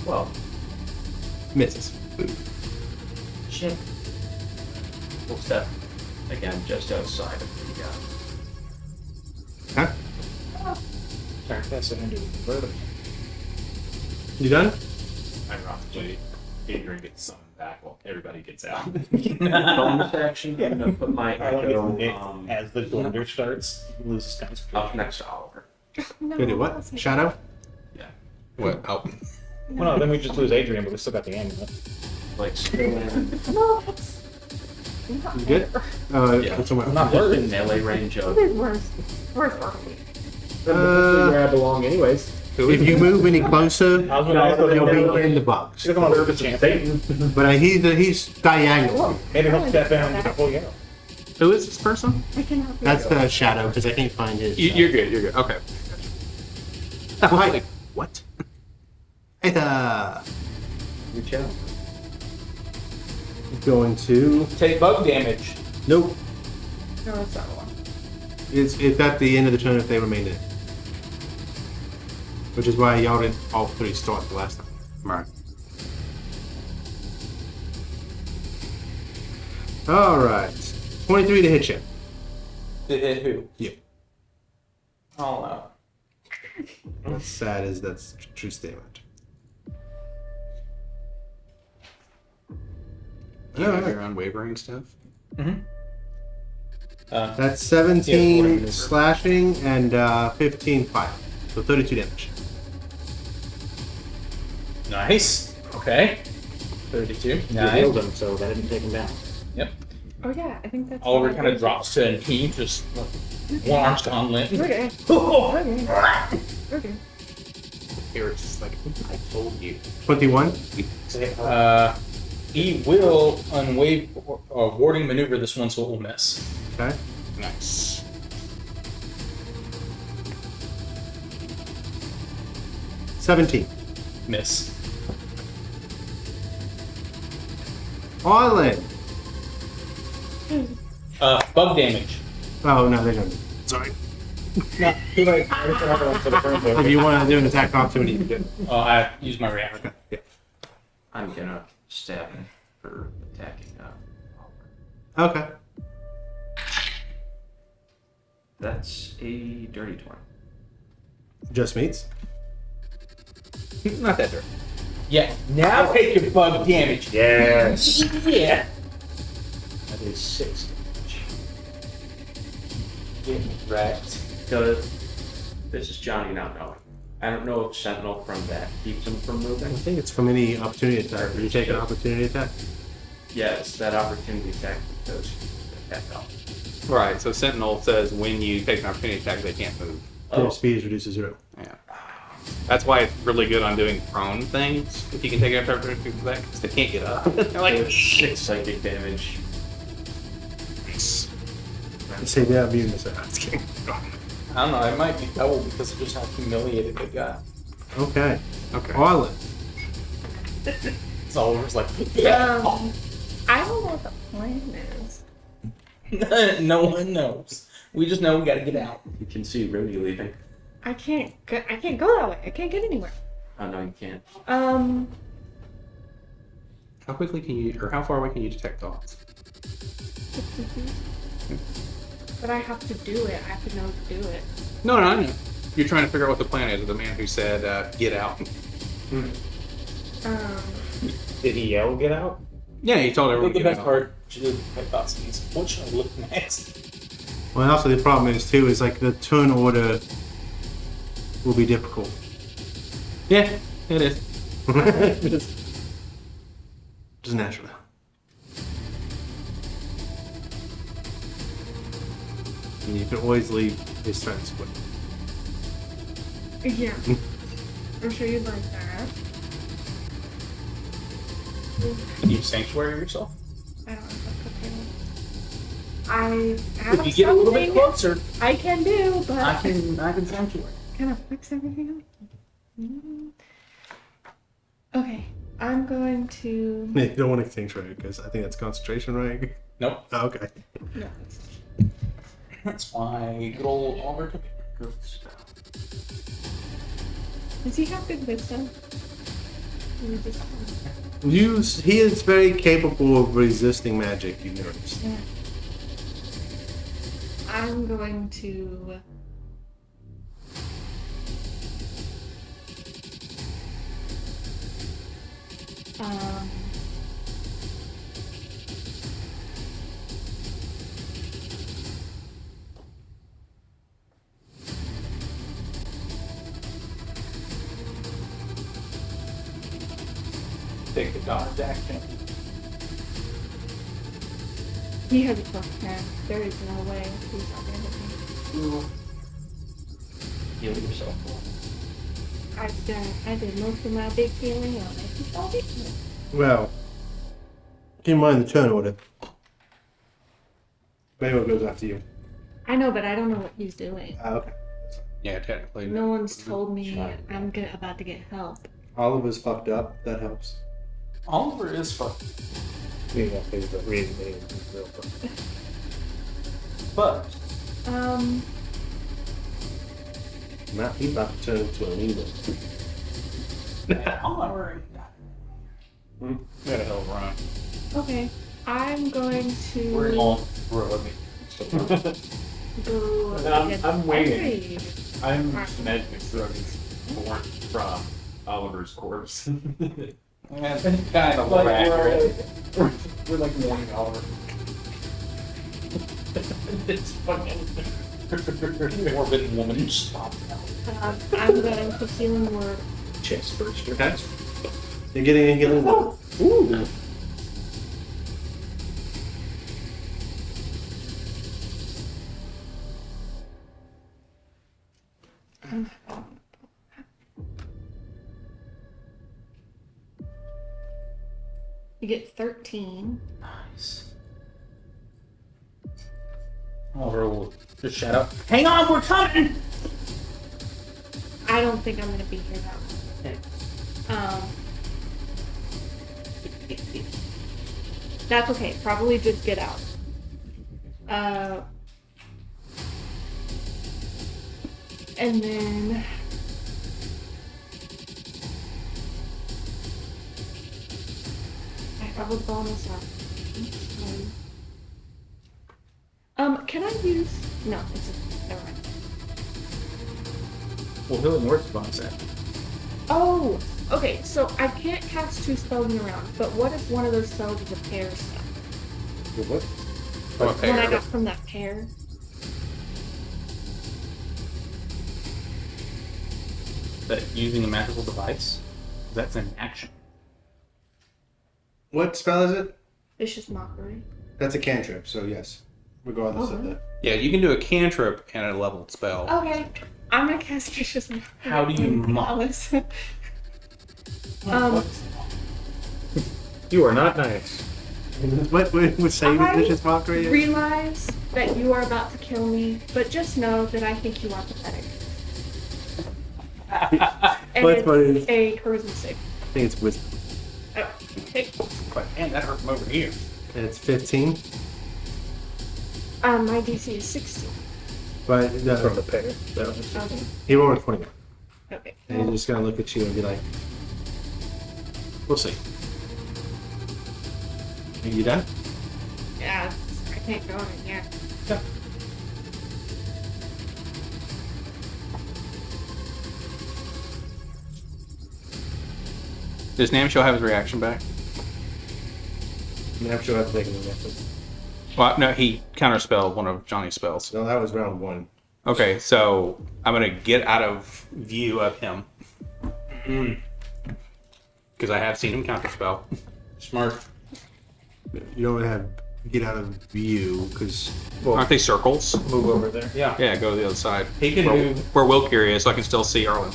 Speaker 8: 12.
Speaker 1: Misses.
Speaker 8: Shit. Full step. Again, just outside of the
Speaker 1: Okay.
Speaker 5: Turn this into vertical.
Speaker 1: You done?
Speaker 3: Ironically, Adrian gets something back while everybody gets out.
Speaker 8: bonus action. I'm gonna put my echo
Speaker 5: As the blender starts, he loses concentration.
Speaker 8: up next to Oliver.
Speaker 6: No,
Speaker 1: Gonna do what?
Speaker 6: that's not-
Speaker 1: Shadow?
Speaker 2: What? Oh,
Speaker 5: Well, no, then we just lose Adrian, but we still got the amulet.
Speaker 8: Like still in,
Speaker 6: No, that's not
Speaker 1: You good?
Speaker 8: Yeah.
Speaker 1: What's somewhere?
Speaker 5: Not
Speaker 8: just
Speaker 5: worse.
Speaker 8: in melee range of.
Speaker 6: Where's Berkeley?
Speaker 3: Where I belong, anyways.
Speaker 1: If you move any closer,
Speaker 5: I was gonna ask whether
Speaker 1: you'll be in the box.
Speaker 5: He doesn't want to hurt the champion.
Speaker 1: But he's diagonal.
Speaker 5: Maybe he'll step in and get a full yellow.
Speaker 2: who is this person?
Speaker 6: I can help you.
Speaker 1: That's the shadow because I can't find his.
Speaker 2: You're good. You're good. Okay.
Speaker 1: Hi.
Speaker 2: Like, what?
Speaker 1: Eta.
Speaker 8: Reach out.
Speaker 1: Going to.
Speaker 10: Take bug damage.
Speaker 1: Nope.
Speaker 6: No, it's that one.
Speaker 1: It's at the end of the turn if they remain in. Which is why y'all didn't all three start the last time.
Speaker 2: Right.
Speaker 1: Alright. 23 to hit you.
Speaker 10: To hit who?
Speaker 1: Yeah.
Speaker 10: Oh no.
Speaker 1: What's sad is that's true statement.
Speaker 2: You have your unwavering stuff.
Speaker 1: That's
Speaker 10: Yeah,
Speaker 1: 17
Speaker 10: whatever.
Speaker 1: slashing and 15 fire. So 32 damage.
Speaker 10: Nice. Okay. 32.
Speaker 5: You
Speaker 10: Nice.
Speaker 5: healed him, so that didn't take him down.
Speaker 10: Yep.
Speaker 6: Oh yeah, I think that's.
Speaker 10: Oliver
Speaker 6: what I
Speaker 10: kind of
Speaker 6: did.
Speaker 10: drops to a knee, just one arm's gone limp.
Speaker 6: Okay. Okay. Okay.
Speaker 2: Here it's just like, I told you.
Speaker 1: 21.
Speaker 10: He will warding maneuver this one, so it will miss.
Speaker 1: Okay.
Speaker 2: Nice.
Speaker 1: $17.
Speaker 10: Miss.
Speaker 1: Island.
Speaker 10: Bug damage.
Speaker 1: Oh no, they don't. Sorry.
Speaker 5: No, too late. I just have one for the current
Speaker 1: If you want to do an attack opportunity, you can.
Speaker 10: I use my reaction.
Speaker 1: Yeah.
Speaker 8: I'm gonna stab him for attacking Oliver.
Speaker 1: Okay.
Speaker 8: That's a dirty 20.
Speaker 1: Just meets.
Speaker 2: Not that dirty.
Speaker 10: Yeah. Now take your bug damage.
Speaker 5: Yes.
Speaker 10: Yeah.
Speaker 5: That is 6 damage.
Speaker 10: Get wrecked.
Speaker 8: Because this is Johnny not knowing. I don't know if Sentinel from that keeps him from
Speaker 1: I
Speaker 8: moving.
Speaker 1: think it's from any opportunity attack. You take an opportunity attack.
Speaker 8: Yes, that opportunity attack does attack off.
Speaker 2: Right. So Sentinel says when you take an opportunity attack, they can't move.
Speaker 1: Their
Speaker 8: Oh.
Speaker 1: speed is reduced to 0.
Speaker 2: Yeah. That's why it's really good on doing prone things. If you can take an opportunity attack, because they can't get up. They're like,
Speaker 8: There's 6 psychic damage.
Speaker 1: Say that immune to that. Just kidding.
Speaker 10: I don't know. It might be double because of just how humiliated they got.
Speaker 1: Okay.
Speaker 2: okay.
Speaker 1: Island.
Speaker 10: It's Oliver's like,
Speaker 6: Um, I don't know what the plan is.
Speaker 10: No one knows. We just know we gotta get out.
Speaker 8: You can see Rudy leaving.
Speaker 6: I can't go that way. I can't get anywhere.
Speaker 8: Oh no, you can't.
Speaker 2: How quickly can you, or how far away can you detect thoughts?
Speaker 6: 60 feet. But I have to do it. I have to know to do it.
Speaker 2: No, I know. You're trying to figure out what the plan is of the man who said, get out.
Speaker 9: Did he yell, get out?
Speaker 2: Yeah, he told everyone
Speaker 10: The
Speaker 2: to get
Speaker 10: best
Speaker 2: out.
Speaker 10: part, she did my thoughts is, what should I look next?
Speaker 1: Well, and also the problem is too is like the turn order will be difficult.
Speaker 2: Yeah, it is.
Speaker 1: Just naturally. And you can always leave his turn split.
Speaker 6: Yeah. I'm sure you'd like that.
Speaker 10: Can you sanctuary yourself?
Speaker 6: I don't know if that's okay. I have
Speaker 10: If you get a little bit
Speaker 6: something
Speaker 10: closer,
Speaker 6: I can do, but
Speaker 10: I can sanctuary.
Speaker 6: kind of fix everything up. Okay, I'm going to.
Speaker 1: Yeah, you don't want to sanctuary because I think that's concentration, right?
Speaker 10: Nope.
Speaker 1: Oh, okay.
Speaker 6: No.
Speaker 10: That's why good old Oliver took it.
Speaker 6: Does he have good wisdom? Or just-
Speaker 1: He is very capable of resisting magic, you noticed.
Speaker 6: Yeah. I'm going to.
Speaker 10: Take the dodge action.
Speaker 6: He has a +10. There is no way he's not going to hit me.
Speaker 8: Heal yourself.
Speaker 6: I did most of my big healing on it. He's all hit me.
Speaker 1: Well, keep in mind the turn order. Bayo goes after you.
Speaker 6: I know, but I don't know what he's doing.
Speaker 1: Okay.
Speaker 2: Yeah, technically.
Speaker 6: No one's told me I'm about to get help.
Speaker 1: Oliver's fucked up. That helps.
Speaker 10: Oliver is fucked.
Speaker 9: Yeah, he's the reason that he's real quick.
Speaker 10: But
Speaker 1: Matt, he's about to turn into an eagle.
Speaker 10: Oliver.
Speaker 9: Got a hell of a run.
Speaker 6: Okay, I'm going
Speaker 10: We're
Speaker 6: to
Speaker 10: all throwing
Speaker 6: go.
Speaker 3: I'm waiting.
Speaker 6: Reprieve.
Speaker 3: I'm imagining Throggy's born from Oliver's corpse.
Speaker 10: That's kind of
Speaker 3: Like,
Speaker 10: accurate.
Speaker 3: we're like warning Oliver.
Speaker 10: It's fucking morbid woman. Stop now.
Speaker 6: I'm going to healing word.
Speaker 10: Chest first.
Speaker 1: Okay. You're getting a healing word.
Speaker 10: Ooh.
Speaker 6: You get 13.
Speaker 10: Nice. Oliver will just shout out, "Hang on, we're coming!"
Speaker 6: I don't think I'm going to be here that long. That's okay. Probably just get out. And then I have a bonus action. Can I use? No, it's never mind.
Speaker 10: Well, healing word's bonus action.
Speaker 6: Oh, okay. So I can't cast 2 spells in a round, but what if one of those spells is a pair spell?
Speaker 1: What?
Speaker 2: From a
Speaker 6: What I
Speaker 2: pair.
Speaker 6: got from that pair.
Speaker 10: That using a magical device, that's an action.
Speaker 1: What spell is it?
Speaker 6: Vicious mockery.
Speaker 1: That's a cantrip, so yes. Regardless of the.
Speaker 2: Yeah, you can do a cantrip and a leveled spell.
Speaker 6: Okay, I'm gonna cast vicious mockery.
Speaker 10: How do you mock?
Speaker 6: Alice.
Speaker 9: You are not nice.
Speaker 1: What say
Speaker 6: I
Speaker 1: vicious mockery? is?
Speaker 6: realize that you are about to kill me, but just know that I think you are pathetic. And
Speaker 1: What's funny is-
Speaker 6: it's a charisma save.
Speaker 1: I think it's wisdom.
Speaker 6: Oh, okay.
Speaker 2: But man, that hurt from over here.
Speaker 1: It's 15.
Speaker 6: My DC is 16.
Speaker 1: But
Speaker 9: From the pair.
Speaker 6: Okay.
Speaker 1: he rolled a 21.
Speaker 6: Okay.
Speaker 1: And he's just gonna look at you and be like, "We'll see." Are you done?
Speaker 6: Yeah, I can't go in yet.
Speaker 2: Does Namsho have his reaction back?
Speaker 1: I'm sure I've taken it.
Speaker 2: Well, no, he counterspelled one of Johnny's spells.
Speaker 1: No, that was round 1.
Speaker 2: Okay, so I'm gonna get out of view of him because I have seen him counterspell.
Speaker 10: Smart.
Speaker 1: You don't have get out of view because
Speaker 2: Aren't they circles?
Speaker 9: Move over there.
Speaker 10: Yeah.
Speaker 2: Yeah, go to the other side.
Speaker 10: He can move.
Speaker 2: Where Wilkir is, so I can still see Arlen.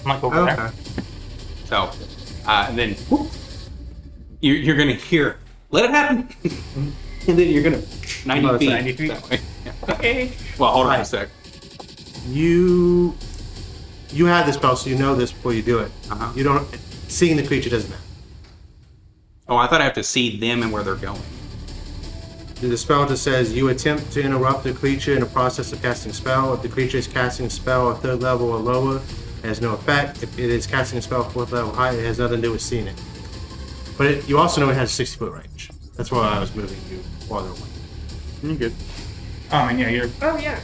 Speaker 5: I'm like over there.
Speaker 1: okay.
Speaker 2: So, and then whoop, you're gonna hear, "Let it happen," and then you're gonna 90
Speaker 1: Oh, it's
Speaker 2: feet.
Speaker 5: 90 feet?
Speaker 2: That way. Yeah.
Speaker 6: Okay.
Speaker 2: Well, hold on a
Speaker 1: Right.
Speaker 2: sec.
Speaker 1: You have the spell, so you know this before you do it.
Speaker 2: Uh-huh.
Speaker 1: You don't seeing the creature doesn't matter.
Speaker 2: Oh, I thought I have to see them and where they're going.
Speaker 1: The spell just says you attempt to interrupt the creature in the process of casting a spell. If the creature is casting a spell at 3rd level or lower, it has no effect. If it is casting a spell 4th level or higher, it has nothing to do with seeing it. But you also know it has a 60-foot range. That's why I was moving you farther away.
Speaker 2: You're good.
Speaker 5: Oh, and yeah, you're.
Speaker 6: Oh yeah.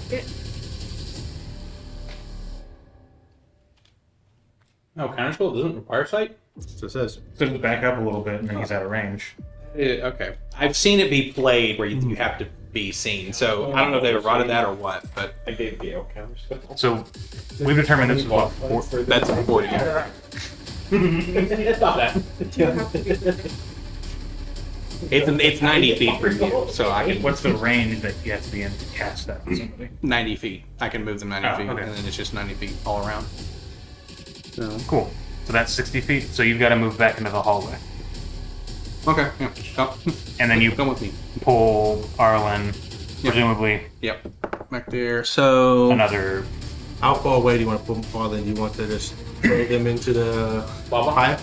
Speaker 10: No, counterspell doesn't require sight.
Speaker 1: So it says.
Speaker 5: So to back up a little bit, and then he's out of range.
Speaker 2: Okay. I've seen it be played where you have to be seen. So I don't know if they eroded that or what, but
Speaker 3: I gave Gale counterspell.
Speaker 5: So we've determined this is what
Speaker 2: that's 40.
Speaker 10: Stop that.
Speaker 6: You have to be
Speaker 2: It's 90 feet for you, so I can
Speaker 5: What's the range that you have to be in to cast that on somebody?
Speaker 2: 90 feet. I can move them 90
Speaker 5: Oh,
Speaker 2: feet,
Speaker 5: okay.
Speaker 2: and then it's just 90 feet all around. So
Speaker 5: Cool. So that's 60 feet. So you've got to move back into the hallway,
Speaker 2: okay, yeah. Come,
Speaker 5: and then you
Speaker 2: come with me.
Speaker 5: pull Arlen,
Speaker 2: Yeah.
Speaker 5: presumably
Speaker 2: Yep, back there. So
Speaker 5: another.
Speaker 1: How far away do you want to put them farther? Do you want to just throw them into the
Speaker 10: Lava?
Speaker 1: fire?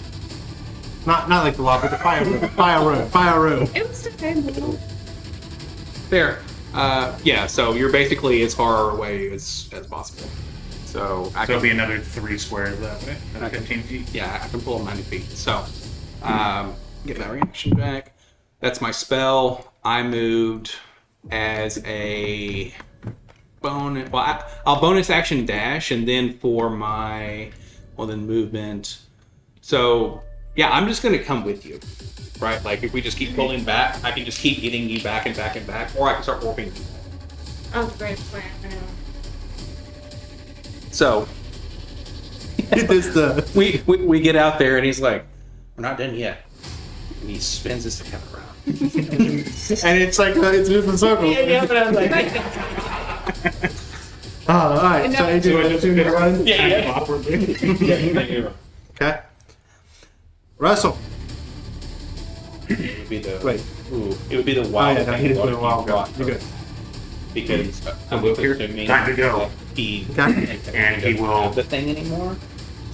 Speaker 1: Not like the lava, but the fire room. Fire room.
Speaker 6: It was dependable.
Speaker 2: there. Yeah. So you're basically as far away as possible. So I
Speaker 5: So it'll
Speaker 2: can
Speaker 5: be another 3 squares that way. Another 15 feet.
Speaker 2: yeah, I can pull them 90 feet. So, get that reaction back. That's my spell. I moved as a bonus. Well, I'll bonus action dash, and then for my, then movement. So, yeah, I'm just gonna come with you, right? Like if we just keep pulling back, I can just keep getting you back and back and back, or I can start warping you.
Speaker 6: That was a great plan.
Speaker 2: So
Speaker 1: It is the.
Speaker 2: we get out there, and he's like, "We're not done yet," and he spins his head around.
Speaker 1: And it's like it's just a circle.
Speaker 10: but I'm like,
Speaker 1: Oh, all right.
Speaker 6: And
Speaker 1: So
Speaker 6: now-
Speaker 1: Adrian, two to run.
Speaker 10: yeah.
Speaker 3: Yeah.
Speaker 1: Okay. Russell.
Speaker 2: It would be the
Speaker 1: Wait.
Speaker 2: It would be the wild.
Speaker 1: Oh, yeah, no, he just went wild.
Speaker 2: rock
Speaker 1: You're good.
Speaker 2: because I'm
Speaker 5: Will here?
Speaker 2: assuming
Speaker 5: Time to go.
Speaker 2: that he
Speaker 1: Okay.
Speaker 5: And he will-
Speaker 2: have the thing anymore,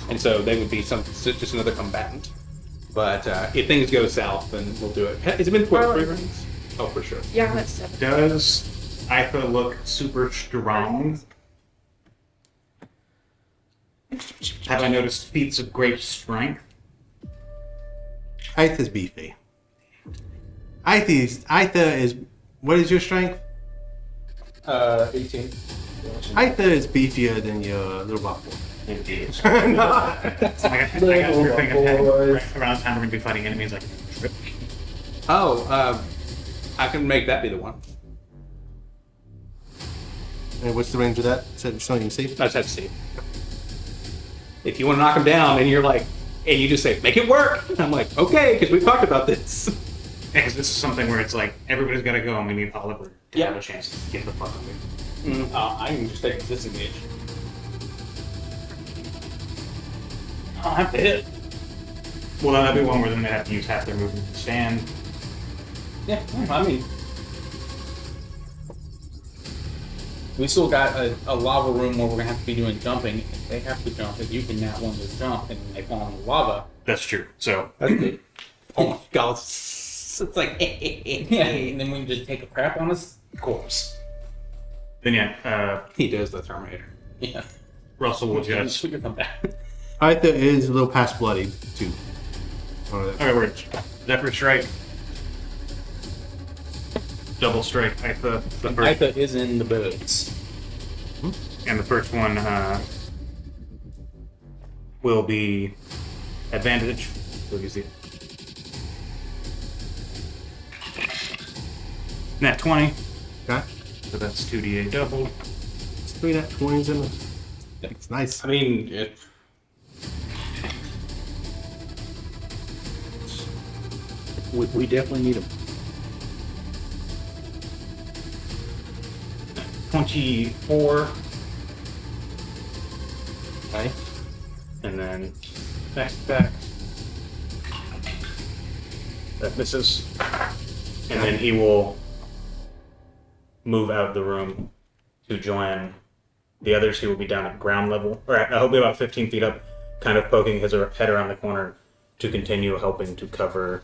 Speaker 2: and so they would be just another combatant. But if things go south, then we'll do it. Has it been 3 rings? Oh, for sure.
Speaker 6: Yeah, that's 7.
Speaker 5: Does Aitha look super strong? Have I noticed feats of great strength?
Speaker 1: Aitha's beefy. Aitha is. What is your strength?
Speaker 10: 18.
Speaker 1: Aitha is beefier than your little black boy.
Speaker 5: Indeed. I got your thing around the time we're going to be fighting enemies like trip.
Speaker 2: Oh, I can make that be the one.
Speaker 1: And what's the range of that? So something you can see?
Speaker 2: I just have to see. If you want to knock him down, and you're like, and you just say, "Make it work," I'm like, "Okay," because we've talked about this.
Speaker 5: Yeah, because this is something where it's like everybody's got to go and we need Oliver to have a chance to get the fuck away.
Speaker 10: I can just take disengage.
Speaker 5: I don't have to hit. Well, that'd be one where then they have to use half their movement to stand.
Speaker 10: Yeah, I mean, we still got a lava room where we're gonna have to be doing jumping. If they have to jump, if you can one to jump and they fall in the lava,
Speaker 5: That's true. So
Speaker 10: that's good.
Speaker 2: Oh my god! It's like,
Speaker 10: Yeah, and then we can just take a crap on his corpse.
Speaker 5: Then yeah,
Speaker 2: he does the Terminator.
Speaker 10: Yeah.
Speaker 5: Russell will just.
Speaker 10: Put your thumb back.
Speaker 1: Aitha is a little past bloody too.
Speaker 5: Alright, we're Zephyr Strike. Double Strike, Aitha. The first,
Speaker 10: Aitha is in the boats.
Speaker 5: and the first one will be advantage. So you see. Nat 20.
Speaker 1: Okay.
Speaker 5: So that's 2d8 doubled.
Speaker 1: It's 3 nat 20s in it. It's nice.
Speaker 2: I mean, it,
Speaker 9: We definitely need him.
Speaker 5: 24.
Speaker 1: Okay.
Speaker 5: And then back. That misses. And then he will move out of the room to join the others. He will be down at ground level. Or he'll be about 15 feet up, kind of poking his head around the corner to continue helping to cover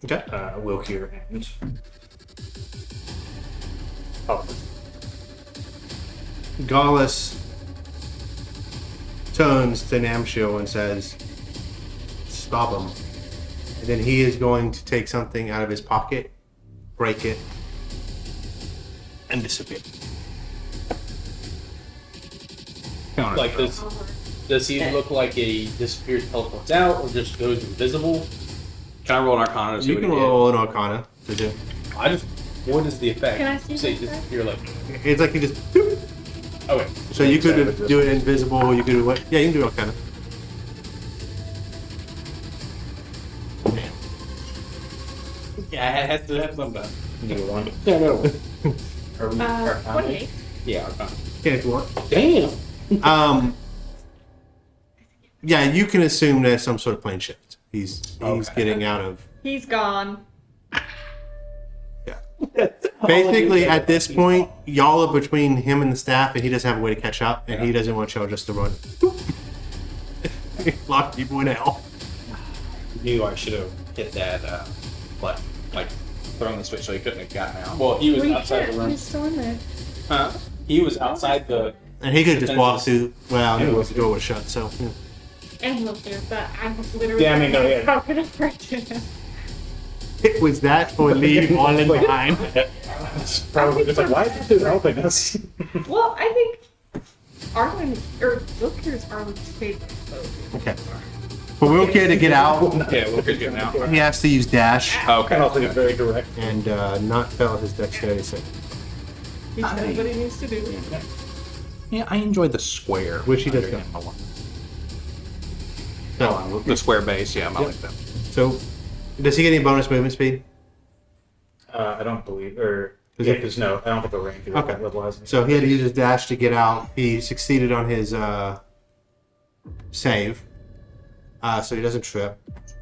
Speaker 1: Okay.
Speaker 5: Wilkir and Oliver.
Speaker 1: Golus turns to Namshil and says, "Stop him." And then he is going to take something out of his pocket, break it, and disappear.
Speaker 10: Like, does he look like he disappears, teleports out, or just goes invisible?
Speaker 2: can I roll an Arcana to see
Speaker 1: You
Speaker 2: what
Speaker 1: can
Speaker 2: he did?
Speaker 1: roll an Arcana to do.
Speaker 10: What is the effect?
Speaker 6: Can I see
Speaker 10: Say
Speaker 6: the effect?
Speaker 10: disappear like?
Speaker 1: It's like you just. Boop.
Speaker 10: Okay.
Speaker 1: So you could do it invisible. You could do what? Yeah, you can do Arcana.
Speaker 2: Yeah, it has to have some done.
Speaker 5: You get one.
Speaker 2: Yeah, no.
Speaker 6: 28.
Speaker 2: Yeah, Arcana.
Speaker 1: Okay, if you want.
Speaker 2: Damn.
Speaker 1: Yeah, you can assume there's some sort of plane shift. He's
Speaker 2: Okay.
Speaker 1: getting out of.
Speaker 6: He's gone.
Speaker 1: Yeah. Basically, at this point, y'all are between him and the staff, and he doesn't have a way to catch up, and he doesn't want y'all just to run. Lock people in hell.
Speaker 2: Knew I should have hit that, like throwing the switch so he couldn't have gotten out.
Speaker 10: Well, he was
Speaker 6: We
Speaker 10: outside
Speaker 6: can't.
Speaker 10: the room.
Speaker 6: He's still in there.
Speaker 2: Huh?
Speaker 10: He was outside the.
Speaker 1: And he could just walk through. Well, he was the door was shut, so. Yeah.
Speaker 6: And look there, but I'm literally.
Speaker 5: Yeah, I mean, no, yeah.
Speaker 6: broken apart to him.
Speaker 1: It was that or leave all in behind.
Speaker 5: It's probably just like, why is this dude helping us?
Speaker 6: Well, I think Arlen, or Wilker's Arlen's favorite.
Speaker 1: Okay. For Wilkir to get out,
Speaker 2: Yeah, we'll get getting out.
Speaker 1: he has to use dash
Speaker 2: Okay.
Speaker 5: And also, it's very direct.
Speaker 1: and not fail his dexterity save.
Speaker 6: He knows what he needs to do.
Speaker 2: Yeah, I enjoyed the square.
Speaker 1: Which he does
Speaker 2: under
Speaker 1: go.
Speaker 2: him a lot.
Speaker 1: So,
Speaker 2: The square base, yeah, I like that.
Speaker 1: so does he get any bonus movement speed?
Speaker 5: I don't believe, or
Speaker 1: Is
Speaker 5: yeah,
Speaker 1: it-
Speaker 5: because no, I don't think the range is
Speaker 1: Okay.
Speaker 5: level has.
Speaker 1: So he had to use his dash to get out. He succeeded on his save, so he doesn't trip.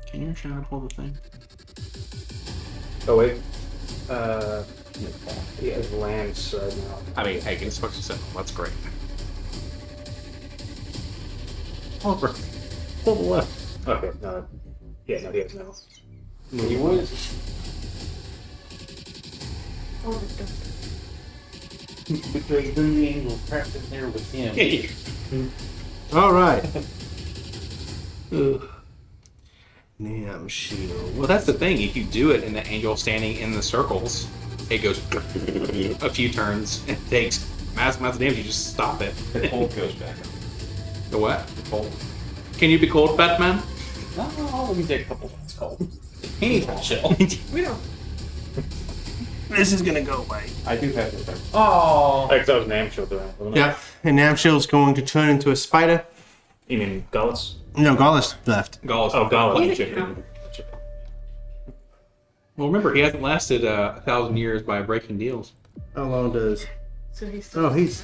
Speaker 2: Can your shot hold the thing?
Speaker 5: Oh wait, he has lance right now.
Speaker 2: I mean, hey, it's supposed to set. That's great. Over.
Speaker 5: Pull the left. Okay, no, yeah, no, he has no.
Speaker 10: He was.
Speaker 6: Oh, the dog.
Speaker 10: Because the angel trapped in there with him.
Speaker 1: All right. Nam shield.
Speaker 2: Well, that's the thing. If you do it and the angel standing in the circles, it goes a few turns and takes massive amounts of damage. You just stop it.
Speaker 3: The cold goes back.
Speaker 2: The what?
Speaker 3: The cold.
Speaker 2: Can you be cold, Batman?
Speaker 10: No, let me take a couple minutes cold. He needs to chill.
Speaker 6: We don't.
Speaker 1: This is gonna go away.
Speaker 3: I do have the thing.
Speaker 10: Oh.
Speaker 5: Like that was Nam Shield doing it, wasn't it?
Speaker 1: Yeah, and Nam shield's going to turn into a spider.
Speaker 5: You mean Gullus?
Speaker 1: No, Gallus left.
Speaker 2: Gallus.
Speaker 5: Oh, Gullus.
Speaker 6: He
Speaker 5: Chicken.
Speaker 6: didn't
Speaker 2: Well, remember, he hasn't lasted 1,000 years by breaking deals.
Speaker 1: How long does?
Speaker 6: So he's still.
Speaker 1: Oh, he's.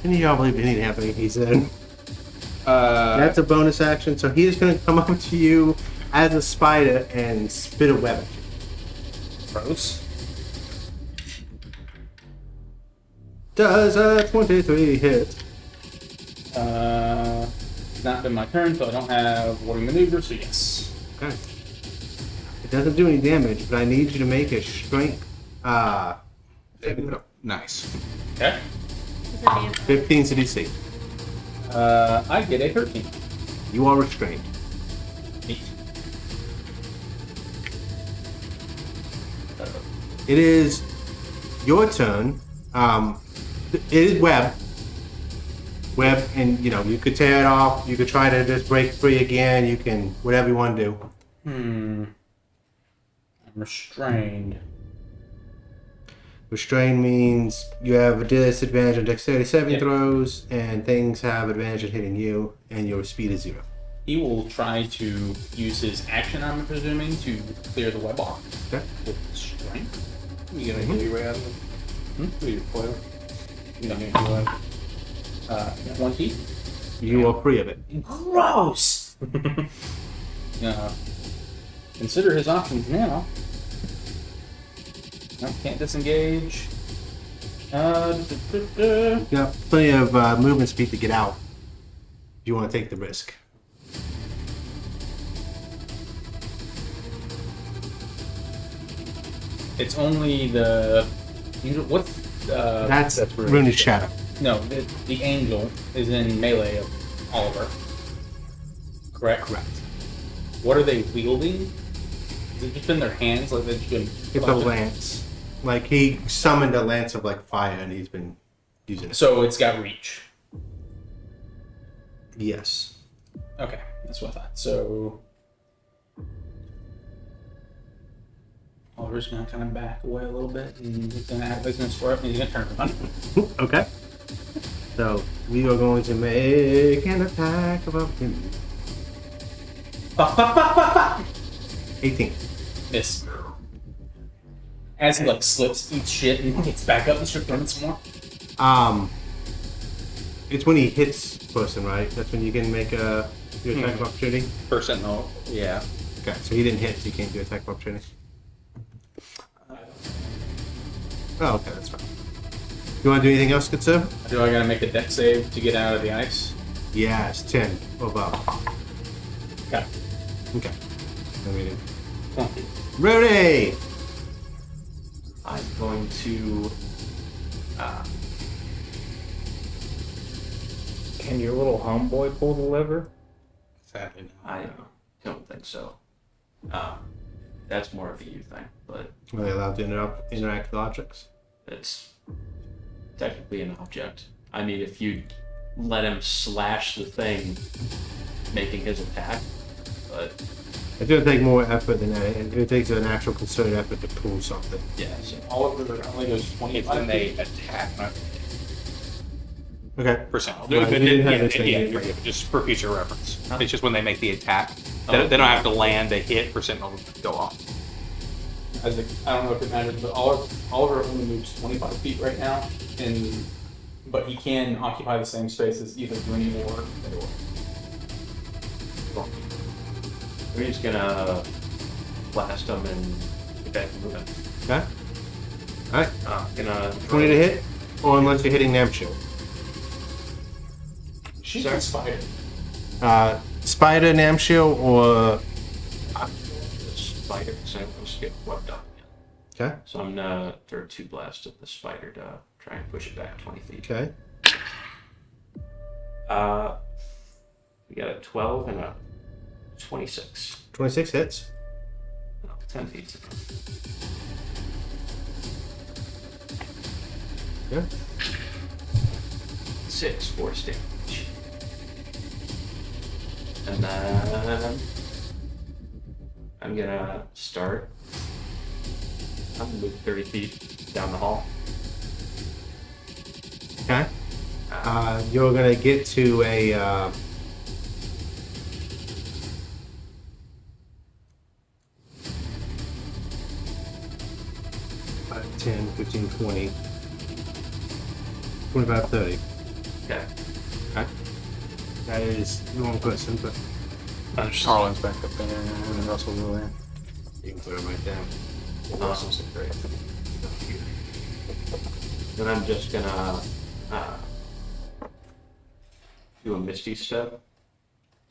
Speaker 1: Any of y'all believe anything happening? He said.
Speaker 2: Uh,
Speaker 1: That's a bonus action, so he is going to come up to you as a spider and spit a web at you.
Speaker 10: Gross.
Speaker 1: Does a 23 hit?
Speaker 10: It's not been my turn, so I don't have warding maneuver, so yes.
Speaker 1: Okay. It doesn't do any damage, but I need you to make a strength.
Speaker 2: Nice.
Speaker 10: Okay.
Speaker 6: Is that any of
Speaker 1: 15 to DC.
Speaker 10: I get a 13.
Speaker 1: You are restrained.
Speaker 10: Neat.
Speaker 1: It is your turn. It is web. Web, and you could tear it off. You could try to just break free again. You can whatever you want to do.
Speaker 10: I'm restrained.
Speaker 1: Restrain means you have a disadvantage on dexterity saving
Speaker 10: Yep.
Speaker 1: throws, and things have advantage at hitting you, and your speed is 0.
Speaker 10: He will try to use his action, I'm presuming, to clear the web off.
Speaker 1: Okay.
Speaker 10: With strength.
Speaker 2: You gonna get your way out of it?
Speaker 10: Hmm?
Speaker 2: With your foil?
Speaker 10: You gonna do a 20.
Speaker 1: You are free of it.
Speaker 10: Gross! Consider his options now. No, can't disengage.
Speaker 1: You got plenty of movement speed to get out. If you want to take the risk.
Speaker 10: It's only the. What's.
Speaker 1: That's Rooney's Shadow.
Speaker 10: No, the angel is in melee of Oliver. Correct?
Speaker 1: Correct.
Speaker 10: What are they wielding? Is it just in their hands? Like they've just been.
Speaker 1: It's a lance. Like he summoned a lance of like fire, and he's been using it.
Speaker 10: So it's got reach.
Speaker 1: Yes.
Speaker 10: Okay, that's what I thought. So. Oliver's gonna kind of back away a little bit, and he's gonna square up, and he's gonna turn around.
Speaker 1: Okay. So we are going to make an attack of opportunity. 18.
Speaker 10: Miss. As he like slips, eats shit, and gets back up and starts running some more.
Speaker 1: It's when he hits person, right? That's when you can make your attack of opportunity.
Speaker 2: Percent no. Yeah.
Speaker 1: Okay, so he didn't hit, so you can't do attack of opportunity. Oh, okay, that's fine. You want to do anything else, good sir?
Speaker 10: Do I gotta make a deck save to get out of the ice?
Speaker 1: Yes, 10 or above.
Speaker 10: Okay.
Speaker 1: Okay. Let me do.
Speaker 10: 20.
Speaker 1: Rudy!
Speaker 8: I'm going to.
Speaker 5: Can your little homeboy pull the lever?
Speaker 2: Sadly, no.
Speaker 8: I don't think so. That's more of a you thing, but
Speaker 1: Are they allowed to interact with objects?
Speaker 8: it's technically an object. I mean, if you let him slash the thing, making his attack, but
Speaker 1: It's going to take more effort than that. It takes an actual concerted effort to pull something.
Speaker 8: yeah, so
Speaker 10: Oliver only goes
Speaker 2: It's
Speaker 10: 25
Speaker 2: when they
Speaker 10: feet.
Speaker 2: attack, not
Speaker 1: Okay.
Speaker 2: percent.
Speaker 1: Right, you didn't have this
Speaker 2: Yeah,
Speaker 1: thing.
Speaker 2: yeah, just for future reference. It's just when they make the attack. They don't have to land a hit for Sentinel to go off.
Speaker 10: I don't know if it matters, but Oliver only moves 25 feet right now, but he can occupy the same space as either Rooney or Fedor.
Speaker 8: we're just gonna blast him and get back to moving.
Speaker 1: Okay. Alright.
Speaker 8: Gonna
Speaker 1: 20 to hit, or unless you're hitting Nam Shield.
Speaker 10: She's
Speaker 8: Sorry?
Speaker 10: a spider.
Speaker 1: Spider, Nam Shield, or.
Speaker 8: the spider, so I'm supposed to get webbed up again.
Speaker 1: Okay.
Speaker 8: So I'm gonna throw 2 blasts at the spider to try and push it back 20 feet.
Speaker 1: Okay.
Speaker 8: We got a 12 and a 26.
Speaker 1: 26 hits.
Speaker 8: No, 10 feet.
Speaker 1: Yeah.
Speaker 8: 6 force damage. And then I'm gonna start. I'm gonna move 30 feet down the hall.
Speaker 1: Okay. You're gonna get to a. 10, 15, 20, 25, 30.
Speaker 8: Okay.
Speaker 1: Okay. That is the wrong person, but
Speaker 2: Harlan's back up there, and Russell's over there.
Speaker 1: you can put him right down.
Speaker 8: Russell's great. Then I'm just gonna do a Misty Step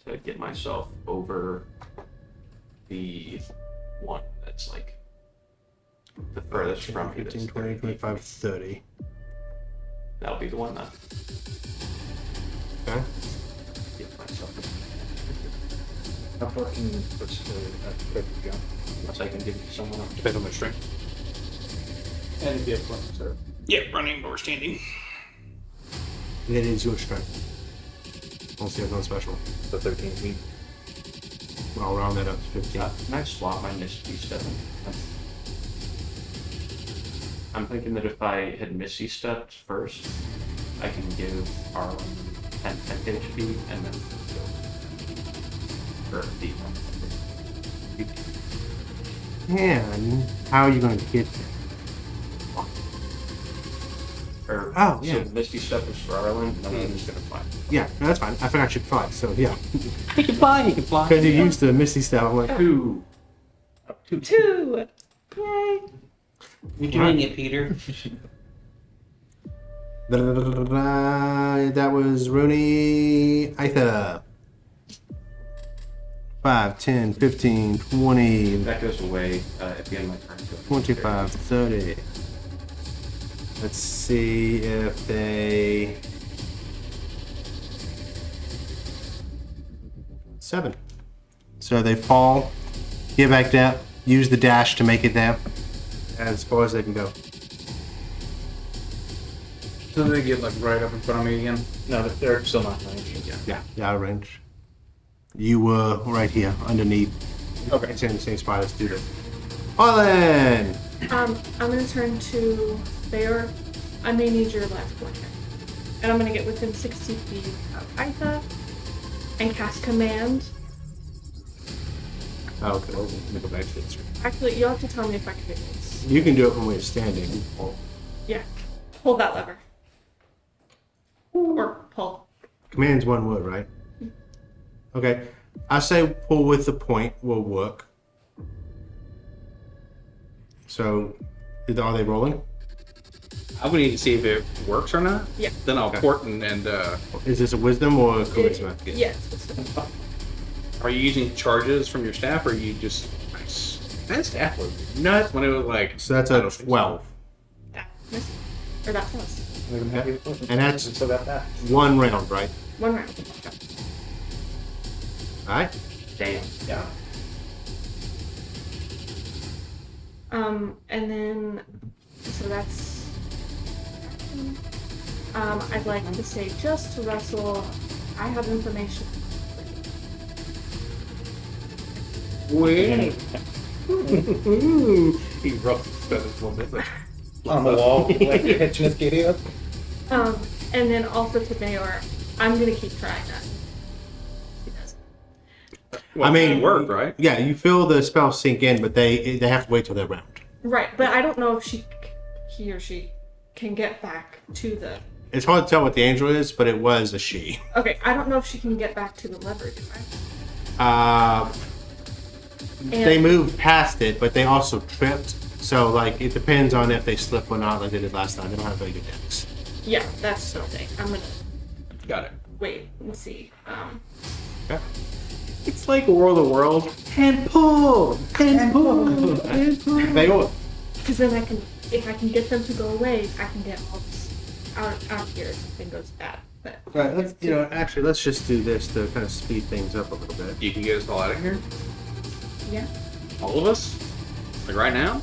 Speaker 8: to get myself over the one that's like the furthest from you.
Speaker 1: 15, 20, 25, 30.
Speaker 8: That'll be the one that.
Speaker 1: Okay.
Speaker 8: Give myself.
Speaker 9: How far can you push the quick jump?
Speaker 8: Unless I can give it to someone else.
Speaker 2: Depends on their strength.
Speaker 10: And if you have flanks, sir.
Speaker 2: Yeah, running or standing.
Speaker 1: That is your strength. I'll see if it's special.
Speaker 9: So 13 feet.
Speaker 1: I'll round that up to 15.
Speaker 8: Can I swap my Misty Step? I'm thinking that if I had Misty Stepped first, I can give Arlen 10 HP and then go for the
Speaker 1: And how are you going to get there?
Speaker 8: Or,
Speaker 1: Oh, yeah.
Speaker 8: So the Misty Step is for Arlen, and then I'm just gonna fly.
Speaker 1: Yeah, no, that's fine. I forgot you could fly, so yeah.
Speaker 2: He can fly. He can fly.
Speaker 1: Because you used the Misty Step, I'm like,
Speaker 8: Ooh.
Speaker 6: 2. Yay.
Speaker 7: You're doing it, Peter.
Speaker 1: that was Rooney Aitha. 5, 10, 15, 20,
Speaker 8: That goes away at the end of my turn. So
Speaker 1: 25, 30. Let's see if they... 7. So they fall, get back down, use the dash to make it there as far as they can go.
Speaker 2: So they get like right up in front of me again.
Speaker 9: No, they're still not range.
Speaker 1: Yeah, out of range. You were right here, underneath.
Speaker 2: Okay.
Speaker 1: It's in the same spot as Duda. Arlen!
Speaker 6: I'm gonna turn to Bayor. I may need your left one here. And I'm gonna get within 60 feet of Aitha and cast command.
Speaker 1: Oh, okay. Let me go back to this.
Speaker 6: Actually, you'll have to tell me if I can do this.
Speaker 1: You can do it from where you're standing.
Speaker 6: Yeah. Pull that lever. Or pull.
Speaker 1: Command's one word, right? Okay. I say pull with the point will work. So, are they rolling?
Speaker 2: I'm gonna need to see if it works or not.
Speaker 6: Yeah.
Speaker 2: Then I'll
Speaker 1: Okay.
Speaker 2: port and
Speaker 1: Is this a wisdom or a charisma?
Speaker 6: Yes.
Speaker 2: are you using charges from your staff or are you just that staff was nuts when it was like
Speaker 1: So that's
Speaker 2: I
Speaker 1: a
Speaker 2: don't think so.
Speaker 1: 12.
Speaker 6: That miss. Or that plus.
Speaker 9: I'm happy with it.
Speaker 1: And that's
Speaker 9: So got that.
Speaker 1: one round, right?
Speaker 6: 1 round.
Speaker 1: Alright?
Speaker 8: damn.
Speaker 9: Yeah.
Speaker 6: And then, so that's, I'd like to say just to wrestle, I have information.
Speaker 2: Wait.
Speaker 9: He rubbed his feathers a little bit, like on the wall, like catching his kitty up.
Speaker 6: And then also to Bayor, I'm gonna keep trying that. He does.
Speaker 2: Well,
Speaker 1: I mean,
Speaker 2: it worked, right?
Speaker 1: Yeah, you feel the spell sink in, but they have to wait till they're round.
Speaker 6: Right, but I don't know if he or she can get back to the.
Speaker 1: It's hard to tell what the angel is, but it was a she.
Speaker 6: Okay, I don't know if she can get back to the lever, do I?
Speaker 1: They moved past it, but they also tripped. So, like, it depends on if they slip or not, like they did last time. They don't have very good decks.
Speaker 6: Yeah, that's the thing. I'm gonna
Speaker 2: Got it.
Speaker 6: wait and see.
Speaker 2: It's like World of World. And pull! And pull! And pull!
Speaker 1: They all.
Speaker 6: Because then if I can get them to go away, I can get all this out here if something goes bad. But
Speaker 1: Right, let's just do this to kind of speed things up a little bit.
Speaker 2: You can get us all out of here?
Speaker 6: yeah,
Speaker 2: All of us? Like right now?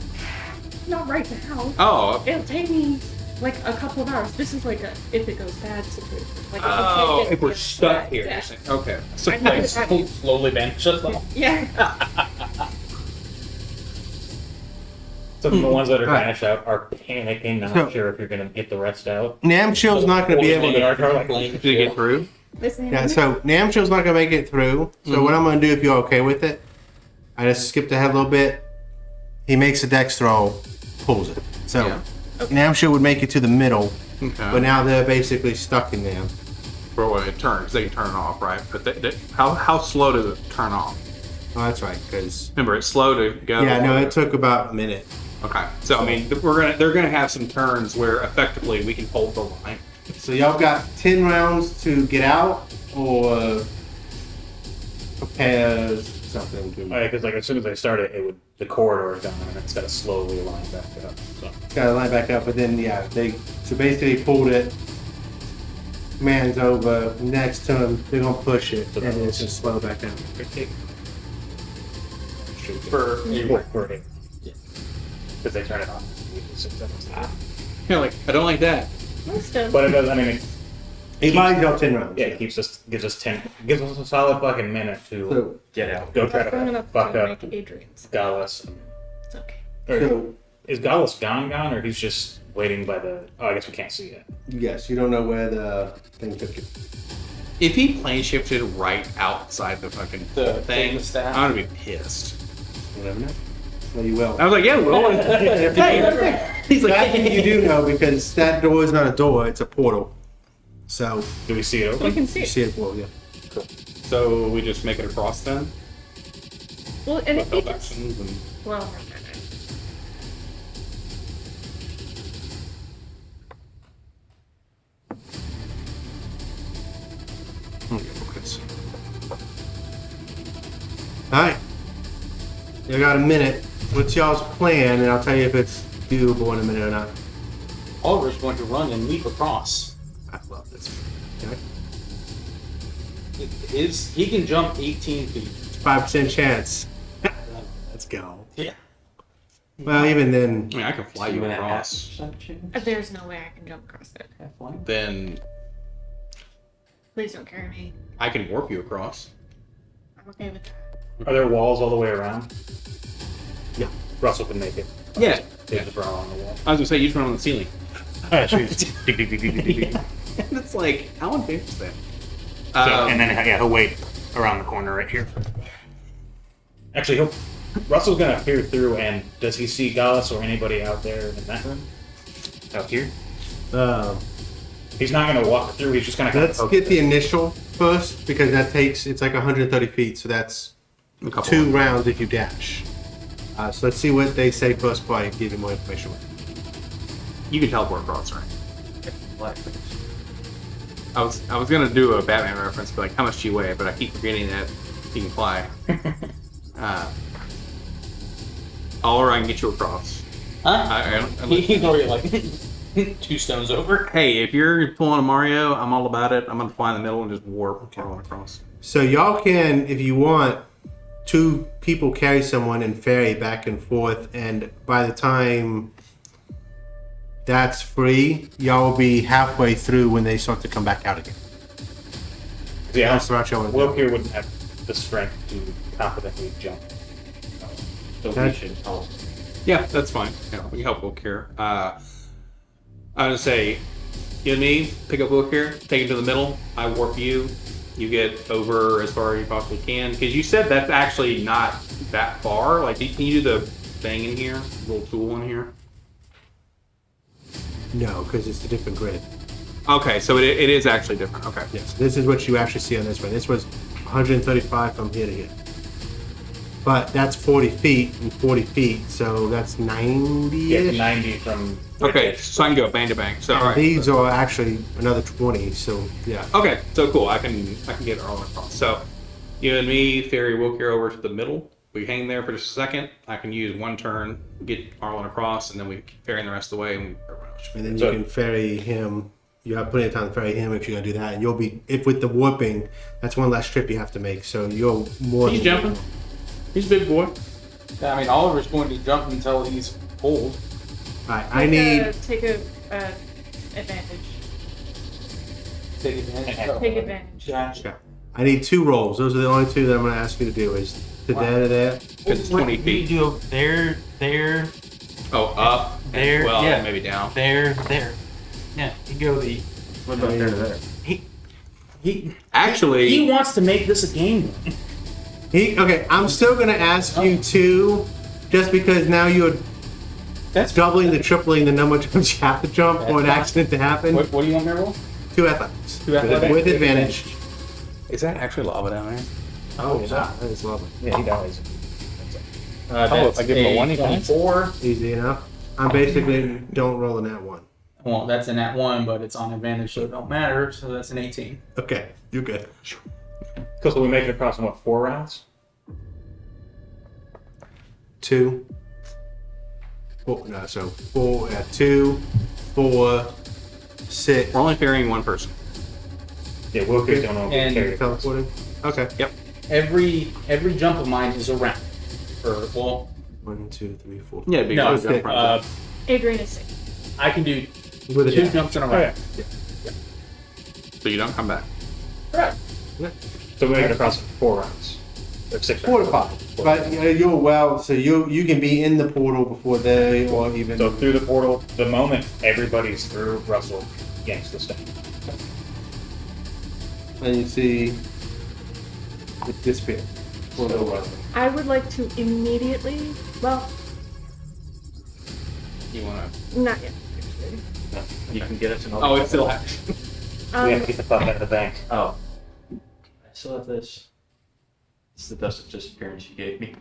Speaker 6: not right now.
Speaker 2: Oh,
Speaker 6: It'll take me like a couple of hours. This is like a if it goes bad situation. Like
Speaker 2: oh,
Speaker 6: it
Speaker 2: if we're
Speaker 6: gets
Speaker 2: stuck
Speaker 6: bad,
Speaker 2: here.
Speaker 6: yeah.
Speaker 2: You're saying. Okay. So
Speaker 6: I know
Speaker 2: like,
Speaker 6: that-
Speaker 5: Slowly vanish us all.
Speaker 6: Yeah.
Speaker 5: So the ones that are
Speaker 1: Right.
Speaker 5: vanished out are panicking, not
Speaker 1: So-
Speaker 5: sure if you're gonna get the rest out.
Speaker 1: Namchill's not going to be able to.
Speaker 2: did you get through?
Speaker 6: Listen,
Speaker 1: Yeah, so Namchill's not going to make it through. So what I'm going to do, if you're okay with it, I just skipped ahead a little bit. He makes a dex throw, pulls it. So
Speaker 2: Yeah.
Speaker 1: Namchill would make it to the middle,
Speaker 2: Okay.
Speaker 1: but now they're basically stuck in there.
Speaker 2: For when it turns, they can turn it off, right? But how slow does it turn off?
Speaker 1: Oh, that's right, because
Speaker 2: Remember, it's slow to go.
Speaker 1: yeah, no, it took about a minute.
Speaker 2: Okay. So I mean, they're gonna have some turns where effectively we can hold the line.
Speaker 1: So y'all got 10 rounds to get out, or prepare. something to.
Speaker 5: Because like as soon as I start it, the corridor is down and it's got to slowly line back up. So
Speaker 1: Got to line back up, but then they basically pulled it. Man's over next to him. They're gonna push it, and then it's just slow back down.
Speaker 10: For
Speaker 5: for it. Because they turn it on.
Speaker 2: You're like, I don't like that.
Speaker 5: But it does. I mean,
Speaker 1: He buys you 10 rounds.
Speaker 5: yeah, it gives us a solid fucking minute to
Speaker 1: So,
Speaker 8: Get out.
Speaker 5: go try to
Speaker 6: enough
Speaker 5: fuck
Speaker 6: to
Speaker 5: up
Speaker 6: make Adrian's.
Speaker 5: Gallus.
Speaker 6: It's okay.
Speaker 5: Or,
Speaker 1: so
Speaker 5: is Gallus gone, or he's just waiting by the? Oh, I guess we can't see it.
Speaker 1: yes, you don't know where the thing took you.
Speaker 2: If he plane shifted right outside the fucking
Speaker 10: The
Speaker 2: thing,
Speaker 10: the staff.
Speaker 2: I'm gonna be pissed.
Speaker 1: You never know. No, you will.
Speaker 2: I was like, yeah, well. Hey, he's like,
Speaker 1: That you do know because that door is not a door; it's a portal. So
Speaker 5: Do we see it
Speaker 6: We
Speaker 5: open?
Speaker 6: can see
Speaker 1: you
Speaker 6: it.
Speaker 1: see it portal, yeah.
Speaker 2: so we just make it across then.
Speaker 6: Well, and
Speaker 2: With
Speaker 6: it
Speaker 2: help
Speaker 6: just,
Speaker 2: actions and
Speaker 6: well,
Speaker 1: focus. All right, you got a minute. What's y'all's plan? And I'll tell you if it's doable in a minute or not.
Speaker 10: Oliver's going to run and leap across.
Speaker 1: I love this. Okay.
Speaker 10: He can jump 18 feet.
Speaker 1: 5% chance. Let's go.
Speaker 10: Yeah.
Speaker 1: Well, even then,
Speaker 2: I mean, I can fly you across.
Speaker 6: there's no way I can jump across it.
Speaker 2: Then
Speaker 6: Please don't carry me.
Speaker 2: I can warp you across.
Speaker 6: I'm okay with that.
Speaker 5: Are there walls all the way around?
Speaker 1: Yeah.
Speaker 5: Russell can make it.
Speaker 2: Yeah.
Speaker 5: They just run along the wall.
Speaker 2: I was gonna say you just run on the ceiling.
Speaker 5: Ah, sweet. Dig, dig, dig, dig, dig, dig.
Speaker 2: And it's like, how unfair is that?
Speaker 5: And then he'll wait around the corner right here. Actually, Russell's gonna peer through, and does he see Gallus or anybody out there in that room? Out here? He's not gonna walk through. He's just gonna.
Speaker 1: let's get the initial first because it's like 130 feet, so that's
Speaker 2: a couple
Speaker 1: 2 rounds if you dash. So let's see what they say first before I give you more information.
Speaker 2: You can teleport across, right? I was gonna do a Batman reference, but like, how much do you weigh? But I keep forgetting that he can fly. Oliver, I can get you across.
Speaker 10: Huh? He's already like 2 stones over.
Speaker 2: Hey, if you're pulling a Mario, I'm all about it. I'm gonna fly in the middle and just warp everyone across.
Speaker 1: So y'all can, if you want, 2 people carry someone and ferry back and forth, and by the time that's free, y'all will be halfway through when they start to come back out again.
Speaker 5: Yeah,
Speaker 1: That's the route y'all want to
Speaker 5: Will
Speaker 1: go.
Speaker 5: here wouldn't have the strength to confidently jump.
Speaker 8: So
Speaker 1: Okay.
Speaker 8: we should help.
Speaker 2: Yeah, that's fine. Yeah, we can help Wilkir. I'm gonna say, you and me, pick up Wilkir, take him to the middle. I warp you. You get over as far as you possibly can. Because you said that's actually not that far. Like, can you do the thing in here? Little tool in here?
Speaker 1: No, because it's a different grid.
Speaker 2: Okay, so it is actually different. Okay.
Speaker 1: Yes, this is what you actually see on this one. This was 135 from here to here. But that's 40 feet and 40 feet, so that's 90-ish.
Speaker 5: Yeah, 90 from.
Speaker 2: Okay, so I can go bang to bang. So, all right.
Speaker 1: These are actually another 20, so yeah.
Speaker 2: Okay, so cool. I can get all across. So, you and me ferry Wilkir over to the middle. We hang there for just a second. I can use 1 turn, get Arlen across, and then we ferry him the rest of the way. And
Speaker 1: And then you can ferry him. You have plenty of time to ferry him if you're gonna do that. And you'll be, if with the warping, that's 1 less trip you have to make. So you're more.
Speaker 2: He's jumping. He's a big boy.
Speaker 10: Yeah, I mean, Oliver's going to jump until he's pulled.
Speaker 1: Alright, I need.
Speaker 6: Take a advantage.
Speaker 10: Take advantage.
Speaker 6: Take advantage.
Speaker 10: Gotcha.
Speaker 1: I need 2 rolls. Those are the only 2 that I'm gonna ask you to do. Is to there.
Speaker 2: Because it's 20 feet.
Speaker 8: do there,
Speaker 2: Oh, up.
Speaker 8: There,
Speaker 2: Well,
Speaker 8: yeah.
Speaker 2: maybe down.
Speaker 8: there. Yeah, you go the.
Speaker 1: What about there to there?
Speaker 10: He
Speaker 2: Actually,
Speaker 10: wants to make this a game.
Speaker 1: Okay, I'm still gonna ask you 2, just because now you're
Speaker 10: That's
Speaker 1: doubling the tripling the number of times you have to jump for an accident to happen.
Speaker 10: What do you want me to roll?
Speaker 1: 2 athletics.
Speaker 10: 2 athletics?
Speaker 1: With advantage.
Speaker 2: is that actually lava down there?
Speaker 1: Oh, yeah, that is lovely.
Speaker 5: Yeah, he dies.
Speaker 10: That's
Speaker 2: I give him a 1, he dies?
Speaker 10: 24.
Speaker 1: Easy enough. I'm basically don't roll in that 1.
Speaker 10: Well, that's an at 1, but it's on advantage, so it don't matter. So that's an 18.
Speaker 1: Okay, you're good.
Speaker 5: Because we make it across in what, 4 rounds?
Speaker 1: 2. No, so 4, 2, 4, 6.
Speaker 2: We're only ferrying one person.
Speaker 5: Yeah, we'll get down on
Speaker 10: And-
Speaker 5: carry.
Speaker 1: Teleported. Okay.
Speaker 2: Yep.
Speaker 10: Every jump of mine is a round. Or well,
Speaker 1: 1, 2, 3, 4.
Speaker 2: Yeah, big
Speaker 10: no.
Speaker 2: jump.
Speaker 6: Adrian is safe.
Speaker 10: I can do
Speaker 1: With a
Speaker 10: 2
Speaker 1: dash.
Speaker 10: jumps in a
Speaker 5: Oh,
Speaker 10: round.
Speaker 5: yeah.
Speaker 2: So you don't come back.
Speaker 10: Correct.
Speaker 5: So we make it across 4 rounds. Or 6
Speaker 1: 4 to
Speaker 5: rounds.
Speaker 1: 5. But you're well, so you can be in the portal before they or even.
Speaker 5: So through the portal, the moment everybody's through, Russell yanks the stone.
Speaker 1: And you see it disappear.
Speaker 5: So,
Speaker 6: I would like to immediately. Well,
Speaker 2: You want
Speaker 6: not yet.
Speaker 8: You can get us another.
Speaker 2: to? Oh, it's still happening.
Speaker 5: we have to get the fuck out of the bank.
Speaker 8: Oh. I still have this. It's the dust of disappearance you gave me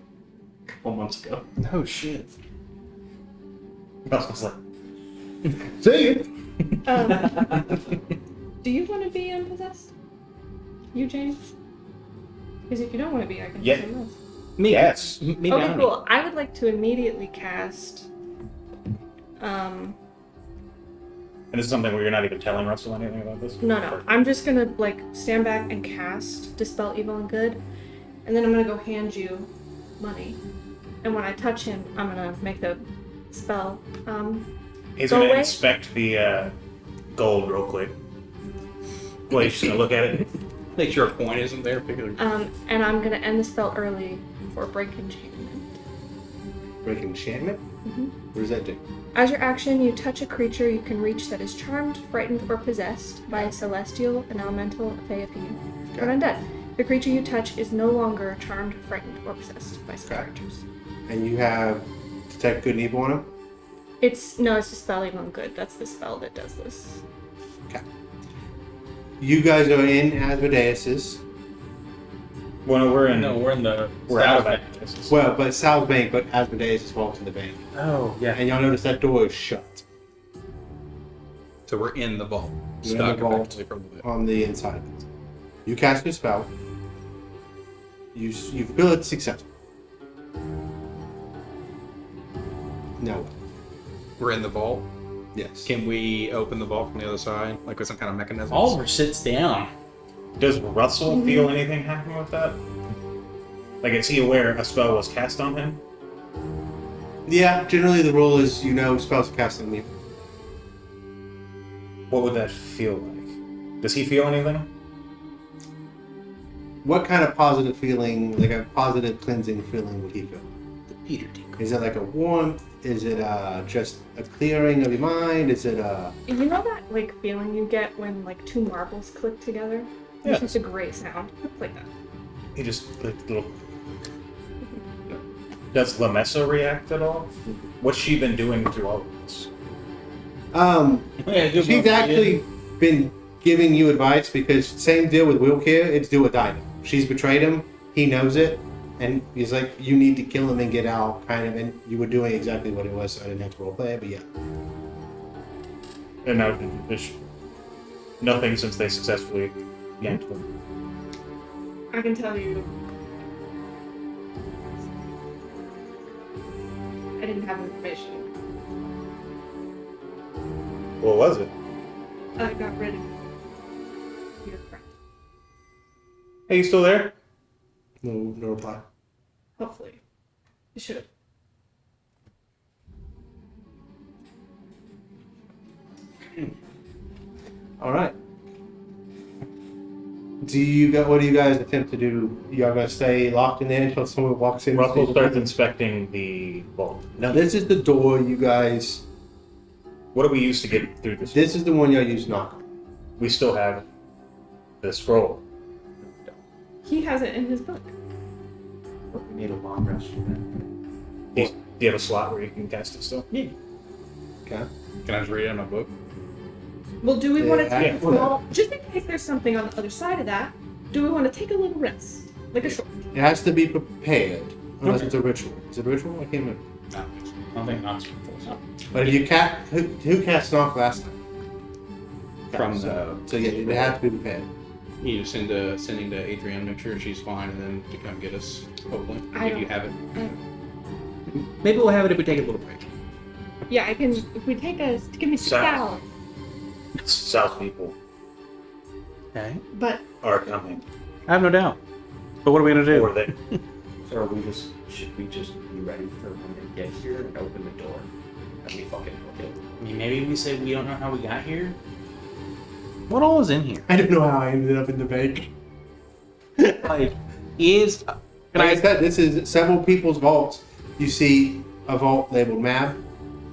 Speaker 8: a couple months ago.
Speaker 2: Oh shit.
Speaker 5: Russell's like,
Speaker 1: See you.
Speaker 6: Do you want to be unpossessed? You, James? Because if you don't want to be, I can
Speaker 5: Yeah.
Speaker 6: do something else.
Speaker 2: Me,
Speaker 5: yes.
Speaker 2: Me
Speaker 6: Okay,
Speaker 2: down.
Speaker 6: cool. I would like to immediately cast.
Speaker 5: And this is something where you're not even telling Russell anything about this?
Speaker 6: No. I'm just gonna like stand back and cast Dispel Evil and Good, and then I'm gonna go hand you money. And when I touch him, I'm gonna make the spell.
Speaker 5: He's
Speaker 6: Go
Speaker 5: going to
Speaker 6: away.
Speaker 5: inspect the gold real quick. Well, he's just going to look at it.
Speaker 2: Make sure a coin isn't there. Particularly.
Speaker 6: And I'm gonna end the spell early for break enchantment.
Speaker 1: Break enchantment?
Speaker 6: Mhm.
Speaker 1: What does that do?
Speaker 6: As your action, you touch a creature you can reach that is charmed, frightened, or possessed by a celestial, an elemental, a fey, a fiend, or an undead. The creature you touch is no longer charmed, frightened, or possessed by such
Speaker 1: Okay.
Speaker 6: creatures.
Speaker 1: And you have Detect Good and Evil on him?
Speaker 6: It's Dispel Evil and Good. That's the spell that does this.
Speaker 1: You guys are in Asmodeus's.
Speaker 5: Well, no, we're in.
Speaker 10: No, we're in the.
Speaker 5: We're out of
Speaker 10: south.
Speaker 5: it. This is-
Speaker 1: Well, but South Bank, but Asmodeus is walked to the bank.
Speaker 10: Oh yeah.
Speaker 1: And y'all notice that door is shut
Speaker 2: So we're in the vault.
Speaker 1: You're in
Speaker 2: Stuck
Speaker 1: the vault.
Speaker 2: effectively from the.
Speaker 1: on the inside of it. You cast your spell. You feel it's successful. No.
Speaker 2: We're in the vault.
Speaker 1: Yes.
Speaker 2: Can we open the vault from the other side, like with some kind of mechanism?
Speaker 10: Oliver sits down.
Speaker 5: Does Russell feel anything happen with that? Like, is he aware a spell was cast on him?
Speaker 1: Yeah, generally the rule is spells are cast on you.
Speaker 5: What would that feel like? Does he feel anything?
Speaker 1: What kind of positive feeling, like a positive cleansing feeling, would he feel?
Speaker 2: The Peter Tinker.
Speaker 1: Is it like a warmth? Is it just a clearing of your mind? Is it a...
Speaker 6: You know that like feeling you get when like two marbles click together?
Speaker 5: Yeah.
Speaker 6: It's just a great sound. It's like that.
Speaker 5: He just like little. Does Lamessa react at all? What's she been doing through all of this?
Speaker 10: Yeah, good
Speaker 1: She's
Speaker 10: one.
Speaker 1: actually been giving you advice because same deal with Wilkir, it's do or die now. She's betrayed him, he knows it, and he's like, you need to kill him and get out, kind of, and you were doing exactly what it was, so I didn't have to roleplay it, but yeah.
Speaker 5: And now there's nothing since they successfully yanked them.
Speaker 6: I can tell you. I didn't have information.
Speaker 5: What was it?
Speaker 6: I got rid of your friend.
Speaker 5: Hey, you still there?
Speaker 1: No reply.
Speaker 6: Hopefully. You should have.
Speaker 1: Alright. What do you guys attempt to do? Y'all gonna stay locked in there until someone walks in?
Speaker 5: Russell starts inspecting the vault.
Speaker 1: Now this is the door you guys...
Speaker 5: What do we use to get through this?
Speaker 1: This is the one y'all use to knock on.
Speaker 5: We still have the scroll.
Speaker 6: He has it in his book.
Speaker 8: We need a long rest from that.
Speaker 5: Do you have a slot where you can cast it still?
Speaker 6: Yeah.
Speaker 1: Okay.
Speaker 2: Can I just read it in my book?
Speaker 6: Well, do we want to take
Speaker 1: Yeah.
Speaker 6: a small... Just in case there's something on the other side of that, do we want to take a little rest? Like a short...
Speaker 1: It has to be prepared, unless it's a ritual. Is it a ritual? I can't remember.
Speaker 2: No.
Speaker 10: I don't think not rituals.
Speaker 1: But if you who cast knock last time?
Speaker 2: From
Speaker 1: so,
Speaker 2: the.
Speaker 1: so yeah, it has to be prepared.
Speaker 2: You just sending to Adrienne, make sure she's fine, and then to come get us. Hopefully,
Speaker 6: I
Speaker 2: if you
Speaker 6: don't-
Speaker 2: have it. Maybe we'll have it if we take a little break.
Speaker 6: Yeah, I can. If we take us, give me 6
Speaker 9: South.
Speaker 6: hours.
Speaker 9: South people
Speaker 2: Okay.
Speaker 6: But
Speaker 9: are coming.
Speaker 2: I have no doubt. But what are we gonna do?
Speaker 9: Or they.
Speaker 8: So are we just? Should we just be ready for when they get here and open the door? And we fucking look it.
Speaker 7: I mean, maybe we say we don't know how we got here.
Speaker 2: What all is in here?
Speaker 1: I don't know how I ended up in the bank.
Speaker 2: Like, is
Speaker 1: Like I said, this is several people's vaults. You see a vault labeled map.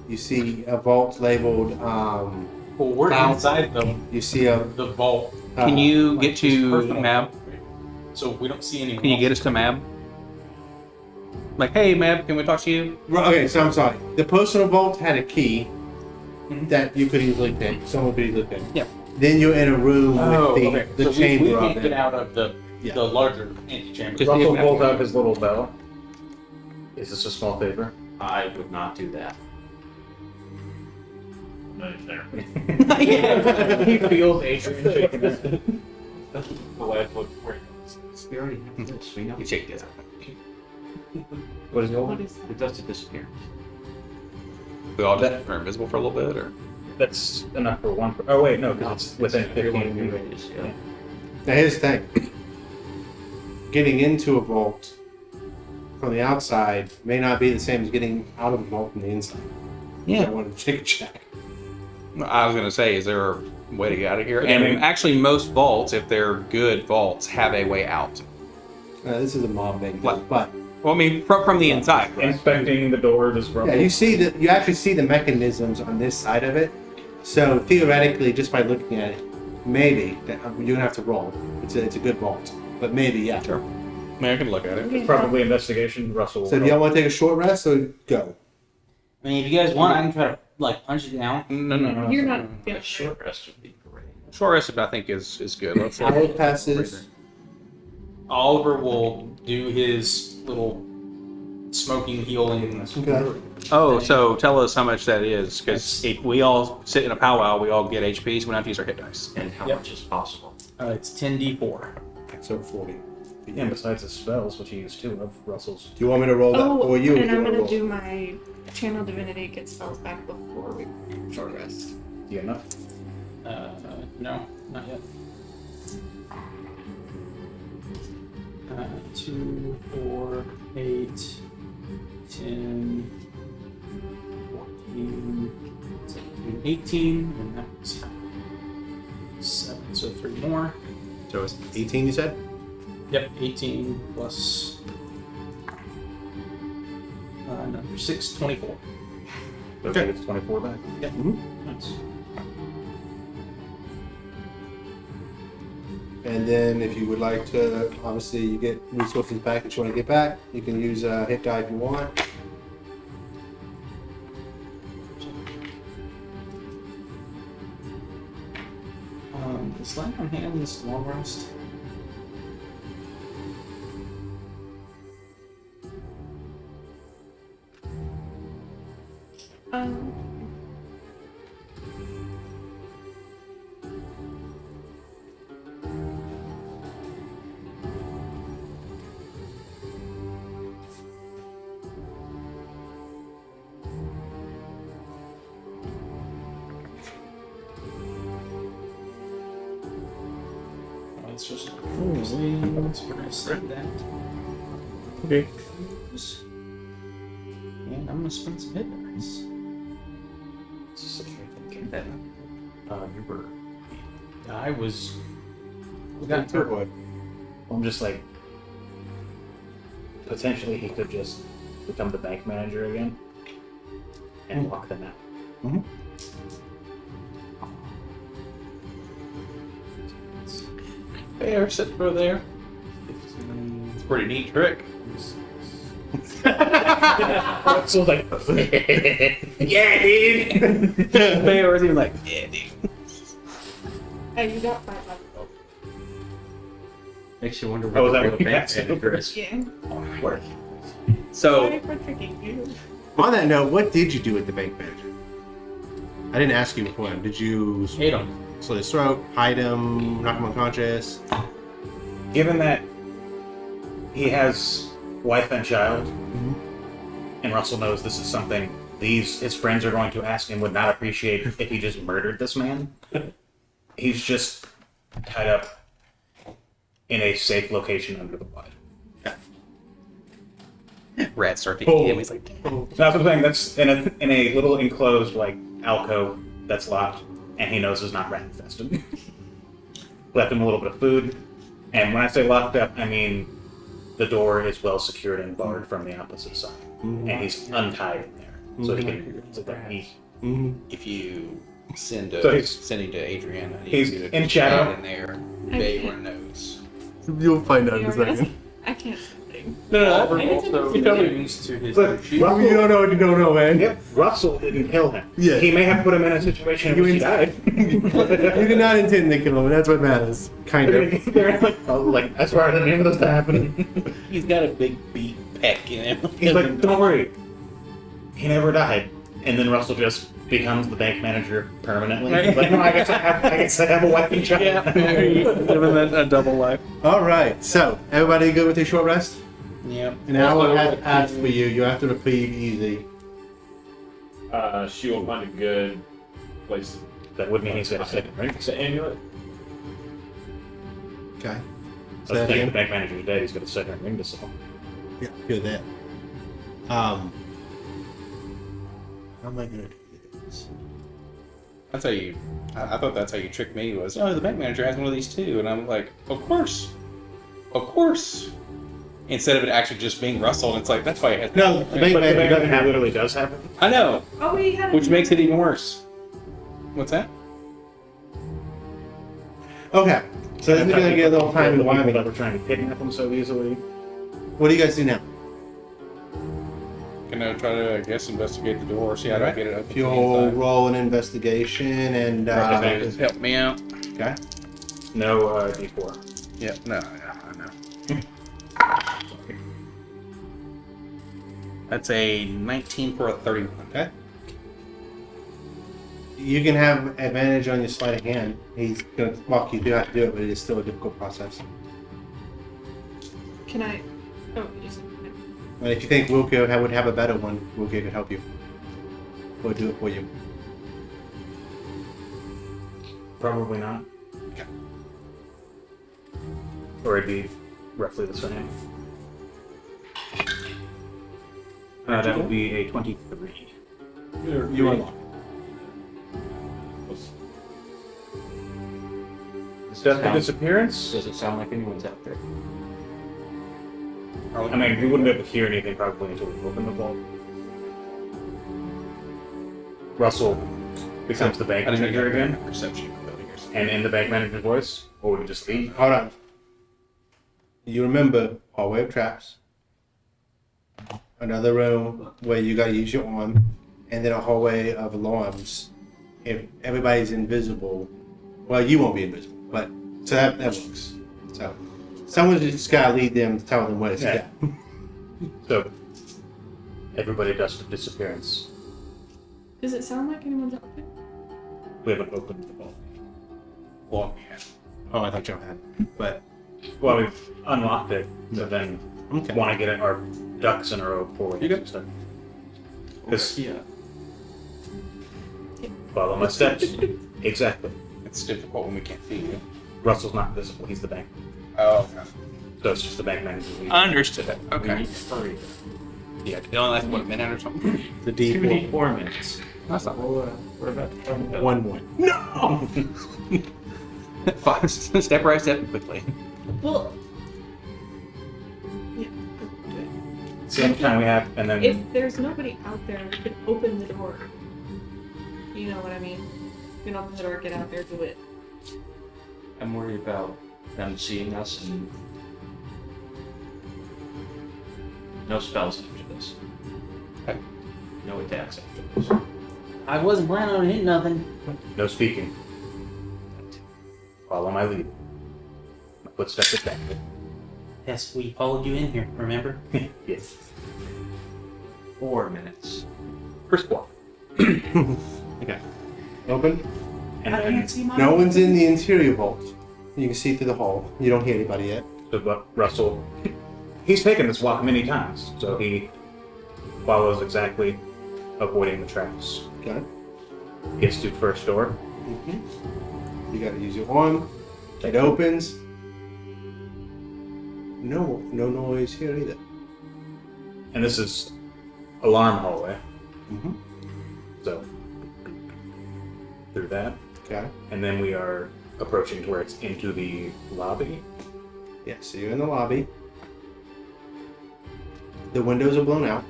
Speaker 1: You see a vault labeled.
Speaker 10: Well, we're
Speaker 1: Cloud.
Speaker 10: inside
Speaker 1: You see a.
Speaker 10: the vault,
Speaker 2: Can you
Speaker 10: like,
Speaker 2: get
Speaker 10: his
Speaker 2: to
Speaker 10: personal
Speaker 2: Mab?
Speaker 10: vault, right? So we don't see anyone.
Speaker 2: Can you get
Speaker 10: else.
Speaker 2: us to Mab? Like, hey, Mab, can we talk to you?
Speaker 1: Okay, so I'm sorry. The personal vault had a key
Speaker 10: Mhm.
Speaker 1: that you could easily pick. Someone could easily pick.
Speaker 2: Yeah.
Speaker 1: Then you're in a room
Speaker 10: Oh,
Speaker 1: with
Speaker 10: okay.
Speaker 1: the
Speaker 10: So
Speaker 1: chamber
Speaker 10: we
Speaker 1: of
Speaker 10: can't
Speaker 1: it.
Speaker 10: get out of the
Speaker 1: Yeah.
Speaker 10: larger antechamber.
Speaker 2: Just-
Speaker 9: Russell
Speaker 2: Yeah.
Speaker 9: pulls out his little bell. Is this a small favor?
Speaker 8: I would not do that.
Speaker 3: No, there.
Speaker 10: He feels Adrian shaking his head.
Speaker 3: The lad look where
Speaker 8: We already have this. We know.
Speaker 2: You check this out.
Speaker 9: What is the old
Speaker 6: what
Speaker 9: one?
Speaker 6: is that?
Speaker 8: It does to disappear.
Speaker 2: We all just are invisible for a little bit, or
Speaker 9: That's enough for one. Oh wait, no, because it's within 15 feet.
Speaker 8: radius. Yeah.
Speaker 1: Now here's the thing. Getting into a vault from the outside may not be the same as getting out of a vault from the inside. I want to take a check.
Speaker 2: I was gonna say, is there a way to get out of here?
Speaker 9: Yeah,
Speaker 2: And
Speaker 9: maybe-
Speaker 2: actually, most vaults, if they're good vaults, have a way out.
Speaker 1: This is a mob thing,
Speaker 2: What?
Speaker 1: but
Speaker 2: Well, I mean, from the inside. Right?
Speaker 9: Inspecting the door, does Russell?
Speaker 1: yeah, you actually see the mechanisms on this side of it. So theoretically, just by looking at it, maybe you're gonna have to roll. It's a good vault, but maybe yeah.
Speaker 2: Sure. I mean, I can look at it.
Speaker 9: It's probably investigation. Russell.
Speaker 1: So do y'all want to take a short rest or go?
Speaker 7: I mean, if you guys want, I can try to like punch it down.
Speaker 2: No.
Speaker 6: You're not.
Speaker 8: A short rest would be great.
Speaker 2: Short rest, I think, is good. Let's
Speaker 1: Hour passes.
Speaker 10: Oliver will do his little smoking healing.
Speaker 1: Okay.
Speaker 2: Oh, so tell us how much that is, because if we all sit in a powwow, we all get HP, so we don't have to use our hit dice.
Speaker 8: And how
Speaker 10: Yep.
Speaker 8: much is possible?
Speaker 10: It's 10d4.
Speaker 1: So 40.
Speaker 9: And besides the spells, which he used two of Russell's.
Speaker 1: Do you want me to roll that
Speaker 6: Oh,
Speaker 1: for you? or
Speaker 6: and
Speaker 1: do you
Speaker 6: I'm
Speaker 1: wanna
Speaker 6: gonna
Speaker 1: roll?
Speaker 6: do my channel divinity get spells back before we short rest.
Speaker 9: Do you enough?
Speaker 10: No, not yet. 2, 4, 8, 10, 14, 17, 18, and that was 7, so 3 more.
Speaker 1: So it's 18, you said?
Speaker 10: Yep, 18 plus number 6, 24.
Speaker 9: Okay, it's 24 back.
Speaker 10: Nice.
Speaker 1: And then if you would like to, obviously you get resources back that you want to get back. You can use a hit die if you want.
Speaker 10: Is Light on Hands long rest?
Speaker 6: Um,
Speaker 10: It's just wings. We're gonna save that.
Speaker 2: Okay.
Speaker 10: And I'm gonna spend some hit dice.
Speaker 8: You were.
Speaker 10: I was.
Speaker 1: We
Speaker 10: got hurt.
Speaker 9: I'm just like, potentially he could just become the bank manager again and lock them out.
Speaker 2: There, sit over there. It's a pretty neat trick.
Speaker 9: So like,
Speaker 2: Yeah, dude. Bear was even like, yeah, dude.
Speaker 6: hey, you got 5 left.
Speaker 8: Makes you wonder
Speaker 9: Oh,
Speaker 8: where
Speaker 9: is that
Speaker 8: the
Speaker 9: what
Speaker 8: real
Speaker 9: you
Speaker 8: bank
Speaker 9: said?
Speaker 8: manager is.
Speaker 6: Yeah.
Speaker 2: Work.
Speaker 6: Sorry
Speaker 2: So,
Speaker 6: for tricking you.
Speaker 1: On that note, what did you do with the bank manager? I didn't ask you before. Did you
Speaker 10: Hate him.
Speaker 1: slit his throat, hide him, knock him unconscious?
Speaker 9: given that he has wife and child,
Speaker 5: And Russell knows this is something his friends are going to ask him would not appreciate if he just murdered this man. He's just tied up in a safe location under the blood.
Speaker 2: Rats start to eat him. He's like,
Speaker 5: So that's the thing. That's in a little enclosed like alcove that's locked, and he knows is not rat infested. Left him a little bit of food, and when I say locked up, I mean the door is well secured and barred from the opposite side, and he's untied in there, so he can sit there and eat.
Speaker 2: if you send
Speaker 5: So he's-
Speaker 2: sending to Adrian, I need
Speaker 5: he's
Speaker 2: you to
Speaker 5: in
Speaker 2: just
Speaker 5: shadow.
Speaker 2: hide in there, bait where it knows.
Speaker 1: You'll find out in a
Speaker 6: You're right.
Speaker 1: second.
Speaker 6: I can't see a thing.
Speaker 2: No,
Speaker 10: Auburn also immune to his
Speaker 5: But
Speaker 1: You don't know what you don't know, man.
Speaker 5: Yep, Russell didn't kill him.
Speaker 1: Yeah.
Speaker 5: He may have put him in a situation in which he died.
Speaker 1: You did not intend to kill him, and that's what matters. Kind of.
Speaker 5: They're like, oh, like, that's why I didn't mean for this to happen.
Speaker 2: He's got a big beak peck in him.
Speaker 5: He's like, don't worry. He never died. And then Russell just becomes the bank manager permanently. Like, no, I guess I have a weapon job.
Speaker 2: living a double life.
Speaker 1: All right, so everybody good with a short rest?
Speaker 2: Yep.
Speaker 1: An hour has passed for you. You have to reprieve easy.
Speaker 3: She will find a good place
Speaker 5: That would mean he's got a second ring.
Speaker 3: to amulet.
Speaker 1: Okay.
Speaker 5: So
Speaker 1: that
Speaker 5: the
Speaker 1: again?
Speaker 5: bank manager's dead. He's got a second ring to sell.
Speaker 1: Yeah, good that. How am I gonna do this?
Speaker 2: That's how you. I thought that's how you tricked me. Was oh, the bank manager has one of these too, and I'm like, of course. Instead of it actually just being Russell, it's like that's why it has.
Speaker 1: No, the bank
Speaker 5: But the
Speaker 1: manager
Speaker 5: bank
Speaker 1: doesn't have
Speaker 5: manager
Speaker 1: it.
Speaker 5: literally does have it.
Speaker 2: I know,
Speaker 6: Oh, we had.
Speaker 2: which makes it even worse. What's that?
Speaker 1: Okay, so this is gonna get a little time
Speaker 5: The people that
Speaker 1: winding.
Speaker 5: were trying to kidnap him so easily.
Speaker 1: What do you guys do now?
Speaker 2: Gonna try to, I guess, investigate the door, see how do I get it open.
Speaker 1: If you'll roll an investigation and
Speaker 2: Help me out.
Speaker 1: okay.
Speaker 5: No D4.
Speaker 2: Yep. No. Yeah, I know. That's a 19 for a 31.
Speaker 1: Okay. You can have advantage on your sleight of hand. He's gonna walk you through how to do it, but it is still a difficult process.
Speaker 6: Can I? Oh, you said.
Speaker 1: And if you think Wilco would have a better one, Wilco could help you. We'll do it for you.
Speaker 5: Probably not.
Speaker 1: Okay.
Speaker 5: Or it'd be roughly the same. That would be a 23.
Speaker 1: You unlock.
Speaker 5: Death disappearance?
Speaker 8: Does it sound like anyone's out there?
Speaker 5: I mean, we wouldn't be able to hear anything probably until we open the vault. Russell becomes the bank
Speaker 2: I didn't
Speaker 5: manager again,
Speaker 2: Perception ability or something.
Speaker 5: and in the bank manager's voice, or we can just leave.
Speaker 1: Hold on. You remember hallway of traps, another room where you gotta use your arm, and then a hallway of alarms. If everybody's invisible, well, you won't be invisible, but so that works. So someone's just gotta lead them to tell them where to
Speaker 5: Yeah.
Speaker 1: go.
Speaker 5: So, everybody does the disappearance.
Speaker 6: Does it sound like anyone's out there?
Speaker 5: We haven't opened the vault.
Speaker 2: Well, yeah.
Speaker 1: Oh, I thought y'all had, but
Speaker 5: Well, we've unlocked it, so then
Speaker 1: okay.
Speaker 5: want to get our ducks in a row before we
Speaker 2: You
Speaker 5: do
Speaker 2: got-
Speaker 5: stuff. This
Speaker 8: Yeah.
Speaker 5: follow my steps. Exactly.
Speaker 2: It's difficult when we can't see you.
Speaker 5: Russell's not visible. He's the bank.
Speaker 2: Oh, okay.
Speaker 5: So it's just the bank manager.
Speaker 2: Understood.
Speaker 8: We
Speaker 2: Okay.
Speaker 8: need to hurry.
Speaker 2: Yeah, it only lasts, what, a minute or something?
Speaker 1: The
Speaker 8: 2
Speaker 1: D4.
Speaker 8: D4 minutes.
Speaker 2: That's not
Speaker 8: We're about to come up.
Speaker 1: 1-1.
Speaker 2: No! Step right, step quickly.
Speaker 6: Well. Yeah. go do it.
Speaker 5: Same time we have, and then
Speaker 6: If there's nobody out there, we could open the door. You know what I mean? You can open the door, get out there, do it.
Speaker 8: I'm worried about them seeing us and no spells after this.
Speaker 2: Okay.
Speaker 8: No attacks after this.
Speaker 7: I wasn't planning on hitting nothing.
Speaker 5: no speaking. Follow my lead. My footsteps are back.
Speaker 7: Yes, we followed you in here, remember?
Speaker 5: Yes.
Speaker 8: 4 minutes.
Speaker 5: First walk.
Speaker 1: Okay. Open.
Speaker 5: And then
Speaker 7: see my
Speaker 1: No one's in the interior vault. You can see through the hall. You don't hear anybody yet.
Speaker 5: Russell, he's taken this walk many times, so he
Speaker 9: follows exactly, avoiding the traps.
Speaker 1: Okay.
Speaker 9: Gets to first door.
Speaker 1: Mm-hmm. You gotta use your arm. It opens. No noise here either.
Speaker 9: And this is alarm hallway.
Speaker 1: Mm-hmm.
Speaker 9: So, through that.
Speaker 1: Okay.
Speaker 9: And then we are approaching to where it's into the lobby.
Speaker 1: Yeah, so you're in the lobby. The windows are blown out.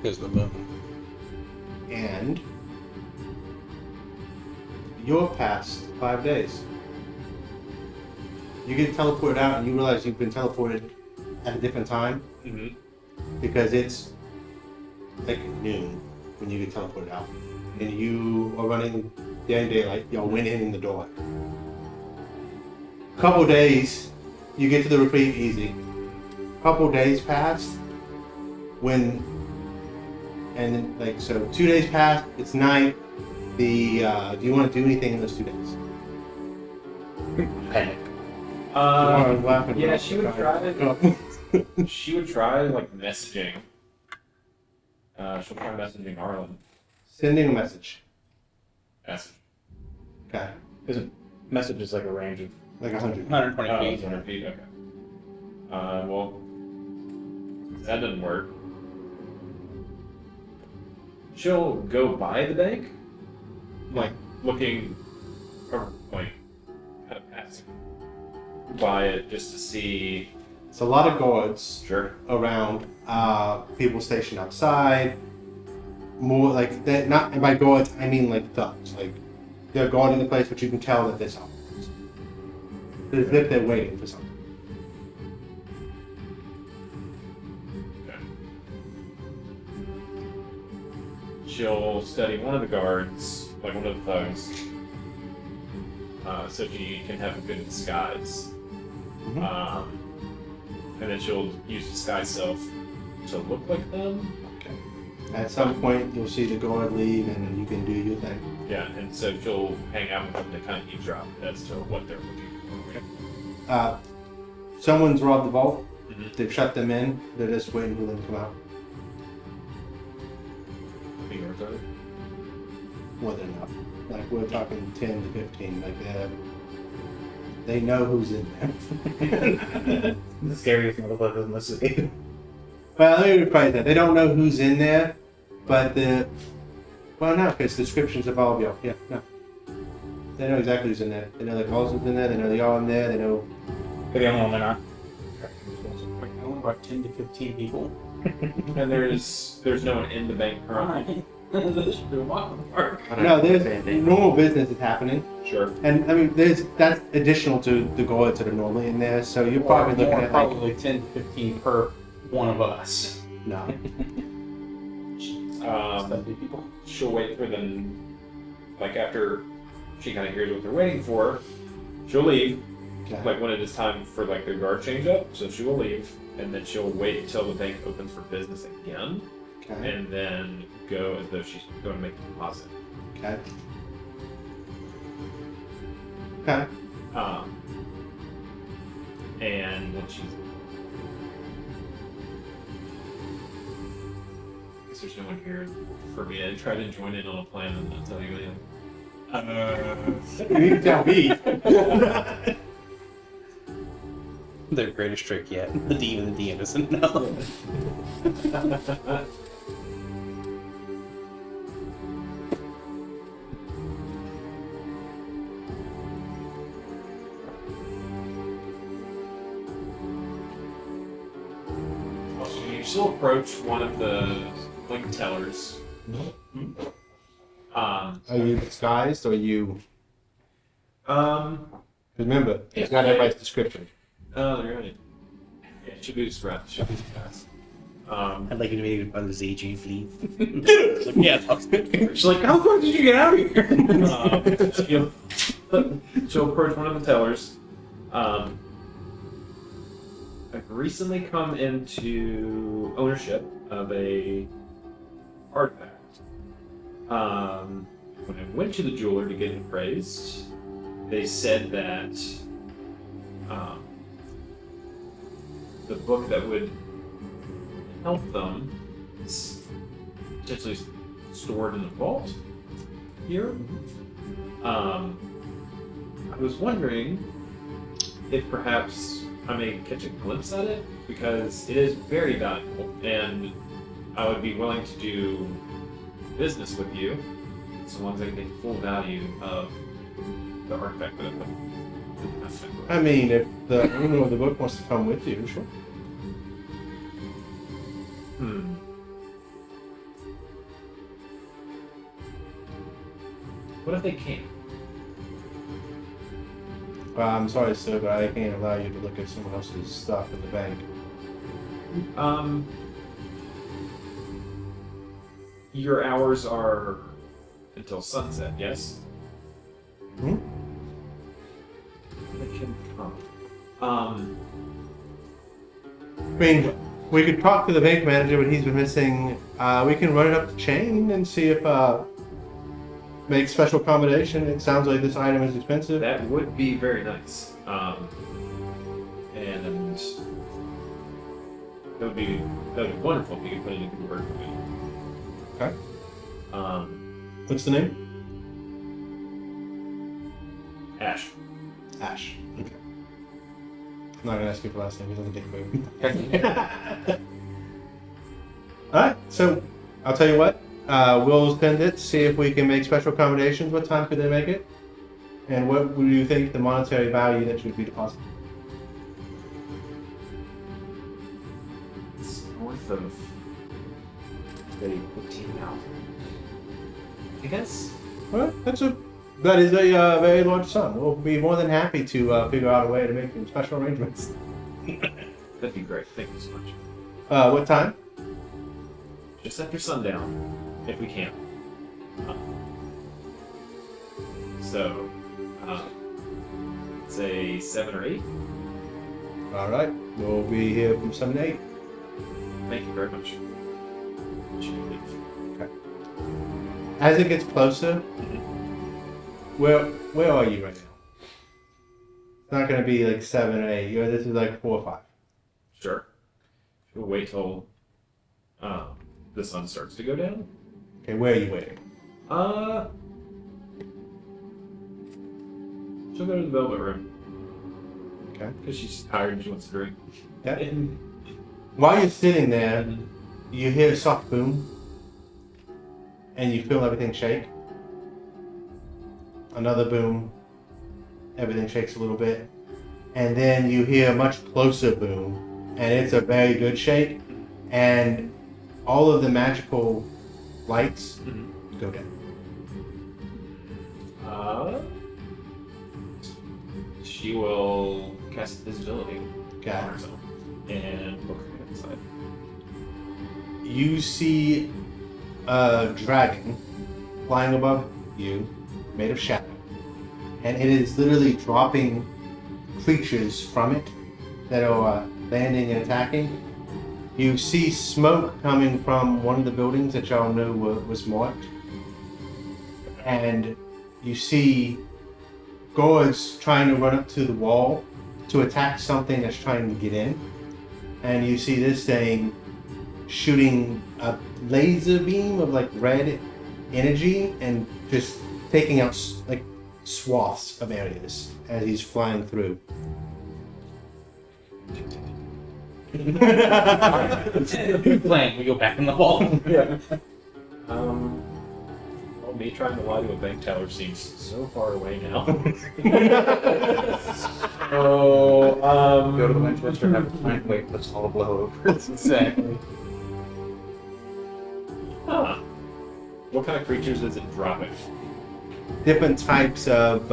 Speaker 2: Here's the moon.
Speaker 1: And you're past 5 days. You get teleported out and you realize you've been teleported at a different time.
Speaker 3: Mm-hmm.
Speaker 1: Because it's like noon when you get teleported out. And you are running the end daylight, y'all went in the door. Couple days, you get to the Reprieve easy. Couple days passed when, and then, like, so 2 days passed, it's night. Do you want to do anything in those 2 days?
Speaker 9: Panic.
Speaker 3: Yeah, she would try. She would try like messaging. She'll try messaging Arlen.
Speaker 1: Sending a message.
Speaker 3: Message.
Speaker 1: Okay.
Speaker 9: Isn't messages like a range of
Speaker 1: Like 100.
Speaker 2: 120
Speaker 3: Oh,
Speaker 2: feet.
Speaker 3: it's 100 feet. Okay. Well, that doesn't work. She'll go by the bank, like looking, or like kind of passing by it just to see.
Speaker 1: It's a lot of guards
Speaker 3: Sure.
Speaker 1: around, people stationed outside. More like that, not, and by guards, I mean like thugs. Like, they're guarding the place, but you can tell that there's something. As if they're waiting for something.
Speaker 3: She'll study one of the guards, like one of the thugs, so she can have a good disguise.
Speaker 1: Mhm.
Speaker 3: And then she'll use disguise self to look like them.
Speaker 1: At some point, you'll see the guard leave and you can do your thing.
Speaker 3: Yeah, and so she'll hang out with them to kind of eavesdrop as to what they're looking for.
Speaker 1: Someone's robbed the vault.
Speaker 3: Mhm.
Speaker 1: They've shut them in. They're just waiting for them to come out.
Speaker 3: Being retarded.
Speaker 1: More than enough. Like, we're talking 10 to 15. Like, they know who's in there.
Speaker 9: the scariest motherfuckers in the city.
Speaker 1: Well, let me rephrase that. They don't know who's in there, but well, no, because descriptions of all of y'all. Yeah, no. They know exactly who's in there. They know the calls who's in there. They know they are in there. They know.
Speaker 9: They're the only one they're not.
Speaker 10: Only about 10 to 15 people.
Speaker 3: And there's no one in the bank currently.
Speaker 10: This should be a walk in the park.
Speaker 1: No, there's normal business is happening,
Speaker 3: Sure.
Speaker 1: and I mean, that's additional to the guards that are normally in there. So you're probably looking at like
Speaker 10: probably 10 to 15 per one of us.
Speaker 1: no.
Speaker 10: 70 people.
Speaker 3: She'll wait for them, like after she kind of hears what they're waiting for, she'll leave.
Speaker 1: Okay.
Speaker 3: Like when it is time for like the guard change up, so she will leave, and then she'll wait until the bank opens for business again,
Speaker 1: Okay.
Speaker 3: and then go as though she's going to make a deposit.
Speaker 1: Okay. Okay.
Speaker 3: And when she's, I guess there's no one here for me to try to join in on a plan and not tell you anything.
Speaker 1: You need to tell me.
Speaker 2: Their greatest trick yet. The DM doesn't know.
Speaker 3: Also, you still approach one of the link tellers.
Speaker 1: Are you disguised or are you?
Speaker 3: Um,
Speaker 1: Remember, it's not everybody's description.
Speaker 3: oh, they're right. Yeah, it should be disguised. Should be disguised.
Speaker 2: I'd like you to make it about this aging fleet. Like, yeah, that's good.
Speaker 10: She's like, how far did you get out of here?
Speaker 3: She'll approach one of the tellers. I've recently come into ownership of a artifact. When I went to the jeweler to get it appraised, they said that the book that would help them is potentially stored in the vault here. I was wondering if perhaps I may catch a glimpse at it, because it is very valuable, and I would be willing to do business with you so long as I can get full value of the artifact that I put.
Speaker 1: I mean, if the owner of the book wants to come with you, sure.
Speaker 3: What if they can't?
Speaker 1: I'm sorry, sir, but I can't allow you to look at someone else's stuff in the bank.
Speaker 3: Your hours are until sunset, yes?
Speaker 1: Hmm?
Speaker 3: They can come.
Speaker 1: I mean, we could talk to the bank manager, but he's been missing. We can run it up the chain and see if make special accommodation. It sounds like this item is expensive.
Speaker 3: That would be very nice. And that would be wonderful if you could put it into good work for me.
Speaker 1: Okay. What's the name?
Speaker 3: Ash.
Speaker 1: Ash. Okay. I'm not gonna ask you for last name. He doesn't take food. All right. So I'll tell you what. We'll spend it. See if we can make special accommodations. What time could they make it? And what would you think the monetary value that should be deposited?
Speaker 3: It's north of maybe 15,000. I guess.
Speaker 1: Well, that is a very large sum. We'll be more than happy to figure out a way to make some special arrangements.
Speaker 3: That'd be great. Thank you so much.
Speaker 1: What time?
Speaker 3: Just after sundown, if we can. So, say 7 or 8.
Speaker 1: All right. We'll be here from 7 to 8.
Speaker 3: Thank you very much.
Speaker 1: Okay. As it gets closer, where are you right now? It's not going to be like 7 or 8. This is like 4 or 5.
Speaker 3: Sure. We'll wait till the sun starts to go down.
Speaker 1: Okay, where are you waiting?
Speaker 3: She'll go to the velvet room.
Speaker 1: Okay.
Speaker 3: Because she's tired and she wants to drink.
Speaker 1: Yeah. While you're sitting there, you hear a soft boom, and you feel everything shake. Another boom, everything shakes a little bit, and then you hear a much closer boom, and it's a very good shake, and all of the magical lights go down.
Speaker 3: She will cast visibility
Speaker 1: Okay.
Speaker 3: on herself and look inside.
Speaker 1: You see a dragon flying above you, made of shadow, and it is literally dropping creatures from it that are landing and attacking. You see smoke coming from one of the buildings that y'all knew was marked, and you see guards trying to run up to the wall to attack something that's trying to get in, and you see this thing shooting a laser beam of like red energy and just taking out like swaths of areas as he's flying through.
Speaker 7: Playing, we go back in the hall.
Speaker 3: Yeah. Well, me trying to lie to a bank teller seems so far away now.
Speaker 5: Go to the Winchester, have a pint, wait for this all to blow over.
Speaker 7: Exactly.
Speaker 3: Huh. What kind of creatures is it dropping?
Speaker 1: Different types of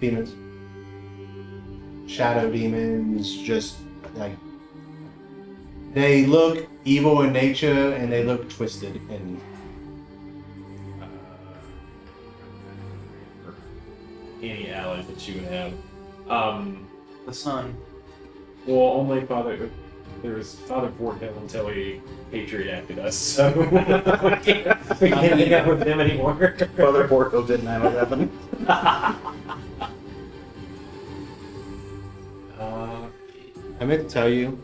Speaker 1: demons. Shadow demons, just like they look evil in nature and they look twisted and
Speaker 3: Any allies that you would have.
Speaker 7: The sun.
Speaker 3: Well, only there was Father Vortel until he Patriot acted us, so we can't hang out with him anymore.
Speaker 5: Father Porco didn't have 11.
Speaker 1: I meant to tell you,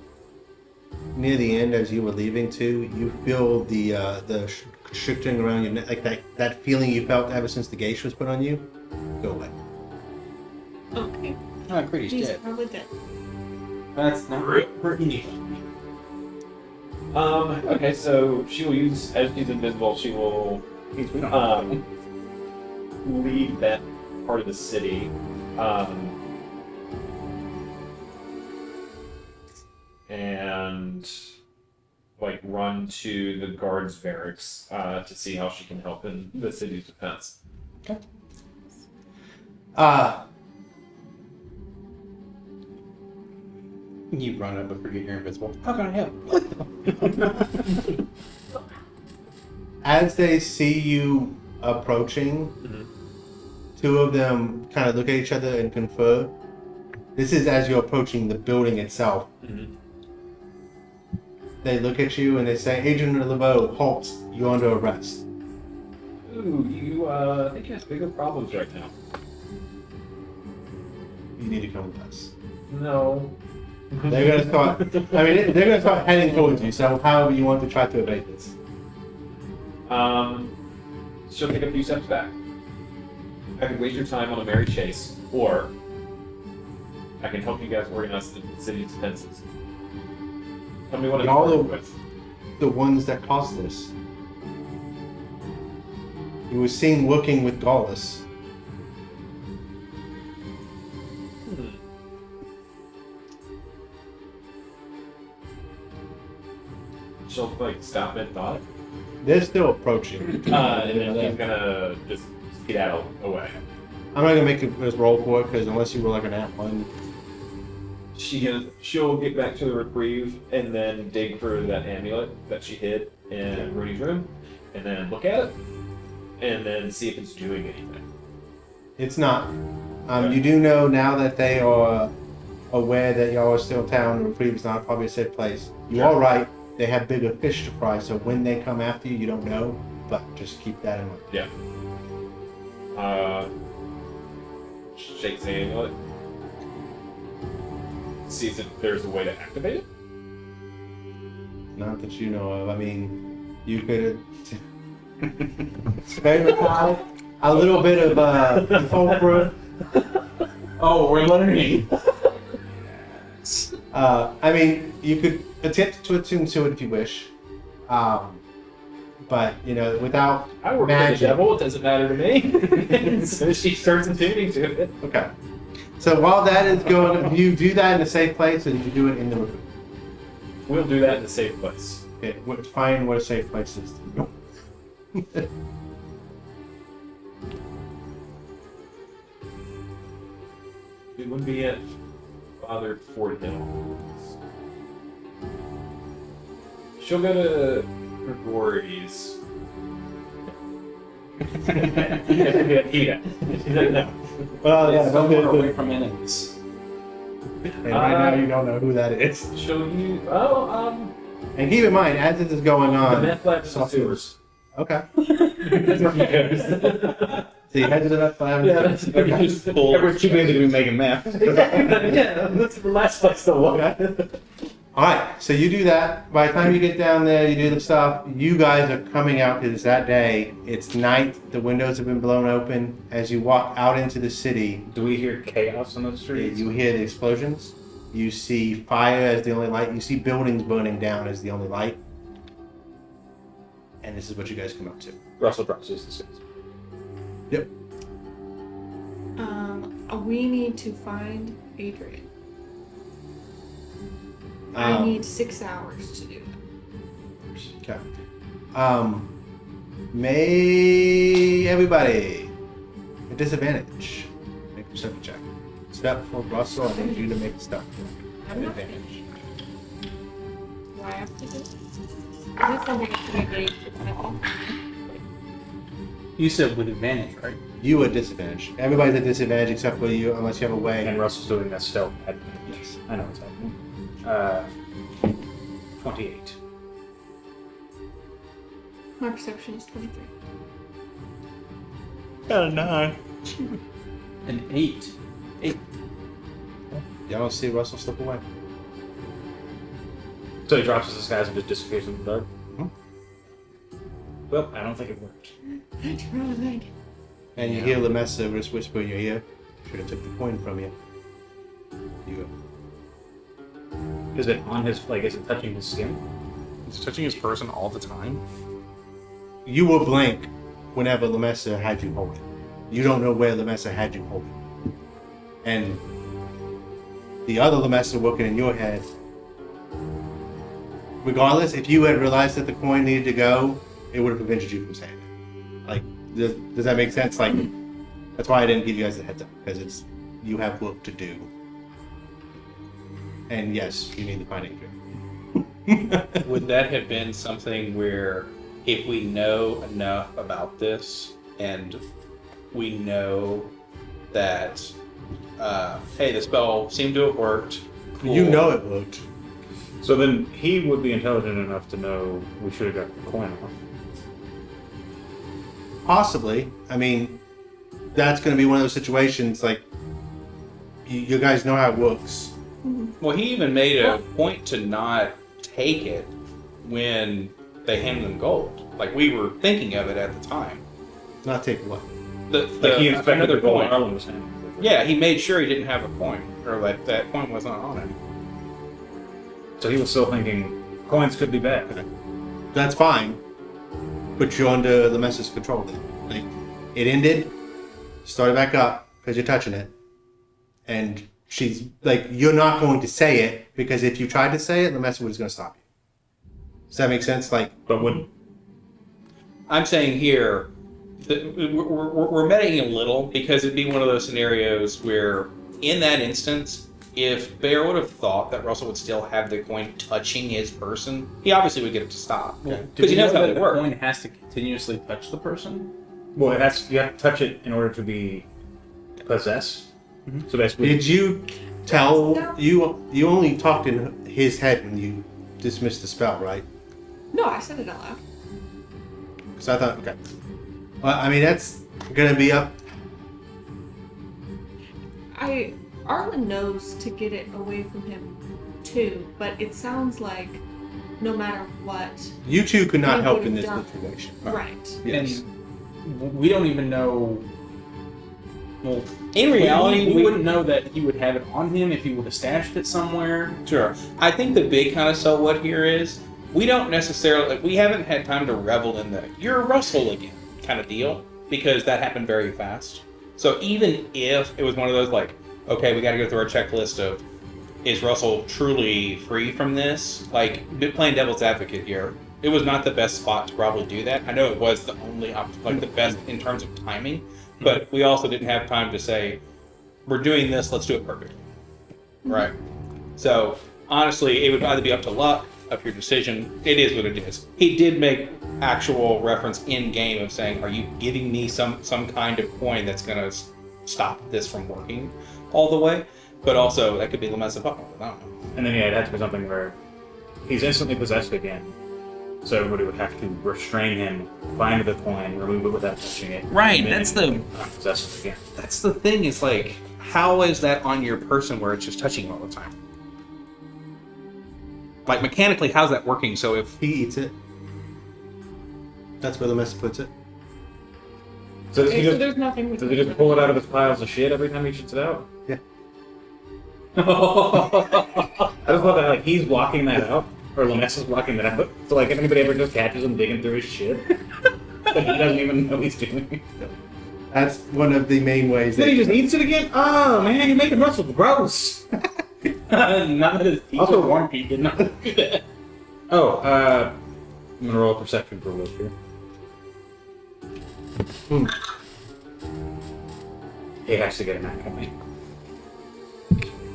Speaker 1: near the end, as you were leaving too, you feel the constricting around your neck, like that feeling you felt ever since the gauge was put on you, go away.
Speaker 6: Okay.
Speaker 7: Oh, Creedy's
Speaker 6: He's
Speaker 7: dead.
Speaker 6: probably dead.
Speaker 10: That's not for anything.
Speaker 3: Okay, so she will use, as she's invisible, she will
Speaker 9: Means we don't have anything.
Speaker 3: leave that part of the city. And like run to the guards barracks to see how she can help in the city's defense.
Speaker 2: You run up and forget you're invisible. How can I help?
Speaker 1: As they see you approaching, two of them kind of look at each other and confer. This is as you're approaching the building itself. They look at you and they say, Agent LeBeau, halt, you're under arrest.
Speaker 3: Ooh, you think you have bigger problems right now.
Speaker 1: You need to come with us.
Speaker 3: No.
Speaker 1: They're gonna start, they're gonna start heading towards you, so however you want to try to evade this.
Speaker 3: She'll take a few steps back. I could waste your time on a merry chase, or I can help you guys organize the city's defenses. Tell me what I'm
Speaker 1: Y'all
Speaker 3: working
Speaker 1: are-
Speaker 3: with.
Speaker 1: The ones that caused this. You were seen working with Golus.
Speaker 3: She'll like stop mid thought,
Speaker 1: They're still approaching.
Speaker 3: and then he's gonna just skedaddle away.
Speaker 1: I'm not gonna make this roll for it because unless you were like an @1,
Speaker 3: She'll get back to the reprieve and then dig for that amulet that she hid in Rudy's room, and then look at it, and then see if it's doing anything.
Speaker 1: it's not. You do know now that they are aware that y'all are still in town. Reprieve is not probably a safe place. You are right. They have bigger fish to fry, so when they come after you, you don't know. But just keep that in mind.
Speaker 3: Yeah. Shakes the amulet. Sees if there's a way to activate it.
Speaker 1: Not that you know of. I mean, you could spare the pile, a little bit of sulfur.
Speaker 10: Oh, we're learning.
Speaker 1: I mean, you could attempt to attune to it if you wish. But, you know, without
Speaker 3: I work for the
Speaker 1: magic.
Speaker 3: devil, it doesn't matter to me. So she starts attuning to it.
Speaker 1: Okay. So while that is going, you do that in a safe place, or you do it in the room?
Speaker 3: We'll do that in a safe place.
Speaker 1: Okay, find what a safe place is.
Speaker 3: It would be at Father Fort Hill. She'll go to Gregori's.
Speaker 1: Well, yeah,
Speaker 10: Somewhere away from enemies.
Speaker 1: and right now you don't know who that is.
Speaker 3: She'll use.
Speaker 1: And keep in mind, as this is going
Speaker 3: The
Speaker 1: on,
Speaker 3: meth lab is the sewers.
Speaker 1: okay.
Speaker 3: That's where he goes.
Speaker 1: So you head to the left lab.
Speaker 3: Yeah, that's where he goes.
Speaker 9: Everyone's too busy to be making math.
Speaker 3: Yeah, that's the last place to look.
Speaker 1: Okay. All right, so you do that. By the time you get down there, you do the stuff. You guys are coming out because that day. It's night. The windows have been blown open. As you walk out into the city,
Speaker 9: Do we hear chaos on the streets?
Speaker 1: you hear the explosions. You see fire as the only light. You see buildings burning down as the only light. And this is what you guys come up to.
Speaker 9: Russell drops his decisions.
Speaker 1: Yep.
Speaker 6: We need to find Adrian. I
Speaker 1: Um,
Speaker 6: need 6 hours to do that.
Speaker 1: Okay. May everybody a disadvantage. Make a perception check. Step for Russell. I need you to make a step.
Speaker 6: I'm not
Speaker 1: Advantage.
Speaker 6: Do I have to do it? Is this something that should be made at all?
Speaker 7: You said with advantage, right?
Speaker 1: You at disadvantage. Everybody's at disadvantage except for you, unless you have a way.
Speaker 9: And Russell's doing that stealth.
Speaker 1: Yes.
Speaker 9: I know what's happening. 28.
Speaker 6: My perception is 23.
Speaker 9: Got a 9.
Speaker 7: An 8.
Speaker 1: Y'all see Russell slip away.
Speaker 9: So he drops his disguise and just disappears in the dark. Well, I don't think it worked.
Speaker 1: And you hear Lemessa just whisper in your ear, should have took the coin from you. You go.
Speaker 9: Is it on his, like, is it touching his skin?
Speaker 2: He's touching his person all the time.
Speaker 1: You were blank whenever Lemessa had you hold it. You don't know where Lemessa had you hold it. And the other Lemessa working in your head, regardless, if you had realized that the coin needed to go, it would have prevented you from saying it. Like, does that make sense? Like, that's why I didn't give you guys a heads up, because you have work to do. And yes, you need the finding tree.
Speaker 2: Would that have been something where, if we know enough about this and we know that, hey, the spell seemed to have worked. Cool.
Speaker 1: You know it worked.
Speaker 9: So then he would be intelligent enough to know we should have got the coin off.
Speaker 1: Possibly. I mean, that's going to be one of those situations, like, you guys know how it works.
Speaker 2: Well, he even made a point to not take it when they handed him gold. Like, we were thinking of it at the time.
Speaker 1: Not take what?
Speaker 9: Like he inspected
Speaker 2: another
Speaker 9: the gold
Speaker 2: coin.
Speaker 9: Arlen was handing.
Speaker 2: Yeah, he made sure he didn't have a coin, or like that coin wasn't on him.
Speaker 9: So he was still thinking coins could be bad.
Speaker 1: That's fine. But you're under the mess's control then. Like, it ended, started back up, because you're touching it. And she's, like, you're not going to say it, because if you tried to say it, the mess was going to stop you. Does that make sense? Like,
Speaker 9: But would
Speaker 2: I'm saying here that we're metaing a little because it'd be one of those scenarios where, in that instance, if Bear would have thought that Russell would still have the coin touching his person, he obviously would get it to stop because he knows how they
Speaker 10: the
Speaker 2: work.
Speaker 10: coin has to continuously touch the person.
Speaker 9: well, you have to touch it in order to be possessed. So basically,
Speaker 1: did you tell, you only talked in his head when you dismissed the spell, right?
Speaker 6: No, I said it out loud.
Speaker 1: Because I thought, okay. Well, I mean, that's going to be up.
Speaker 6: Arlen knows to get it away from him too, but it sounds like no matter what.
Speaker 1: You two could not
Speaker 6: He
Speaker 1: help
Speaker 6: would
Speaker 1: in
Speaker 6: have
Speaker 1: this
Speaker 6: done.
Speaker 1: situation.
Speaker 6: Right.
Speaker 1: Yes.
Speaker 10: And we don't even know. Well,
Speaker 2: In reality,
Speaker 10: we wouldn't know that he would have it on him if he would have stashed it somewhere.
Speaker 2: Sure. I think the big kind of so what here is we don't necessarily, like, we haven't had time to revel in the "you're Russell again" kind of deal because that happened very fast. So even if it was one of those like, okay, we got to go through our checklist of is Russell truly free from this? Like, playing devil's advocate here, it was not the best spot to probably do that. I know it was the only like the best in terms of timing, but we also didn't have time to say we're doing this. Let's do it perfectly. Right. So honestly, it would either be up to luck, up your decision. It is what it is. He did make actual reference in game of saying, "Are you giving me some kind of coin that's going to stop this from working all the way?" But also, that could be Lemessa Buckle. I don't know.
Speaker 9: and then it had to be something where he's instantly possessed again. So everybody would have to restrain him, find the coin, remove it without touching it.
Speaker 2: Right,
Speaker 9: and
Speaker 2: that's
Speaker 9: then possess it again.
Speaker 2: That's the thing. Is like, how is that on your person where it's just touching you all the time? Like, mechanically, how's that working? So if
Speaker 1: He eats it. That's where the mess puts it.
Speaker 9: So does he
Speaker 6: Okay, so
Speaker 9: just,
Speaker 6: there's nothing we
Speaker 9: does
Speaker 6: can
Speaker 9: he
Speaker 6: do.
Speaker 9: just pull it out of his piles of shit every time he shits it out?
Speaker 1: Yeah.
Speaker 9: I just love that, like, he's blocking that out, or Lemessa's blocking that out. So, like, if anybody ever just catches him digging through his shit, but he doesn't even know he's doing it.
Speaker 1: That's one of the main ways
Speaker 9: Then he
Speaker 1: that
Speaker 9: just eats it again? Oh, man, you're making Russell gross.
Speaker 10: None of his teeth
Speaker 9: Also-
Speaker 10: were warm. He did not do that.
Speaker 9: Oh, I'm gonna roll a perception for Luke here. He has to get a nat 20.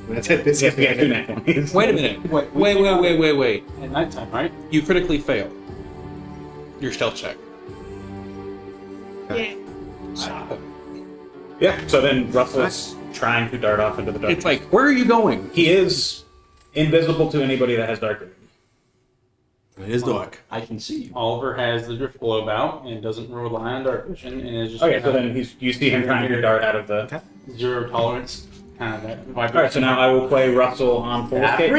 Speaker 1: That's it. This
Speaker 9: He has to get 2
Speaker 1: is
Speaker 9: nat 20s.
Speaker 2: wait a minute, wait.
Speaker 10: At nighttime, right?
Speaker 2: You critically fail your stealth check.
Speaker 6: Yeah.
Speaker 2: Stop it.
Speaker 9: Yeah, so then Russell's trying to dart off into the darkness.
Speaker 2: It's like, where are you going?
Speaker 9: He is invisible to anybody that has dark vision.
Speaker 1: It is dark.
Speaker 5: I can see you.
Speaker 10: Oliver has the drift globe out and doesn't rely on dark vision and is just
Speaker 9: Okay, so then you see him trying to dart out of the...
Speaker 10: zero tolerance kind of that vibe.
Speaker 9: Alright, so now I will play Russell on full escape.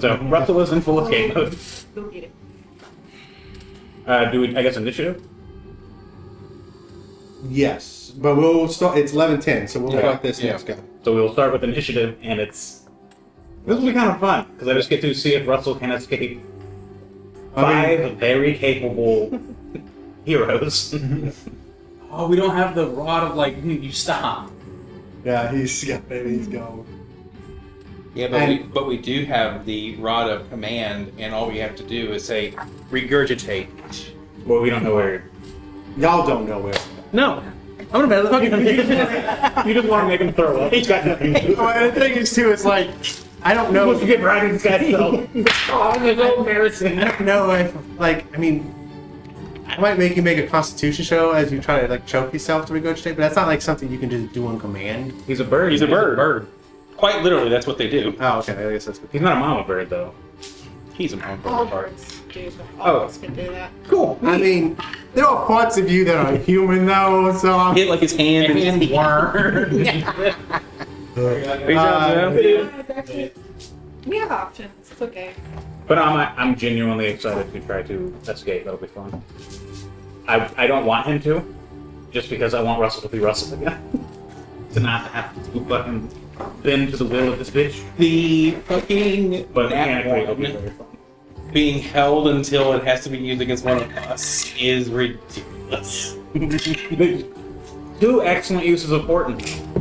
Speaker 9: So Russell is in full escape mode.
Speaker 6: Go get it.
Speaker 9: Do we? I guess initiative.
Speaker 1: Yes, but we'll start. It's 11:10, so we'll
Speaker 2: Yeah.
Speaker 1: start this
Speaker 2: Yeah.
Speaker 1: next go.
Speaker 9: So we will start with initiative, and this will be kind of fun because I just get to see if Russell can escape five very capable heroes.
Speaker 10: Oh, we don't have the rod of like. You stop.
Speaker 1: Yeah, he's gone.
Speaker 2: Yeah, but we do have the rod of command, and all we have to do is say regurgitate.
Speaker 9: Well, we don't know where.
Speaker 1: Y'all don't know where.
Speaker 10: No. I'm gonna fucking.
Speaker 9: You just want to make him throw up. He's got nothing.
Speaker 1: Well, the thing is too, it's like I don't know.
Speaker 9: Supposed to get right in this guy's cell.
Speaker 10: Oh, this is so embarrassing.
Speaker 1: I don't know if I mean, I might make you make a Constitution show as you try to like choke yourself to regurgitate, but that's not like something you can just do on command.
Speaker 9: He's a bird.
Speaker 2: He's a bird. Quite literally, that's what they do.
Speaker 1: Oh, okay. I guess that's good.
Speaker 9: He's not a mama bird though.
Speaker 2: He's a
Speaker 6: All
Speaker 2: bird.
Speaker 6: birds do, but all birds can do that.
Speaker 9: Cool.
Speaker 1: I mean, there are parts of you that are human though, so I'm.
Speaker 2: Hit like his hand and
Speaker 10: worm.
Speaker 6: We have options. It's okay.
Speaker 9: But I'm genuinely excited to try to escape. That'll be fun. I don't want him to, just because I want Russell to be Russell again. To not have to fucking bend to the will of this bitch.
Speaker 2: the fucking
Speaker 9: But
Speaker 2: that
Speaker 9: mechanically, it'll be
Speaker 2: one
Speaker 9: very fun.
Speaker 2: being held until it has to be used against one of us is ridiculous.
Speaker 9: Two excellent uses of Fortin.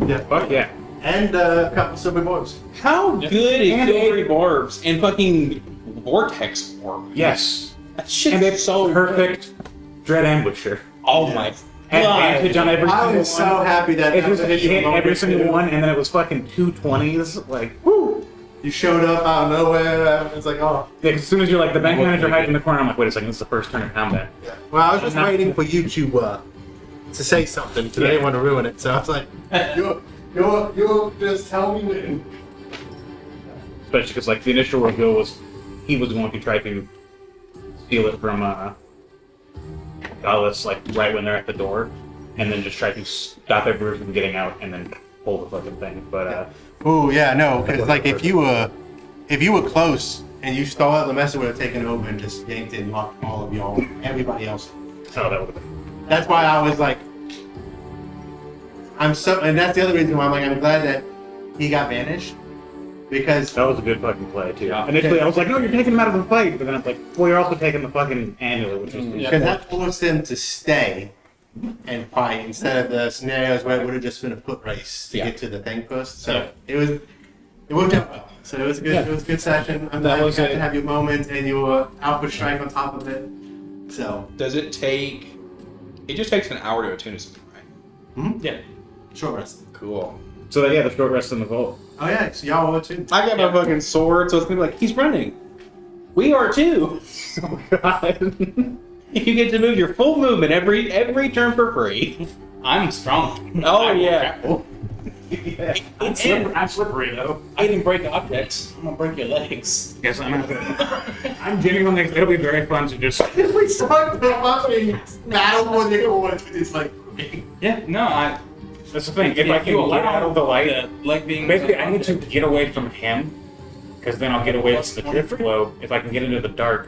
Speaker 1: Yeah.
Speaker 9: Fuck yeah.
Speaker 1: And a couple silver boys.
Speaker 2: How good is
Speaker 9: And
Speaker 2: Silvery Barbs and fucking Vortex Orb?
Speaker 9: Yes.
Speaker 2: That shit's
Speaker 9: And it's
Speaker 2: so
Speaker 9: perfect Dread Ambusher.
Speaker 2: Oh my
Speaker 9: Advantage on every
Speaker 1: I
Speaker 9: single
Speaker 1: was
Speaker 9: one.
Speaker 1: so happy that
Speaker 9: It
Speaker 1: that
Speaker 9: just
Speaker 1: was
Speaker 9: hit
Speaker 1: initial
Speaker 9: every
Speaker 1: moment,
Speaker 9: single
Speaker 1: too.
Speaker 9: one, and then it was fucking 220s. Like, woo!
Speaker 1: You showed up out of nowhere. It's like, oh.
Speaker 9: Yeah, 'cause as soon as you're like, the bank manager hides in the corner, I'm like, wait a second, this is the first turn of combat.
Speaker 1: Well, I was just waiting for you to say something because I didn't want to ruin it. So I was like, you'll just tell me when.
Speaker 9: Especially because, like, the initial reveal was he was going to try to steal it from Golus, like, right when they're at the door, and then just try to stop everyone from getting out and then pull the fucking thing. But,
Speaker 1: Oh yeah, no, because like if you were close and you stole it, the message would have taken over and just yanked it and locked all of y'all, everybody else.
Speaker 9: oh, that would have been.
Speaker 1: That's why I was like, and that's the other reason why I'm glad that he got banished, because
Speaker 9: That was a good fucking play, too.
Speaker 2: Yeah.
Speaker 9: Initially, I was like, no, you're taking him out of the fight. But then I'm like, well, you're also taking the fucking amulet, which is.
Speaker 1: that forced him to stay and fight instead of the scenarios where it would have just been a foot race to get to the thing first. So it worked out well. So it was a good session. I'm glad you got to have your moment and your output strike on top of it. So
Speaker 2: Does it take? It just takes an hour to attune to something, right?
Speaker 10: Yeah.
Speaker 1: short rest.
Speaker 2: Cool.
Speaker 9: So, yeah, the short rest in the vault.
Speaker 1: Oh yeah, so y'all were too.
Speaker 2: I got my fucking sword, so it's gonna be like he's running. We are too.
Speaker 9: Oh, God.
Speaker 2: You get to move your full movement every turn for free.
Speaker 10: I'm strong.
Speaker 2: Oh,
Speaker 10: I will
Speaker 2: yeah.
Speaker 10: grapple.
Speaker 9: I'm slippery, though.
Speaker 10: I can break objects. I'm gonna break your legs.
Speaker 9: Yes, I'm genuinely. It'll be very fun to just.
Speaker 1: We sucked the fucking battle for the awards. It's like.
Speaker 10: Yeah. No,
Speaker 9: That's the thing. If I can get out of the light,
Speaker 10: like being
Speaker 9: basically, I need to get away from him, because then I'll get away from the drift flow. If I can get into the dark,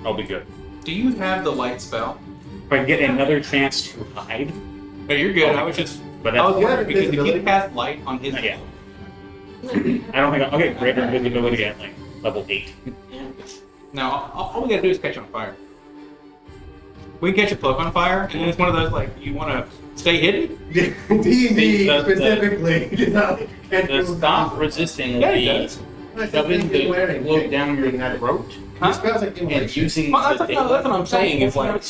Speaker 9: I'll be good.
Speaker 2: Do you have the light spell?
Speaker 9: If I can get another chance to hide,
Speaker 2: No, you're good. I was just.
Speaker 9: but
Speaker 2: I was
Speaker 9: that's,
Speaker 2: wondering because if you
Speaker 1: Invisibility?
Speaker 2: cast light on his.
Speaker 9: Not yet. I don't think I'll get greater invisibility at like level 8.
Speaker 2: No, all we gotta do is catch on fire. We can catch a cloak on fire, and then it's one of those like you want to stay hidden.
Speaker 1: D&D
Speaker 10: the-
Speaker 1: specifically.
Speaker 10: The stop resisting
Speaker 2: Yeah,
Speaker 10: will
Speaker 2: it
Speaker 10: be
Speaker 2: does.
Speaker 10: shoving the cloak down your throat
Speaker 1: It smells like
Speaker 10: and
Speaker 1: inhalation.
Speaker 10: using
Speaker 2: Well, that's
Speaker 10: the
Speaker 2: what I'm saying. Is like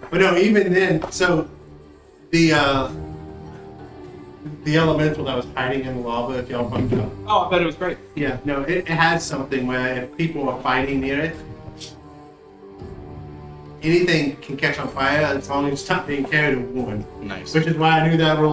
Speaker 1: But no, even then, so the elemental that was hiding in the lava, if y'all bumped up.
Speaker 2: oh, I bet it was great.
Speaker 1: Yeah, no, it has something where if people are fighting near it, anything can catch on fire as long as it's not being carried or worn.
Speaker 2: Nice.
Speaker 1: Which is why I knew that rule